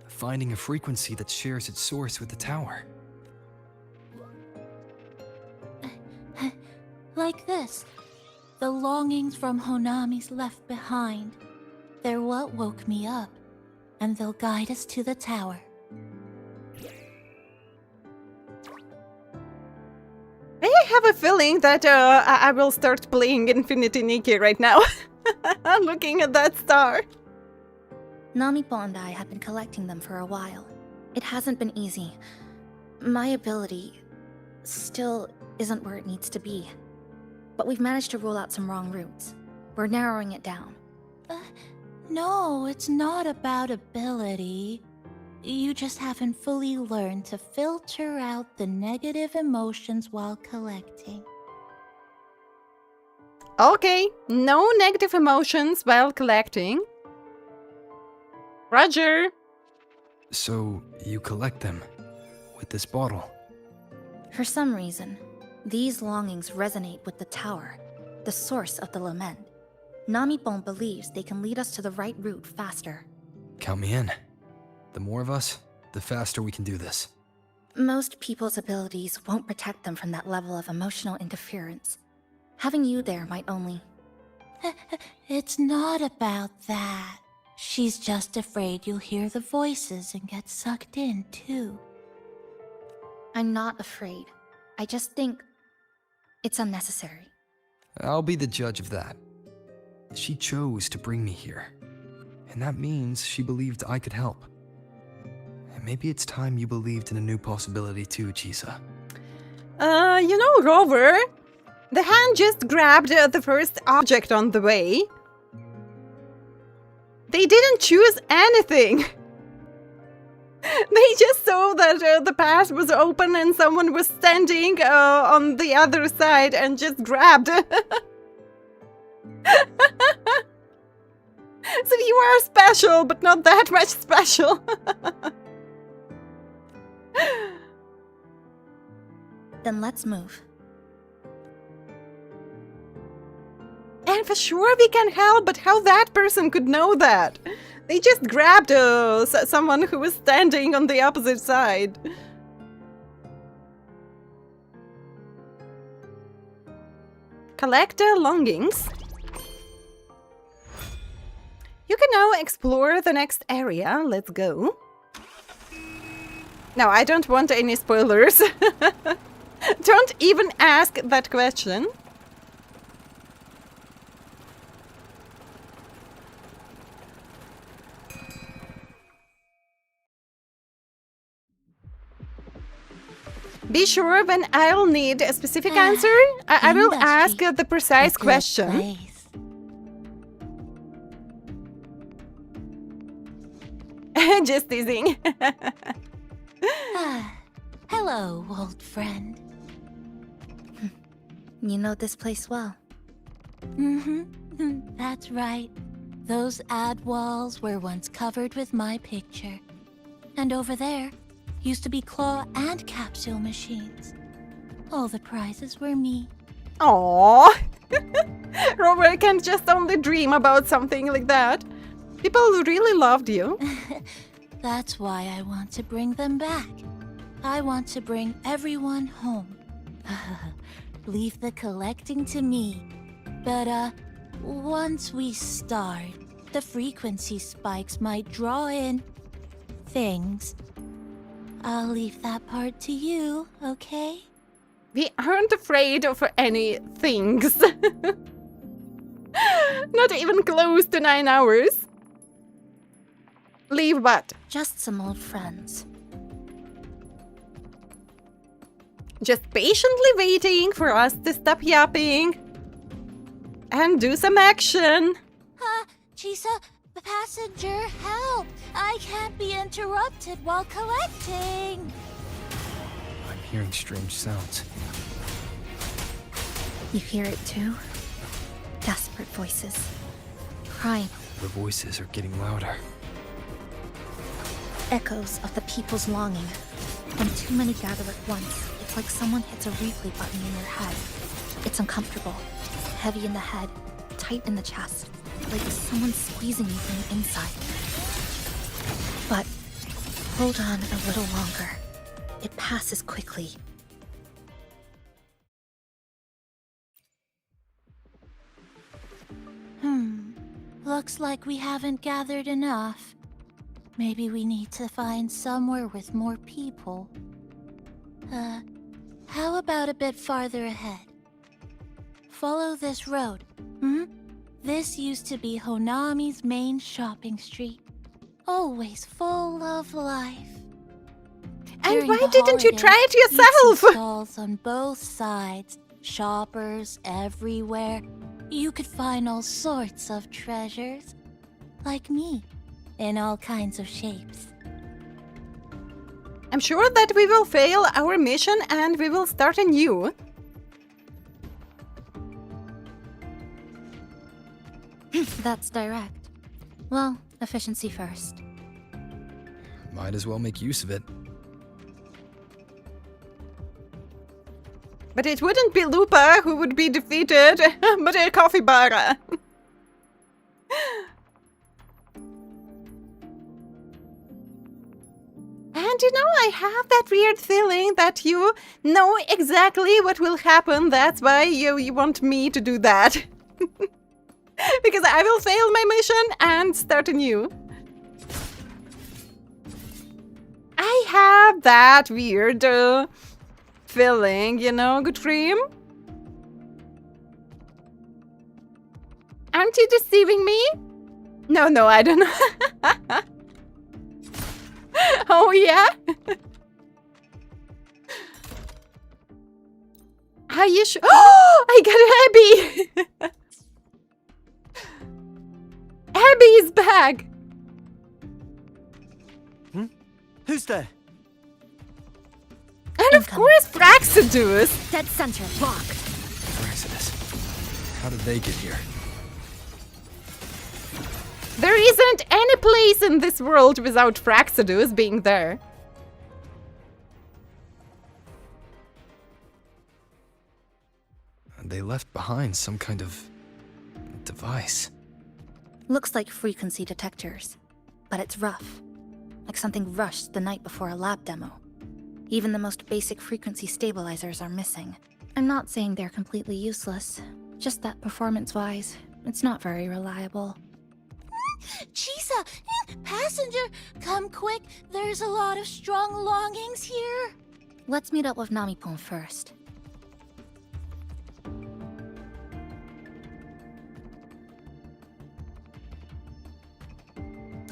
[SPEAKER 12] finding a frequency that shares its source with the tower.
[SPEAKER 20] Like this. The longings from Honami's left behind. They're what woke me up, and they'll guide us to the tower.
[SPEAKER 1] I have a feeling that I will start playing Infinity Nikki right now. Looking at that star.
[SPEAKER 4] Namipo and I have been collecting them for a while. It hasn't been easy. My ability still isn't where it needs to be. But we've managed to rule out some wrong routes. We're narrowing it down.
[SPEAKER 20] No, it's not about ability. You just haven't fully learned to filter out the negative emotions while collecting.
[SPEAKER 1] Okay, no negative emotions while collecting. Roger.
[SPEAKER 12] So, you collect them with this bottle?
[SPEAKER 4] For some reason, these longings resonate with the tower, the source of the Lament. Namipon believes they can lead us to the right route faster.
[SPEAKER 12] Count me in. The more of us, the faster we can do this.
[SPEAKER 4] Most people's abilities won't protect them from that level of emotional interference. Having you there might only...
[SPEAKER 20] It's not about that. She's just afraid you'll hear the voices and get sucked in, too.
[SPEAKER 4] I'm not afraid. I just think it's unnecessary.
[SPEAKER 12] I'll be the judge of that. She chose to bring me here. And that means she believed I could help. And maybe it's time you believed in a new possibility too, Chisa.
[SPEAKER 1] You know, Rover, the hand just grabbed the first object on the way. They didn't choose anything. They just saw that the path was open and someone was standing on the other side and just grabbed. So you are special, but not that much special.
[SPEAKER 4] Then let's move.
[SPEAKER 1] And for sure we can help, but how that person could know that? They just grabbed someone who was standing on the opposite side. Collect longings. You can now explore the next area. Let's go. No, I don't want any spoilers. Don't even ask that question. Be sure when I'll need a specific answer, I will ask the precise question. Just teasing.
[SPEAKER 20] Hello, old friend.
[SPEAKER 4] You know this place well.
[SPEAKER 20] Mm-hmm. That's right. Those ad walls were once covered with my picture. And over there used to be claw and capsule machines. All the prizes were me.
[SPEAKER 1] Aww. Robert can't just only dream about something like that. People really loved you.
[SPEAKER 20] That's why I want to bring them back. I want to bring everyone home. Leave the collecting to me. But, once we start, the frequency spikes might draw in things. I'll leave that part to you, okay?
[SPEAKER 1] We aren't afraid of any things. Not even close to 9 hours. Leave what?
[SPEAKER 4] Just some old friends.
[SPEAKER 1] Just patiently waiting for us to stop yapping and do some action.
[SPEAKER 20] Chisa, the passenger, help! I can't be interrupted while collecting.
[SPEAKER 12] I'm hearing strange sounds.
[SPEAKER 4] You hear it too? Desperate voices. Crying.
[SPEAKER 12] The voices are getting louder.
[SPEAKER 4] Echoes of the people's longing. When too many gather at once, it's like someone hits a replay button in your head. It's uncomfortable, heavy in the head, tight in the chest, like someone squeezing you from the inside. But hold on a little longer. It passes quickly.
[SPEAKER 20] Looks like we haven't gathered enough. Maybe we need to find somewhere with more people. How about a bit farther ahead? Follow this road. This used to be Honami's main shopping street. Always full of life.
[SPEAKER 1] And why didn't you try it yourself?
[SPEAKER 20] Stalls on both sides, shoppers everywhere. You could find all sorts of treasures. Like me, in all kinds of shapes.
[SPEAKER 1] I'm sure that we will fail our mission and we will start anew.
[SPEAKER 4] That's direct. Well, efficiency first.
[SPEAKER 12] Might as well make use of it.
[SPEAKER 1] But it wouldn't be Lupa who would be defeated, but a coffee bar. And you know, I have that weird feeling that you know exactly what will happen. That's why you want me to do that. Because I will fail my mission and start anew. I have that weird feeling, you know, good dream. Aren't you deceiving me? No, I don't know. Oh, yeah? Are you sure? Oh, I got Abby! Abby is back!
[SPEAKER 21] Who's there?
[SPEAKER 1] And of course, Fraxidus!
[SPEAKER 4] Dead center, blocked.
[SPEAKER 12] Fraxidus. How did they get here?
[SPEAKER 1] There isn't any place in this world without Fraxidus being there.
[SPEAKER 12] They left behind some kind of device.
[SPEAKER 4] Looks like frequency detectors. but it's rough. Like something rushed the night before a lab demo. Even the most basic frequency stabilizers are missing. I'm not saying they're completely useless, just that performance-wise, it's not very reliable.
[SPEAKER 20] Chisa, passenger, come quick. There's a lot of strong longings here.
[SPEAKER 4] Let's meet up with Namipon first.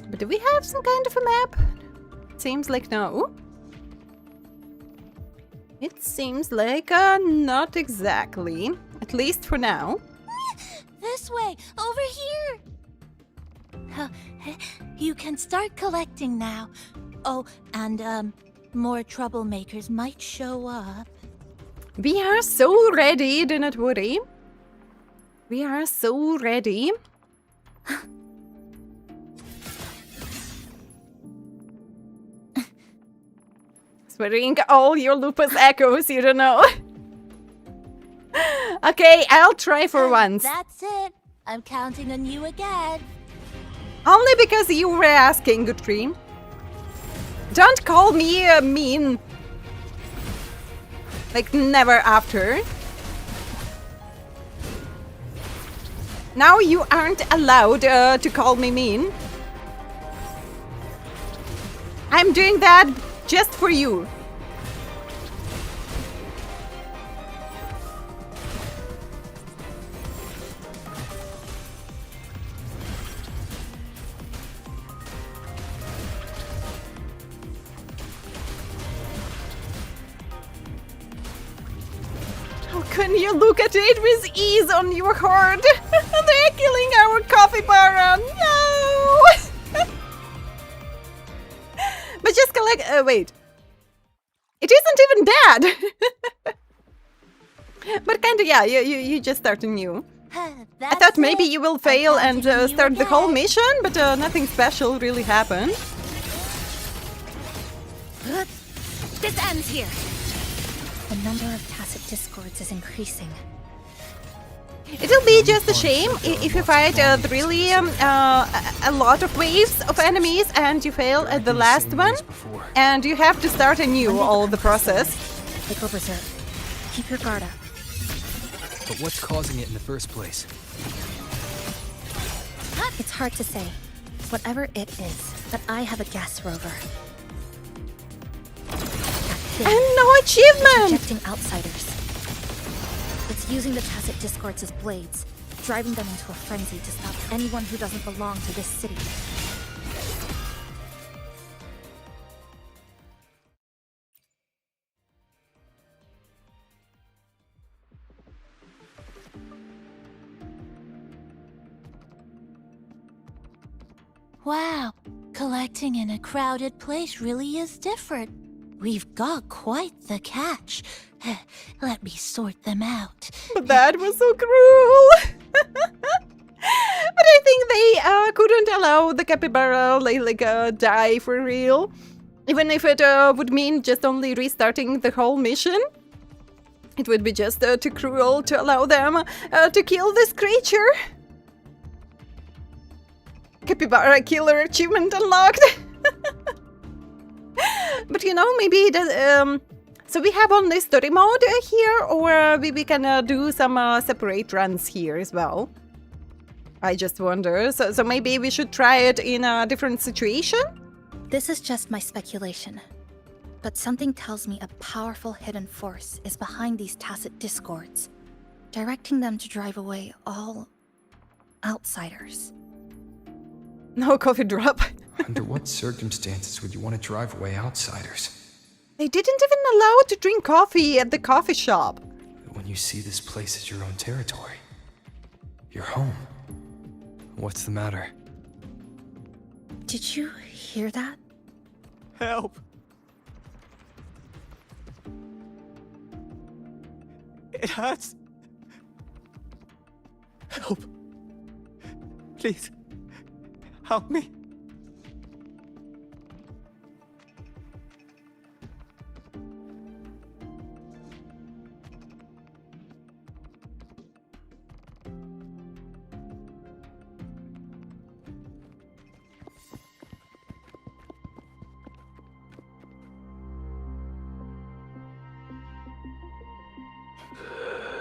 [SPEAKER 1] But do we have some kind of a map? Seems like no. It seems like not exactly. At least for now.
[SPEAKER 20] This way, over here. You can start collecting now. Oh, and more troublemakers might show up.
[SPEAKER 1] We are so ready, do not worry. We are so ready. Swearing all your lupus echoes, you don't know. Okay, I'll try for once.
[SPEAKER 20] That's it. I'm counting on you again.
[SPEAKER 1] Only because you were asking, Good Dream. Don't call me mean. Like, never after. Now you aren't allowed to call me mean. I'm doing that just for you. How can you look at it with ease on your heart? They're killing our coffee bar. No! But just collect. Wait. It isn't even dead. But kinda, yeah. You just started new. I thought maybe you will fail and start the whole mission, but nothing special really happened.
[SPEAKER 4] This ends here. The number of tacit discords is increasing.
[SPEAKER 1] It'll be just a shame if you fight really a lot of waves of enemies and you fail at the last one, and you have to start anew all the process.
[SPEAKER 4] Take over, sir. Keep your guard up.
[SPEAKER 7] But what's causing it in the first place?
[SPEAKER 4] It's hard to say. Whatever it is, but I have a gas rover.
[SPEAKER 1] And no achievement!
[SPEAKER 4] Rejecting outsiders. It's using the tacit discords as blades, driving them into a frenzy to stop anyone who doesn't belong to this city.
[SPEAKER 20] Wow, collecting in a crowded place really is different. We've got quite the catch. Let me sort them out.
[SPEAKER 1] But that was so cruel. But I think they couldn't allow the capybara die for real. Even if it would mean just only restarting the whole mission. It would be just too cruel to allow them to kill this creature. Capybara killer achievement unlocked. But you know, maybe it does, so we have only story mode here, or we can do some separate runs here as well. I just wonder. So maybe we should try it in a different situation?
[SPEAKER 4] This is just my speculation. But something tells me a powerful hidden force is behind these tacit discords, directing them to drive away all outsiders.
[SPEAKER 1] No coffee drop.
[SPEAKER 12] Under what circumstances would you want to drive away outsiders?
[SPEAKER 1] They didn't even allow to drink coffee at the coffee shop.
[SPEAKER 12] When you see this place as your own territory, your home.
[SPEAKER 7] What's the matter?
[SPEAKER 4] Did you hear that?
[SPEAKER 21] Help! It hurts. Help. Please. Help me.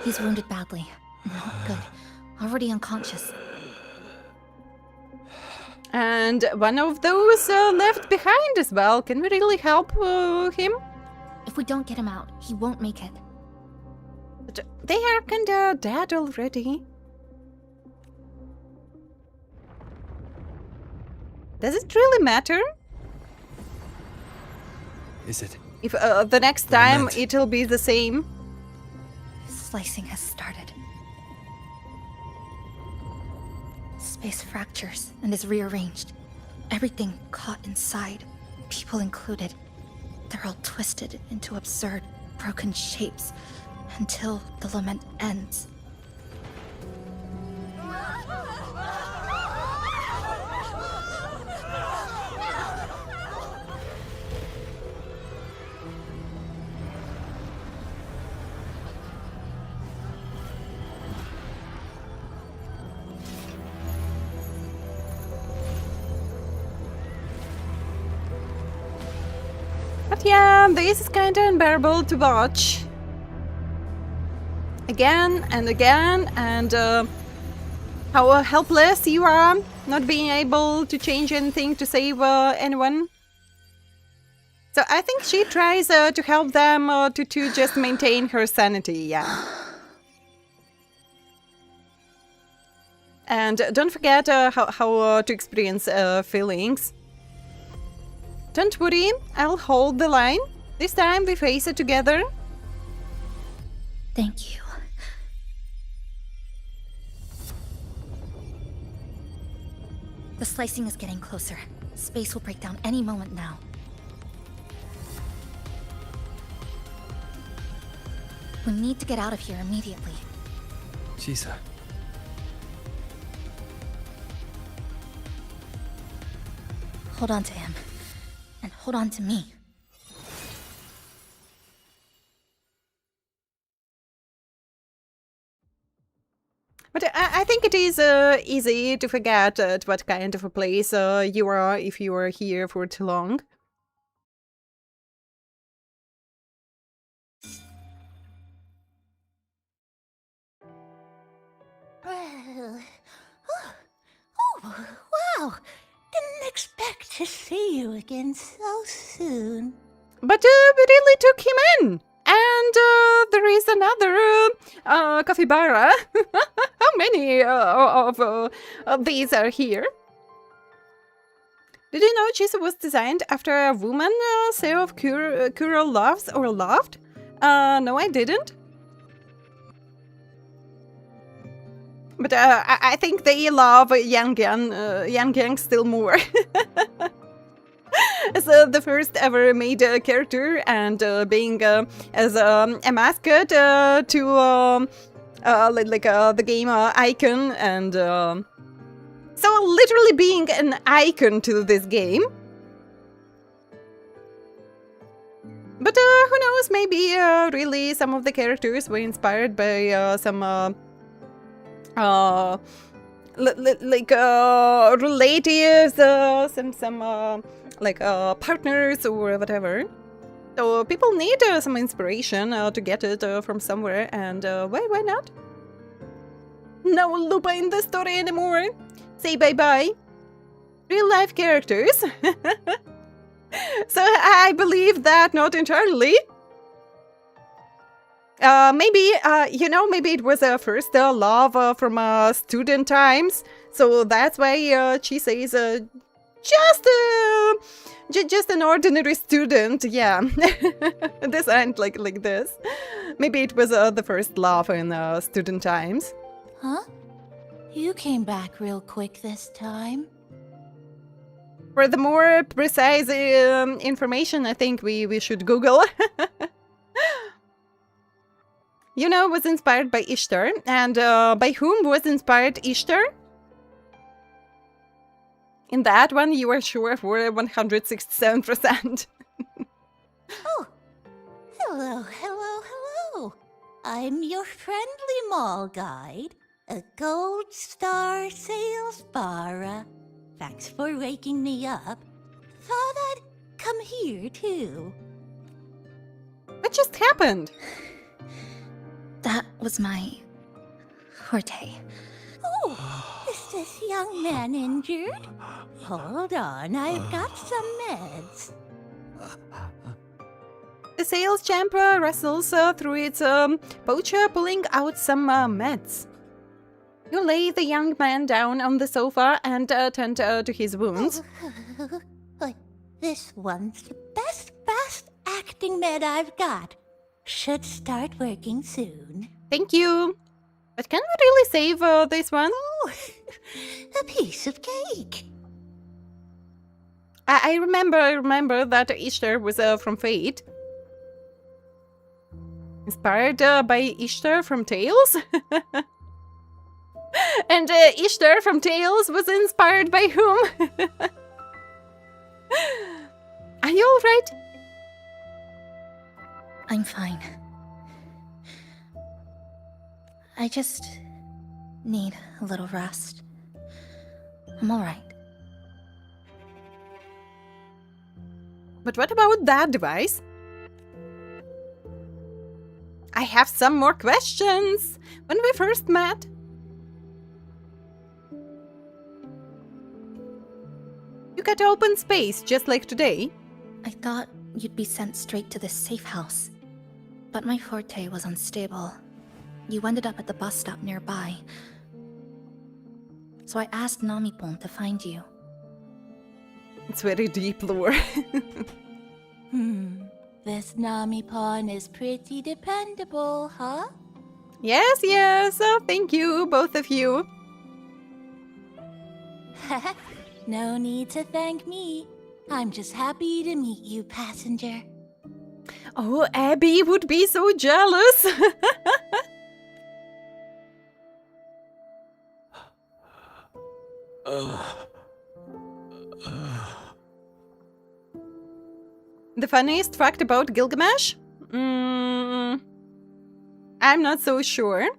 [SPEAKER 4] He's wounded badly. Not good. Already unconscious.
[SPEAKER 1] And one of those left behind as well. Can we really help him?
[SPEAKER 4] If we don't get him out, he won't make it.
[SPEAKER 1] But they are kinda dead already. Does it really matter?
[SPEAKER 7] Is it?
[SPEAKER 1] If the next time
[SPEAKER 7] Lament.
[SPEAKER 1] it'll be the same.
[SPEAKER 4] Slicing has started. Space fractures and is rearranged. Everything caught inside, people included. They're all twisted into absurd, broken shapes until the lament ends.
[SPEAKER 1] But yeah, this is kinda unbearable to watch. Again and again, and how helpless you are, not being able to change anything to save anyone. So I think she tries to help them to just maintain her sanity, yeah. And don't forget how to experience feelings. Don't worry, I'll hold the line. This time we face it together.
[SPEAKER 4] Thank you. The slicing is getting closer. Space will break down any moment now. We need to get out of here immediately.
[SPEAKER 7] Chisa.
[SPEAKER 4] Hold on to him. And hold on to me.
[SPEAKER 1] But I think it is easy to forget what kind of a place you are if you are here for too long.
[SPEAKER 20] Well, oh, wow! Didn't expect to see you again so soon.
[SPEAKER 1] But we really took him in. And there is another capybara. How many of these are here? Did you know Chisa was designed after a woman Kuro loves or loved? No, I didn't. But I think they love Yang Yang still more. As the first ever made character and being as a mascot to the game icon and so literally being an icon to this game. But who knows, maybe really some of the characters were inspired by some relatives, some partners or whatever. So people need some inspiration to get it from somewhere, and why not? No Lupa in the story anymore. Say bye-bye. Real life characters. So I believe that not entirely. Maybe, maybe it was a first love from student times. So that's why she says just an ordinary student, yeah. This ain't like this. Maybe it was the first love in student times.
[SPEAKER 20] Huh? You came back real quick this time.
[SPEAKER 1] For the more precise information, I think we should Google. Was inspired by Ishtar. And by whom was inspired Ishtar? In that one, you are sure for 167%.
[SPEAKER 20] Oh, hello. I'm your friendly mall guide, a gold star sales barra. Thanks for waking me up. Thought I'd come here too.
[SPEAKER 1] What just happened?
[SPEAKER 4] That was my forte.
[SPEAKER 20] Oh, is this young man injured? Hold on, I've got some meds.
[SPEAKER 1] The sales champ wrestles through its pouch, pulling out some meds. You lay the young man down on the sofa and tend to his wounds.
[SPEAKER 20] This one's the best acting med I've got. Should start working soon.
[SPEAKER 1] Thank you. But can we really save this one?
[SPEAKER 20] Oh, a piece of cake.
[SPEAKER 1] I remember that Ishtar was from Fate. Inspired by Ishtar from Tales? And Ishtar from Tales was inspired by whom? Are you alright?
[SPEAKER 4] I'm fine. I just need a little rest. I'm alright.
[SPEAKER 1] But what about that device? I have some more questions. When we first met, you got open space just like today.
[SPEAKER 4] I thought you'd be sent straight to this safe house. But my forte was unstable. You ended up at the bus stop nearby. So I asked Namipon to find you.
[SPEAKER 1] It's very deep lore.
[SPEAKER 20] This Namipon is pretty dependable, huh?
[SPEAKER 1] Yes, thank you, both of you.
[SPEAKER 20] No need to thank me. I'm just happy to meet you, passenger.
[SPEAKER 1] Oh, Abby would be so jealous. The funniest fact about Gilgamesh? I'm not so sure.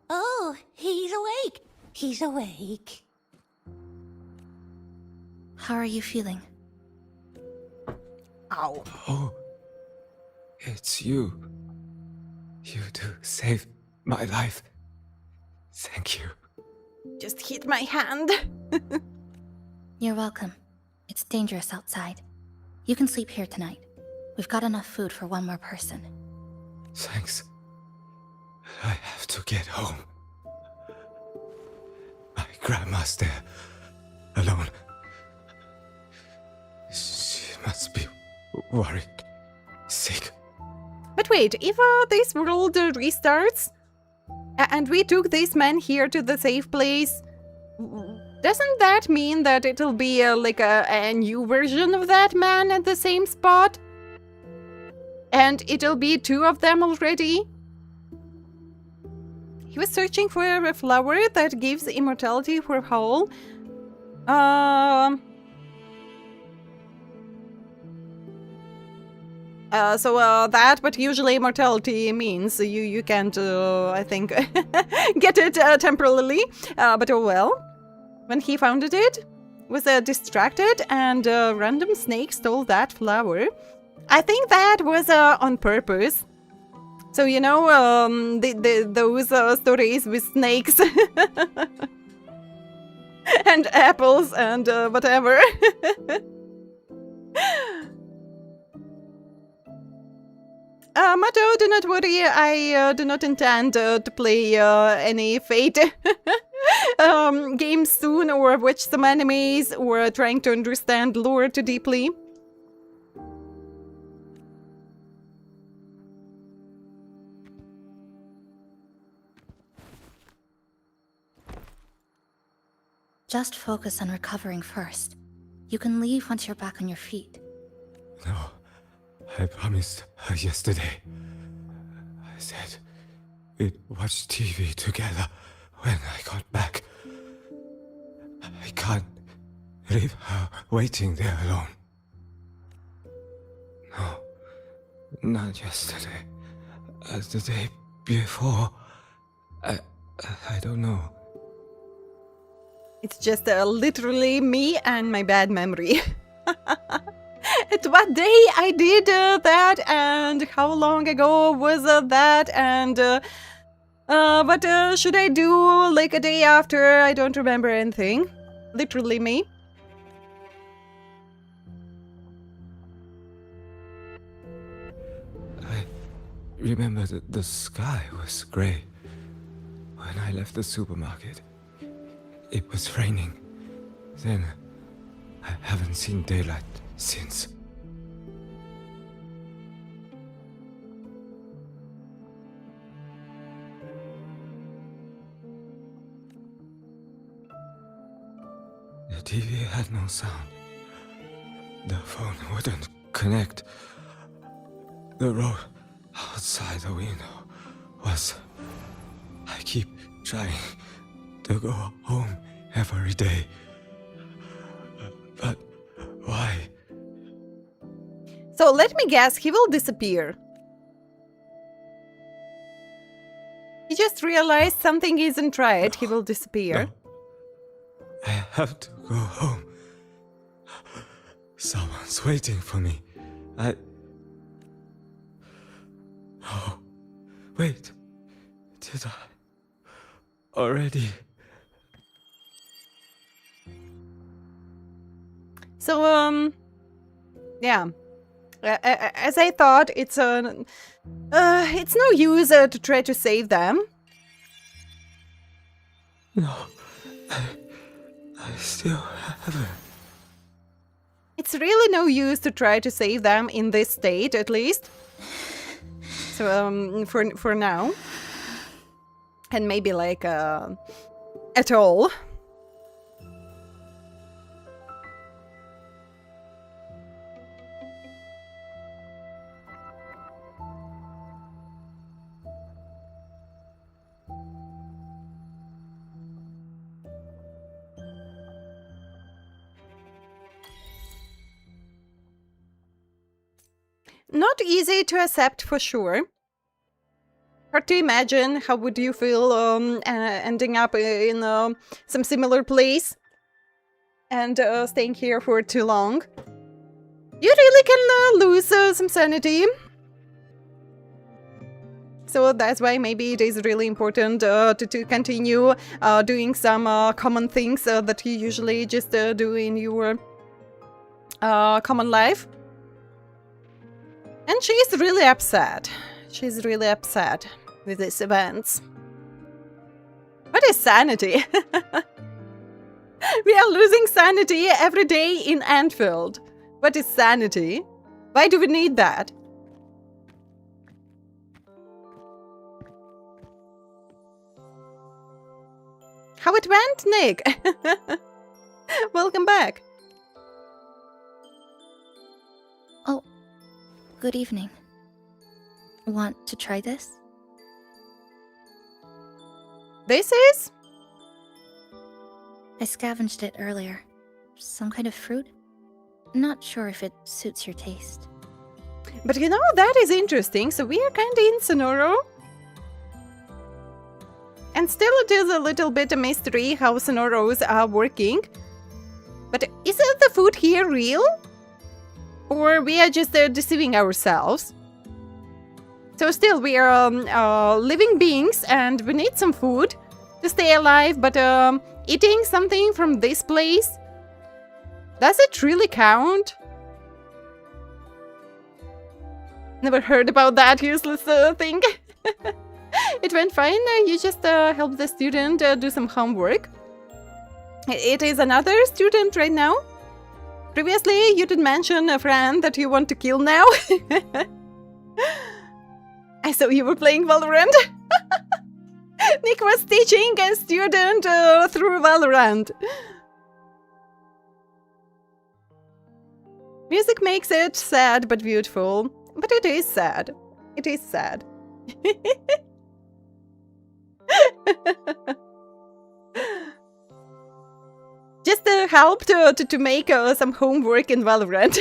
[SPEAKER 20] Oh, he's awake. He's awake.
[SPEAKER 4] How are you feeling?
[SPEAKER 1] Ow.
[SPEAKER 12] Oh, it's you. You two saved my life. Thank you.
[SPEAKER 1] Just hit my hand.
[SPEAKER 4] You're welcome. It's dangerous outside. You can sleep here tonight. We've got enough food for one more person.
[SPEAKER 12] Thanks. I have to get home. My grandma's there, alone. She must be worried, sick.
[SPEAKER 1] But wait, if this world restarts, and we took this man here to the safe place, doesn't that mean that it'll be like a new version of that man at the same spot? And it'll be two of them already? He was searching for a flower that gives immortality for Howl. That, but usually immortality means you can't, I think, get it temporarily. But oh well. When he found it, was distracted and random snake stole that flower. I think that was on purpose. So, you know, those stories with snakes and apples and whatever. Mato, do not worry, I do not intend to play any Fate games soon, or watch some animes, or trying to understand lore too deeply.
[SPEAKER 4] Just focus on recovering first. You can leave once you're back on your feet.
[SPEAKER 12] No, I promised her yesterday. I said we'd watch TV together when I got back. I can't leave her waiting there alone. No, not yesterday. The day before. I don't know.
[SPEAKER 1] It's just literally me and my bad memory. At what day I did that, and how long ago was that, and what should I do like a day after? I don't remember anything. Literally me.
[SPEAKER 9] I remember that the sky was grey when I left the supermarket. It was raining. Then I haven't seen daylight since. The TV had no sound. The phone wouldn't connect. The road outside the window was... I keep trying to go home every day. But why?
[SPEAKER 1] So let me guess, he will disappear. He just realized something isn't right. He will disappear.
[SPEAKER 9] No. I have to go home. Someone's waiting for me. Oh, wait. Did I already?
[SPEAKER 1] So, yeah. As I thought, it's no use to try to save them.
[SPEAKER 9] No, I still haven't.
[SPEAKER 1] It's really no use to try to save them in this state, at least. So, for now. And maybe, like, at all. Not easy to accept for sure. Hard to imagine how would you feel ending up in some similar place and staying here for too long. You really can lose some sanity. So that's why maybe it is really important to continue doing some common things that you usually just do in your common life. And she's really upset. She's really upset with these events. What is sanity? We are losing sanity every day in Anfield. What is sanity? Why do we need that? How it went, Nick? Welcome back.
[SPEAKER 4] Oh, good evening. Want to try this?
[SPEAKER 1] This is?
[SPEAKER 4] I scavenged it earlier. Some kind of fruit? Not sure if it suits your taste.
[SPEAKER 1] But you know, that is interesting. So we are kind of in Sonoro. And still it is a little bit a mystery how Sonoros are working. But isn't the food here real? Or we are just deceiving ourselves? So still we are living beings and we need some food to stay alive. But eating something from this place? Does it really count? Never heard about that useless thing. It went fine. You just helped the student do some homework. It is another student right now. Previously, you did mention a friend that you want to kill now. I saw you were playing Valorant. Nick was teaching a student through Valorant. Music makes it sad but beautiful. But it is sad. It is sad. Just help to make some homework in Valorant.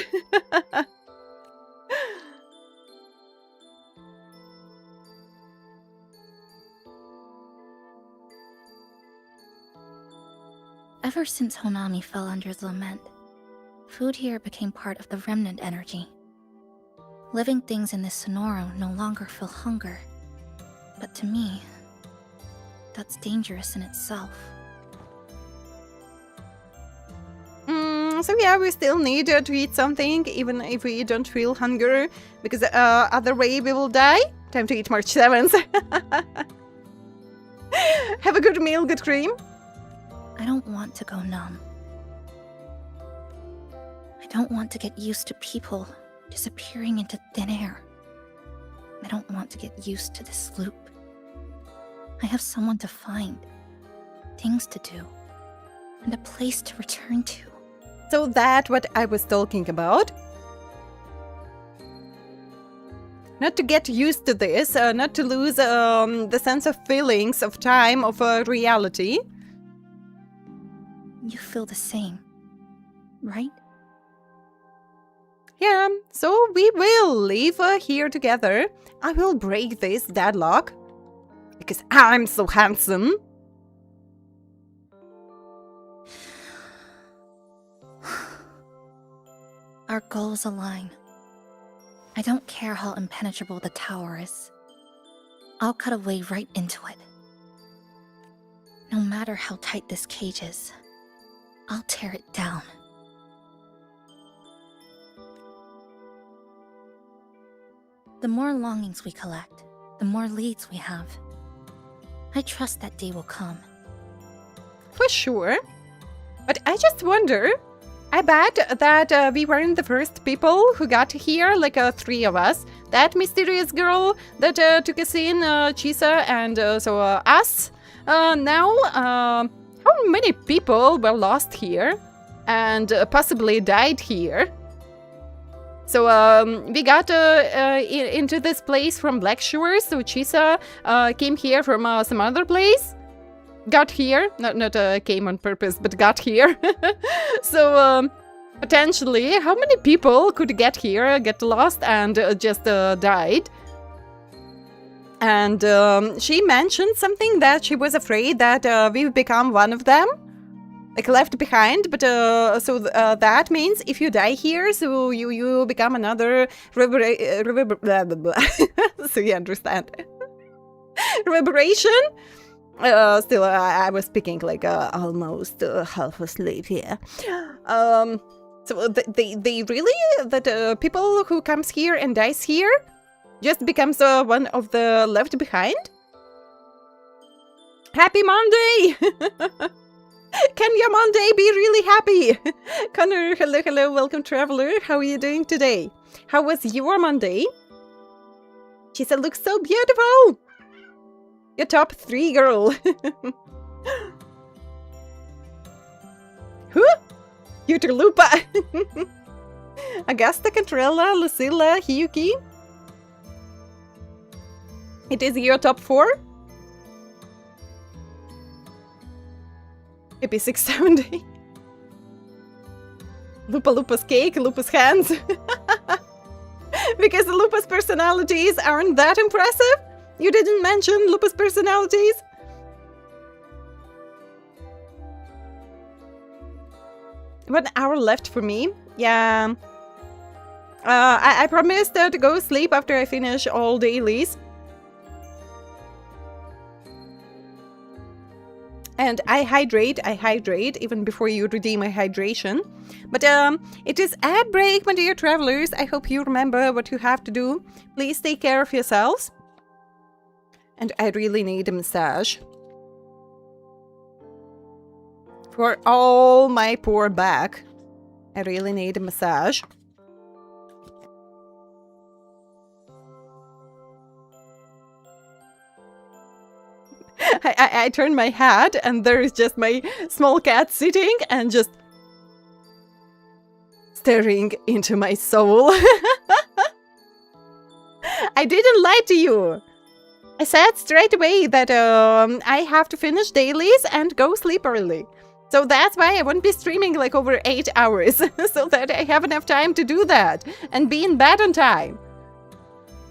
[SPEAKER 4] Ever since Honami fell under the Lament, Food here became part of the remnant energy. Living things in this Sonoro no longer feel hunger. But to me, that's dangerous in itself.
[SPEAKER 1] So yeah, we still need to eat something, even if we don't feel hunger, because other way we will die. Time to eat March 7th. Have a good meal, good cream.
[SPEAKER 4] I don't want to go numb. I don't want to get used to people disappearing into thin air. I don't want to get used to this loop. I have someone to find, things to do, and a place to return to.
[SPEAKER 1] So that's what I was talking about. Not to get used to this, not to lose the sense of feelings, of time, of reality.
[SPEAKER 4] You feel the same, right?
[SPEAKER 1] Yeah, so we will live here together. I will break this deadlock. Because I'm so handsome.
[SPEAKER 4] Our goals align. I don't care how impenetrable the tower is. I'll cut a way right into it. No matter how tight this cage is, I'll tear it down. The more longings we collect, the more leads we have. I trust that day will come.
[SPEAKER 1] For sure. But I just wonder, I bet that we weren't the first people who got here, like 3 of us. That mysterious girl that took us in, Chisa, and us. Now, how many people were lost here and possibly died here? So we got into this place from Black Shores, so Chisa came here from some other place. Got here, not came on purpose, but got here. So potentially, how many people could get here, get lost, and just died? And she mentioned something that she was afraid that we've become one of them, like left behind. But so that means if you die here, so you become another so you understand. Reverberation. Still, I was speaking like almost half asleep here. So they really, that people who comes here and dies here just becomes one of the left behind? Happy Monday! Can your Monday be really happy? Connor, hello, welcome traveler. How are you doing today? How was your Monday? She said, looks so beautiful! Your top 3 girl. Who? Yuterlupa. Augusta, Contrella, Lucilla, Hiyuki. It is your top 4? Maybe 670. Lupa's cake, Lupa's hands. Because Lupa's personalities aren't that impressive? You didn't mention Lupa's personalities? 1 hour left for me. Yeah. I promised to go sleep after I finish all dailies. And I hydrate even before you redeem my hydration. But it is ad break, my dear travelers. I hope you remember what you have to do. Please take care of yourselves. And I really need a massage. For all my poor back, I really need a massage. I turn my head and there is just my small cat sitting and just staring into my soul. I didn't lie to you. I said straight away that I have to finish dailies and go sleep early. So that's why I won't be streaming like over 8 hours, so that I have enough time to do that and be in bed on time.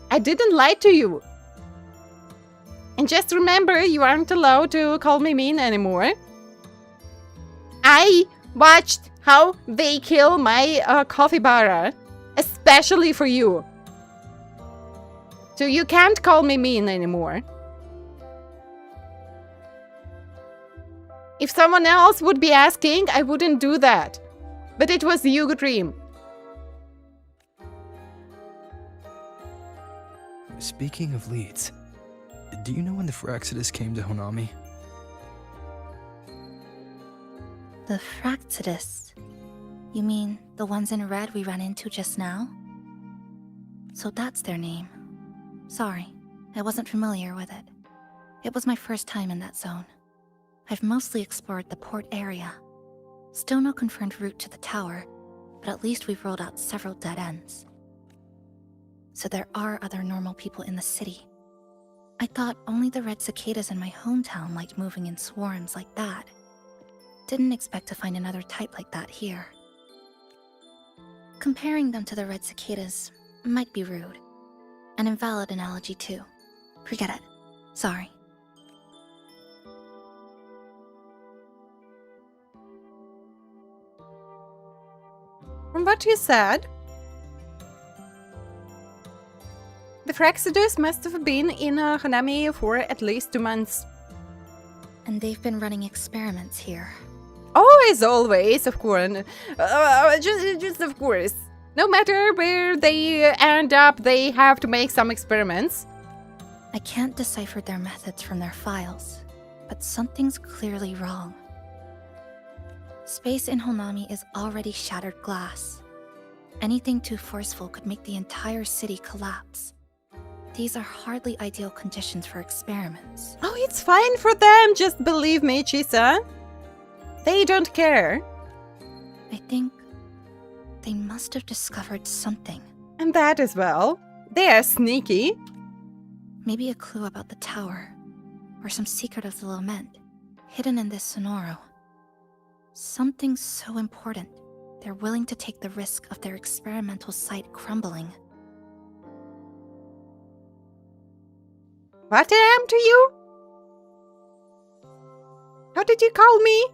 [SPEAKER 1] I didn't lie to you. And just remember, you aren't allowed to call me mean anymore. I watched how they kill my coffee bar, especially for you. So you can't call me mean anymore. If someone else would be asking, I wouldn't do that. But it was you, Dream.
[SPEAKER 7] Speaking of leads, do you know when the Fraxidus came to Honami?
[SPEAKER 4] The Fraxidus? You mean the ones in red we ran into just now? So that's their name. Sorry, I wasn't familiar with it. It was my first time in that zone. I've mostly explored the port area. Still no confirmed route to the tower, but at least we've rolled out several dead ends. So there are other normal people in the city. I thought only the red cicadas in my hometown liked moving in swarms like that. Didn't expect to find another type like that here. Comparing them to the red cicadas might be rude. An invalid analogy too. Forget it. Sorry.
[SPEAKER 1] From what you said, the Fraxidus must have been in Hanami for at least 2 months.
[SPEAKER 4] And they've been running experiments here.
[SPEAKER 1] Always, of course. Just of course. No matter where they end up, they have to make some experiments.
[SPEAKER 4] I can't decipher their methods from their files, but something's clearly wrong. Space in Honami is already shattered glass. Anything too forceful could make the entire city collapse. These are hardly ideal conditions for experiments.
[SPEAKER 1] Oh, it's fine for them, just believe me, Chisa. They don't care.
[SPEAKER 4] I think they must have discovered something.
[SPEAKER 1] And that as well. They are sneaky.
[SPEAKER 4] Maybe a clue about the tower, or some secret of the Lament, hidden in this Sonoro. Something so important, they're willing to take the risk of their experimental site crumbling.
[SPEAKER 1] What am to you? How did you call me?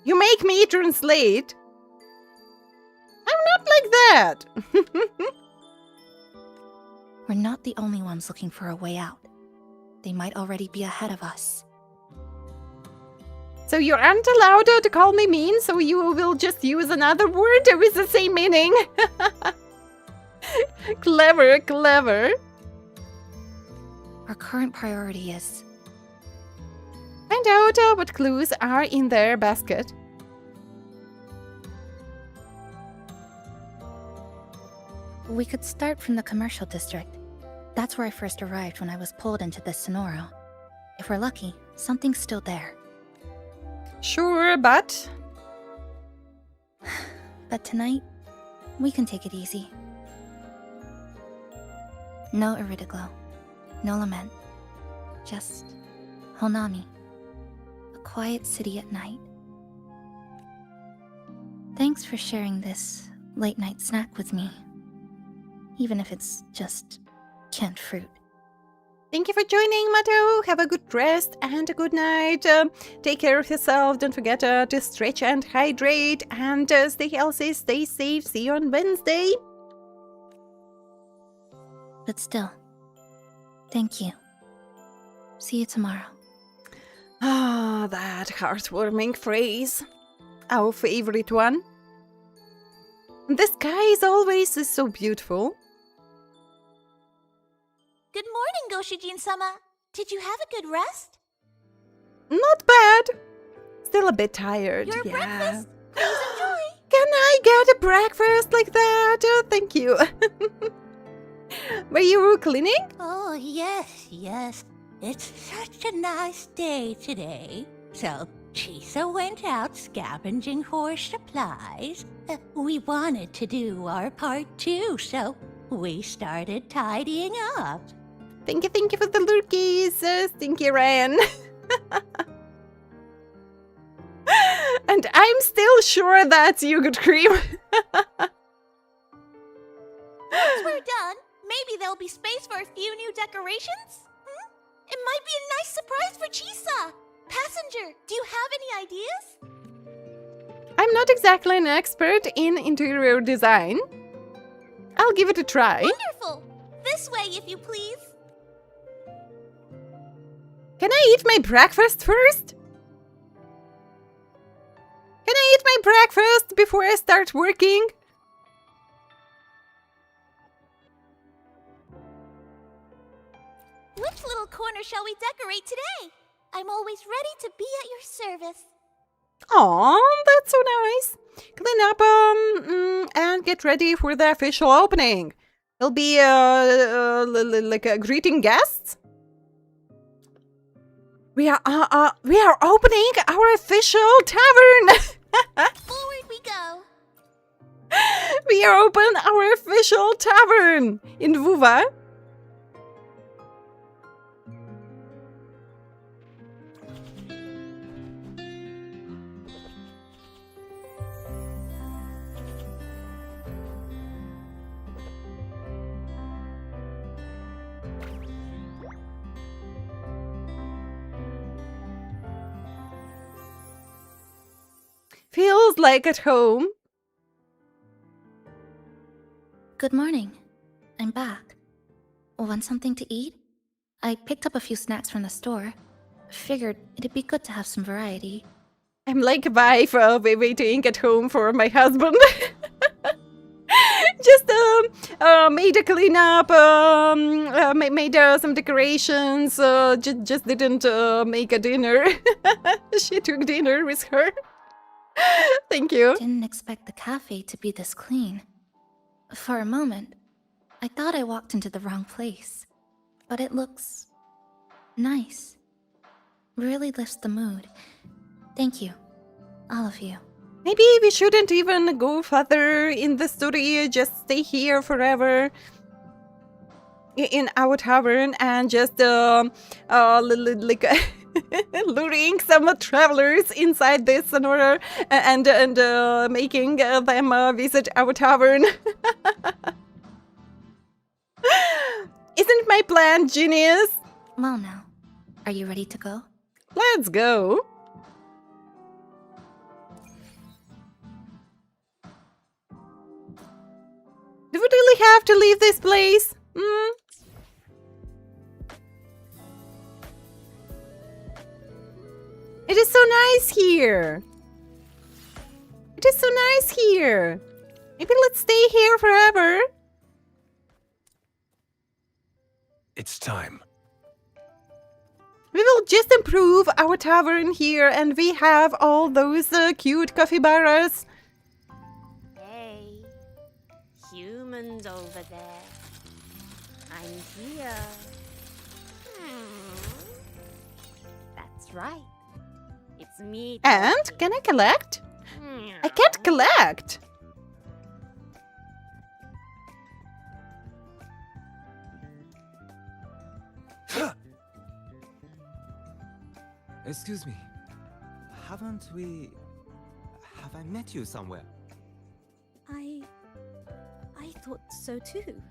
[SPEAKER 1] You make me translate. I'm not like that.
[SPEAKER 4] We're not the only ones looking for a way out. They might already be ahead of us.
[SPEAKER 1] So you aren't allowed to call me mean, so you will just use another word with the same meaning. Clever, clever.
[SPEAKER 4] Our current priority is...
[SPEAKER 1] find out what clues are in their basket.
[SPEAKER 4] We could start from the commercial district. That's where I first arrived when I was pulled into this Sonoro. If we're lucky, something's still there.
[SPEAKER 1] Sure, but...
[SPEAKER 4] But tonight, we can take it easy. No Iridiglow. No Lament. Just Honami. A quiet city at night. Thanks for sharing this late-night snack with me. Even if it's just canned fruit.
[SPEAKER 1] Thank you for joining, Mato. Have a good rest and a good night. Take care of yourself. Don't forget to stretch and hydrate. And stay healthy, stay safe. See you on Wednesday.
[SPEAKER 4] But still, thank you. See you tomorrow.
[SPEAKER 1] Ah, that heartwarming phrase. Our favorite one. The sky is always so beautiful.
[SPEAKER 20] Good morning, Goshijin-sama. Did you have a good rest?
[SPEAKER 1] Not bad. Still a bit tired.
[SPEAKER 20] Your
[SPEAKER 1] yeah.
[SPEAKER 20] breakfast? Please enjoy.
[SPEAKER 1] Can I get a breakfast like that? Oh, thank you. Were you cleaning?
[SPEAKER 20] Oh, yes. It's such a nice day today. So, Chisa went out scavenging for supplies. We wanted to do our part too, so we started tidying up.
[SPEAKER 1] Thank you for the lurkies, Igniraen. And I'm still sure that's yogurt cream.
[SPEAKER 20] Once we're done, maybe they'll there will be space for a few new decorations? It might be a nice surprise for Chisa! Passenger, do you have any ideas?
[SPEAKER 1] I'm not exactly an expert in interior design. I'll give it a try.
[SPEAKER 20] Wonderful! This way, if you please.
[SPEAKER 1] Can I eat my breakfast first? Can I eat my breakfast before I start working?
[SPEAKER 20] Which little corner shall we decorate today? I'm always ready to be at your service.
[SPEAKER 1] Aw, that's so nice. Clean up and get ready for the official opening. It'll be like greeting guests. We are opening our official tavern.
[SPEAKER 20] Forward we go.
[SPEAKER 1] We are open our official tavern in Vuva. Feels like at home.
[SPEAKER 4] Good morning. I'm back. Want something to eat? I picked up a few snacks from the store. Figured it'd be good to have some variety.
[SPEAKER 1] I'm like a wife waiting at home for my husband. Just made a cleanup, made some decorations, just didn't make a dinner. She took dinner with her. Thank you.
[SPEAKER 4] Didn't expect the cafe to be this clean. For a moment, I thought I walked into the wrong place. But it looks nice. Really lifts the mood. Thank you, all of you.
[SPEAKER 1] Maybe we shouldn't even go further in the story, just stay here forever in our tavern and just like luring some travelers inside this in order and making them visit our tavern. Isn't my plan genius?
[SPEAKER 4] Well now, are you ready to go?
[SPEAKER 1] Let's go. Do we really have to leave this place? It is so nice here. It is so nice here. Maybe let's stay here forever.
[SPEAKER 11] It's time.
[SPEAKER 1] We will just improve our tavern here and we have all those cute capybaras.
[SPEAKER 18] Hey, humans over there. I'm here. That's right. It's me.
[SPEAKER 1] And can I collect? I can't collect.
[SPEAKER 21] Excuse me. Have I met you somewhere?
[SPEAKER 14] I thought so too.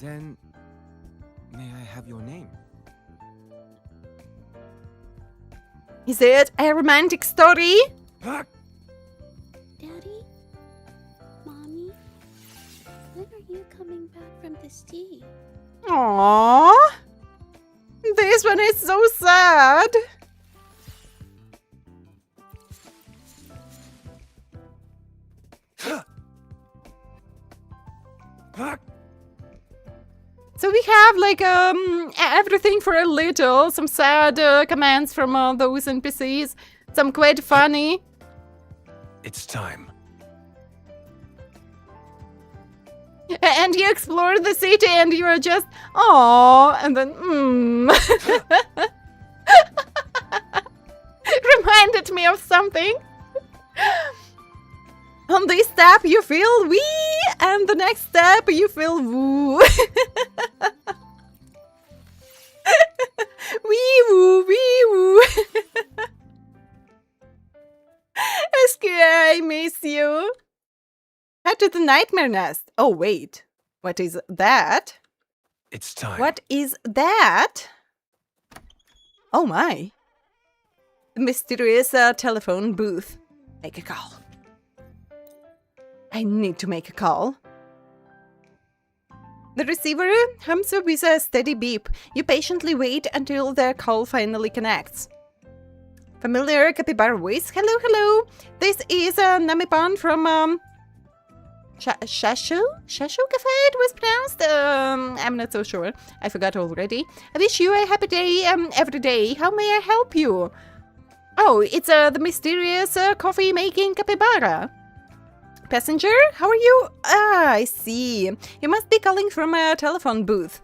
[SPEAKER 21] Then, may I have your name?
[SPEAKER 1] Is it a romantic story?
[SPEAKER 14] Daddy? Mommy? When are you coming back from the sea?
[SPEAKER 1] Aww. This one is so sad. So we have like everything for a little, some sad commands from those NPCs, some quite funny.
[SPEAKER 11] It's time.
[SPEAKER 1] And you explore the city and you are just, aww, and then, Reminded me of something. On this step you feel wee, and the next step you feel woo. Wee woo, wee woo. Eskia, I miss you. Head to the nightmare nest. Oh, wait. What is that?
[SPEAKER 11] It's time.
[SPEAKER 1] What is that? Oh my. The mysterious telephone booth. Make a call. I need to make a call. The receiver hums up with a steady beep. You patiently wait until the call finally connects. Familiar capybara voice. Hello, hello. This is Namipan from Shashu? Shashu Cafe it was pronounced? I'm not so sure. I forgot already. I wish you a happy day every day. How may I help you? Oh, it's the mysterious coffee-making capybara. Passenger, how are you? Ah, I see. You must be calling from a telephone booth.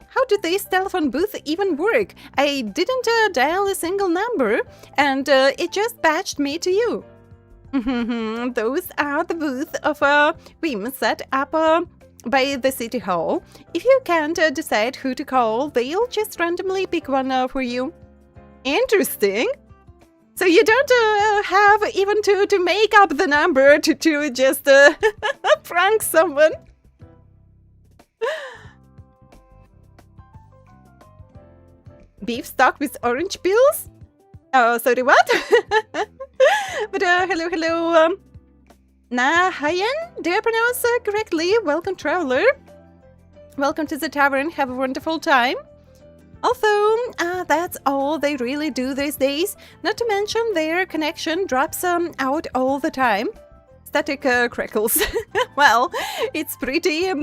[SPEAKER 1] How did this telephone booth even work? I didn't dial a single number, and it just patched me to you. Those are the booths of women set up by the city hall. If you can't decide who to call, they'll just randomly pick one for you. Interesting. So you don't have even to make up the number to just prank someone. Beef stock with orange peels? Oh, sorry, what? But hello, hello. Nahayan, do I pronounce correctly? Welcome, traveler. Welcome to the tavern. Have a wonderful time. Although, that's all they really do these days. Not to mention their connection drops out all the time. Static crackles. Well, it's pretty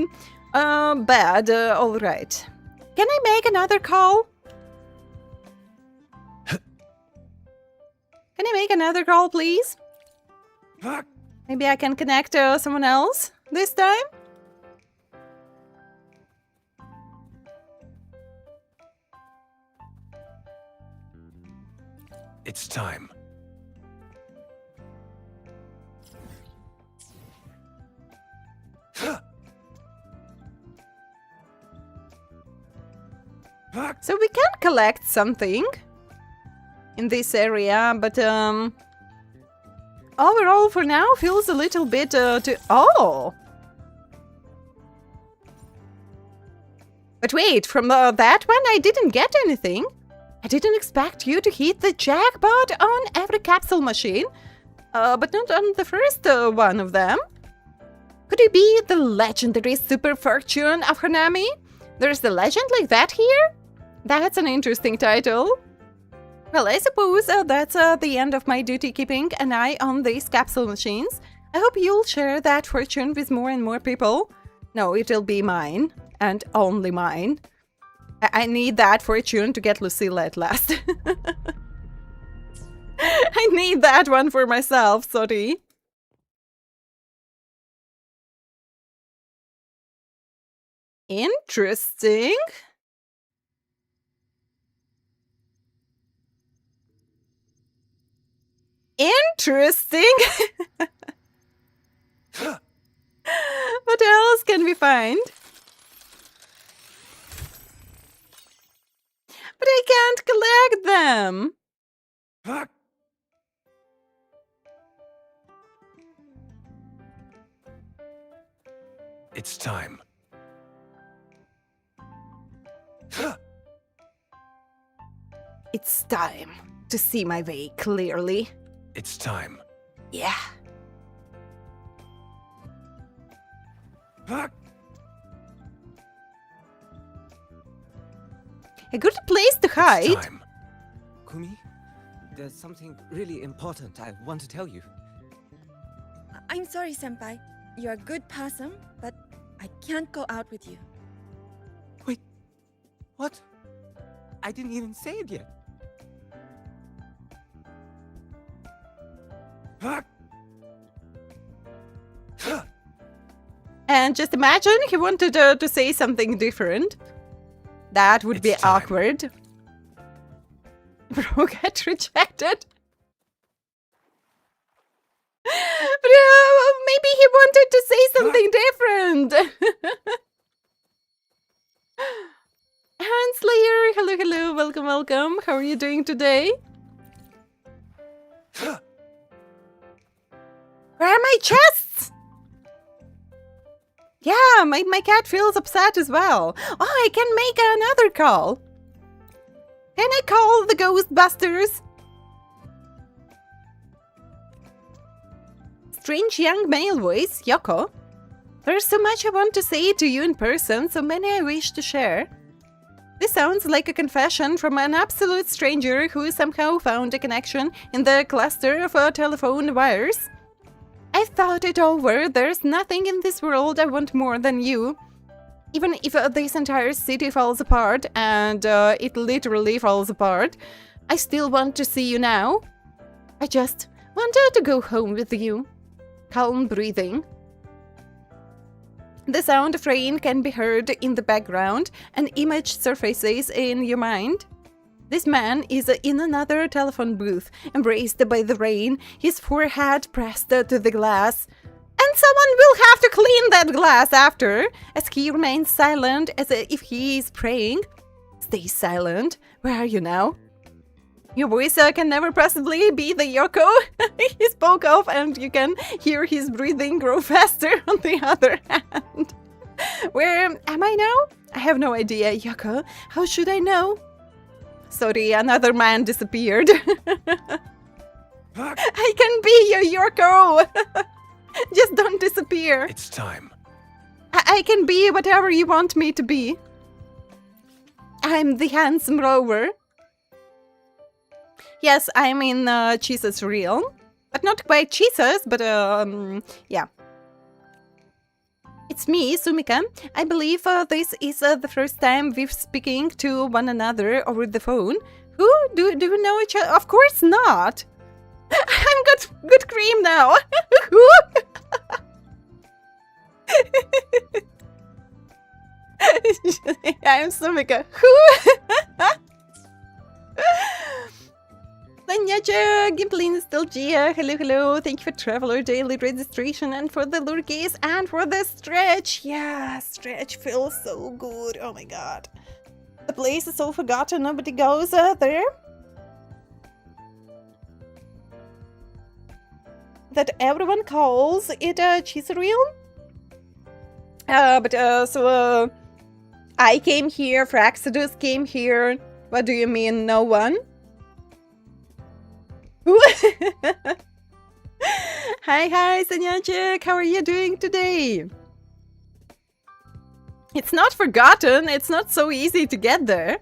[SPEAKER 1] bad, alright. Can I make another call? Can I make another call, please? Maybe I can connect someone else this time?
[SPEAKER 11] It's time.
[SPEAKER 1] So we can collect something in this area, but overall for now feels a little bit oh! But wait, from that one I didn't get anything. I didn't expect you to hit the jackpot on every capsule machine, but not on the first one of them. Could it be the legendary super fortune of Hanami? There's the legend like that here? That's an interesting title. Well, I suppose that's the end of my duty keeping an eye on these capsule machines. I hope you'll share that fortune with more and more people. No, it'll be mine, and only mine. I need that fortune to get Lucilla at last. I need that one for myself, sorry. Interesting. Interesting. What else can we find? But I can't collect them.
[SPEAKER 11] It's time.
[SPEAKER 1] It's time to see my way clearly.
[SPEAKER 11] It's time.
[SPEAKER 1] Yeah. A good place to hide.
[SPEAKER 21] It's time. Kumi, there's something really important I want to tell you.
[SPEAKER 13] I'm sorry, Senpai. You're a good person, but I can't go out with you.
[SPEAKER 21] Wait, what? I didn't even say it yet.
[SPEAKER 1] And just imagine he wanted to say something different. That would be awkward. Bro, get rejected. But maybe he wanted to say something different. Handslayer, hello, hello, welcome, welcome. How are you doing today? Where are my chests? Yeah, my cat feels upset as well. Oh, I can make another call. Can I call the Ghostbusters? Strange young male voice, Yoko. There's so much I want to say to you in person, so many I wish to share. This sounds like a confession from an absolute stranger who somehow found a connection in the cluster of telephone wires. I've thought it over. There's nothing in this world I want more than you. Even if this entire city falls apart, and it literally falls apart, I still want to see you now. I just wanted to go home with you. Calm breathing. The sound of rain can be heard in the background. An image surfaces in your mind. This man is in another telephone booth, embraced by the rain, his forehead pressed to the glass. And someone will have to clean that glass after, as he remains silent as if he is praying. Stay silent. Where are you now? Your voice can never possibly be the Yoko he spoke of, and you can hear his breathing grow faster on the other hand. Where am I now? I have no idea, Yoko. How should I know? Sorry, another man disappeared. I can be your Yoko! Just don't disappear.
[SPEAKER 11] It's time.
[SPEAKER 1] I can be whatever you want me to be. I'm the handsome rover. Yes, I'm in Jesus' realm. But not quite Jesus, but yeah. It's me, Sumika. I believe this is the first time we're speaking to one another over the phone. Who? Do we know each other? Of course not! I'm good cream now! Who? I'm Sumika. Who? Sanyacha, Gimplin, Nostalgia, hello, thank you for Traveler Daily registration and for the lure case and for the stretch. Yeah, stretch feels so good, oh my god. The place is so forgotten, nobody goes there. That everyone calls it a cheese realm. So I came here, Fraxidus came here. What do you mean, no one? Hi, Sanyachik, how are you doing today? It's not forgotten, it's not so easy to get there.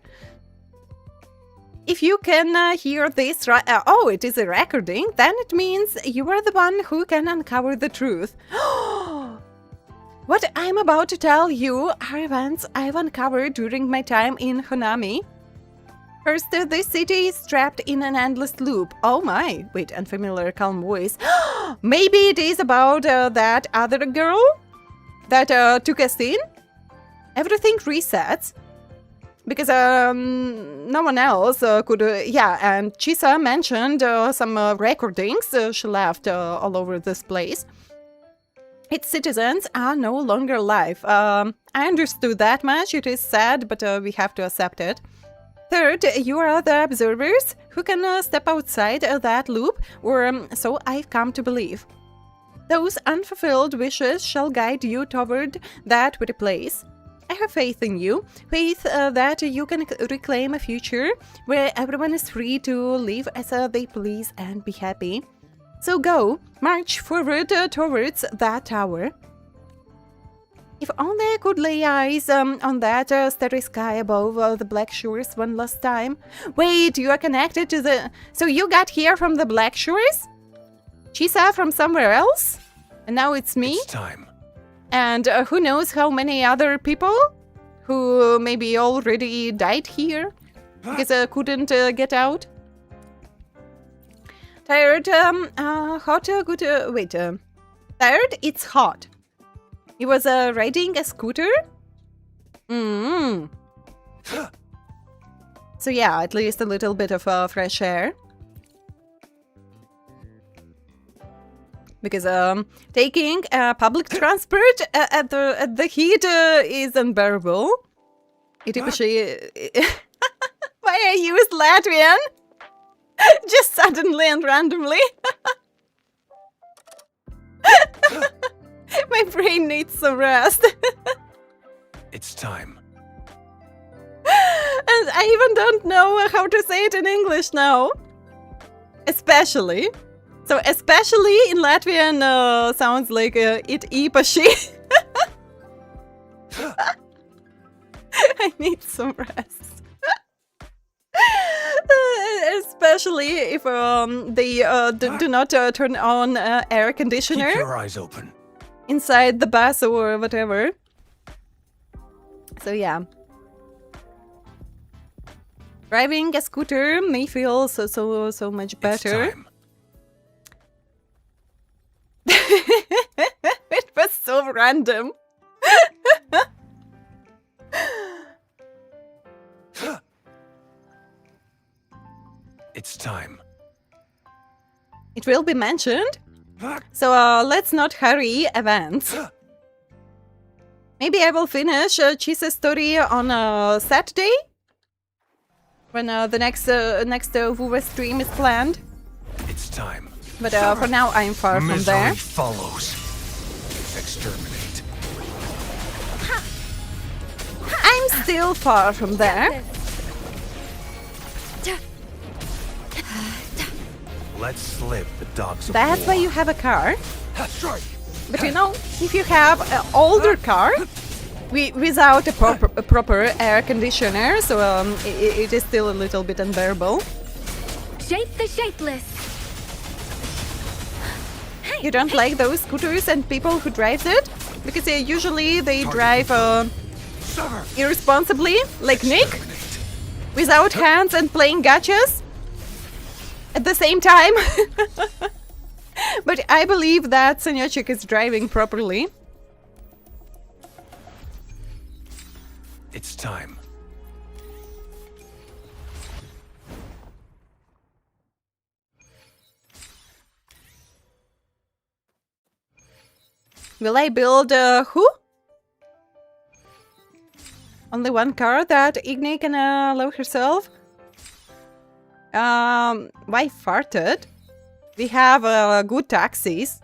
[SPEAKER 1] If you can hear this, oh, it is a recording, then it means you are the one who can uncover the truth. What I'm about to tell you are events I've uncovered during my time in Honami. First, this city is trapped in an endless loop. Oh my, wait, unfamiliar calm voice. Maybe it is about that other girl that took us in? Everything resets. Because no one else could, yeah, and Chisa mentioned some recordings she left all over this place. Its citizens are no longer alive. I understood that much, it is sad, but we have to accept it. Third, you are the observers who can step outside that loop, or so I've come to believe. Those unfulfilled wishes shall guide you toward that very place. I have faith in you, faith that you can reclaim a future where everyone is free to live as they please and be happy. So go, march forward towards that tower. If only I could lay eyes on that starry sky above the Black Shores one last time. Wait, you are connected to the... So you got here from the Black Shores? Chisa from somewhere else? And now it's me?
[SPEAKER 11] It's time.
[SPEAKER 1] And who knows how many other people who maybe already died here because I couldn't get out. Tired, hot, good, wait, tired, it's hot. He was riding a scooter? So yeah, at least a little bit of fresh air. Because taking public transport at the heat is unbearable. Why I used Latvian? Just suddenly and randomly. My brain needs some rest.
[SPEAKER 11] It's time.
[SPEAKER 1] And I even don't know how to say it in English now. Especially. So especially in Latvian sounds like it īpaši. I need some rest. Especially if they do not turn on air conditioner.
[SPEAKER 11] Keep your eyes open.
[SPEAKER 1] Inside the bus or whatever. So yeah. Driving a scooter may feel so much better. It was so random.
[SPEAKER 11] It's time.
[SPEAKER 1] It will be mentioned. So let's not hurry events. Maybe I will finish Chisa's story on Saturday. When the next WUWA stream is planned.
[SPEAKER 11] It's time.
[SPEAKER 1] But for now I'm far from there.
[SPEAKER 11] Follows. Exterminate.
[SPEAKER 1] I'm still far from there.
[SPEAKER 11] Let's slip the dogs of
[SPEAKER 1] That's
[SPEAKER 11] war.
[SPEAKER 1] why you have a car.
[SPEAKER 11] Strike.
[SPEAKER 1] But you know, if you have an older car without a proper air conditioner, so it is still a little bit unbearable.
[SPEAKER 15] Shape the shapeless.
[SPEAKER 1] You don't like those scooters and people who drives it? Because usually they drive irresponsibly, like Nick, without hands and playing gachas at the same time. But I believe that Senyochik is driving properly.
[SPEAKER 11] It's time.
[SPEAKER 1] Will I build who? Only one car that Igni can allow herself? Why farted? We have good taxis.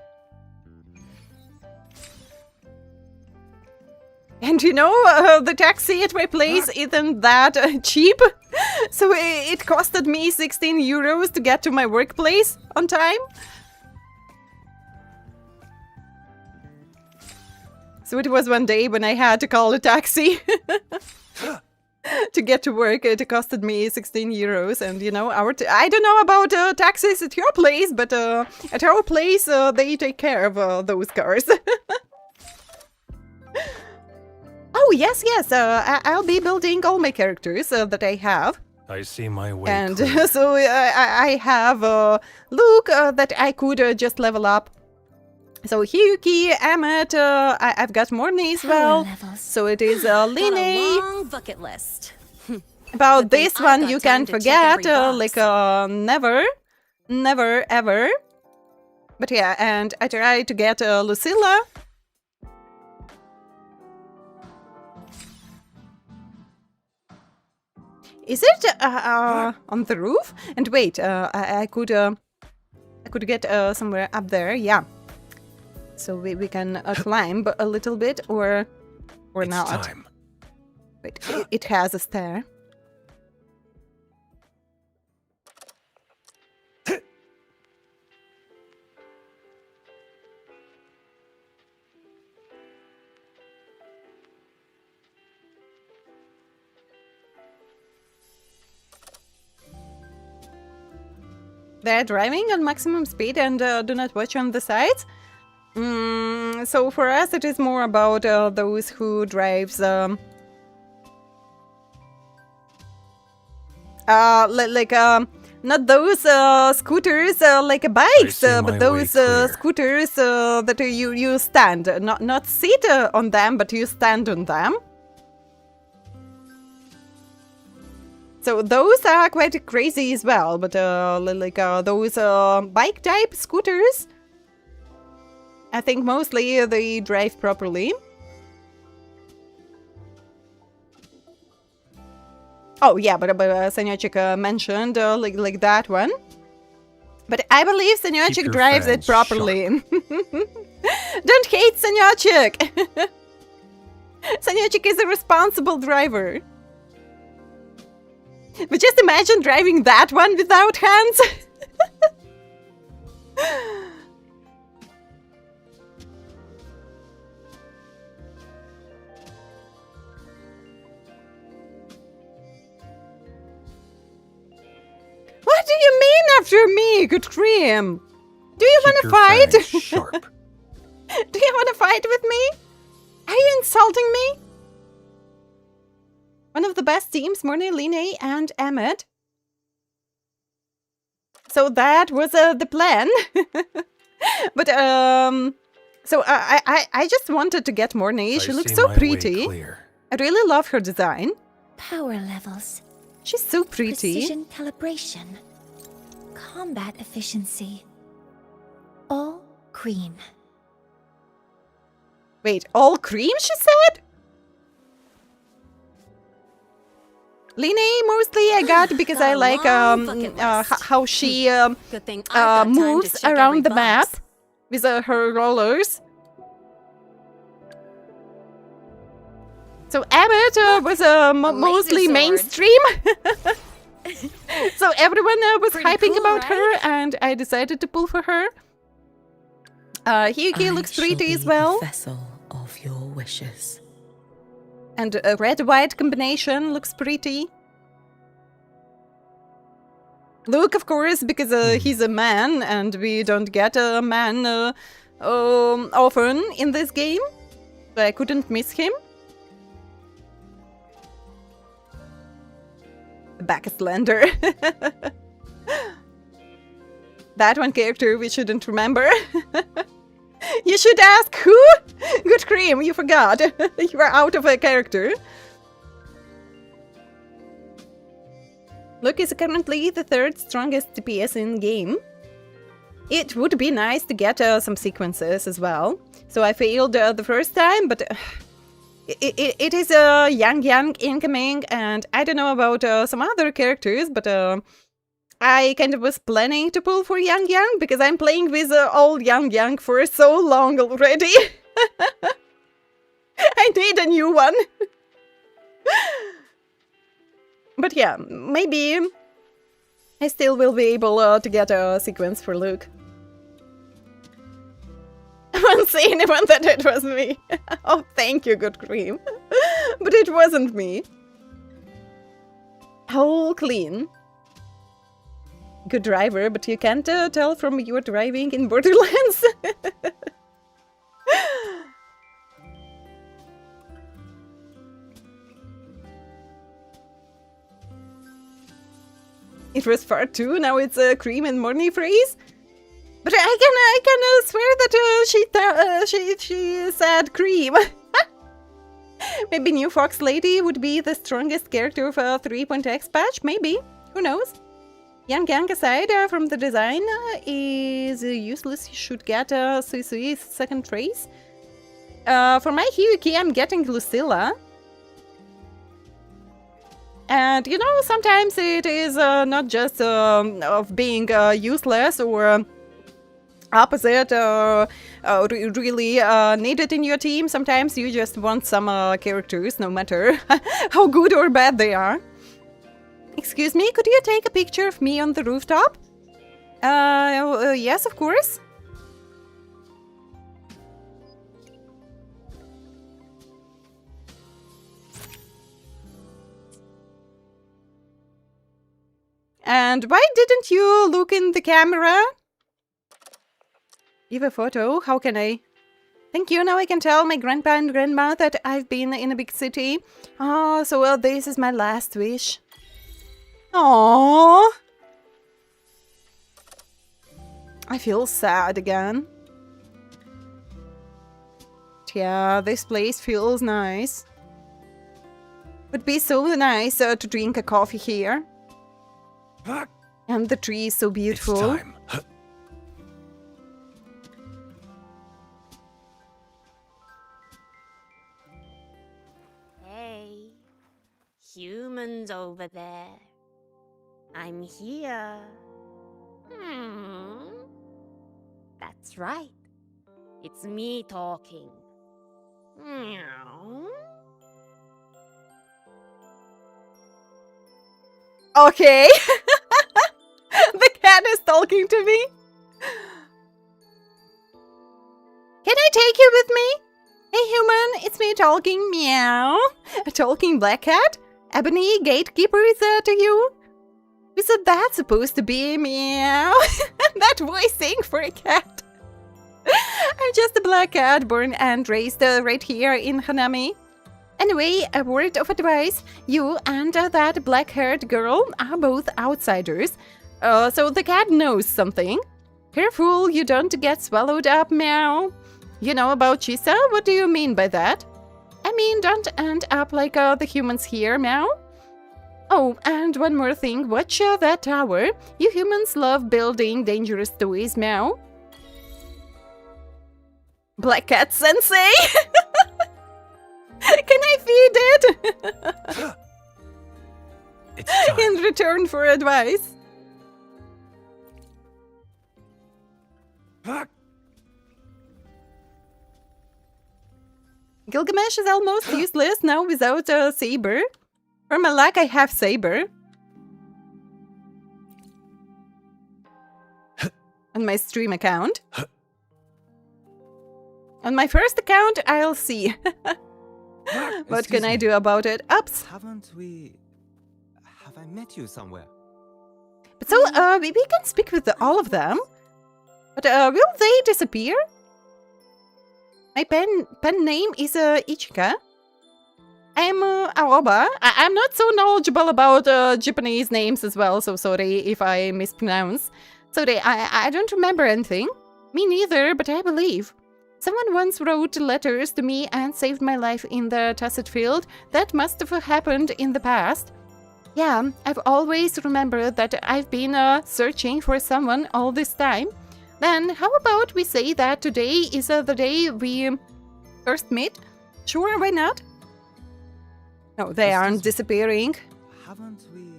[SPEAKER 1] And you know, the taxi at my place isn't that cheap. So it costed me 16 euros to get to my workplace on time. So it was one day when I had to call a taxi to get to work. It costed me 16 euros. And you know, I don't know about taxis at your place, but at our place they take care of those cars. Oh, yes. I'll be building all my characters that I have.
[SPEAKER 11] I see my way.
[SPEAKER 1] And so I have Luke that I could just level up. So Hyuki, Emmet, I've got Morny as well. So it is Line.
[SPEAKER 2] Long bucket list.
[SPEAKER 1] About this one you can forget, like never ever. But yeah, and I tried to get Lucilla. Is it on the roof? And wait, I could get somewhere up there. Yeah. So we can climb a little bit, or not.
[SPEAKER 11] Time.
[SPEAKER 1] Wait, it has a stair. They're driving on maximum speed and do not watch on the sides. So for us it is more about those who drives not those scooters like bikes, but those scooters that you stand, not sit on them, but you stand on them. So those are quite crazy as well, but those bike type scooters, I think mostly they drive properly. Oh yeah, but Senyochik mentioned like that one. But I believe Senyochik drives it properly. Don't hate Sanyachik! Sanyachik is a responsible driver. But just imagine driving that one without hands. What do you mean after me, good cream? Do you want to fight?
[SPEAKER 12] Sharp.
[SPEAKER 1] Do you want to fight with me? Are you insulting me? One of the best teams, Mornay, Line, and Emmett. So that was the plan. But so I just wanted to get Mornay. She looks so pretty. I really love her design.
[SPEAKER 4] Power levels.
[SPEAKER 1] She's so pretty.
[SPEAKER 4] Precision calibration. Combat efficiency. All cream.
[SPEAKER 1] Wait, all cream, she said? Line, mostly I got because I like how she moves around the map with her rollers. So Emmett was mostly mainstream. So everyone was hyping about her, and I decided to pull for her. Hyuki looks pretty as well.
[SPEAKER 8] Vessel of your wishes.
[SPEAKER 1] And a red-white combination looks pretty. Luke, of course, because he's a man, and we don't get a man often in this game. So I couldn't miss him. Back slender. That one character we shouldn't remember. You should ask who? Good cream, you forgot. You are out of a character. Luke is currently the 3rd strongest DPS in game. It would be nice to get some sequences as well. So I failed the first time, but it is a Yang incoming, and I don't know about some other characters, but I kind of was planning to pull for Yang because I'm playing with old Yang for so long already. I need a new one. But yeah, maybe I still will be able to get a sequence for Luke. I won't say anyone that it was me. Oh, thank you, good cream. But it wasn't me. Whole clean. Good driver, but you can't tell from your driving in Borderlands. It was far too, now it's cream and morning phrase. But I can swear that she said cream. Maybe New Fox Lady would be the strongest character of a 3.x patch, maybe. Who knows? Yang aside from the design is useless. You should get Sui's second trace. For my Hyuki, I'm getting Lucilla. And you know, sometimes it is not just of being useless or opposite really needed in your team. Sometimes you just want some characters, no matter how good or bad they are. Excuse me, could you take a picture of me on the rooftop? Yes, of course. And why didn't you look in the camera? Give a photo? How can I? Thank you, now I can tell my grandpa and grandma that I've been in a big city. Oh, so this is my last wish. Aww. I feel sad again. Yeah, this place feels nice. Would be so nice to drink a coffee here. And the tree is so beautiful.
[SPEAKER 12] It's time.
[SPEAKER 18] Hey, humans over there. I'm here. That's right. It's me talking. Meow.
[SPEAKER 1] Okay. The cat is talking to me. Can I take you with me? Hey human, it's me talking. Meow. A talking black cat? Ebony gatekeeper is to you? Isn't that supposed to be? Meow. That voicing for a cat. I'm just a black cat born and raised right here in Hanami. Anyway, a word of advice. You and that black-haired girl are both outsiders. So the cat knows something. Careful you don't get swallowed up, meow. You know about Chisa? What do you mean by that? I mean, don't end up like the humans here, meow. Oh, and one more thing. Watch that tower. You humans love building dangerous toys, meow. Black cat sensei! Can I feed it? In return for advice. Gilgamesh is almost useless now without a saber. For my luck, I have saber. On my stream account. On my first account, I'll see. What can I do about it? Oops.
[SPEAKER 21] Have I met you somewhere?
[SPEAKER 1] But so, we can speak with all of them. But will they disappear? My pen name is Ichika. I'm Aoba. I'm not so knowledgeable about Japanese names as well, so sorry if I mispronounce. Sorry, I don't remember anything. Me neither, but I believe. Someone once wrote letters to me and saved my life in the Tacit Field. That must have happened in the past. Yeah, I've always remembered that I've been searching for someone all this time. Then how about we say that today is the day we first meet? Sure, why not? No, they aren't disappearing.
[SPEAKER 21] Haven't we?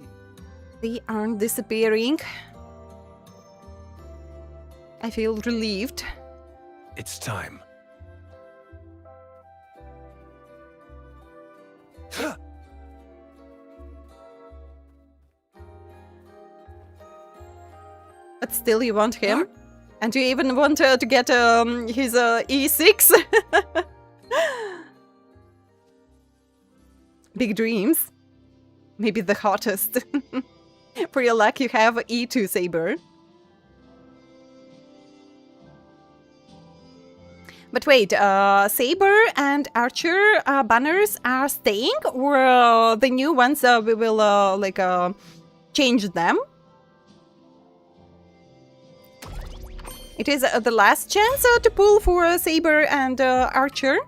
[SPEAKER 1] They aren't disappearing. I feel relieved.
[SPEAKER 3] It's time.
[SPEAKER 1] But still you want him? And you even want to get his E6? Big dreams. Maybe the hottest. For your luck you have E2 saber. But wait, Saber and Archer banners are staying, or the new ones we will change them? It is the last chance to pull for Saber and Archer.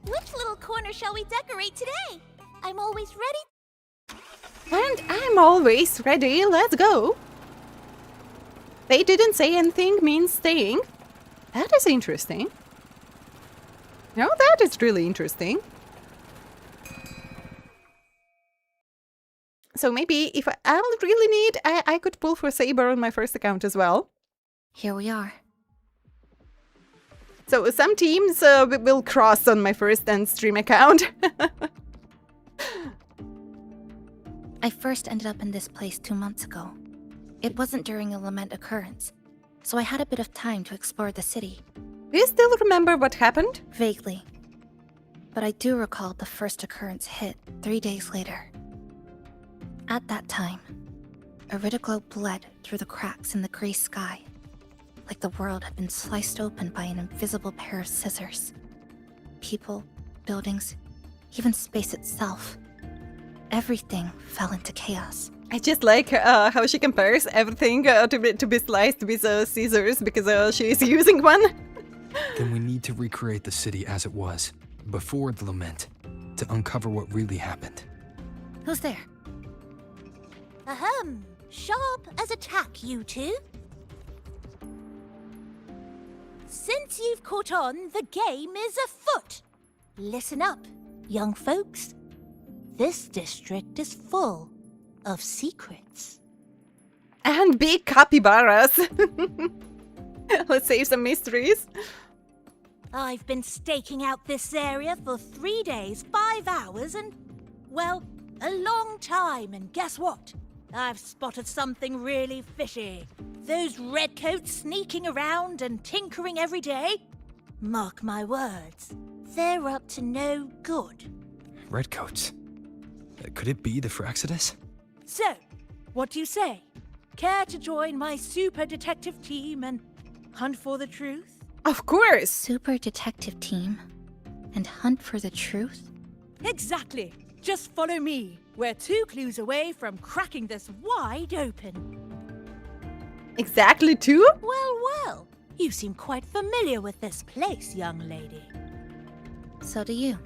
[SPEAKER 20] Which little corner shall we decorate today? I'm always ready.
[SPEAKER 1] And I'm always ready, let's go! They didn't say anything means staying. That is interesting. No, that is really interesting. So maybe if I'll really need, I could pull for Saber on my first account as well.
[SPEAKER 4] Here we are.
[SPEAKER 1] So some teams will cross on my first and stream account.
[SPEAKER 4] I first ended up in this place 2 months ago. It wasn't during a Lament occurrence, so I had a bit of time to explore the city.
[SPEAKER 1] Do you still remember what happened?
[SPEAKER 4] Vaguely. But I do recall the first occurrence hit 3 days later. At that time, Iridoglow bled through the cracks in the gray sky, like the world had been sliced open by an invisible pair of scissors. People, buildings, even space itself. Everything fell into chaos.
[SPEAKER 1] I just like how she compares everything to be sliced with scissors because she is using one.
[SPEAKER 7] Then we need to recreate the city as it was, before the Lament, to uncover what really happened.
[SPEAKER 4] Who's there?
[SPEAKER 20] Ahem. Sharp as a tack, you two. Since you've caught on, the game is afoot. Listen up, young folks. This district is full of secrets.
[SPEAKER 1] And big capybaras. Let's save some mysteries.
[SPEAKER 20] I've been staking out this area for 3 days, 5 hours, and, well, a long time. And guess what? I've spotted something really fishy. Those redcoats sneaking around and tinkering every day? Mark my words, they're up to no good.
[SPEAKER 7] Redcoats? Could it be the Fraxidus?
[SPEAKER 20] So, what do you say? Care to join my super detective team and hunt for the truth?
[SPEAKER 1] Of course!
[SPEAKER 4] Super detective team? And hunt for the truth?
[SPEAKER 20] Exactly! Just follow me. We're 2 clues away from cracking this wide open.
[SPEAKER 1] Exactly 2?
[SPEAKER 20] Well, well. You seem quite familiar with this place, young lady.
[SPEAKER 4] So do you.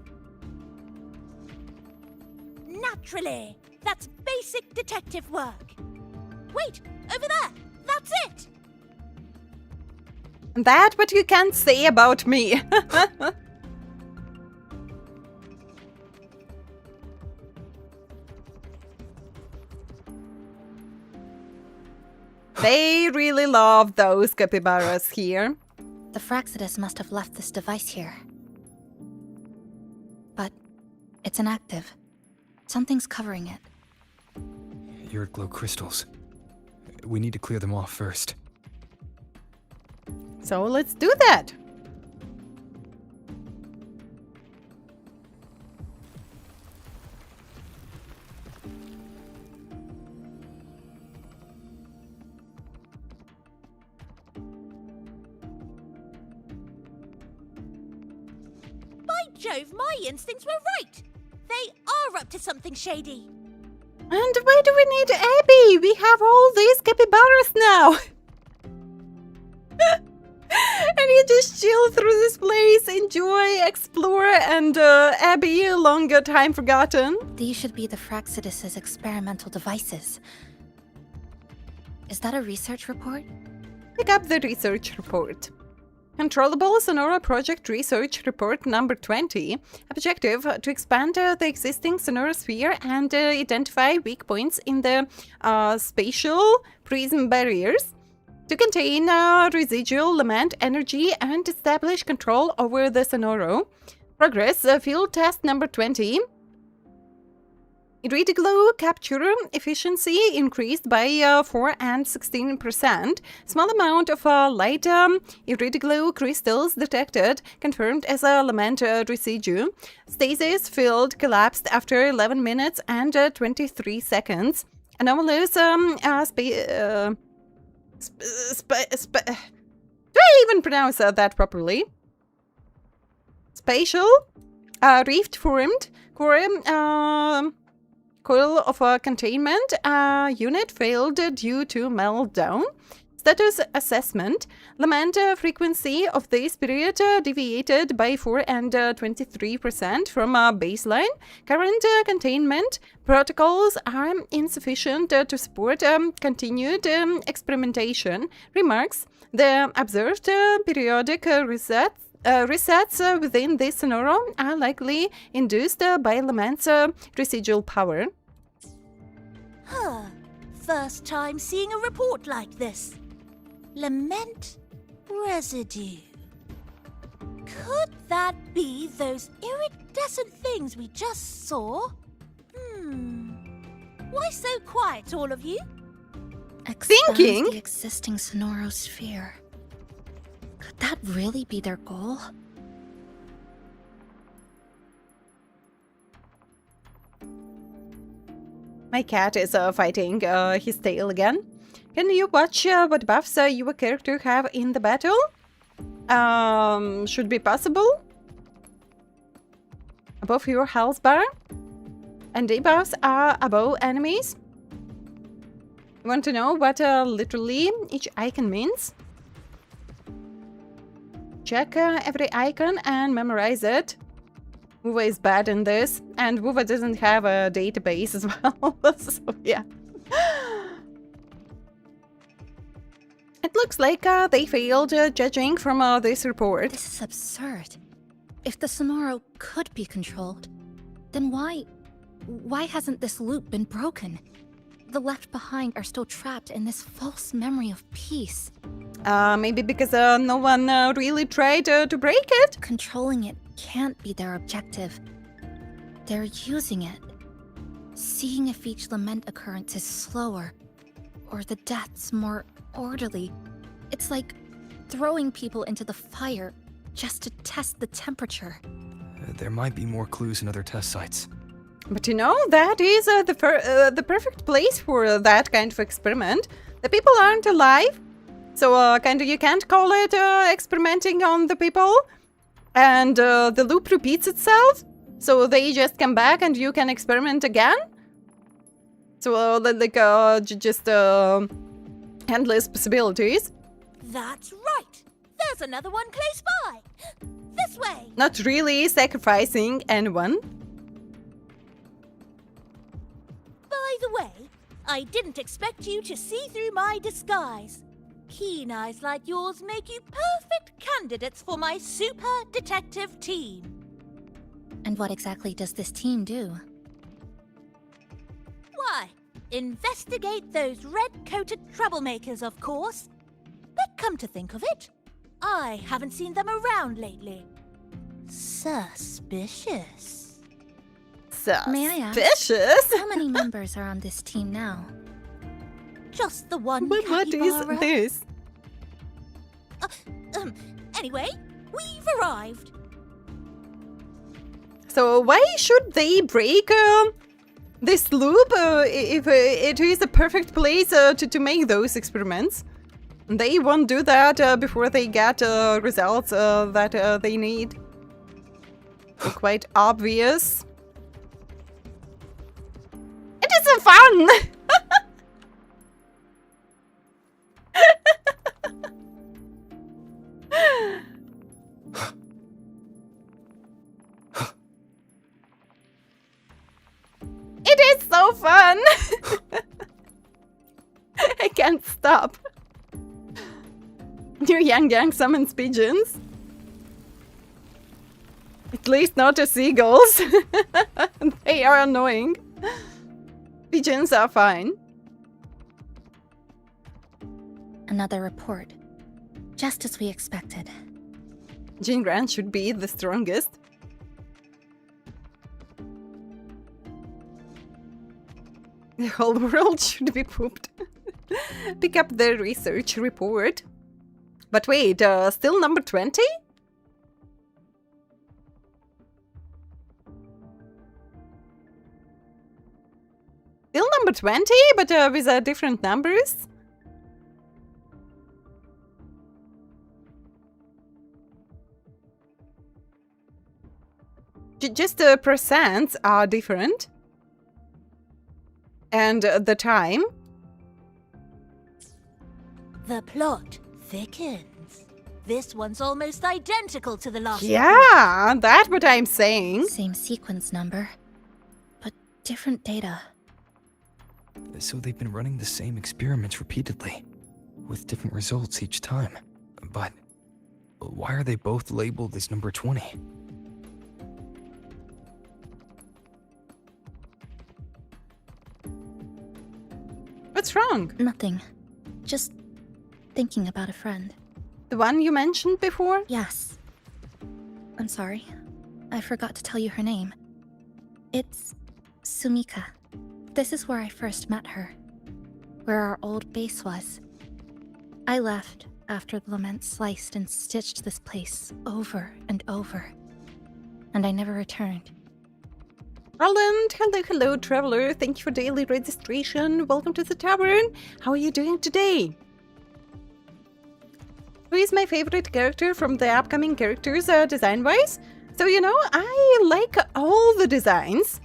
[SPEAKER 20] Naturally. That's basic detective work. Wait, over there. That's it.
[SPEAKER 1] That what you can't say about me. They really love those capybaras here.
[SPEAKER 4] The Fraxidus must have left this device here. But it's inactive. Something's covering it.
[SPEAKER 7] Your glow crystals. We need to clear them off first.
[SPEAKER 1] So let's do that.
[SPEAKER 20] By Jove, my instincts were right. They are up to something shady.
[SPEAKER 1] And why do we need Abby? We have all these capybaras now. And you just chill through this place, enjoy, explore, and Abby, longer time forgotten.
[SPEAKER 4] These should be the Fraxidus's experimental devices. Is that a research report?
[SPEAKER 1] Pick up the research report. Controllable Sonora Project Research Report number 20. Objective to expand the existing Sonora sphere and identify weak points in the spatial prism barriers to contain residual Lament energy and establish control over the Sonoro. Progress field test number 20. Irrediglow capture efficiency increased by 4 and 16%. Small amount of light Irrediglow crystals detected, confirmed as a Lament residue. Stasis field collapsed after 11 minutes and 23 seconds. Anomalous do I even pronounce that properly? Spatial rift formed. Coil of containment unit failed due to meltdown. Status assessment. Lament frequency of this period deviated by 4 and 23% from baseline. Current containment protocols are insufficient to support continued experimentation. Remarks. The observed periodic resets within this Sonoro are likely induced by Lament's residual power.
[SPEAKER 20] Huh. First time seeing a report like this. Lament residue. Could that be those iridescent things we just saw? Why so quiet, all of you?
[SPEAKER 1] Thinking?
[SPEAKER 4] The existing Sonoro sphere. Could that really be their goal?
[SPEAKER 1] My cat is fighting his tail again. Can you watch what buffs your character have in the battle? Should be possible. Above your health bar. And debuffs are above enemies. You want to know what literally each icon means? Check every icon and memorize it. Wuva is bad in this, and Wuva doesn't have a database as well, so yeah. It looks like they failed judging from this report.
[SPEAKER 4] This is absurd. If the Sonoro could be controlled, then why hasn't this loop been broken? the left behind are still trapped in this false memory of peace.
[SPEAKER 1] Maybe because no one really tried to break it?
[SPEAKER 4] Controlling it can't be their objective. They're using it. Seeing if each lament occurrence is slower, or the deaths more orderly. It's like throwing people into the fire just to test the temperature.
[SPEAKER 7] There might be more clues in other test sites.
[SPEAKER 1] But you know, that is the perfect place for that kind of experiment. The people aren't alive, so kind of you can't call it experimenting on the people. And the loop repeats itself, so they just come back and you can experiment again. So like just endless possibilities.
[SPEAKER 20] That's right. There's another one close by. This way.
[SPEAKER 1] Not really sacrificing anyone.
[SPEAKER 20] By the way, I didn't expect you to see through my disguise. Keen eyes like yours make you perfect candidates for my super detective team.
[SPEAKER 4] And what exactly does this team do?
[SPEAKER 20] Why, investigate those red-coated troublemakers, of course. But come to think of it, I haven't seen them around lately. Suspicious.
[SPEAKER 4] May I ask,
[SPEAKER 1] Suspicious?
[SPEAKER 4] how many members are on this team now?
[SPEAKER 20] Just the one
[SPEAKER 1] But what is
[SPEAKER 20] capybara.
[SPEAKER 1] this?
[SPEAKER 20] Anyway, we've arrived.
[SPEAKER 1] So why should they break this loop if it is a perfect place to make those experiments? They won't do that before they get results that they need. Quite obvious. It is so fun! It is so fun! I can't stop. New Yang summons pigeons. At least not the seagulls. They are annoying. Pigeons are fine.
[SPEAKER 4] Another report. Just as we expected.
[SPEAKER 1] Igniraen should be the strongest. The whole world should be pooped. Pick up the research report. But wait, still number 20? Still number 20, but with different numbers? Just the percents are different. And the time.
[SPEAKER 20] The plot thickens. This one's almost identical to the last one.
[SPEAKER 1] Yeah, that's what I'm saying.
[SPEAKER 4] Same sequence number, but different data.
[SPEAKER 7] So they've been running the same experiments repeatedly, with different results each time. But why are they both labeled as number 20?
[SPEAKER 1] What's wrong?
[SPEAKER 4] Nothing. Just thinking about a friend.
[SPEAKER 1] The one you mentioned before?
[SPEAKER 4] Yes. I'm sorry. I forgot to tell you her name. It's Sumika. This is where I first met her. Where our old base was. I left after the Lament sliced and stitched this place over and over. And I never returned.
[SPEAKER 1] Roland, hello, traveler. Thank you for daily registration. Welcome to the Tavern. How are you doing today? Who is my favorite character from the upcoming characters design-wise? So, you know, I like all the designs.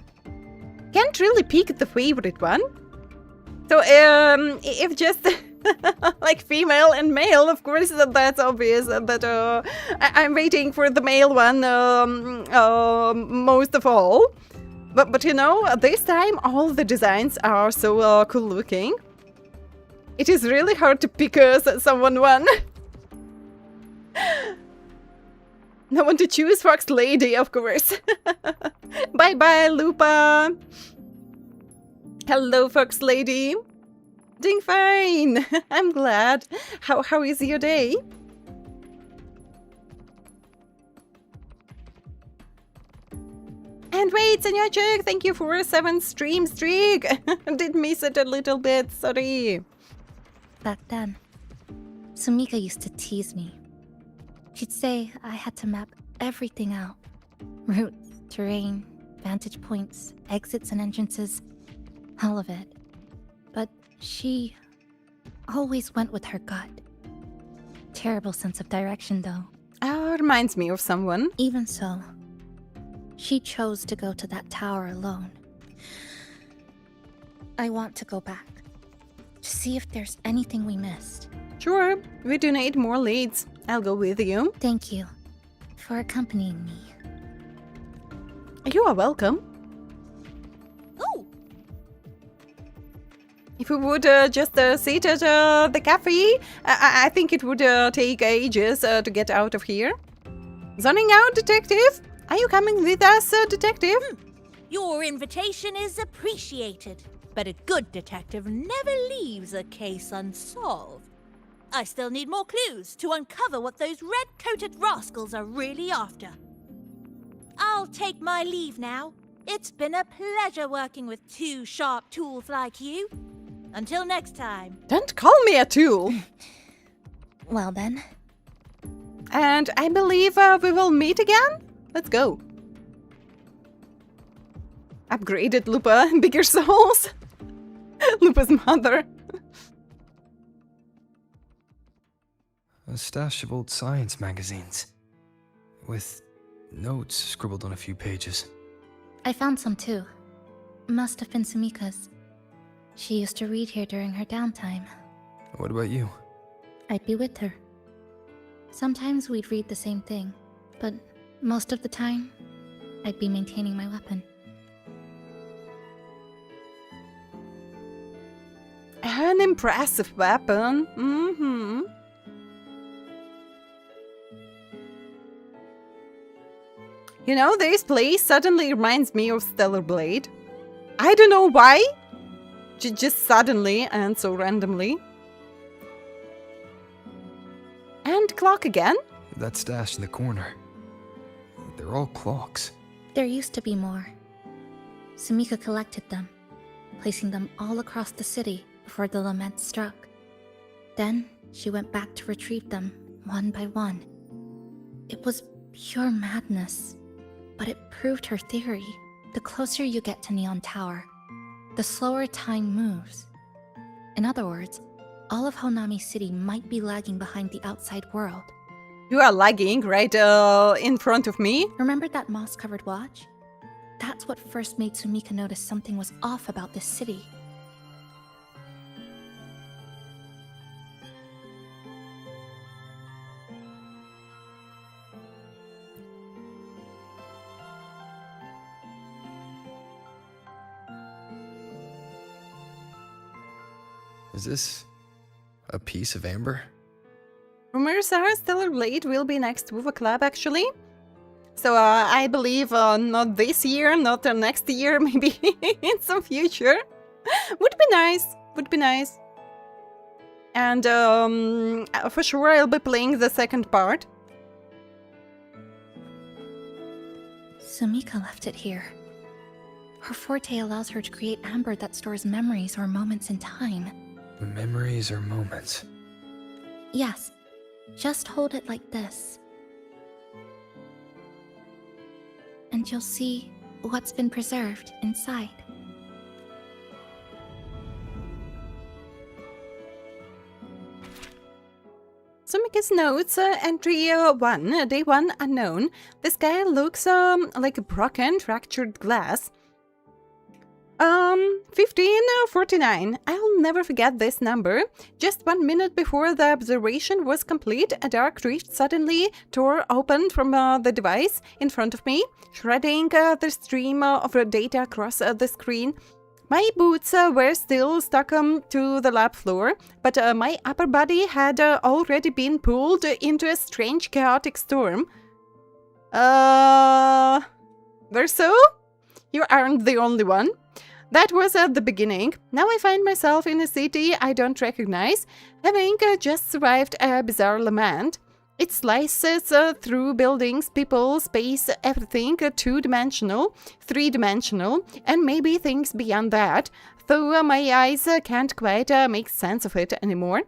[SPEAKER 1] Can't really pick the favorite one. So, if just like female and male, of course, that's obvious. That I'm waiting for the male one most of all. But you know, this time all the designs are so cool looking. It is really hard to pick someone one. No one to choose, Fox Lady, of course. Bye bye, Lupa. Hello, Fox Lady. Doing fine. I'm glad. How is your day? And wait, Senyorchuk, thank you for a 7 stream streak. Did miss it a little bit, sorry.
[SPEAKER 4] Back then, Sumika used to tease me. She'd say I had to map everything out. Routes, terrain, vantage points, exits and entrances, all of it. But she always went with her gut. Terrible sense of direction, though.
[SPEAKER 1] Reminds me of someone.
[SPEAKER 4] Even so, she chose to go to that tower alone. I want to go back, to see if there's anything we missed.
[SPEAKER 1] Sure, we do need more leads. I'll go with you.
[SPEAKER 4] Thank you for accompanying me.
[SPEAKER 1] You are welcome.
[SPEAKER 20] Oh!
[SPEAKER 1] If we would just sit at the cafe, I think it would take ages to get out of here. Zoning out, detective? Are you coming with us, detective?
[SPEAKER 20] Your invitation is appreciated, but a good detective never leaves a case unsolved. I still need more clues to uncover what those red-coated rascals are really after. I'll take my leave now. It's been a pleasure working with 2 sharp tools like you. Until next time.
[SPEAKER 1] Don't call me a tool.
[SPEAKER 4] Well then.
[SPEAKER 1] And I believe we will meet again? Let's go. Upgraded Lupa, bigger souls. Lupa's mother.
[SPEAKER 7] A stash of old science magazines. With notes scribbled on a few pages.
[SPEAKER 4] I found some too. Must have been Sumika's. She used to read here during her downtime.
[SPEAKER 7] What about you?
[SPEAKER 4] I'd be with her. Sometimes we'd read the same thing, but most of the time, I'd be maintaining my weapon.
[SPEAKER 1] An impressive weapon. Mm-hmm. You know, this place suddenly reminds me of Stellar Blade. I don't know why. Just suddenly and so randomly. And clock again?
[SPEAKER 7] That stash in the corner. They're all clocks.
[SPEAKER 4] There used to be more. Sumika collected them, placing them all across the city before the Lament struck. Then she went back to retrieve them one by one. It was pure madness, but it proved her theory. The closer you get to Neon Tower, the slower time moves. In other words, all of Honami City might be lagging behind the outside world.
[SPEAKER 1] You are lagging right in front of me.
[SPEAKER 4] Remember that moss-covered watch? That's what first made Sumika notice something was off about this city.
[SPEAKER 7] Is this a piece of amber?
[SPEAKER 1] Rumors are Stellar Blade will be next with a club, actually. So I believe not this year, not next year, maybe in some future. Would be nice. Would be nice. And for sure I'll be playing the second part.
[SPEAKER 4] Sumika left it here. Her forte allows her to create amber that stores memories or moments in time.
[SPEAKER 7] Memories or moments?
[SPEAKER 4] Yes. Just hold it like this. And you'll see what's been preserved inside.
[SPEAKER 1] Sumika's notes, entry 1, day 1 unknown. This guy looks like a broken, fractured glass. 1549. I'll never forget this number. Just 1 minute before the observation was complete, a dark rift suddenly tore open from the device in front of me, shredding the stream of data across the screen. My boots were still stuck to the lab floor, but my upper body had already been pulled into a strange, chaotic storm. Verso? You aren't the only one. That was at the beginning. Now I find myself in a city I don't recognize, having just survived a bizarre lament. It slices through buildings, people, space, everything two-dimensional, three-dimensional, and maybe things beyond that, though my eyes can't quite make sense of it anymore.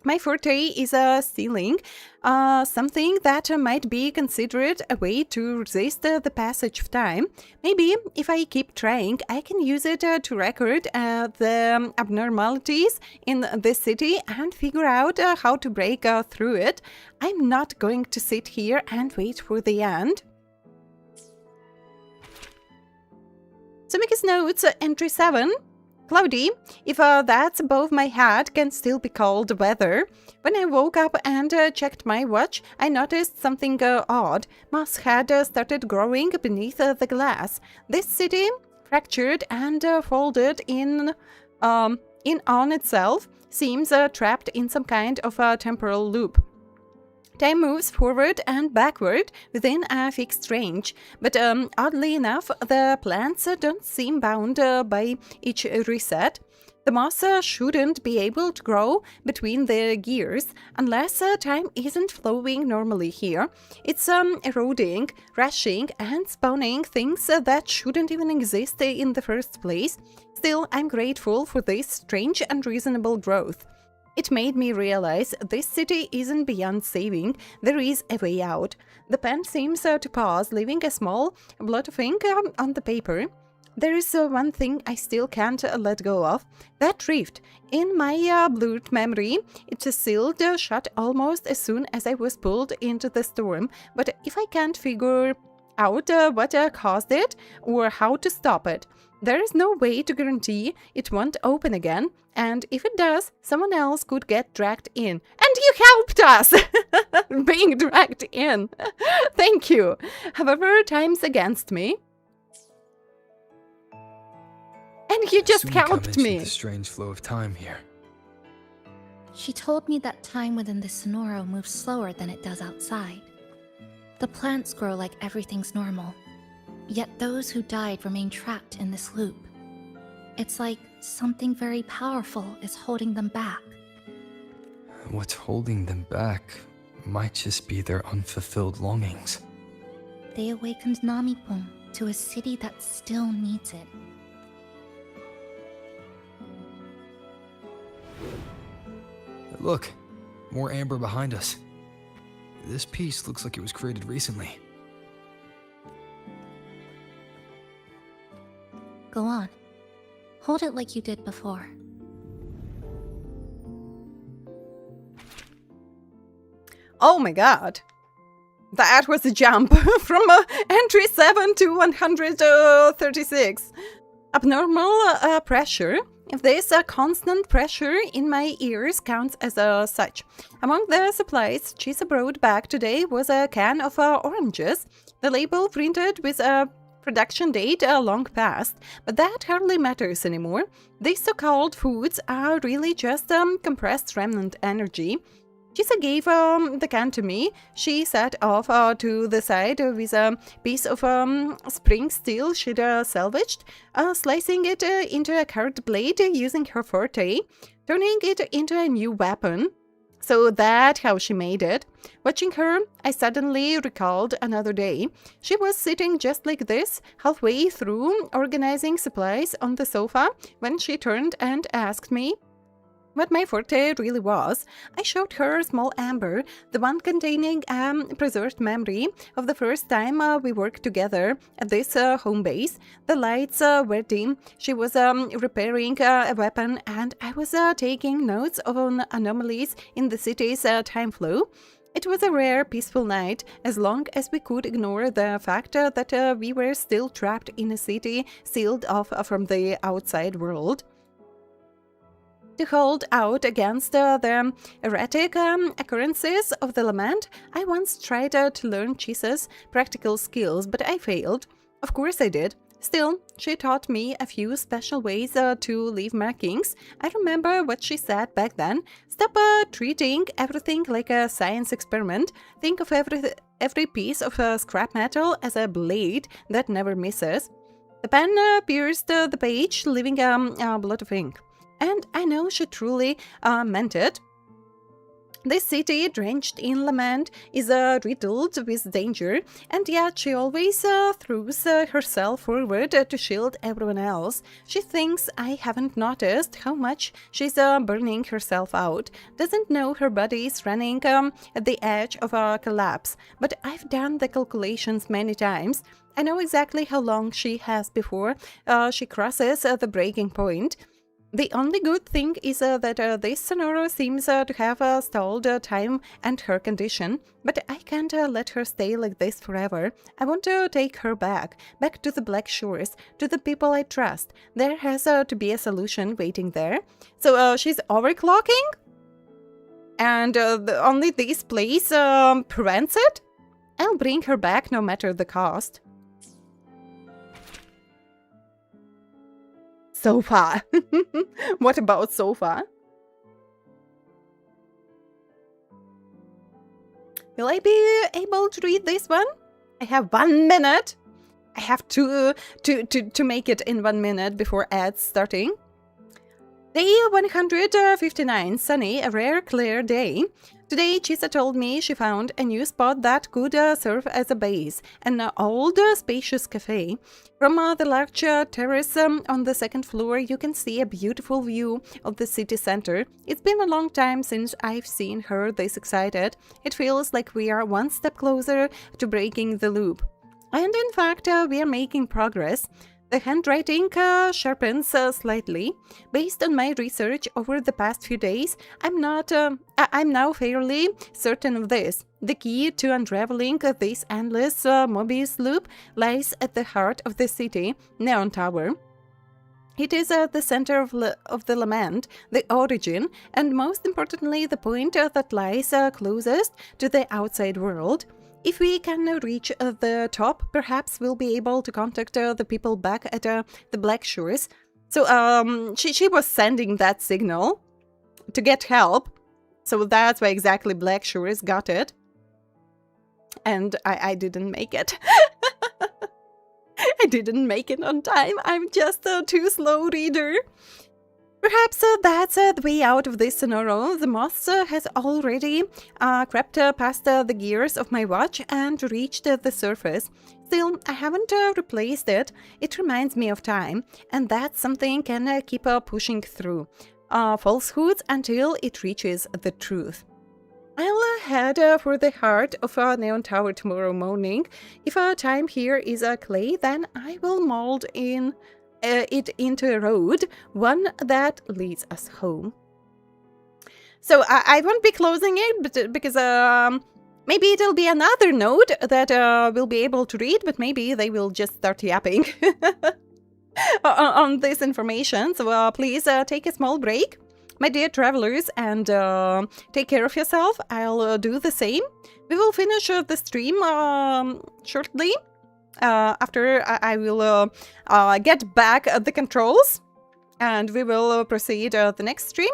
[SPEAKER 1] My forte is stealing, something that might be considered a way to resist the passage of time. Maybe if I keep trying, I can use it to record the abnormalities in this city and figure out how to break through it. I'm not going to sit here and wait for the end. Sumika's notes, entry 7. Cloudy, if that's above my head, can still be called weather. When I woke up and checked my watch, I noticed something odd. Moss had started growing beneath the glass. This city, fractured and folded in on itself, seems trapped in some kind of a temporal loop. Time moves forward and backward within a fixed range, but oddly enough, the plants don't seem bound by each reset. The moss shouldn't be able to grow between the gears unless time isn't flowing normally here. It's eroding, rushing, and spawning things that shouldn't even exist in the first place. Still, I'm grateful for this strange and reasonable growth. It made me realize this city isn't beyond saving, there is a way out. The pen seems to pause, leaving a small blot of ink on the paper. There is one thing I still can't let go of. That rift. In my blurred memory, it's sealed shut almost as soon as I was pulled into the storm, but if I can't figure out what caused it or how to stop it, there is no way to guarantee it won't open again, and if it does, someone else could get dragged in. And you helped us! Being dragged in. Thank you. However, time's against me. And you just
[SPEAKER 7] Sumika
[SPEAKER 1] helped
[SPEAKER 7] mentioned
[SPEAKER 1] me.
[SPEAKER 7] the strange flow of time here.
[SPEAKER 4] She told me that time within the Sonoro moves slower than it does outside. The plants grow like everything's normal, yet those who died remain trapped in this loop. It's like something very powerful is holding them back.
[SPEAKER 7] What's holding them back might just be their unfulfilled longings.
[SPEAKER 4] They awakened Namipon to a city that still needs it.
[SPEAKER 7] Look, more amber behind us. This piece looks like it was created recently.
[SPEAKER 4] Go on. Hold it like you did before.
[SPEAKER 1] Oh my god. That was a jump from entry 7 to 136. Abnormal pressure. If this constant pressure in my ears counts as such. Among the supplies Chisa brought back today was a can of oranges. The label printed with a production date long past, but that hardly matters anymore. These so-called foods are really just compressed remnant energy. Chisa gave the can to me. She sat off to the side with a piece of spring steel she'd salvaged, slicing it into a curved blade using her forte, turning it into a new weapon. So that's how she made it. Watching her, I suddenly recalled another day. She was sitting just like this, halfway through organizing supplies on the sofa, when she turned and asked me what my forte really was. I showed her a small amber, the one containing preserved memory of the first time we worked together at this home base. The lights were dim, she was repairing a weapon, and I was taking notes on anomalies in the city's time flow. It was a rare, peaceful night, as long as we could ignore the fact that we were still trapped in a city sealed off from the outside world. To hold out against the erratic occurrences of the Lament, I once tried to learn Chisa's practical skills, but I failed. Of course I did. Still, she taught me a few special ways to leave markings. I remember what she said back then. Stop treating everything like a science experiment. Think of every piece of scrap metal as a blade that never misses. The pen pierced the page, leaving a blot of ink. And I know she truly meant it. This city, drenched in lament, is riddled with danger, and yet she always throws herself forward to shield everyone else. She thinks I haven't noticed how much she's burning herself out, doesn't know her body is running at the edge of a collapse, but I've done the calculations many times. I know exactly how long she has before she crosses the breaking point. The only good thing is that this Sonoro seems to have stalled time and her condition, but I can't let her stay like this forever. I want to take her back to the Black Shores, to the people I trust. There has to be a solution waiting there. So she's overclocking? And only this place prevents it? I'll bring her back no matter the cost. Sofa. What about sofa? Will I be able to read this one? I have 1 minute. I have to make it in 1 minute before ads starting. Day 159, sunny, a rare clear day. Today, Chisa told me she found a new spot that could serve as a base, an old, spacious cafe. From the large terrace on the second floor, you can see a beautiful view of the city center. It's been a long time since I've seen her this excited. It feels like we are one step closer to breaking the loop. And in fact, we are making progress. The handwriting sharpens slightly. Based on my research over the past few days, I'm now fairly certain of this. The key to unraveling this endless Mobius loop lies at the heart of the city, Neon Tower. It is at the center of the lament, the origin, and most importantly, the point that lies closest to the outside world. If we can reach the top, perhaps we'll be able to contact the people back at the Black Shores. So she was sending that signal to get help. So that's why exactly Black Shores got it. And I didn't make it. I didn't make it on time. I'm just a too slow reader. Perhaps that's the way out of this Sonoro. The moth has already crept past the gears of my watch and reached the surface. Still, I haven't replaced it. It reminds me of time, and that something can keep pushing through falsehoods until it reaches the truth. I'll head for the heart of Neon Tower tomorrow morning. If time here is clay, then I will mold it into a road, one that leads us home. So I won't be closing it, but because maybe it'll be another node that we'll be able to read, but maybe they will just start yapping on this information. So please take a small break, my dear travelers, and take care of yourself. I'll do the same. We will finish the stream shortly. After I will get back at the controls, and we will proceed the next stream.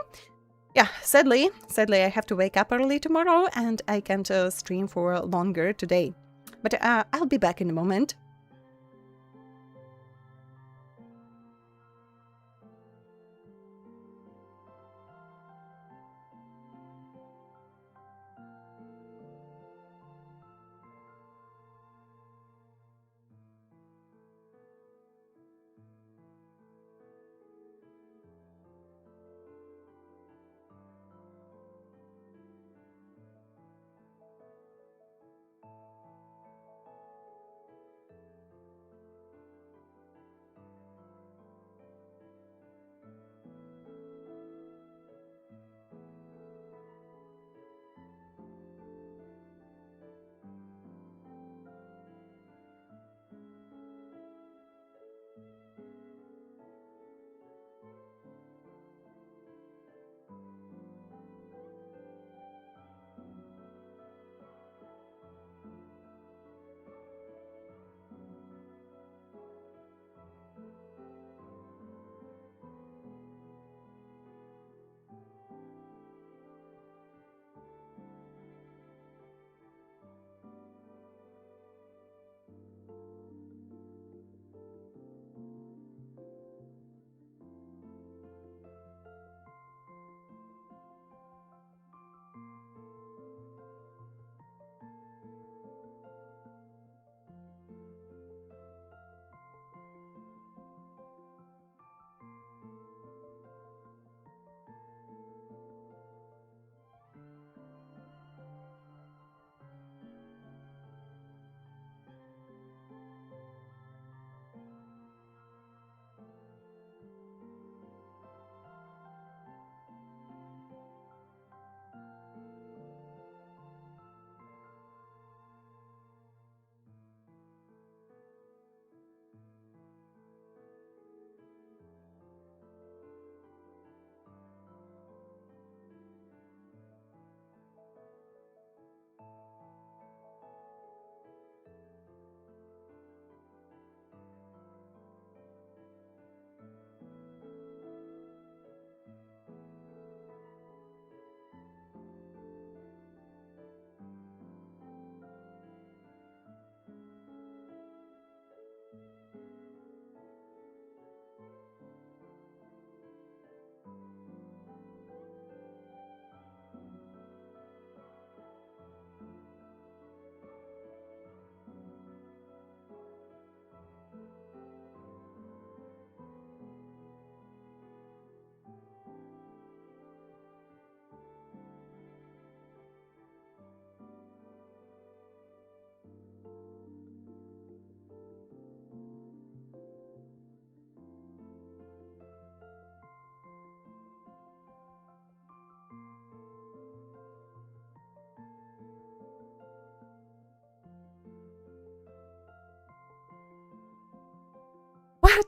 [SPEAKER 1] Yeah, sadly I have to wake up early tomorrow, and I can't stream for longer today. But I'll be back in a moment.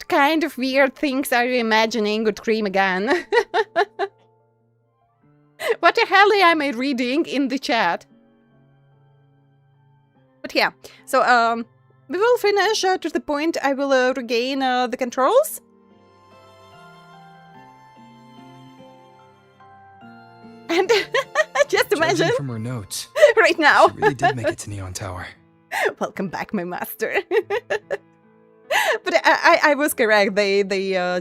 [SPEAKER 1] kind of weird things are you imagining, good cream again? What the hell am I reading in the chat? But yeah, so we will finish to the point I will regain the controls. And just imagine
[SPEAKER 7] Judging from her notes,
[SPEAKER 1] right now.
[SPEAKER 7] she really did make it to Neon Tower.
[SPEAKER 1] Welcome back, my master. But I was correct. They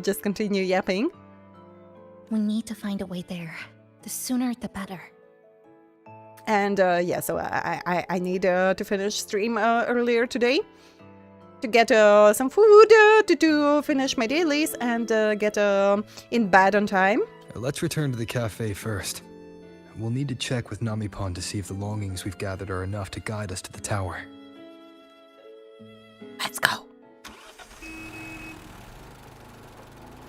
[SPEAKER 1] just continue yapping.
[SPEAKER 4] We need to find a way there. The sooner, the better.
[SPEAKER 1] And yeah, so I need to finish stream earlier today to get some food to finish my dailies and get in bed on time.
[SPEAKER 7] Let's return to the cafe first. We'll need to check with Namipon to see if the longings we've gathered are enough to guide us to the tower.
[SPEAKER 1] Let's go.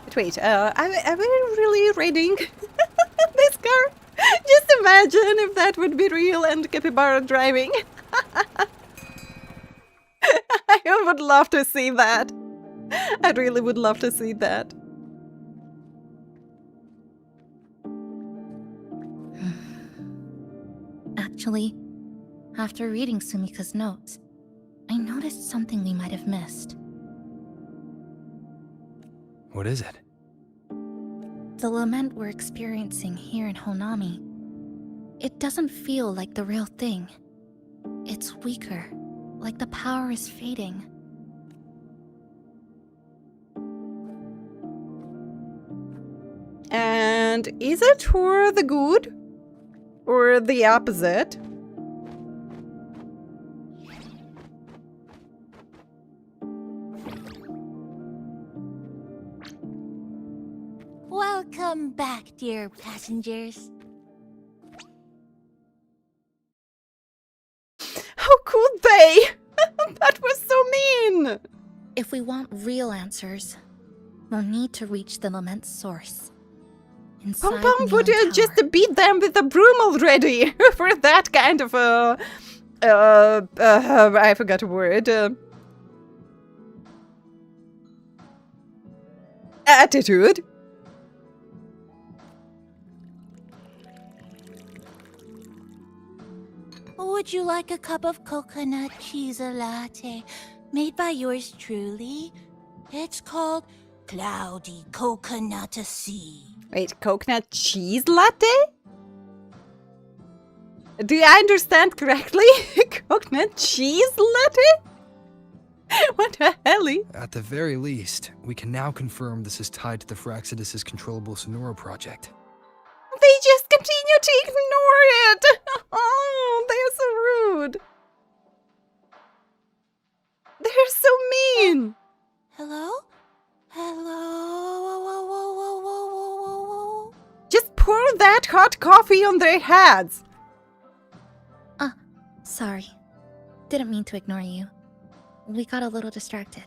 [SPEAKER 1] But wait, are we really raiding this car? Just imagine if that would be real and Capybara driving. I would love to see that. I really would love to see that.
[SPEAKER 4] Actually, after reading Sumika's notes, I noticed something we might have missed.
[SPEAKER 7] What is it?
[SPEAKER 4] The lament we're experiencing here in Honami, it doesn't feel like the real thing. It's weaker, like the power is fading.
[SPEAKER 1] And is it for the good? Or the opposite?
[SPEAKER 20] Welcome back, dear passengers.
[SPEAKER 1] How could they? That was so mean!
[SPEAKER 4] If we want real answers, we'll need to reach the lament's source.
[SPEAKER 1] Pom Pom would just beat them with a broom already for that kind of I forgot a word. Attitude.
[SPEAKER 20] Would you like a cup of coconut cheese latte made by yours truly? It's called Cloudy Coconut Sea.
[SPEAKER 1] Wait, coconut cheese latte? Do I understand correctly? Coconut cheese latte? What the hell?
[SPEAKER 7] At the very least, we can now confirm this is tied to the Phraxidus' controllable Sonora project.
[SPEAKER 1] They just continue to ignore it! Oh, they're so rude. They're so mean.
[SPEAKER 20] Hello? Hello?
[SPEAKER 1] Just pour that hot coffee on their heads.
[SPEAKER 4] Sorry. Didn't mean to ignore you. We got a little distracted.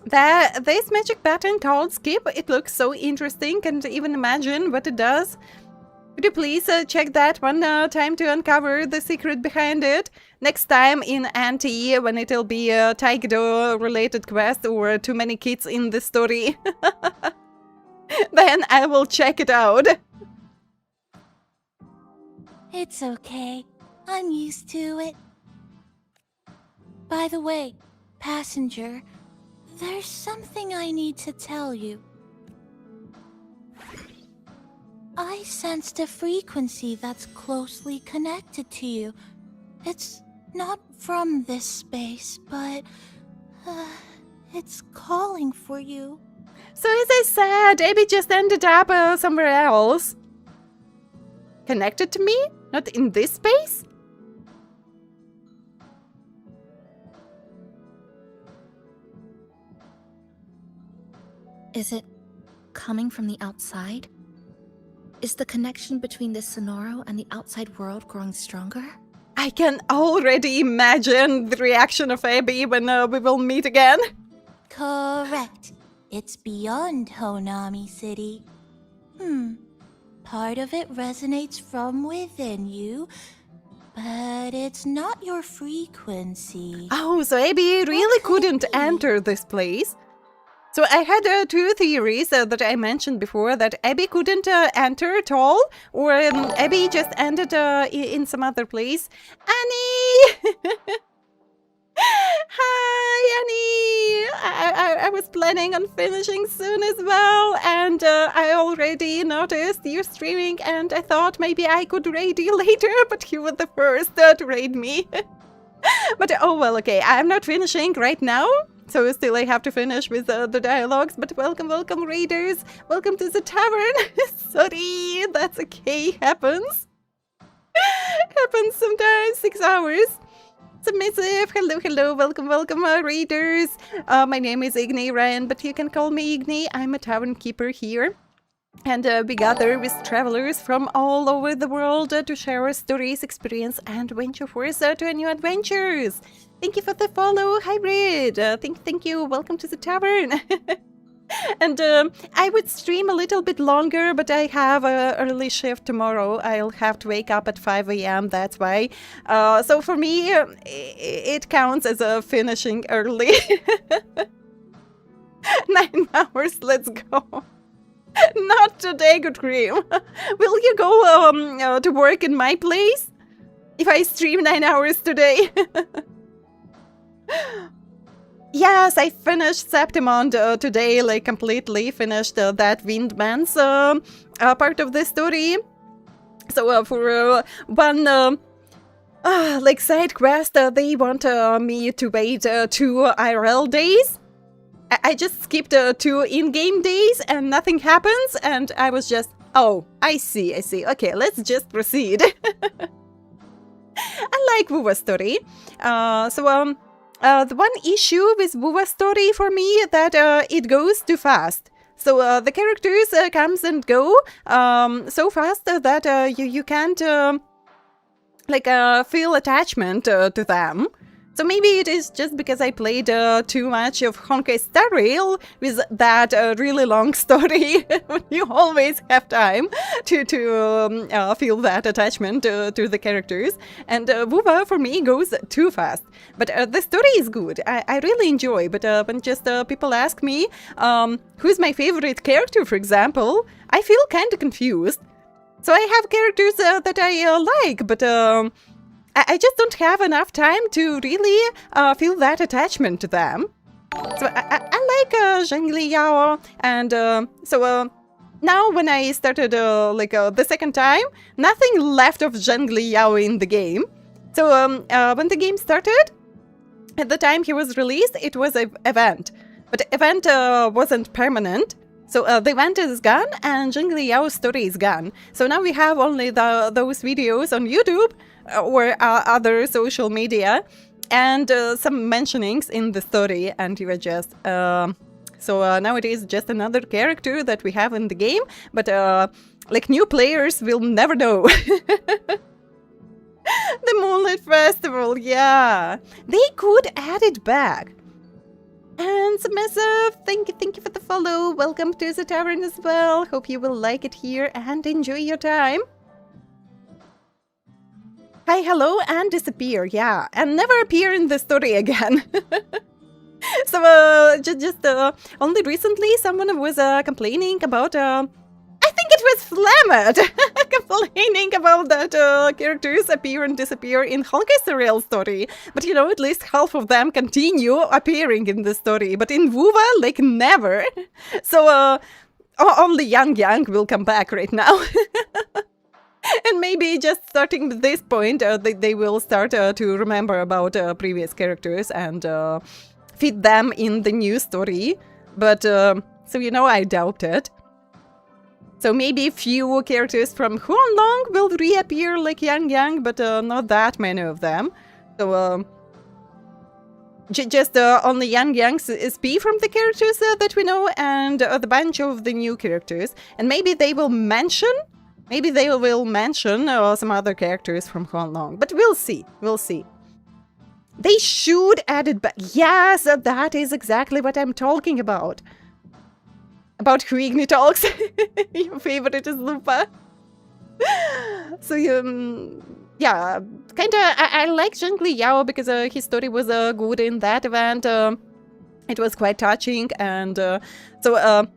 [SPEAKER 1] This magic button called skip, it looks so interesting. Can't even imagine what it does. Could you please check that one time to uncover the secret behind it? Next time in Anti, when it'll be a Taekwondo related quest or too many kids in the story. Then I will check it out.
[SPEAKER 20] It's okay. I'm used to it. By the way, passenger, there's something I need to tell you. I sensed a frequency that's closely connected to you. It's not from this space, but it's calling for you.
[SPEAKER 1] So as I said, Abby just ended up somewhere else. Connected to me? Not in this space?
[SPEAKER 4] Is it coming from the outside? Is the connection between this Sonoro and the outside world growing stronger?
[SPEAKER 1] I can already imagine the reaction of Abby when we will meet again.
[SPEAKER 20] Correct. It's beyond Honami City. Part of it resonates from within you, But it's not your frequency.
[SPEAKER 1] Oh, so Abby really couldn't enter this place. So I had two theories that I mentioned before, that Abby couldn't enter at all, or Abby just ended in some other place. Annie! Hi, Annie! I was planning on finishing soon as well, and I already noticed you streaming, and I thought maybe I could raid you later, but you were the first to raid me. But oh well, okay, I'm not finishing right now, so still I have to finish with the dialogues, but welcome, welcome raiders, welcome to the tavern. Sorry, that's okay, happens. Happens sometimes, 6 hours. Submissive, hello, hello, welcome, welcome, readers. My name is Igniraen, but you can call me Igni. I'm a tavern keeper here. And we gather with travelers from all over the world to share our stories, experience, and venture forth to new adventures. Thank you for the follow, Hybrid. Thank you, welcome to the tavern. And I would stream a little bit longer, but I have an early shift tomorrow. I'll have to wake up at 5 a.m. That's why. So for me, it counts as a finishing early. 9 hours, let's go. Not today, good cream. Will you go to work in my place if I stream 9 hours today? Yes, I finished Septimont today, like completely finished that Windman's part of the story. So for one like side quest, they want me to wait 2 IRL days. I just skipped 2 in-game days and nothing happens, and I was just, oh, I see. Okay, let's just proceed. I like Wuva's story. The one issue with Wuva's story for me is that it goes too fast. So the characters comes and go so fast that you can't feel attachment to them. So maybe it is just because I played too much of Honkai Star Rail with that really long story. You always have time to feel that attachment to the characters. And Wuva, for me, goes too fast. But the story is good. I really enjoy. But when just people ask me who's my favorite character, for example, I feel kind of confused. So I have characters that I like, but I just don't have enough time to really feel that attachment to them. So I like Zheng Liao, and so now when I started the second time, nothing left of Zheng Liao in the game. So when the game started, at the time he was released, it was an event. But the event wasn't permanent. So the event is gone, and Zheng Liao's story is gone. So now we have only those videos on YouTube or other social media, and some mentionings in the story, and you are just so now it is just another character that we have in the game, but like new players will never know. The Moonlit Festival, yeah, they could add it back. And Submissive, thank you for the follow. Welcome to the tavern as well. Hope you will like it here and enjoy your time. Hi, hello, and disappear, yeah, and never appear in the story again. So, just only recently someone was complaining about, I think it was Lament, complaining about that characters appear and disappear in Honkai Star Rail story. But you know, at least half of them continue appearing in the story, but in Wuva, like, never. So, only Yang will come back right now. And maybe just starting with this point, they will start to remember about previous characters and fit them in the new story. But, so you know, I doubt it. So maybe few characters from Huanglong will reappear like Yang, but not that many of them. So, just only Yang's SP from the characters that we know, and the bunch of the new characters. And maybe they will mention... some other characters from Huanglong, but we'll see. They should add it back. Yes, that is exactly what I'm talking about. About who Igni talks. Your favorite is Lupa. So yeah, kinda, I like Zheng Yao because his story was good in that event. It was quite touching, and it's a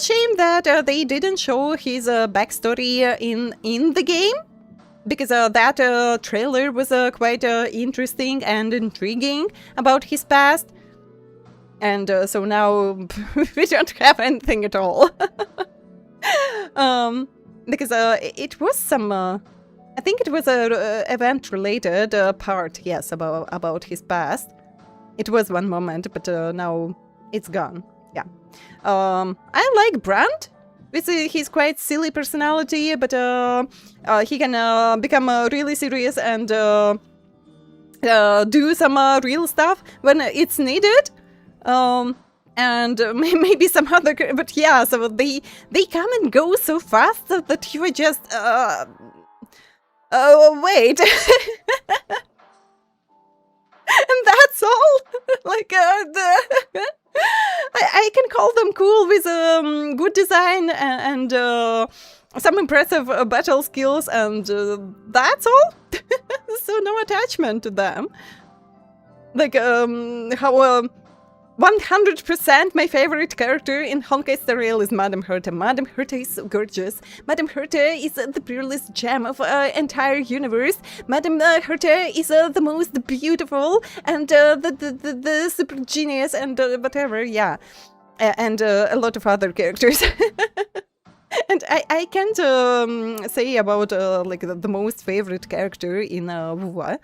[SPEAKER 1] shame that they didn't show his backstory in the game, because that trailer was quite interesting and intriguing about his past. And so now we don't have anything at all. Because it was some, I think it was a event-related part, yes, about his past. It was one moment, but now it's gone. Yeah. I like Brandt. With his quite silly personality, but he can become really serious and do some real stuff when it's needed. And maybe some other, but yeah, so they come and go so fast that you are just wait. And that's all. Like I can call them cool with good design and some impressive battle skills, and that's all. So no attachment to them. Like how 100% my favorite character in Honkai Star Rail is Madame Herta. Madame Herta is so gorgeous. Madame Herta is the peerless gem of entire universe. Madame Herta is the most beautiful and the super genius and whatever, yeah. And a lot of other characters. And I can't say about like the most favorite character in WoW.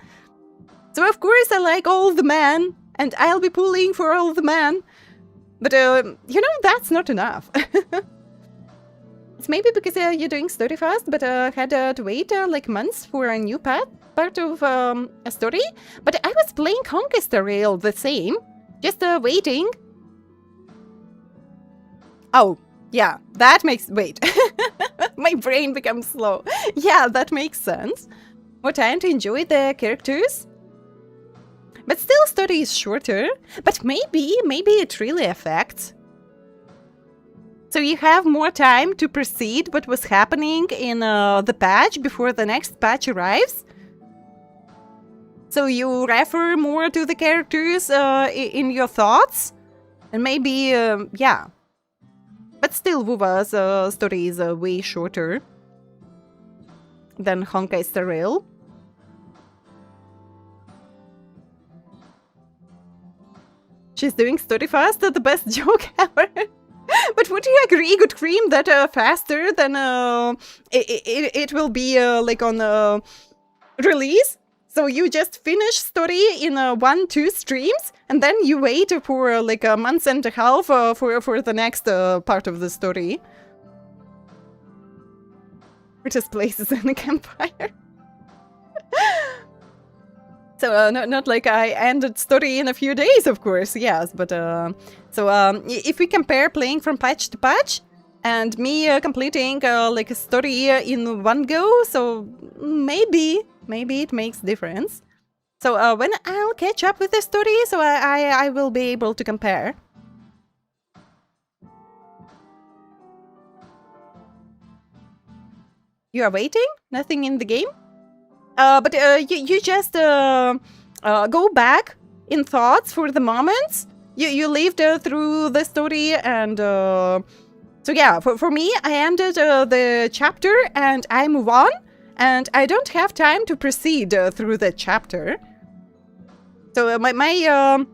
[SPEAKER 1] So of course I like all the men. And I'll be pulling for all the men. But, you know, that's not enough. It's maybe because you're doing story fast, but had to wait like months for a new part of a story. But I was playing Honkai Star Rail the same. Just waiting. Oh, yeah, that makes... Wait. My brain becomes slow. Yeah, that makes sense. More time to enjoy the characters. But still, story is shorter. But maybe it really affects. So you have more time to perceive what was happening in the patch before the next patch arrives. So you refer more to the characters in your thoughts. And maybe, yeah. But still, WoW's story is way shorter than Honkai Star Rail. She's doing story fast, the best joke ever. But would you agree, Good Cream, that faster than it will be like on release? So you just finish story in 1-2 streams, and then you wait for like a month and a half for the next part of the story. Richest places in the campfire. So not like I ended story in a few days, of course, yes, but if we compare playing from patch to patch and me completing like a story in one go, so maybe it makes difference. So when I'll catch up with the story, so I will be able to compare. You are waiting? Nothing in the game? But you just go back in thoughts for the moments you lived through the story, and so yeah, for me, I ended the chapter and I move on, and I don't have time to proceed through the chapter. So my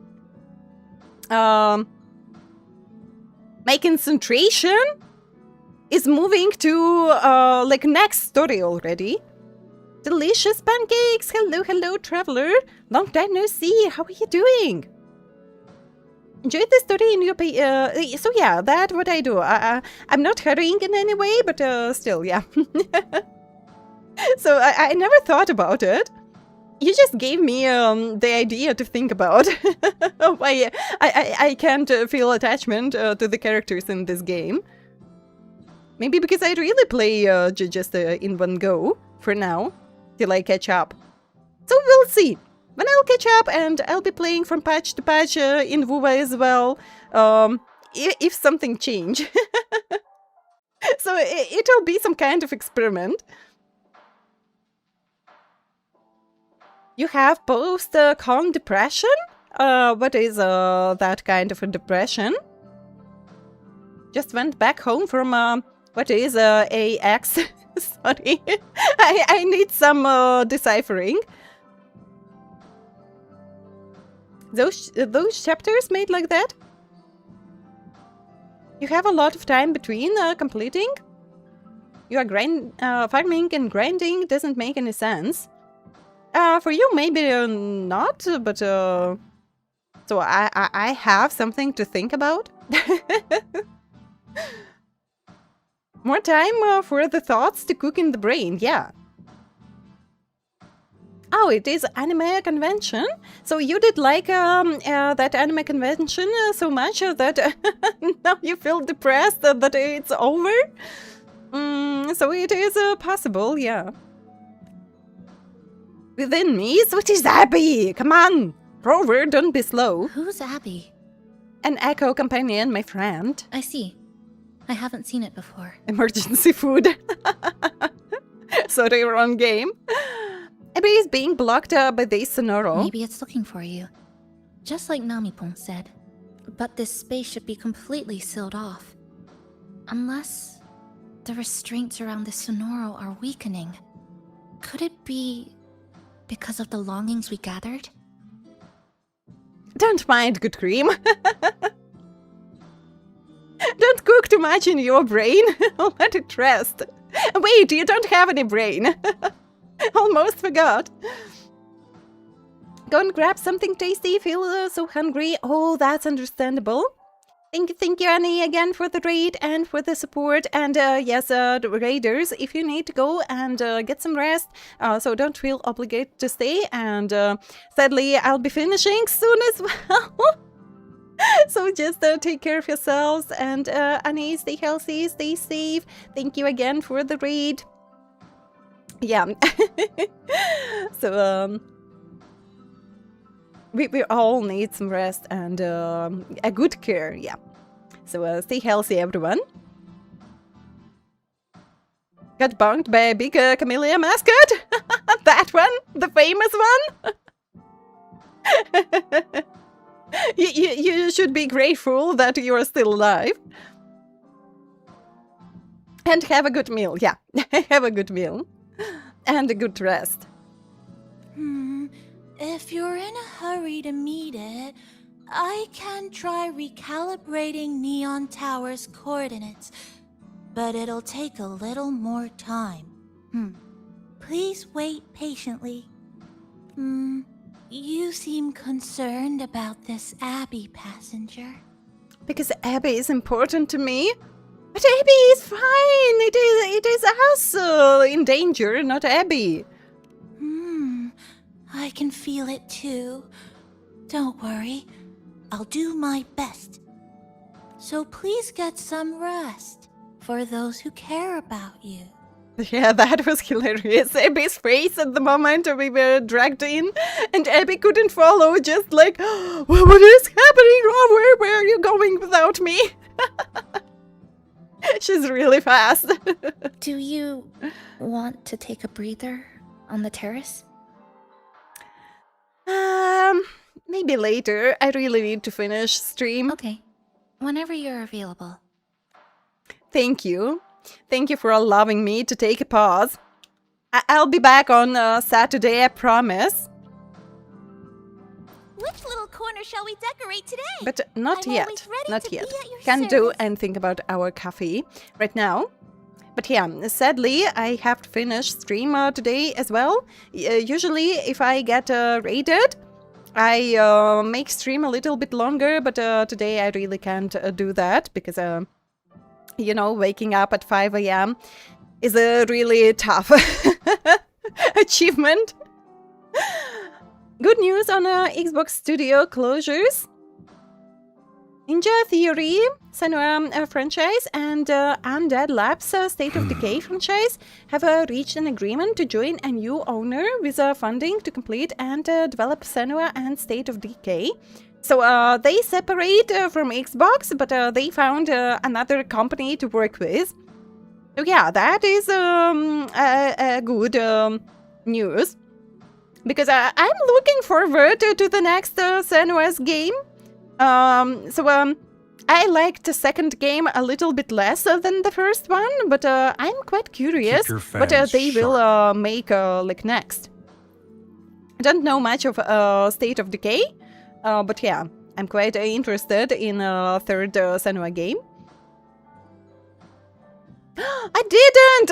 [SPEAKER 1] concentration is moving to like next story already. Delicious pancakes! Hello, traveler! Long time no see! How are you doing? Enjoyed the story in your so yeah, that's what I do. I'm not hurrying in any way, but still, yeah. So I never thought about it. You just gave me the idea to think about why I can't feel attachment to the characters in this game. Maybe because I really play just in one go for now. Till I catch up. So we'll see. When I'll catch up, and I'll be playing from patch to patch in WoW as well, if something change. So it'll be some kind of experiment. You have post-con depression? What is that kind of a depression? Just went back home from what is AX? Sorry, I need some deciphering. Those chapters made like that? You have a lot of time between completing. You are farming and grinding doesn't make any sense. For you, maybe not, but so I have something to think about. More time for the thoughts to cook in the brain, yeah. Oh, it is anime convention. So you did like that anime convention so much that now you feel depressed that it's over. So it is possible, yeah. Within me, so it is Abby. Come on, Rover, don't be slow.
[SPEAKER 4] Who's Abby?
[SPEAKER 1] An echo companion, my friend.
[SPEAKER 4] I see. I haven't seen it before.
[SPEAKER 1] Emergency food. Sorry, wrong game. Abby is being blocked by the Sonoro.
[SPEAKER 4] Maybe it's looking for you. Just like Namipon said. But this space should be completely sealed off. Unless the restraints around the Sonoro are weakening. Could it be because of the longings we gathered?
[SPEAKER 1] Don't mind, good cream. Don't cook too much in your brain. Let it rest. Wait, you don't have any brain. Almost forgot. Go and grab something tasty. Feel so hungry. Oh, that's understandable. Thank you, Annie, again for the raid and for the support. And yes, the raiders, if you need to go and get some rest, so don't feel obligated to stay. And sadly, I'll be finishing soon as well. So just take care of yourselves. And Annie, stay healthy, stay safe. Thank you again for the raid. Yeah. So we all need some rest and a good care, yeah. So stay healthy, everyone. Got bonked by a big camellia mascot. That one, the famous one. You should be grateful that you are still alive. And have a good meal, yeah. Have a good meal. And a good rest.
[SPEAKER 20] If you're in a hurry to meet it, I can try recalibrating Neon Tower's coordinates, but it'll take a little more time. Please wait patiently. You seem concerned about this Abby passenger.
[SPEAKER 1] Because Abby is important to me. But Abby is fine. It is us in danger, not Abby.
[SPEAKER 20] I can feel it too. Don't worry, I'll do my best. So please get some rest for those who care about you.
[SPEAKER 1] Yeah, that was hilarious. Abby's face at the moment we were dragged in, and Abby couldn't follow, just like, what is happening, Rover? Where are you going without me? She's really fast.
[SPEAKER 4] Do you want to take a breather on the terrace?
[SPEAKER 1] Maybe later. I really need to finish stream.
[SPEAKER 4] Okay, whenever you're available.
[SPEAKER 1] Thank you. Thank you for allowing me to take a pause. I'll be back on Saturday, I promise.
[SPEAKER 20] Which little corner shall we decorate today?
[SPEAKER 1] But not
[SPEAKER 20] I'm
[SPEAKER 1] yet.
[SPEAKER 20] always ready
[SPEAKER 1] Not
[SPEAKER 20] to
[SPEAKER 1] yet.
[SPEAKER 20] be at your
[SPEAKER 1] Can't do
[SPEAKER 20] service.
[SPEAKER 1] anything about our coffee right now. But yeah, sadly, I have to finish stream today as well. Usually, if I get raided, I make stream a little bit longer, but today I really can't do that because, you know, waking up at 5 a.m. is a really tough achievement. Good news on Xbox Studio closures. Ninja Theory, Senua franchise, and Undead Labs State of Decay franchise have reached an agreement to join a new owner with funding to complete and develop Senua and State of Decay. So they separate from Xbox, but they found another company to work with. So yeah, that is a good news. because I'm looking forward to the next Senua's game. I liked the second game a little bit less than the first one, but I'm quite curious what they will make like next. I don't know much of State of Decay, but yeah, I'm quite interested in third Senua game. I didn't!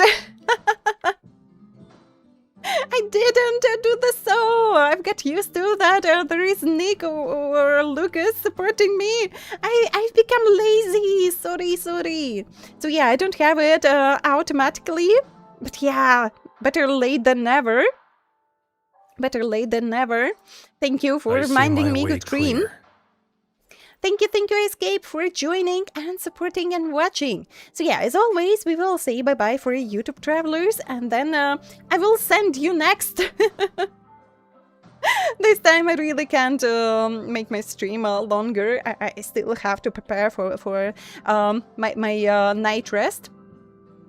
[SPEAKER 1] I didn't do the so. I've got used to that. There is Nick or Lucas supporting me. I've become lazy. Sorry. So yeah, I don't have it automatically. But yeah, better late than never. Better late than never. Thank you for reminding me, good cream. Thank you, Escape, for joining and supporting and watching. So yeah, as always, we will say bye-bye for YouTube travelers, and then I will send you next. This time I really can't make my stream longer. I still have to prepare for my night rest.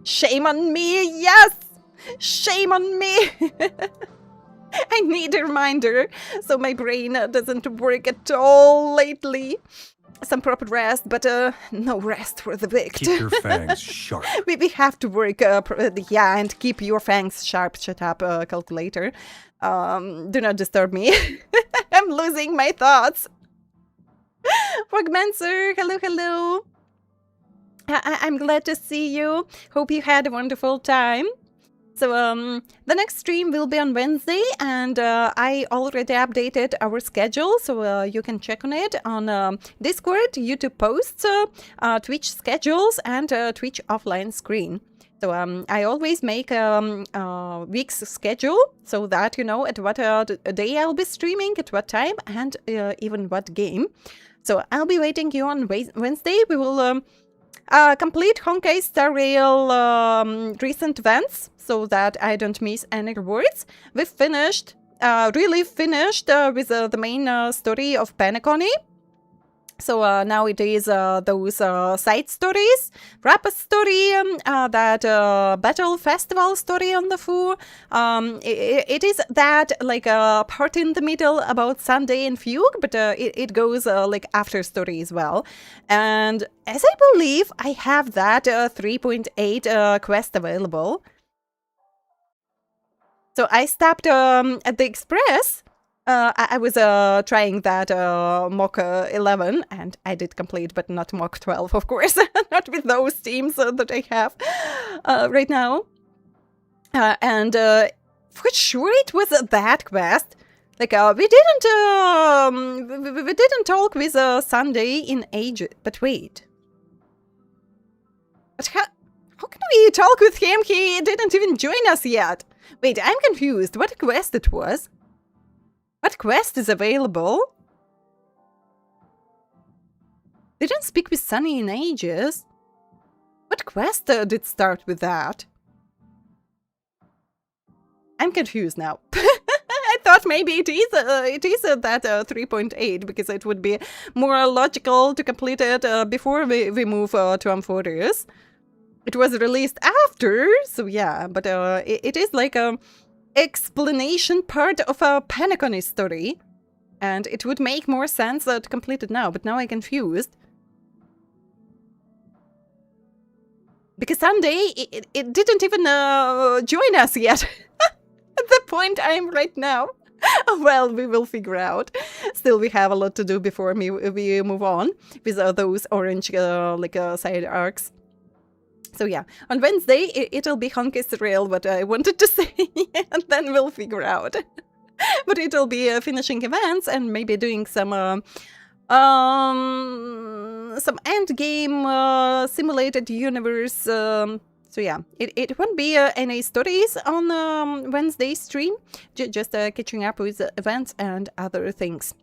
[SPEAKER 1] Shame on me, yes! Shame on me! I need a reminder, so my brain doesn't work at all lately. Some proper rest, but no rest for the wicked.
[SPEAKER 10] Keep your fangs sharp.
[SPEAKER 1] We have to work, yeah, and keep your fangs sharp. Shut up, calculator. Do not disturb me. I'm losing my thoughts. Frogmancer, hello. I'm glad to see you. Hope you had a wonderful time. So the next stream will be on Wednesday, and I already updated our schedule, so you can check on it on Discord, YouTube posts, Twitch schedules, and Twitch offline screen. So I always make a week's schedule so that you know at what day I'll be streaming, at what time, and even what game. So I'll be waiting you on Wednesday. We will complete Honkai Star Rail recent events so that I don't miss any rewards. We've finished, really finished with the main story of Penacony. So now it is those side stories, Rappa's story, that Battle Festival story on the Fu. It is that like a part in the middle about Sunday and Fugue, but it goes like after story as well. And as I believe, I have that 3.8 quest available. So I stopped at the Express. I was trying that Mock 11, and I did complete, but not Mock 12, of course. Not with those teams that I have right now. And for sure it was that quest. Like, we didn't talk with Sunday in ages. But wait. But how can we talk with him? He didn't even join us yet. Wait, I'm confused. What quest it was? What quest is available? Didn't speak with Sunny in ages. What quest did start with that? I'm confused now. I thought maybe it is that 3.8 because it would be more logical to complete it before we move to Amphoris. It was released after, so yeah, but it is like a explanation part of a Penacony story, and it would make more sense to complete it now, but now I'm confused. Because Sunday, it didn't even join us yet. At the point I am right now. Well, we will figure out. Still, we have a lot to do before we move on with those orange side arcs. So yeah, on Wednesday it'll be Honkai Star Rail, what I wanted to say, and then we'll figure out. But it'll be finishing events and maybe doing some end game simulated universe. So yeah, it won't be any stories on Wednesday's stream, just catching up with events and other things.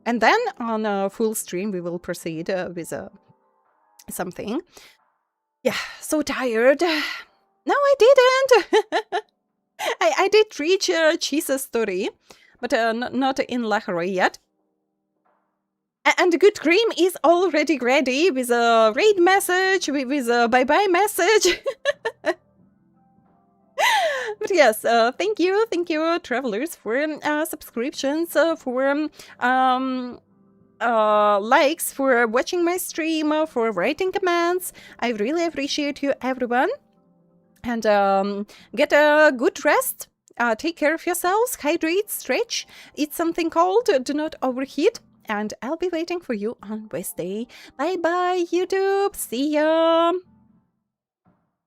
[SPEAKER 1] And then on a full stream we will proceed with something. Yeah, so tired. No, I didn't. I did reach Chisa's story, but not in Laharoy yet. And the good cream is already ready with a raid message, with a bye-bye message. But yes, thank you, travelers, for subscriptions, for likes, for watching my stream, for writing comments. I really appreciate you, everyone. And get a good rest. Take care of yourselves, hydrate, stretch, eat something cold, do not overheat. And I'll be waiting for you on Wednesday. Bye bye, YouTube. See ya.